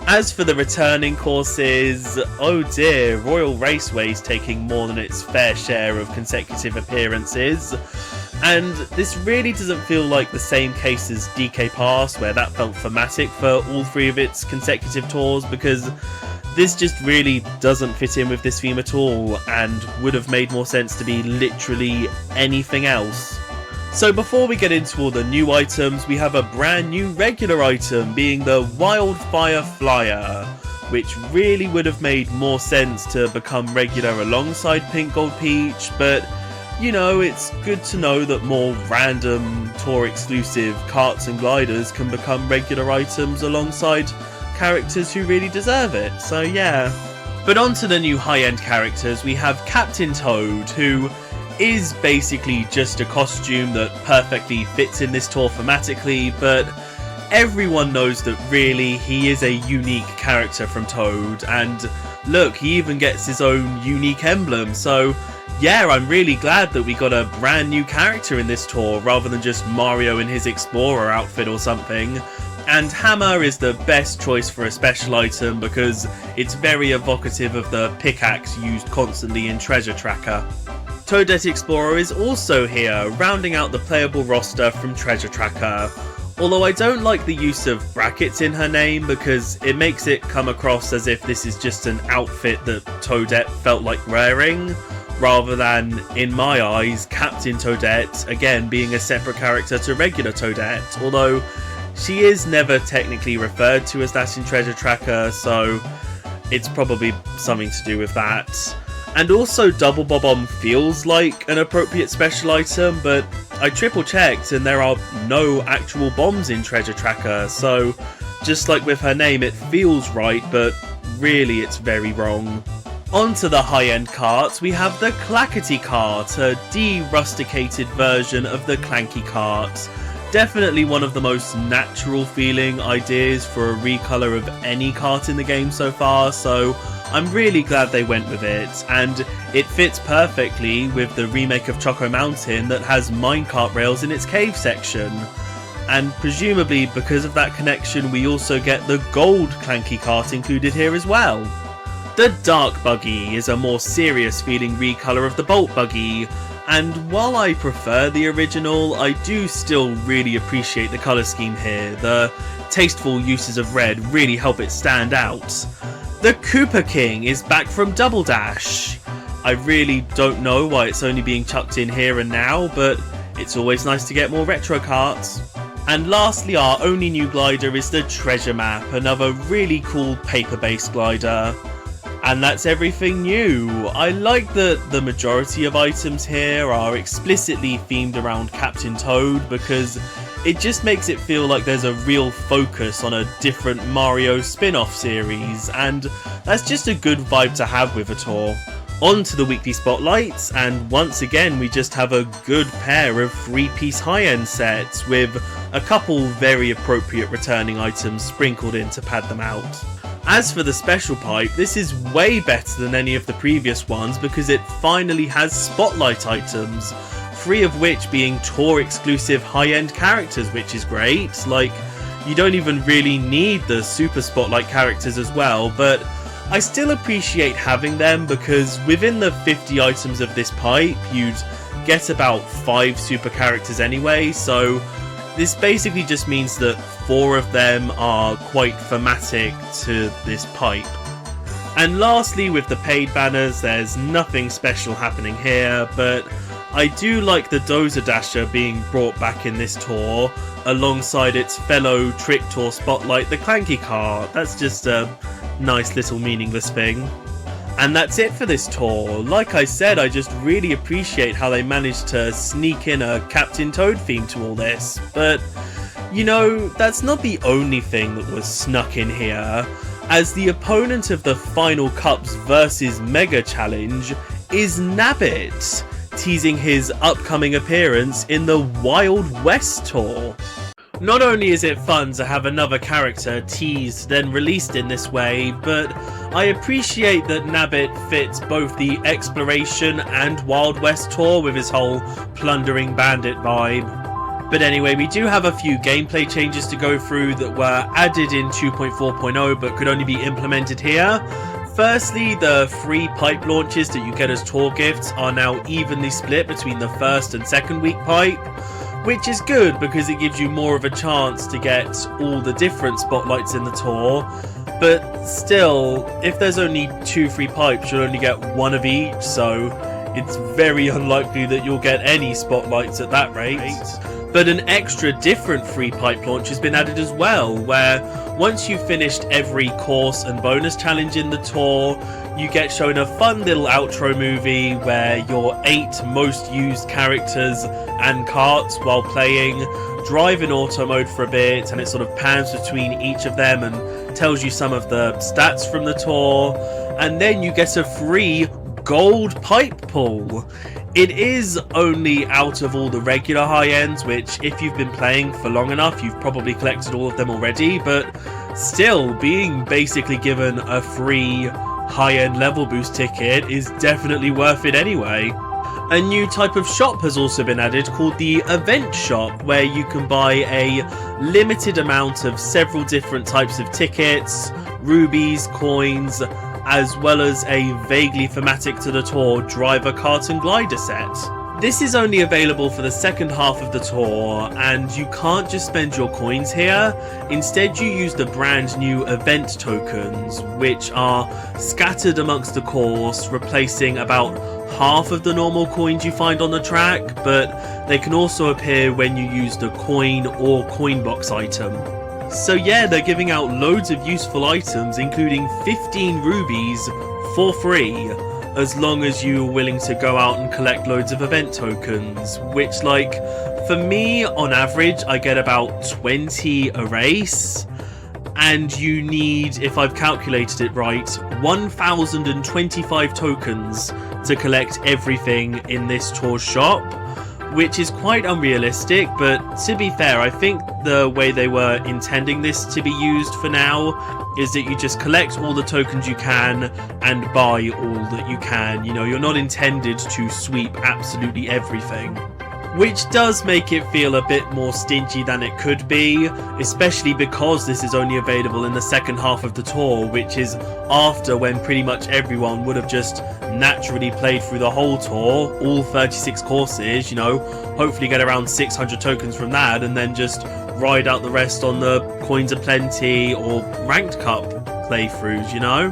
As for the returning courses, oh dear, Royal Raceway's taking more than its fair share of consecutive appearances. And this really doesn't feel like the same case as DK Pass, where that felt thematic for all 3 of its consecutive tours, because this just really doesn't fit in with this theme at all, and would have made more sense to be literally anything else. So before we get into all the new items, we have a brand new regular item, being the Wildfire Flyer, which really would have made more sense to become regular alongside Pink Gold Peach, but You know, it's good to know that more random tour exclusive karts and gliders can become regular items alongside characters who really deserve it, so yeah. But on to the new high-end characters, we have Captain Toad, who is basically just a costume that perfectly fits in this tour thematically, but everyone knows that really he is a unique character from Toad, and look, he even gets his own unique emblem, so yeah, I'm really glad that we got a brand new character in this tour rather than just Mario in his Explorer outfit or something. And Hammer is the best choice for a special item because it's very evocative of the pickaxe used constantly in Treasure Tracker. Toadette Explorer is also here, rounding out the playable roster from Treasure Tracker. Although I don't like the use of brackets in her name because it makes it come across as if this is just an outfit that Toadette felt like wearing, rather than, in my eyes, Captain Toadette, again being a separate character to regular Toadette, although she is never technically referred to as that in Treasure Tracker, so it's probably something to do with that. And also Double Bob-omb feels like an appropriate special item, but I triple checked and there are no actual bombs in Treasure Tracker, so just like with her name it feels right, but really it's very wrong. On to the high-end karts, we have the Clackety Kart, a de-rusticated version of the Clanky Kart. Definitely one of the most natural feeling ideas for a recolor of any kart in the game so far, so I'm really glad they went with it, and it fits perfectly with the remake of Choco Mountain that has minecart rails in its cave section. And presumably because of that connection we also get the gold Clanky Kart included here as well. The Dark Buggy is a more serious feeling recolor of the Bolt Buggy, and while I prefer the original, I do still really appreciate the colour scheme here. The tasteful uses of red really help it stand out. The Koopa King is back from Double Dash. I really don't know why it's only being chucked in here and now, but it's always nice to get more retro karts. And lastly, our only new glider is the Treasure Map, another really cool paper-based glider. And that's everything new. I like that the majority of items here are explicitly themed around Captain Toad because it just makes it feel like there's a real focus on a different Mario spin-off series, and that's just a good vibe to have with a tour. On to the weekly spotlights, and once again we just have a good pair of 3-piece high-end sets with a couple very appropriate returning items sprinkled in to pad them out. As for the special pipe, this is way better than any of the previous ones because it finally has spotlight items, 3 of which being tour exclusive high-end characters, which is great. Like, you don't even really need the super spotlight characters as well, but I still appreciate having them because within the 50 items of this pipe, you'd get about 5 super characters anyway, so this basically just means that 4 of them are quite thematic to this pipe. And lastly, with the paid banners, there's nothing special happening here, but I do like the Dozer Dasher being brought back in this tour, alongside its fellow Trick Tour spotlight, the Clanky Kart. That's just a nice little meaningless thing. And that's it for this tour. Like I said, I just really appreciate how they managed to sneak in a Captain Toad theme to all this. But, you know, that's not the only thing that was snuck in here, as the opponent of the Final Cups vs Mega Challenge is Nabbit, teasing his upcoming appearance in the Wild West Tour. Not only is it fun to have another character teased then released in this way, but I appreciate that Nabbit fits both the Exploration and Wild West tour with his whole plundering bandit vibe. But anyway, we do have a few gameplay changes to go through that were added in 2.4.0 but could only be implemented here. Firstly, the free pipe launches that you get as tour gifts are now evenly split between the first and second week pipe, which is good because it gives you more of a chance to get all the different spotlights in the tour. But still, if there's only 2 free pipes, you'll only get 1 of each, so it's very unlikely that you'll get any spotlights at that rate. But an extra different free pipe launch has been added as well, where once you've finished every course and bonus challenge in the tour, you get shown a fun little outro movie where your 8 most used characters and carts while playing drive in auto mode for a bit, and it sort of pans between each of them and tells you some of the stats from the tour, and then you get a free gold pipe pull. It is only out of all the regular high ends, which if you've been playing for long enough you've probably collected all of them already, but still, being basically given a free high-end level boost ticket is definitely worth it anyway. A new type of shop has also been added called the event shop, where you can buy a limited amount of several different types of tickets, rubies, coins, as well as a vaguely thematic to the tour driver, kart and glider set. This is only available for the second half of the tour, and you can't just spend your coins here. Instead, you use the brand new event tokens, which are scattered amongst the course, replacing about half of the normal coins you find on the track, but they can also appear when you use the coin or coin box item. So yeah, they're giving out loads of useful items, including 15 rubies for free, as long as you're willing to go out and collect loads of event tokens, which, like, for me, on average, I get about 20 a race, and you need, if I've calculated it right, 1,025 tokens to collect everything in this tour shop, which is quite unrealistic, but to be fair, I think the way they were intending this to be used for now is that you just collect all the tokens you can and buy all that you can. You know, you're not intended to sweep absolutely everything, which does make it feel a bit more stingy than it could be, especially because this is only available in the second half of the tour, which is after when pretty much everyone would have just naturally played through the whole tour, all 36 courses, you know, hopefully get around 600 tokens from that, and then just ride out the rest on the Coins Aplenty or Ranked Cup playthroughs, you know?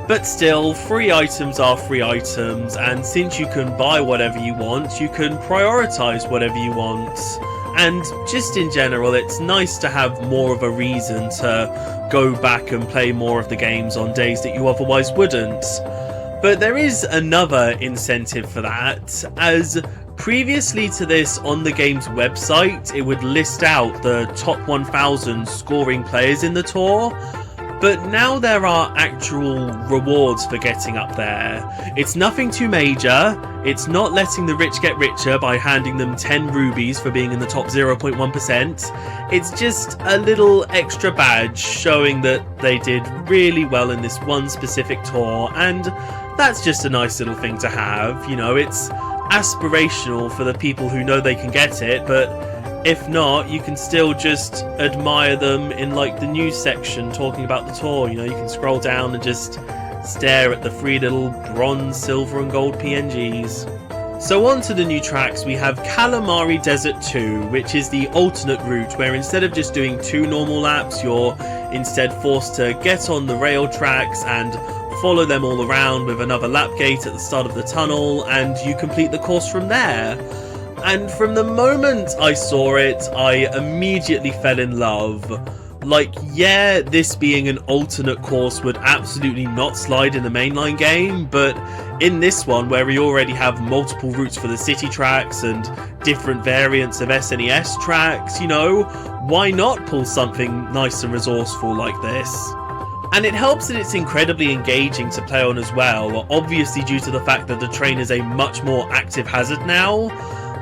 But still, free items are free items, and since you can buy whatever you want, you can prioritise whatever you want. And just in general, it's nice to have more of a reason to go back and play more of the games on days that you otherwise wouldn't. But there is another incentive for that, as previously to this, on the game's website, it would list out the top 1,000 scoring players in the tour, but now there are actual rewards for getting up there. It's nothing too major. It's not letting the rich get richer by handing them 10 rubies for being in the top 0.1%. It's just a little extra badge showing that they did really well in this one specific tour, and that's just a nice little thing to have. You know, it's aspirational for the people who know they can get it, but if not, you can still just admire them in, like, the news section talking about the tour. You know, you can scroll down and just stare at the free little bronze, silver and gold PNGs. So on to the new tracks, we have Calamari Desert 2, which is the alternate route where instead of just doing 2 normal laps, you're instead forced to get on the rail tracks and follow them all around with another lap gate at the start of the tunnel, and you complete the course from there. And from the moment I saw it, I immediately fell in love. Like, yeah, this being an alternate course would absolutely not slide in the mainline game, but in this one, where we already have multiple routes for the city tracks and different variants of SNES tracks, you know, why not pull something nice and resourceful like this? And it helps that it's incredibly engaging to play on as well, obviously due to the fact that the train is a much more active hazard now.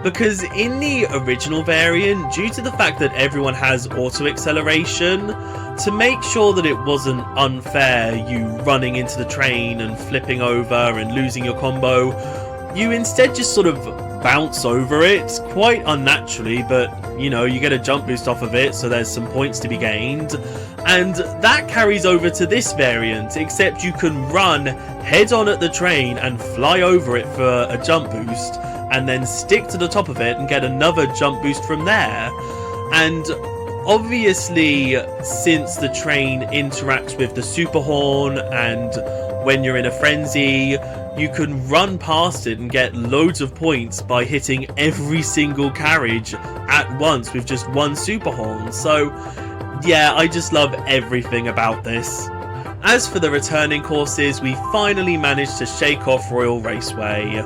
Because in the original variant, due to the fact that everyone has auto acceleration, to make sure that it wasn't unfair, you running into the train and flipping over and losing your combo, you instead just sort of bounce over it quite unnaturally, but you know, you get a jump boost off of it, so there's some points to be gained. And that carries over to this variant, except you can run head on at the train and fly over it for a jump boost, and then stick to the top of it and get another jump boost from there. And obviously, since the train interacts with the super horn, and when you're in a frenzy, you can run past it and get loads of points by hitting every single carriage at once with just one super horn. So yeah, I just love everything about this. As for the returning courses, we finally managed to shake off Royal Raceway.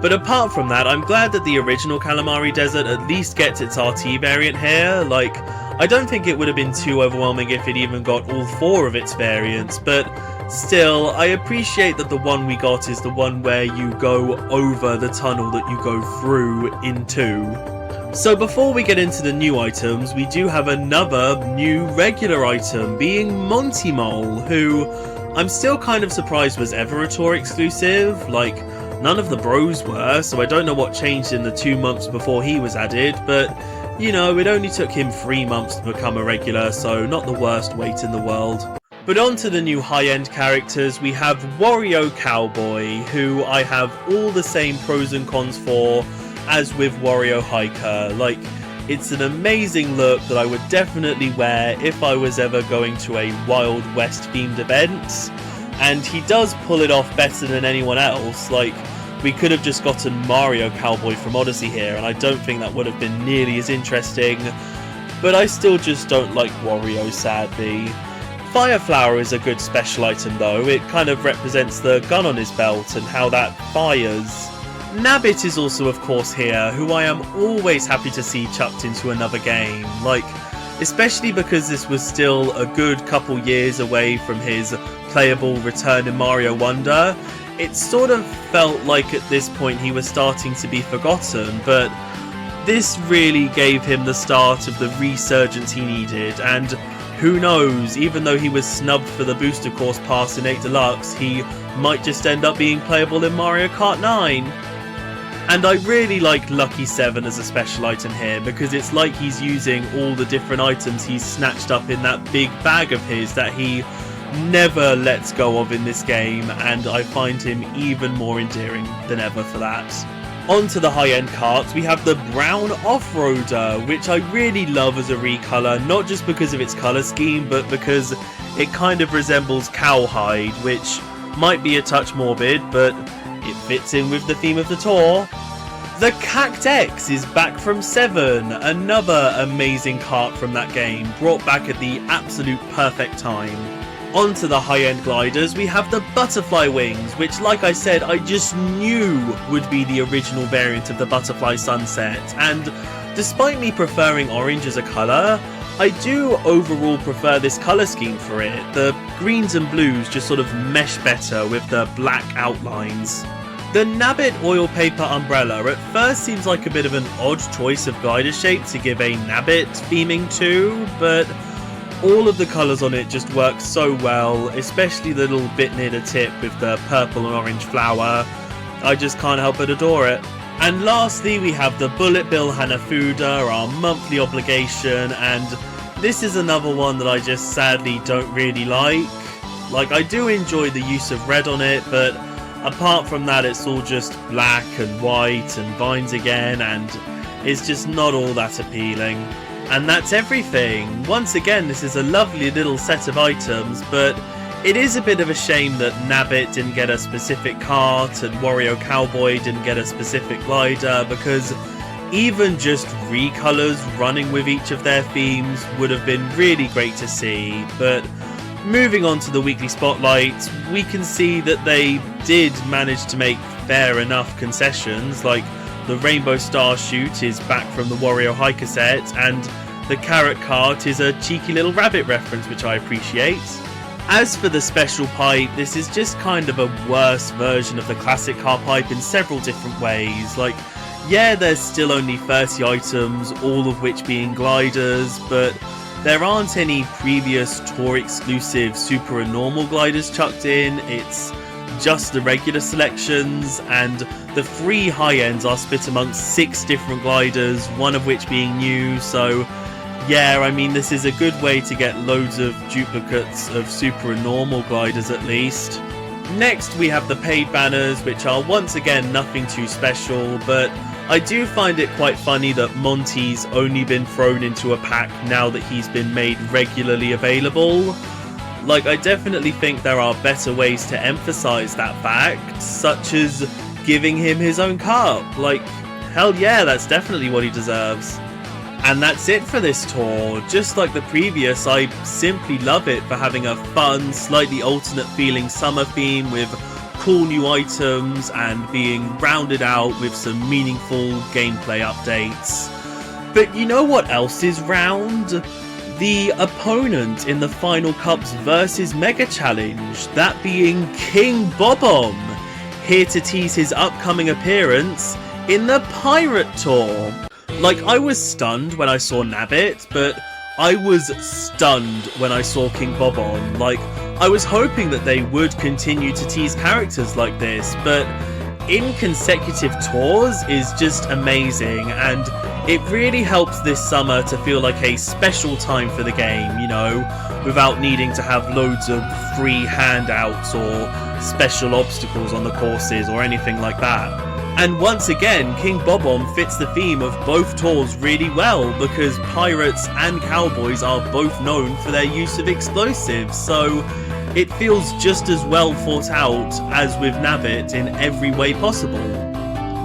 But apart from that, I'm glad that the original Calamari Desert at least gets its RT variant here. Like, I don't think it would have been too overwhelming if it even got all 4 of its variants, but still, I appreciate that the one we got is the one where you go over the tunnel that you go through into. So before we get into the new items, we do have another new regular item, being Monty Mole, who I'm still kind of surprised was ever a tour exclusive. Like, none of the bros were, so I don't know what changed in the 2 months before he was added, but you know, it only took him 3 months to become a regular, so not the worst wait in the world. But on to the new high-end characters, we have Wario Cowboy, who I have all the same pros and cons for as with Wario Hiker. Like, it's an amazing look that I would definitely wear if I was ever going to a Wild West themed event, and he does pull it off better than anyone else. Like, we could have just gotten Mario Cowboy from Odyssey here, and I don't think that would have been nearly as interesting, but I still just don't like Wario, sadly. Fire Flower is a good special item though. It kind of represents the gun on his belt and how that fires. Nabbit is also of course here, who I am always happy to see chucked into another game, like, especially because this was still a good couple years away from his playable return in Mario Wonder. It sort of felt like at this point he was starting to be forgotten, but this really gave him the start of the resurgence he needed, and who knows, even though he was snubbed for the Booster Course Pass in 8 Deluxe, he might just end up being playable in Mario Kart 9. And I really like Lucky 7 as a special item here, because it's like he's using all the different items he's snatched up in that big bag of his that he never lets go of in this game, and I find him even more endearing than ever for that. On to the high-end carts, we have the Brown Off-Roader, which I really love as a recolor, not just because of its colour scheme, but because it kind of resembles cowhide, which might be a touch morbid, but it fits in with the theme of the tour. The Cact X is back from 7, another amazing kart from that game, brought back at the absolute perfect time. On to the high-end gliders, we have the Butterfly Wings, which, like I said, I just knew would be the original variant of the Butterfly Sunset, and despite me preferring orange as a colour, I do overall prefer this colour scheme for it. The greens and blues just sort of mesh better with the black outlines. The Nabbit Oil Paper Umbrella at first seems like a bit of an odd choice of glider shape to give a Nabbit theming to, but all of the colours on it just work so well, especially the little bit near the tip with the purple and orange flower. I just can't help but adore it. And lastly, we have the Bullet Bill Hanafuda, our monthly obligation, and this is another one that I just sadly don't really like. Like, I do enjoy the use of red on it, but apart from that it's all just black and white and vines again, and it's just not all that appealing. And that's everything. Once again, this is a lovely little set of items, but it is a bit of a shame that Nabbit didn't get a specific kart and Wario Cowboy didn't get a specific glider, because even just recolors running with each of their themes would have been really great to see. But moving on to the weekly spotlight, we can see that they did manage to make fair enough concessions, like the Rainbow Star Shoot is back from the Wario Hiker set, and the Carrot Cart is a cheeky little rabbit reference, which I appreciate. As for the special pipe, this is just kind of a worse version of the classic car pipe in several different ways. Like, yeah, there's still only 30 items, all of which being gliders, but there aren't any previous tour exclusive super and normal gliders chucked in. It's just the regular selections, and the 3 high ends are split amongst 6 different gliders, one of which being new. So yeah, I mean, this is a good way to get loads of duplicates of super and normal gliders at least. Next we have the paid banners, which are once again nothing too special, but I do find it quite funny that Monty's only been thrown into a pack now that he's been made regularly available. Like, I definitely think there are better ways to emphasize that fact, such as giving him his own cup. Like, hell yeah, that's definitely what he deserves. And that's it for this tour. Just like the previous, I simply love it for having a fun, slightly alternate feeling summer theme with cool new items and being rounded out with some meaningful gameplay updates. But you know what else is round? The opponent in the Final Cups versus Mega Challenge, that being King Bob-omb, here to tease his upcoming appearance in the Pirate Tour. Like, I was stunned when I saw Nabbit, but I was stunned when I saw King Bob-omb. Like, I was hoping that they would continue to tease characters like this, but in consecutive tours is just amazing, and it really helps this summer to feel like a special time for the game, you know, without needing to have loads of free handouts or special obstacles on the courses or anything like that. And once again, King Bob-omb fits the theme of both tours really well, because pirates and cowboys are both known for their use of explosives, so it feels just as well thought out as with Nabbit in every way possible.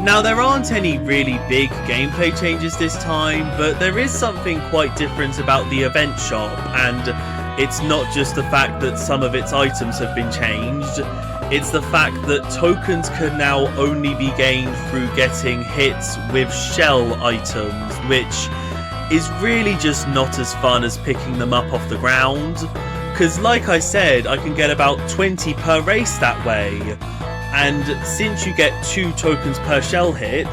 Now, there aren't any really big gameplay changes this time, but there is something quite different about the event shop, and it's not just the fact that some of its items have been changed. It's the fact that tokens can now only be gained through getting hits with shell items, which is really just not as fun as picking them up off the ground. Because like I said, I can get about 20 per race that way. And since you get 2 tokens per shell hit,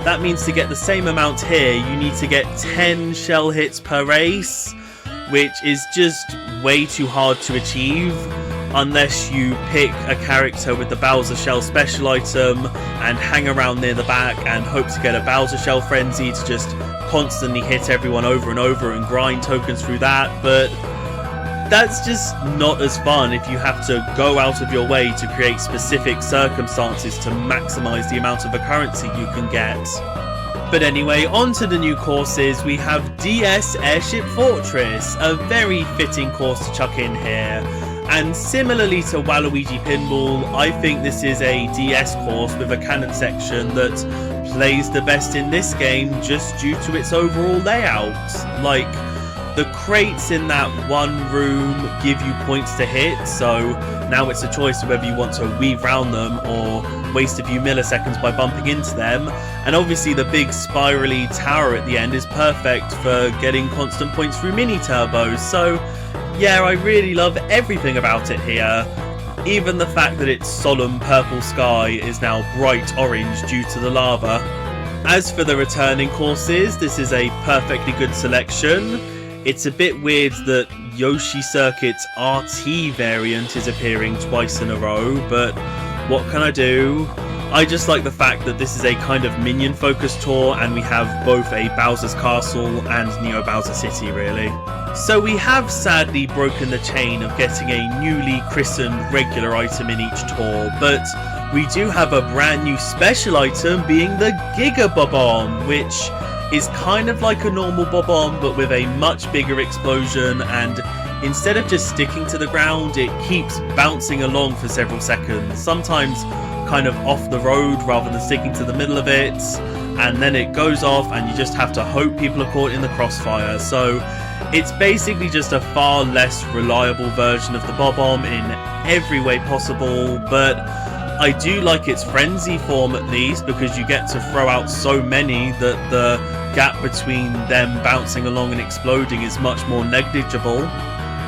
that means to get the same amount here, you need to get 10 shell hits per race, which is just way too hard to achieve. Unless you pick a character with the Bowser Shell special item and hang around near the back and hope to get a Bowser Shell Frenzy to just constantly hit everyone over and over and grind tokens through that, but that's just not as fun if you have to go out of your way to create specific circumstances to maximize the amount of a currency you can get. But anyway, on to the new courses. We have DS Airship Fortress, a very fitting course to chuck in here. And similarly to Waluigi Pinball, I think this is a DS course with a cannon section that plays the best in this game just due to its overall layout. Like, the crates in that one room give you points to hit, so now it's a choice of whether you want to weave round them or waste a few milliseconds by bumping into them. And obviously the big spirally tower at the end is perfect for getting constant points through mini turbos, so yeah, I really love everything about it here. Even the fact that its solemn purple sky is now bright orange due to the lava. As for the returning courses, this is a perfectly good selection. It's a bit weird that Yoshi Circuit's RT variant is appearing twice in a row, but what can I do? I just like the fact that this is a kind of minion-focused tour, and we have both a Bowser's Castle and Neo Bowser City, really. So we have sadly broken the chain of getting a newly christened regular item in each tour, but we do have a brand new special item being the Giga Bob-omb, which is kind of like a normal Bob-omb but with a much bigger explosion, and instead of just sticking to the ground, it keeps bouncing along for several seconds, sometimes kind of off the road rather than sticking to the middle of it, and then it goes off and you just have to hope people are caught in the crossfire. So it's basically just a far less reliable version of the Bob-omb in every way possible, but I do like its frenzy form at least, because you get to throw out so many that the gap between them bouncing along and exploding is much more negligible.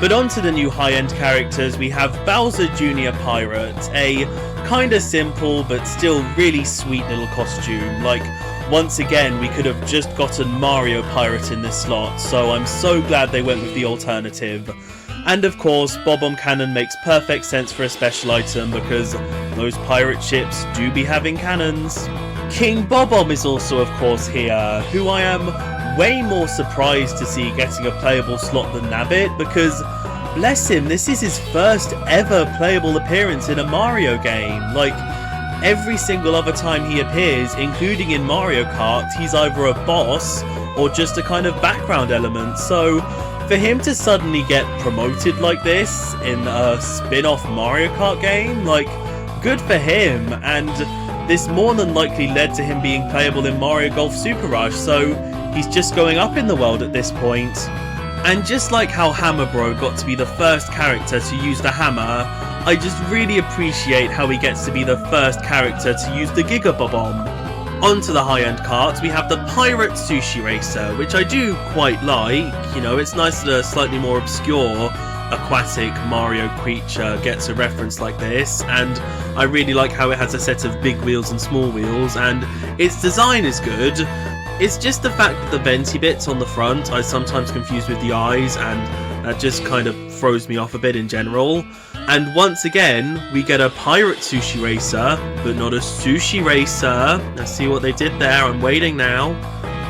But on to the new high-end characters, we have Bowser Jr. Pirate, a kinda simple but still really sweet little costume. Like, once again, we could have just gotten Mario Pirate in this slot, so I'm so glad they went with the alternative. And of course, Bob-omb Cannon makes perfect sense for a special item because those pirate ships do be having cannons. King Bob-omb is also of course here, who I am way more surprised to see getting a playable slot than Nabbit, because bless him, this is his first ever playable appearance in a Mario game. Like, every single other time he appears, including in Mario Kart, he's either a boss or just a kind of background element, so for him to suddenly get promoted like this in a spin-off Mario Kart game, like, good for him, and this more than likely led to him being playable in Mario Golf Super Rush, so he's just going up in the world at this point. And just like how Hammer Bro got to be the first character to use the hammer, I just really appreciate how he gets to be the first character to use the Giga Bomb. Onto the high-end carts, we have the Pirate Sushi Racer, which I do quite like. You know, it's nice that a slightly more obscure aquatic Mario creature gets a reference like this, and I really like how it has a set of big wheels and small wheels, and its design is good. It's just the fact that the venti bits on the front I sometimes confuse with the eyes, and that just kind of throws me off a bit in general. And once again, we get a Pirate Sushi Racer, but not a Sushi Racer. Let's see what they did there, I'm waiting now.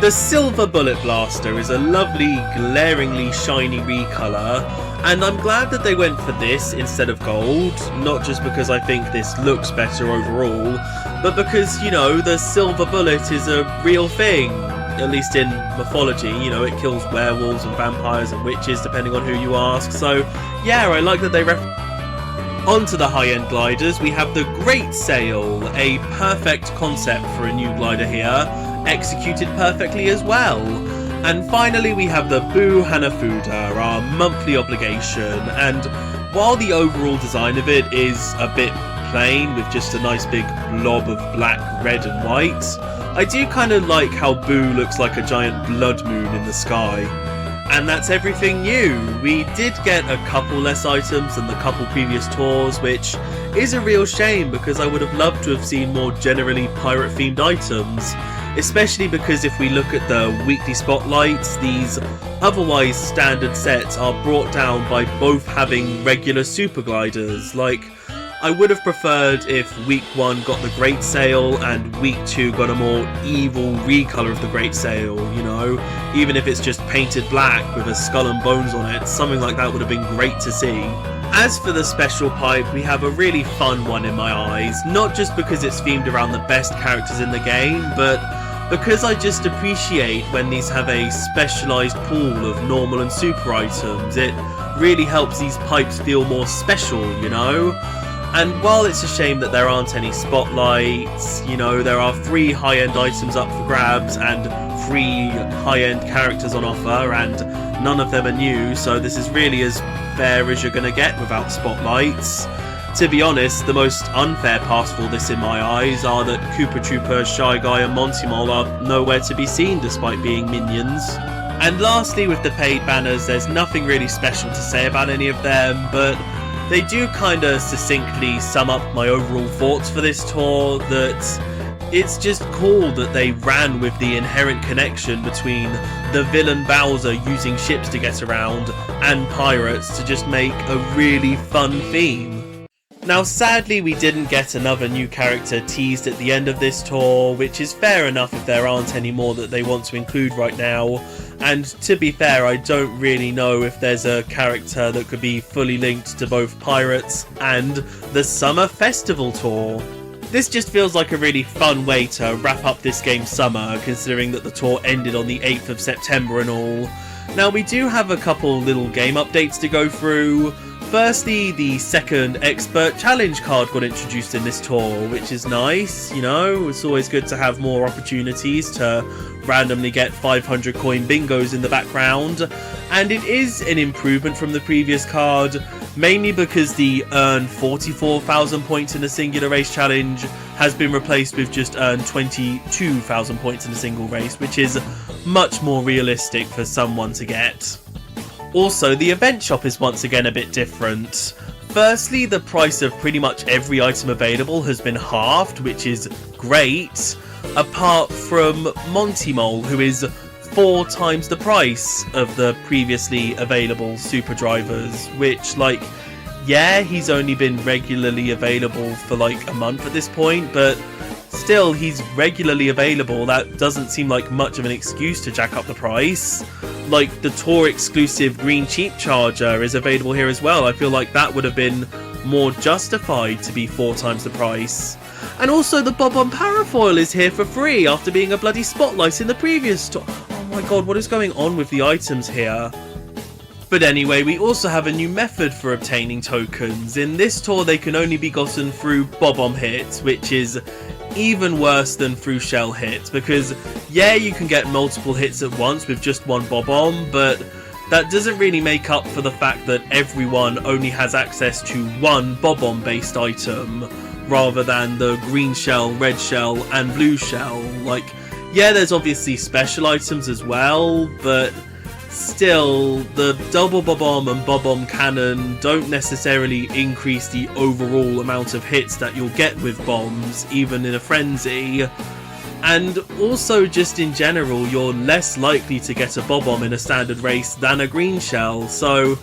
The Silver Bullet Blaster is a lovely, glaringly shiny recolor, and I'm glad that they went for this instead of gold, not just because I think this looks better overall, but because, you know, the Silver Bullet is a real thing. At least in mythology, you know, it kills werewolves and vampires and witches depending on who you ask, so yeah, I like that they Onto the high-end gliders, we have the Great Sail, a perfect concept for a new glider here, executed perfectly as well. And finally we have the Boo Hanafuda, our monthly obligation, and while the overall design of it is a bit plain with just a nice big blob of black, red and white, I do kind of like how Boo looks like a giant blood moon in the sky. And that's everything new. We did get a couple less items than the couple previous tours, which is a real shame because I would have loved to have seen more generally pirate themed items, especially because if we look at the weekly spotlights, these otherwise standard sets are brought down by both having regular super gliders. Like, I would have preferred if week 1 got the Great Sail and week 2 got a more evil recolor of the Great Sail, you know? Even if it's just painted black with a skull and bones on it, something like that would have been great to see. As for the special pipe, we have a really fun one in my eyes, not just because it's themed around the best characters in the game, but because I just appreciate when these have a specialised pool of normal and super items. It really helps these pipes feel more special, you know? And while it's a shame that there aren't any spotlights, you know, there are 3 high-end items up for grabs and 3 high-end characters on offer, and none of them are new, so this is really as fair as you're gonna get without spotlights. To be honest, the most unfair parts of all this in my eyes are that Koopa Troopa, Shy Guy and Monty Mole are nowhere to be seen despite being minions. And lastly, with the paid banners, there's nothing really special to say about any of them, but they do kind of succinctly sum up my overall thoughts for this tour, that it's just cool that they ran with the inherent connection between the villain Bowser using ships to get around and pirates to just make a really fun theme. Now sadly we didn't get another new character teased at the end of this tour, which is fair enough if there aren't any more that they want to include right now. And to be fair, I don't really know if there's a character that could be fully linked to both Pirates and the Summer Festival Tour. This just feels like a really fun way to wrap up this game's summer, considering that the tour ended on the 8th of September and all. Now we do have a couple little game updates to go through. Firstly, the second Expert Challenge card got introduced in this tour, which is nice, you know, it's always good to have more opportunities to randomly get 500 coin bingos in the background, and it is an improvement from the previous card, mainly because the earn 44,000 points in a singular race challenge has been replaced with just earn 22,000 points in a single race, which is much more realistic for someone to get. Also, the event shop is once again a bit different. Firstly, the price of pretty much every item available has been halved, which is great, apart from Monty Mole, who is 4 times the price of the previously available super drivers, which, like, yeah, he's only been regularly available for like a month at this point, but still, he's regularly available. That doesn't seem like much of an excuse to jack up the price. Like, the tour exclusive green cheap charger is available here as well. I feel like that would have been more justified to be 4 times the price. And also the Bob-on Parafoil is here for free after being a bloody spotlight in the previous tour. Oh my god, what is going on with the items here? But anyway, we also have a new method for obtaining tokens. In this tour, they can only be gotten through Bob-omb hits, which is even worse than through shell hits, because yeah, you can get multiple hits at once with just one Bob-omb, but that doesn't really make up for the fact that everyone only has access to one Bob-omb based item, rather than the green shell, red shell, and blue shell. Like, yeah, there's obviously special items as well, but still, the double Bob-omb and Bob-omb cannon don't necessarily increase the overall amount of hits that you'll get with bombs, even in a frenzy. And also, just in general, you're less likely to get a Bob-omb in a standard race than a green shell, so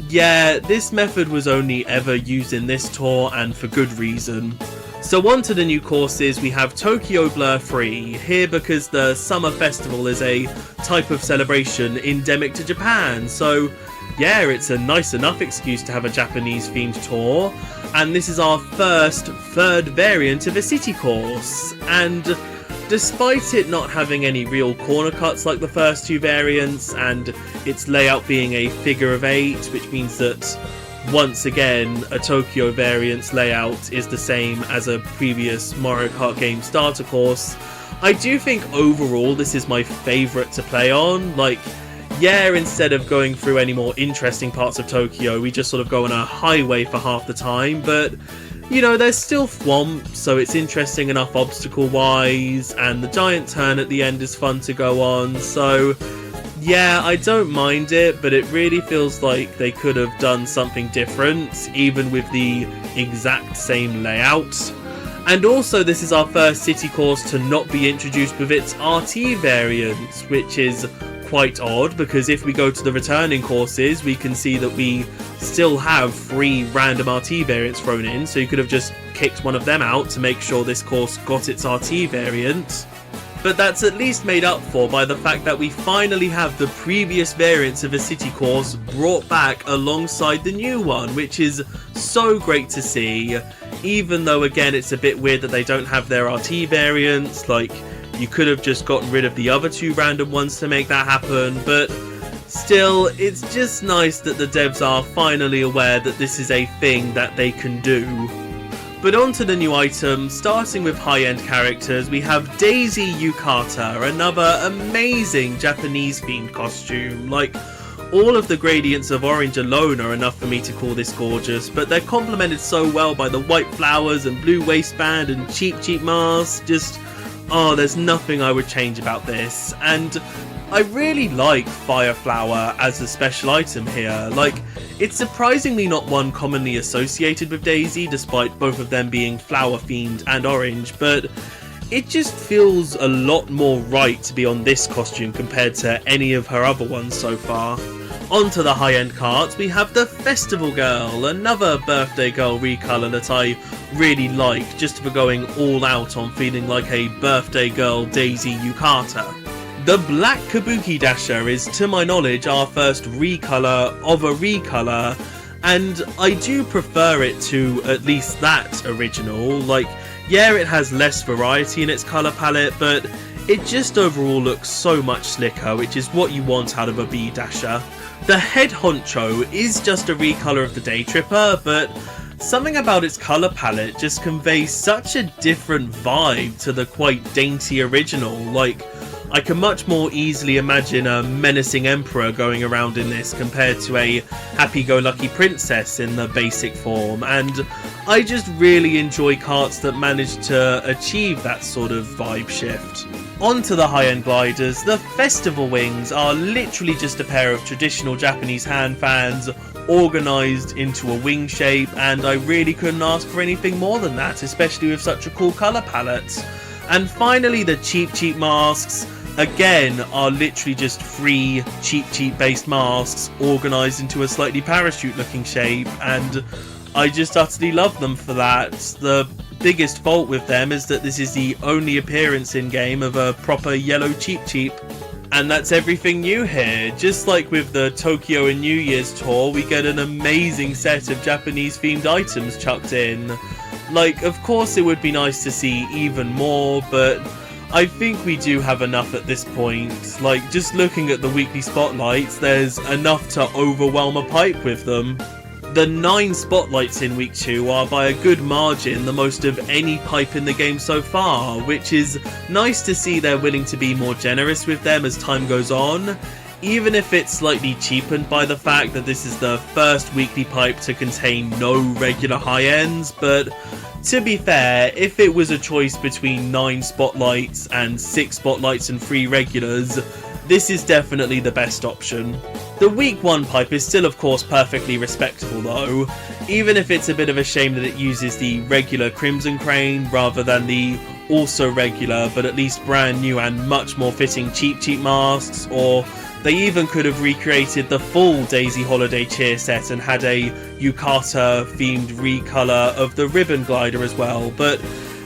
yeah, this method was only ever used in this tour, and for good reason. So on to the new courses. We have Tokyo Blur 3, here because the Summer Festival is a type of celebration endemic to Japan, so yeah, it's a nice enough excuse to have a Japanese themed tour. And this is our third variant of a city course, and despite it not having any real corner cuts like the first two variants, and its layout being a figure of 8, which means that once again a Tokyo variant's layout is the same as a previous Mario Kart game starter course, I do think overall this is my favourite to play on. Like, yeah, instead of going through any more interesting parts of Tokyo, we just sort of go on a highway for half the time, but you know, there's still thwomp, so it's interesting enough obstacle-wise, and the giant turn at the end is fun to go on, so yeah, I don't mind it, but it really feels like they could have done something different, even with the exact same layout. And also, this is our first city course to not be introduced with its RT variant, which is quite odd, because if we go to the returning courses, we can see that we still have 3 random RT variants thrown in, so you could have just kicked one of them out to make sure this course got its RT variant. But that's at least made up for by the fact that we finally have the previous variants of a city course brought back alongside the new one, which is so great to see, even though again it's a bit weird that they don't have their RT variants. Like, you could have just gotten rid of the other 2 random ones to make that happen, but still, it's just nice that the devs are finally aware that this is a thing that they can do. But on to the new items. Starting with high-end characters, we have Daisy Yukata, another amazing Japanese-themed costume. Like, all of the gradients of orange alone are enough for me to call this gorgeous, but they're complemented so well by the white flowers and blue waistband and cheap mask. Just, oh, there's nothing I would change about this. And I really like Fire Flower as a special item here. Like, it's surprisingly not one commonly associated with Daisy, despite both of them being flower themed and orange, but it just feels a lot more right to be on this costume compared to any of her other ones so far. Onto the high-end carts, we have the Festival Girl, another birthday girl recolor that I really like, just for going all out on feeling like a birthday girl Daisy Yukata. The Black Kabuki Dasher is, to my knowledge, our first recolor of a recolor, and I do prefer it to at least that original. Like, yeah, it has less variety in its colour palette, but it just overall looks so much slicker, which is what you want out of a B Dasher. The Head Honcho is just a recolor of the Day Tripper, but something about its colour palette just conveys such a different vibe to the quite dainty original. Like, I can much more easily imagine a menacing emperor going around in this compared to a happy-go-lucky princess in the basic form, and I just really enjoy carts that manage to achieve that sort of vibe shift. On to the high-end gliders. The Festival Wings are literally just a pair of traditional Japanese hand fans organised into a wing shape, and I really couldn't ask for anything more than that, especially with such a cool colour palette. And finally, the cheap masks, again, are literally just 3 cheap based masks organised into a slightly parachute looking shape, and I just utterly love them for that. The biggest fault with them is that this is the only appearance in game of a proper yellow cheap. And that's everything new here. Just like with the Tokyo and New Year's tour, we get an amazing set of Japanese themed items chucked in. Like, of course it would be nice to see even more, but I think we do have enough at this point. Like, just looking at the weekly spotlights, there's enough to overwhelm a pipe with them. The 9 spotlights in week 2 are by a good margin the most of any pipe in the game so far, which is nice to see they're willing to be more generous with them as time goes on, even if it's slightly cheapened by the fact that this is the first weekly pipe to contain no regular high ends. But to be fair, if it was a choice between 9 spotlights and 6 spotlights and 3 regulars, this is definitely the best option. The week 1 pipe is still of course perfectly respectable though, even if it's a bit of a shame that it uses the regular Crimson Crane rather than the also regular but at least brand new and much more fitting Cheap masks, or they even could have recreated the full Daisy Holiday cheer set and had a Yukata themed recolor of the ribbon glider as well, but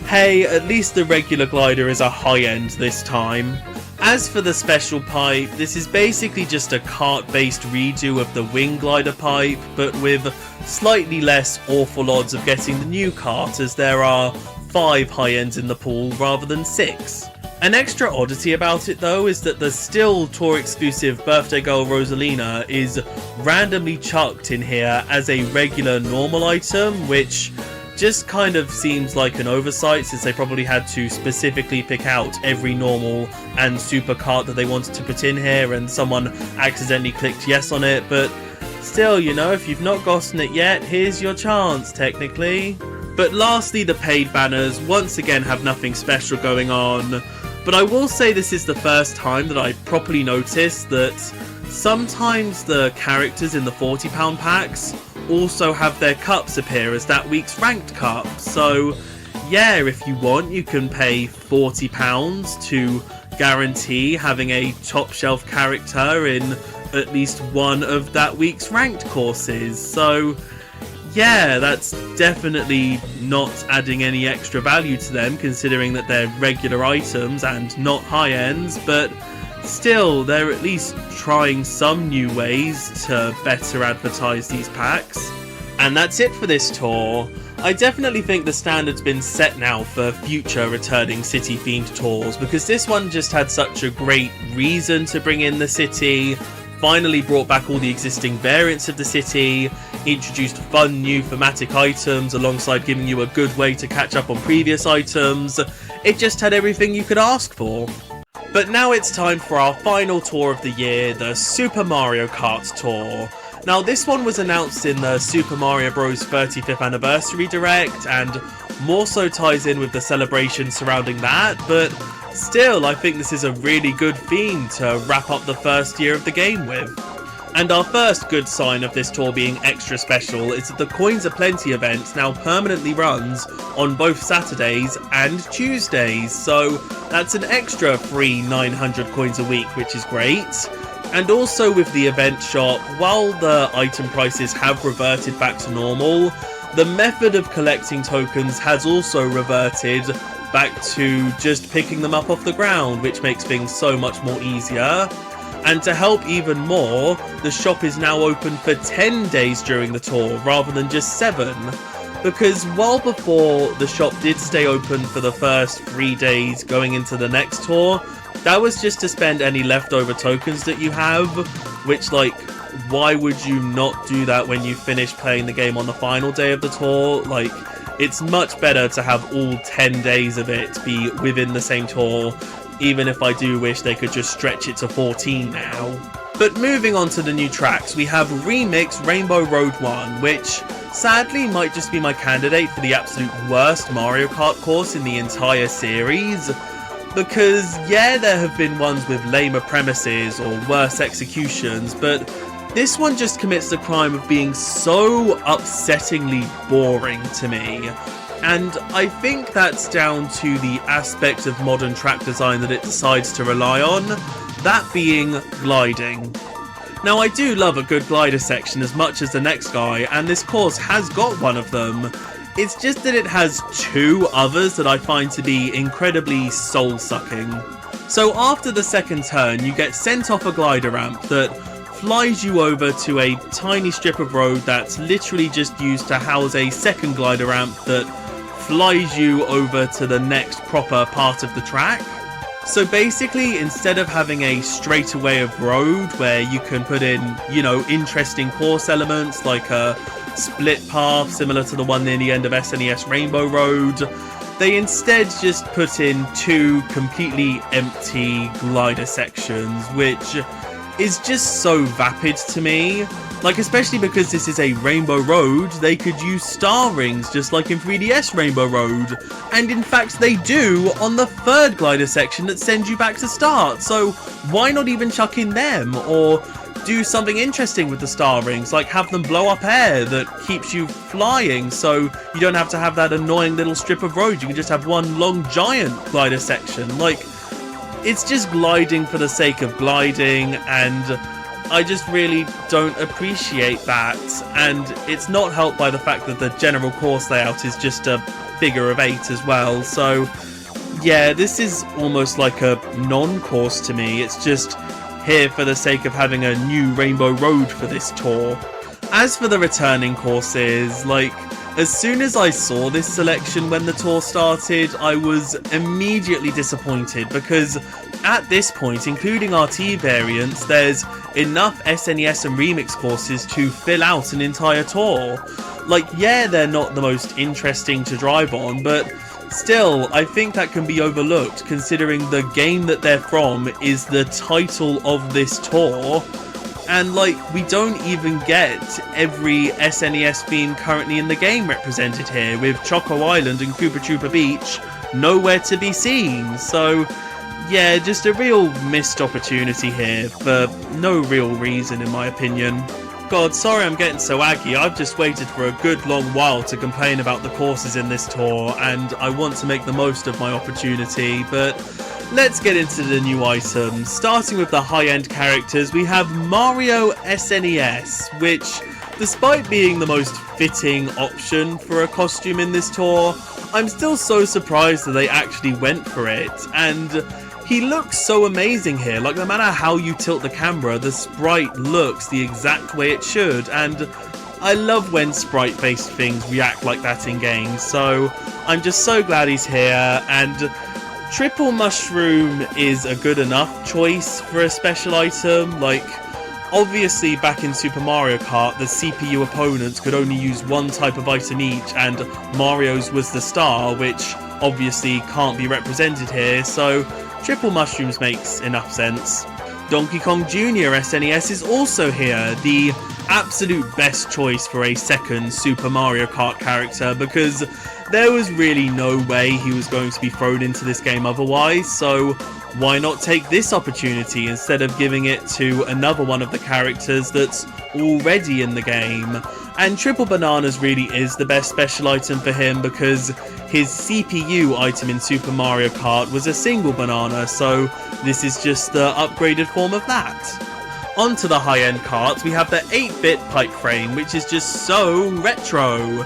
hey, at least the regular glider is a high end this time. As for the special pipe, this is basically just a Kart based redo of the wing glider pipe, but with slightly less awful odds of getting the new Kart, as there are 5 high ends in the pool rather than 6. An extra oddity about it though is that the still tour exclusive Birthday Girl Rosalina is randomly chucked in here as a regular normal item, which just kind of seems like an oversight since they probably had to specifically pick out every normal and super Kart that they wanted to put in here and someone accidentally clicked yes on it, but still, you know, if you've not gotten it yet, here's your chance technically. But lastly, the paid banners once again have nothing special going on, but I will say this is the first time that I properly noticed that sometimes the characters in the £40 packs also have their cups appear as that week's ranked cup. So yeah, if you want, you can pay £40 to guarantee having a top shelf character in at least one of that week's ranked courses. So yeah, that's definitely not adding any extra value to them considering that they're regular items and not high ends, but still, they're at least trying some new ways to better advertise these packs. And that's it for this tour. I definitely think the standard's been set now for future returning city-themed tours, because this one just had such a great reason to bring in the city, finally brought back all the existing variants of the city, introduced fun new thematic items alongside giving you a good way to catch up on previous items. It just had everything you could ask for. But now it's time for our final tour of the year, the Super Mario Kart Tour. Now this one was announced in the Super Mario Bros 35th Anniversary Direct and more so ties in with the celebration surrounding that, but still I think this is a really good theme to wrap up the first year of the game with. And our first good sign of this tour being extra special is that the Coins Are Plenty event now permanently runs on both Saturdays and Tuesdays, so that's an extra free 900 coins a week, which is great. And also with the event shop, while the item prices have reverted back to normal, the method of collecting tokens has also reverted back to just picking them up off the ground, which makes things so much more easier. And to help even more, the shop is now open for 10 days during the tour rather than just 7. Because while before the shop did stay open for the first 3 days going into the next tour, that was just to spend any leftover tokens that you have, which, like, why would you not do that when you finish playing the game on the final day of the tour? Like, it's much better to have all 10 days of it be within the same tour, even if I do wish they could just stretch it to 14 now. But moving on to the new tracks, we have Remix Rainbow Road 1, which sadly might just be my candidate for the absolute worst Mario Kart course in the entire series. Because yeah, there have been ones with lamer premises or worse executions, but this one just commits the crime of being so upsettingly boring to me. And I think that's down to the aspect of modern track design that it decides to rely on, that being gliding. Now I do love a good glider section as much as the next guy, and this course has got one of them. It's just that it has 2 others that I find to be incredibly soul-sucking. So after the second turn, you get sent off a glider ramp that flies you over to a tiny strip of road that's literally just used to house a second glider ramp that flies you over to the next proper part of the track. So basically, instead of having a straightaway of road where you can put in, you know, interesting course elements like a split path similar to the one near the end of SNES Rainbow Road. They instead just put in 2 completely empty glider sections, which is just so vapid to me. Like, especially because this is a Rainbow Road, they could use star rings just like in 3DS Rainbow Road. And in fact they do on the 3rd glider section that sends you back to start. So why not even chuck in them, or do something interesting with the star rings, like have them blow up air that keeps you flying, so you don't have to have that annoying little strip of road. You can just have one long giant glider section. Like, it's just gliding for the sake of gliding, and I just really don't appreciate that. And it's not helped by the fact that the general course layout is just a figure of 8 as well. So yeah, this is almost like a non-course to me. It's just here for the sake of having a new Rainbow Road for this tour. As for the returning courses, like, as soon as I saw this selection when the tour started, I was immediately disappointed, because at this point, including RT variants, there's enough SNES and Remix courses to fill out an entire tour. Like, yeah, they're not the most interesting to drive on, but still, I think that can be overlooked, considering the game that they're from is the title of this tour. And, like, we don't even get every SNES theme currently in the game represented here, with Choco Island and Koopa Troopa Beach nowhere to be seen. So yeah, just a real missed opportunity here for no real reason, in my opinion. God, sorry I'm getting so aggy. I've just waited for a good long while to complain about the courses in this tour, and I want to make the most of my opportunity. But let's get into the new items. Starting with the high-end characters, we have Mario SNES, which, despite being the most fitting option for a costume in this tour, I'm still so surprised that they actually went for it. And he looks so amazing here. Like, no matter how you tilt the camera, the sprite looks the exact way it should, and I love when sprite-based things react like that in games, so I'm just so glad he's here. And Triple Mushroom is a good enough choice for a special item. Like, obviously back in Super Mario Kart, the CPU opponents could only use one type of item each, and Mario's was the star, which obviously can't be represented here, so Triple Mushrooms makes enough sense. Donkey Kong Jr. SNES is also here, the absolute best choice for a second Super Mario Kart character, because there was really no way he was going to be thrown into this game otherwise, so why not take this opportunity instead of giving it to another one of the characters that's already in the game? And Triple Bananas really is the best special item for him, because his CPU item in Super Mario Kart was a single banana, so this is just the upgraded form of that. Onto the high-end carts, we have the 8-bit pipe frame, which is just so retro.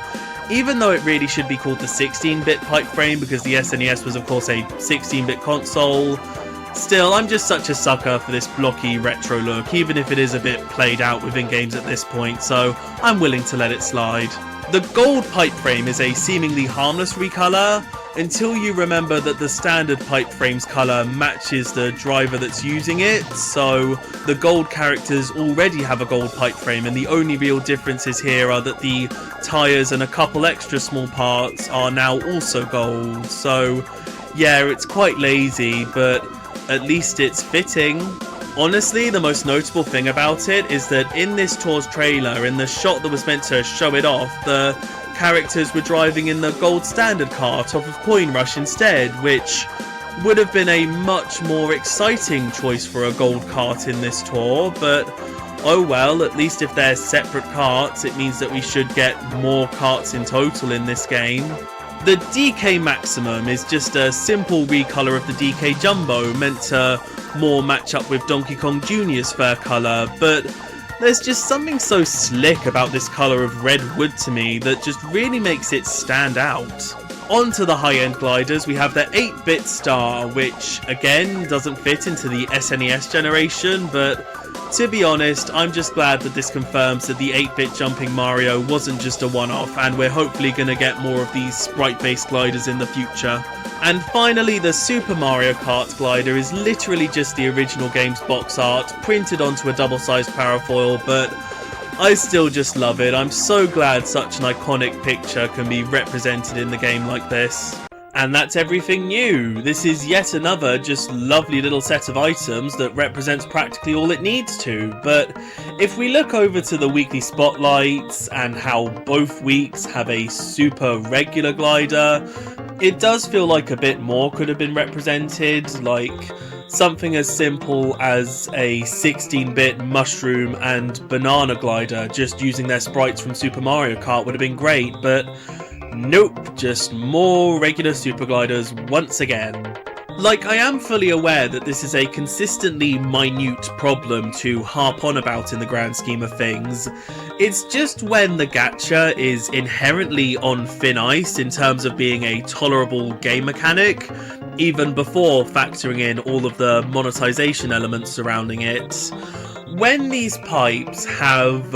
Even though it really should be called the 16-bit pipe frame, because the SNES was of course a 16-bit console, still, I'm just such a sucker for this blocky retro look, even if it is a bit played out within games at this point, so I'm willing to let it slide. The gold pipe frame is a seemingly harmless recolor, until you remember that the standard pipe frame's colour matches the driver that's using it, so the gold characters already have a gold pipe frame, and the only real differences here are that the tyres and a couple extra small parts are now also gold. So yeah, it's quite lazy, but at least it's fitting. Honestly, the most notable thing about it is that in this tour's trailer, in the shot that was meant to show it off, the characters were driving in the gold standard cart off of Coin Rush instead, which would have been a much more exciting choice for a gold cart in this tour, but oh well, at least if they're separate carts, it means that we should get more carts in total in this game. The DK Maximum is just a simple recolor of the DK Jumbo, meant to more match up with Donkey Kong Jr.'s fur colour, but there's just something so slick about this colour of red wood to me that just really makes it stand out. On to the high-end gliders, we have the 8-bit Star, which again doesn't fit into the SNES generation, but to be honest, I'm just glad that this confirms that the 8-bit jumping Mario wasn't just a one-off, and we're hopefully going to get more of these sprite-based gliders in the future. And finally, the Super Mario Kart glider is literally just the original game's box art, printed onto a double-sized parafoil, but I still just love it. I'm so glad such an iconic picture can be represented in the game like this. And that's everything new. This is yet another just lovely little set of items that represents practically all it needs to. But if we look over to the weekly spotlights and how both weeks have a super regular glider, it does feel like a bit more could have been represented, like something as simple as a 16-bit mushroom and banana glider just using their sprites from Super Mario Kart would have been great, but nope, just more regular super gliders once again. Like, I am fully aware that this is a consistently minute problem to harp on about in the grand scheme of things. It's just when the gacha is inherently on thin ice in terms of being a tolerable game mechanic, even before factoring in all of the monetization elements surrounding it. When these pipes have,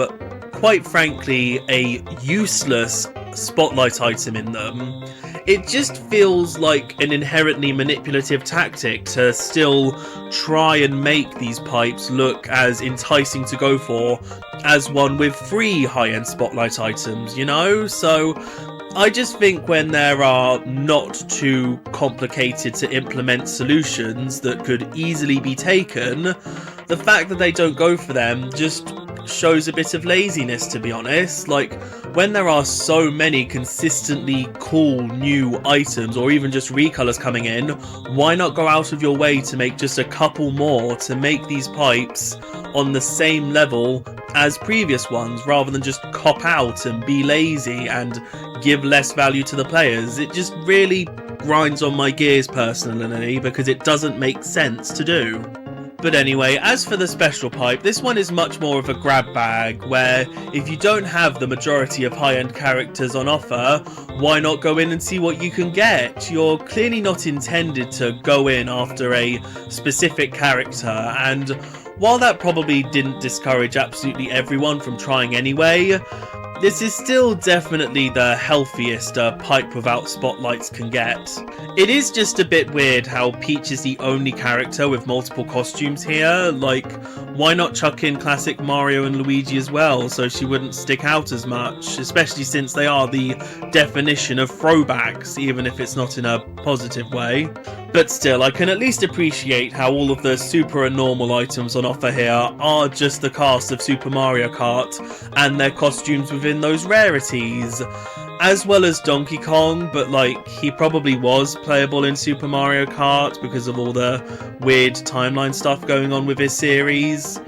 quite frankly, a useless spotlight item in them, it just feels like an inherently manipulative tactic to still try and make these pipes look as enticing to go for as one with 3 high-end spotlight items, you know? So I just think when there are not too complicated to implement solutions that could easily be taken, the fact that they don't go for them just shows a bit of laziness, to be honest. Like, when there are so many consistently cool new items or even just recolors coming in, why not go out of your way to make just a couple more to make these pipes on the same level as previous ones, rather than just cop out and be lazy and give less value to the players? It just really grinds on my gears personally, because it doesn't make sense to do. But anyway, as for the special pipe, this one is much more of a grab bag, where if you don't have the majority of high-end characters on offer, why not go in and see what you can get? You're clearly not intended to go in after a specific character, and while that probably didn't discourage absolutely everyone from trying anyway, this is still definitely the healthiest a pipe without spotlights can get. It is just a bit weird how Peach is the only character with multiple costumes here. Like, why not chuck in classic Mario and Luigi as well, so she wouldn't stick out as much, especially since they are the definition of throwbacks, even if it's not in a positive way. But still, I can at least appreciate how all of the super and normal items on offer here are just the cast of Super Mario Kart and their costumes within those rarities, as well as Donkey Kong, but like, he probably was playable in Super Mario Kart because of all the weird timeline stuff going on with his series.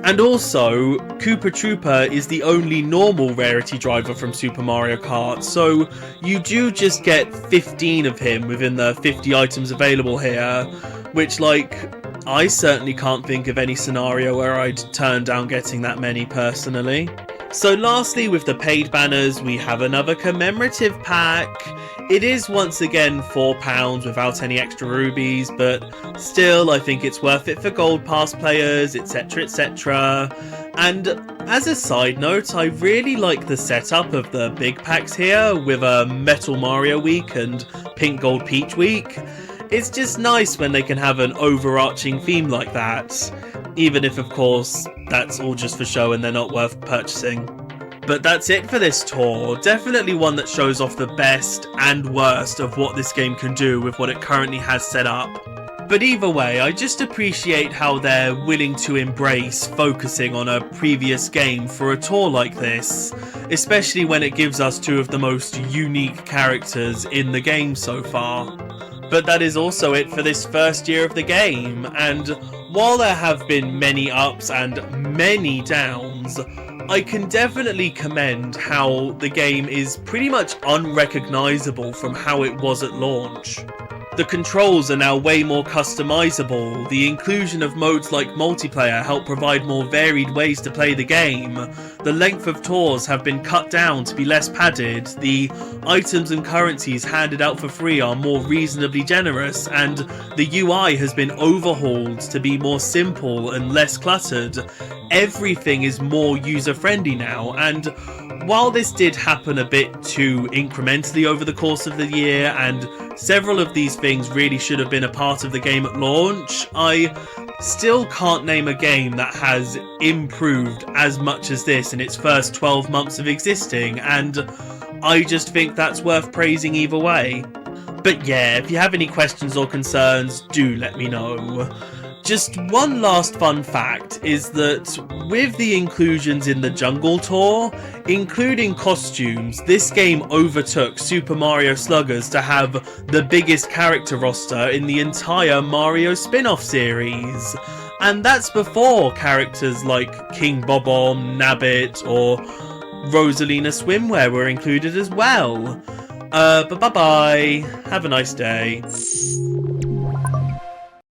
And also, Koopa Troopa is the only normal rarity driver from Super Mario Kart, so you do just get 15 of him within the 50 items available here, which, like, I certainly can't think of any scenario where I'd turn down getting that many personally. So lastly, with the paid banners, we have another commemorative pack. It is once again £4 without any extra rubies, but still I think it's worth it for gold pass players, etc, etc. And as a side note, I really like the setup of the big packs here with a Metal Mario week and Pink Gold Peach week. It's just nice when they can have an overarching theme like that, even if of course that's all just for show and they're not worth purchasing. But that's it for this tour. Definitely one that shows off the best and worst of what this game can do with what it currently has set up. But either way, I just appreciate how they're willing to embrace focusing on a previous game for a tour like this, especially when it gives us 2 of the most unique characters in the game so far. But that is also it for this first year of the game, and while there have been many ups and many downs, I can definitely commend how the game is pretty much unrecognisable from how it was at launch. The controls are now way more customizable, the inclusion of modes like multiplayer help provide more varied ways to play the game, the length of tours have been cut down to be less padded, the items and currencies handed out for free are more reasonably generous, and the UI has been overhauled to be more simple and less cluttered. Everything is more user-friendly now, and while this did happen a bit too incrementally over the course of the year, and Several of these things really should have been a part of the game at launch. I still can't name a game that has improved as much as this in its first 12 months of existing, and I just think that's worth praising either way. But yeah, if you have any questions or concerns, do let me know. Just one last fun fact is that with the inclusions in the Jungle Tour, including costumes, this game overtook Super Mario Sluggers to have the biggest character roster in the entire Mario spin-off series. And that's before characters like King Bob-omb, Nabbit, or Rosalina Swimwear were included as well. Bye-bye. Have a nice day.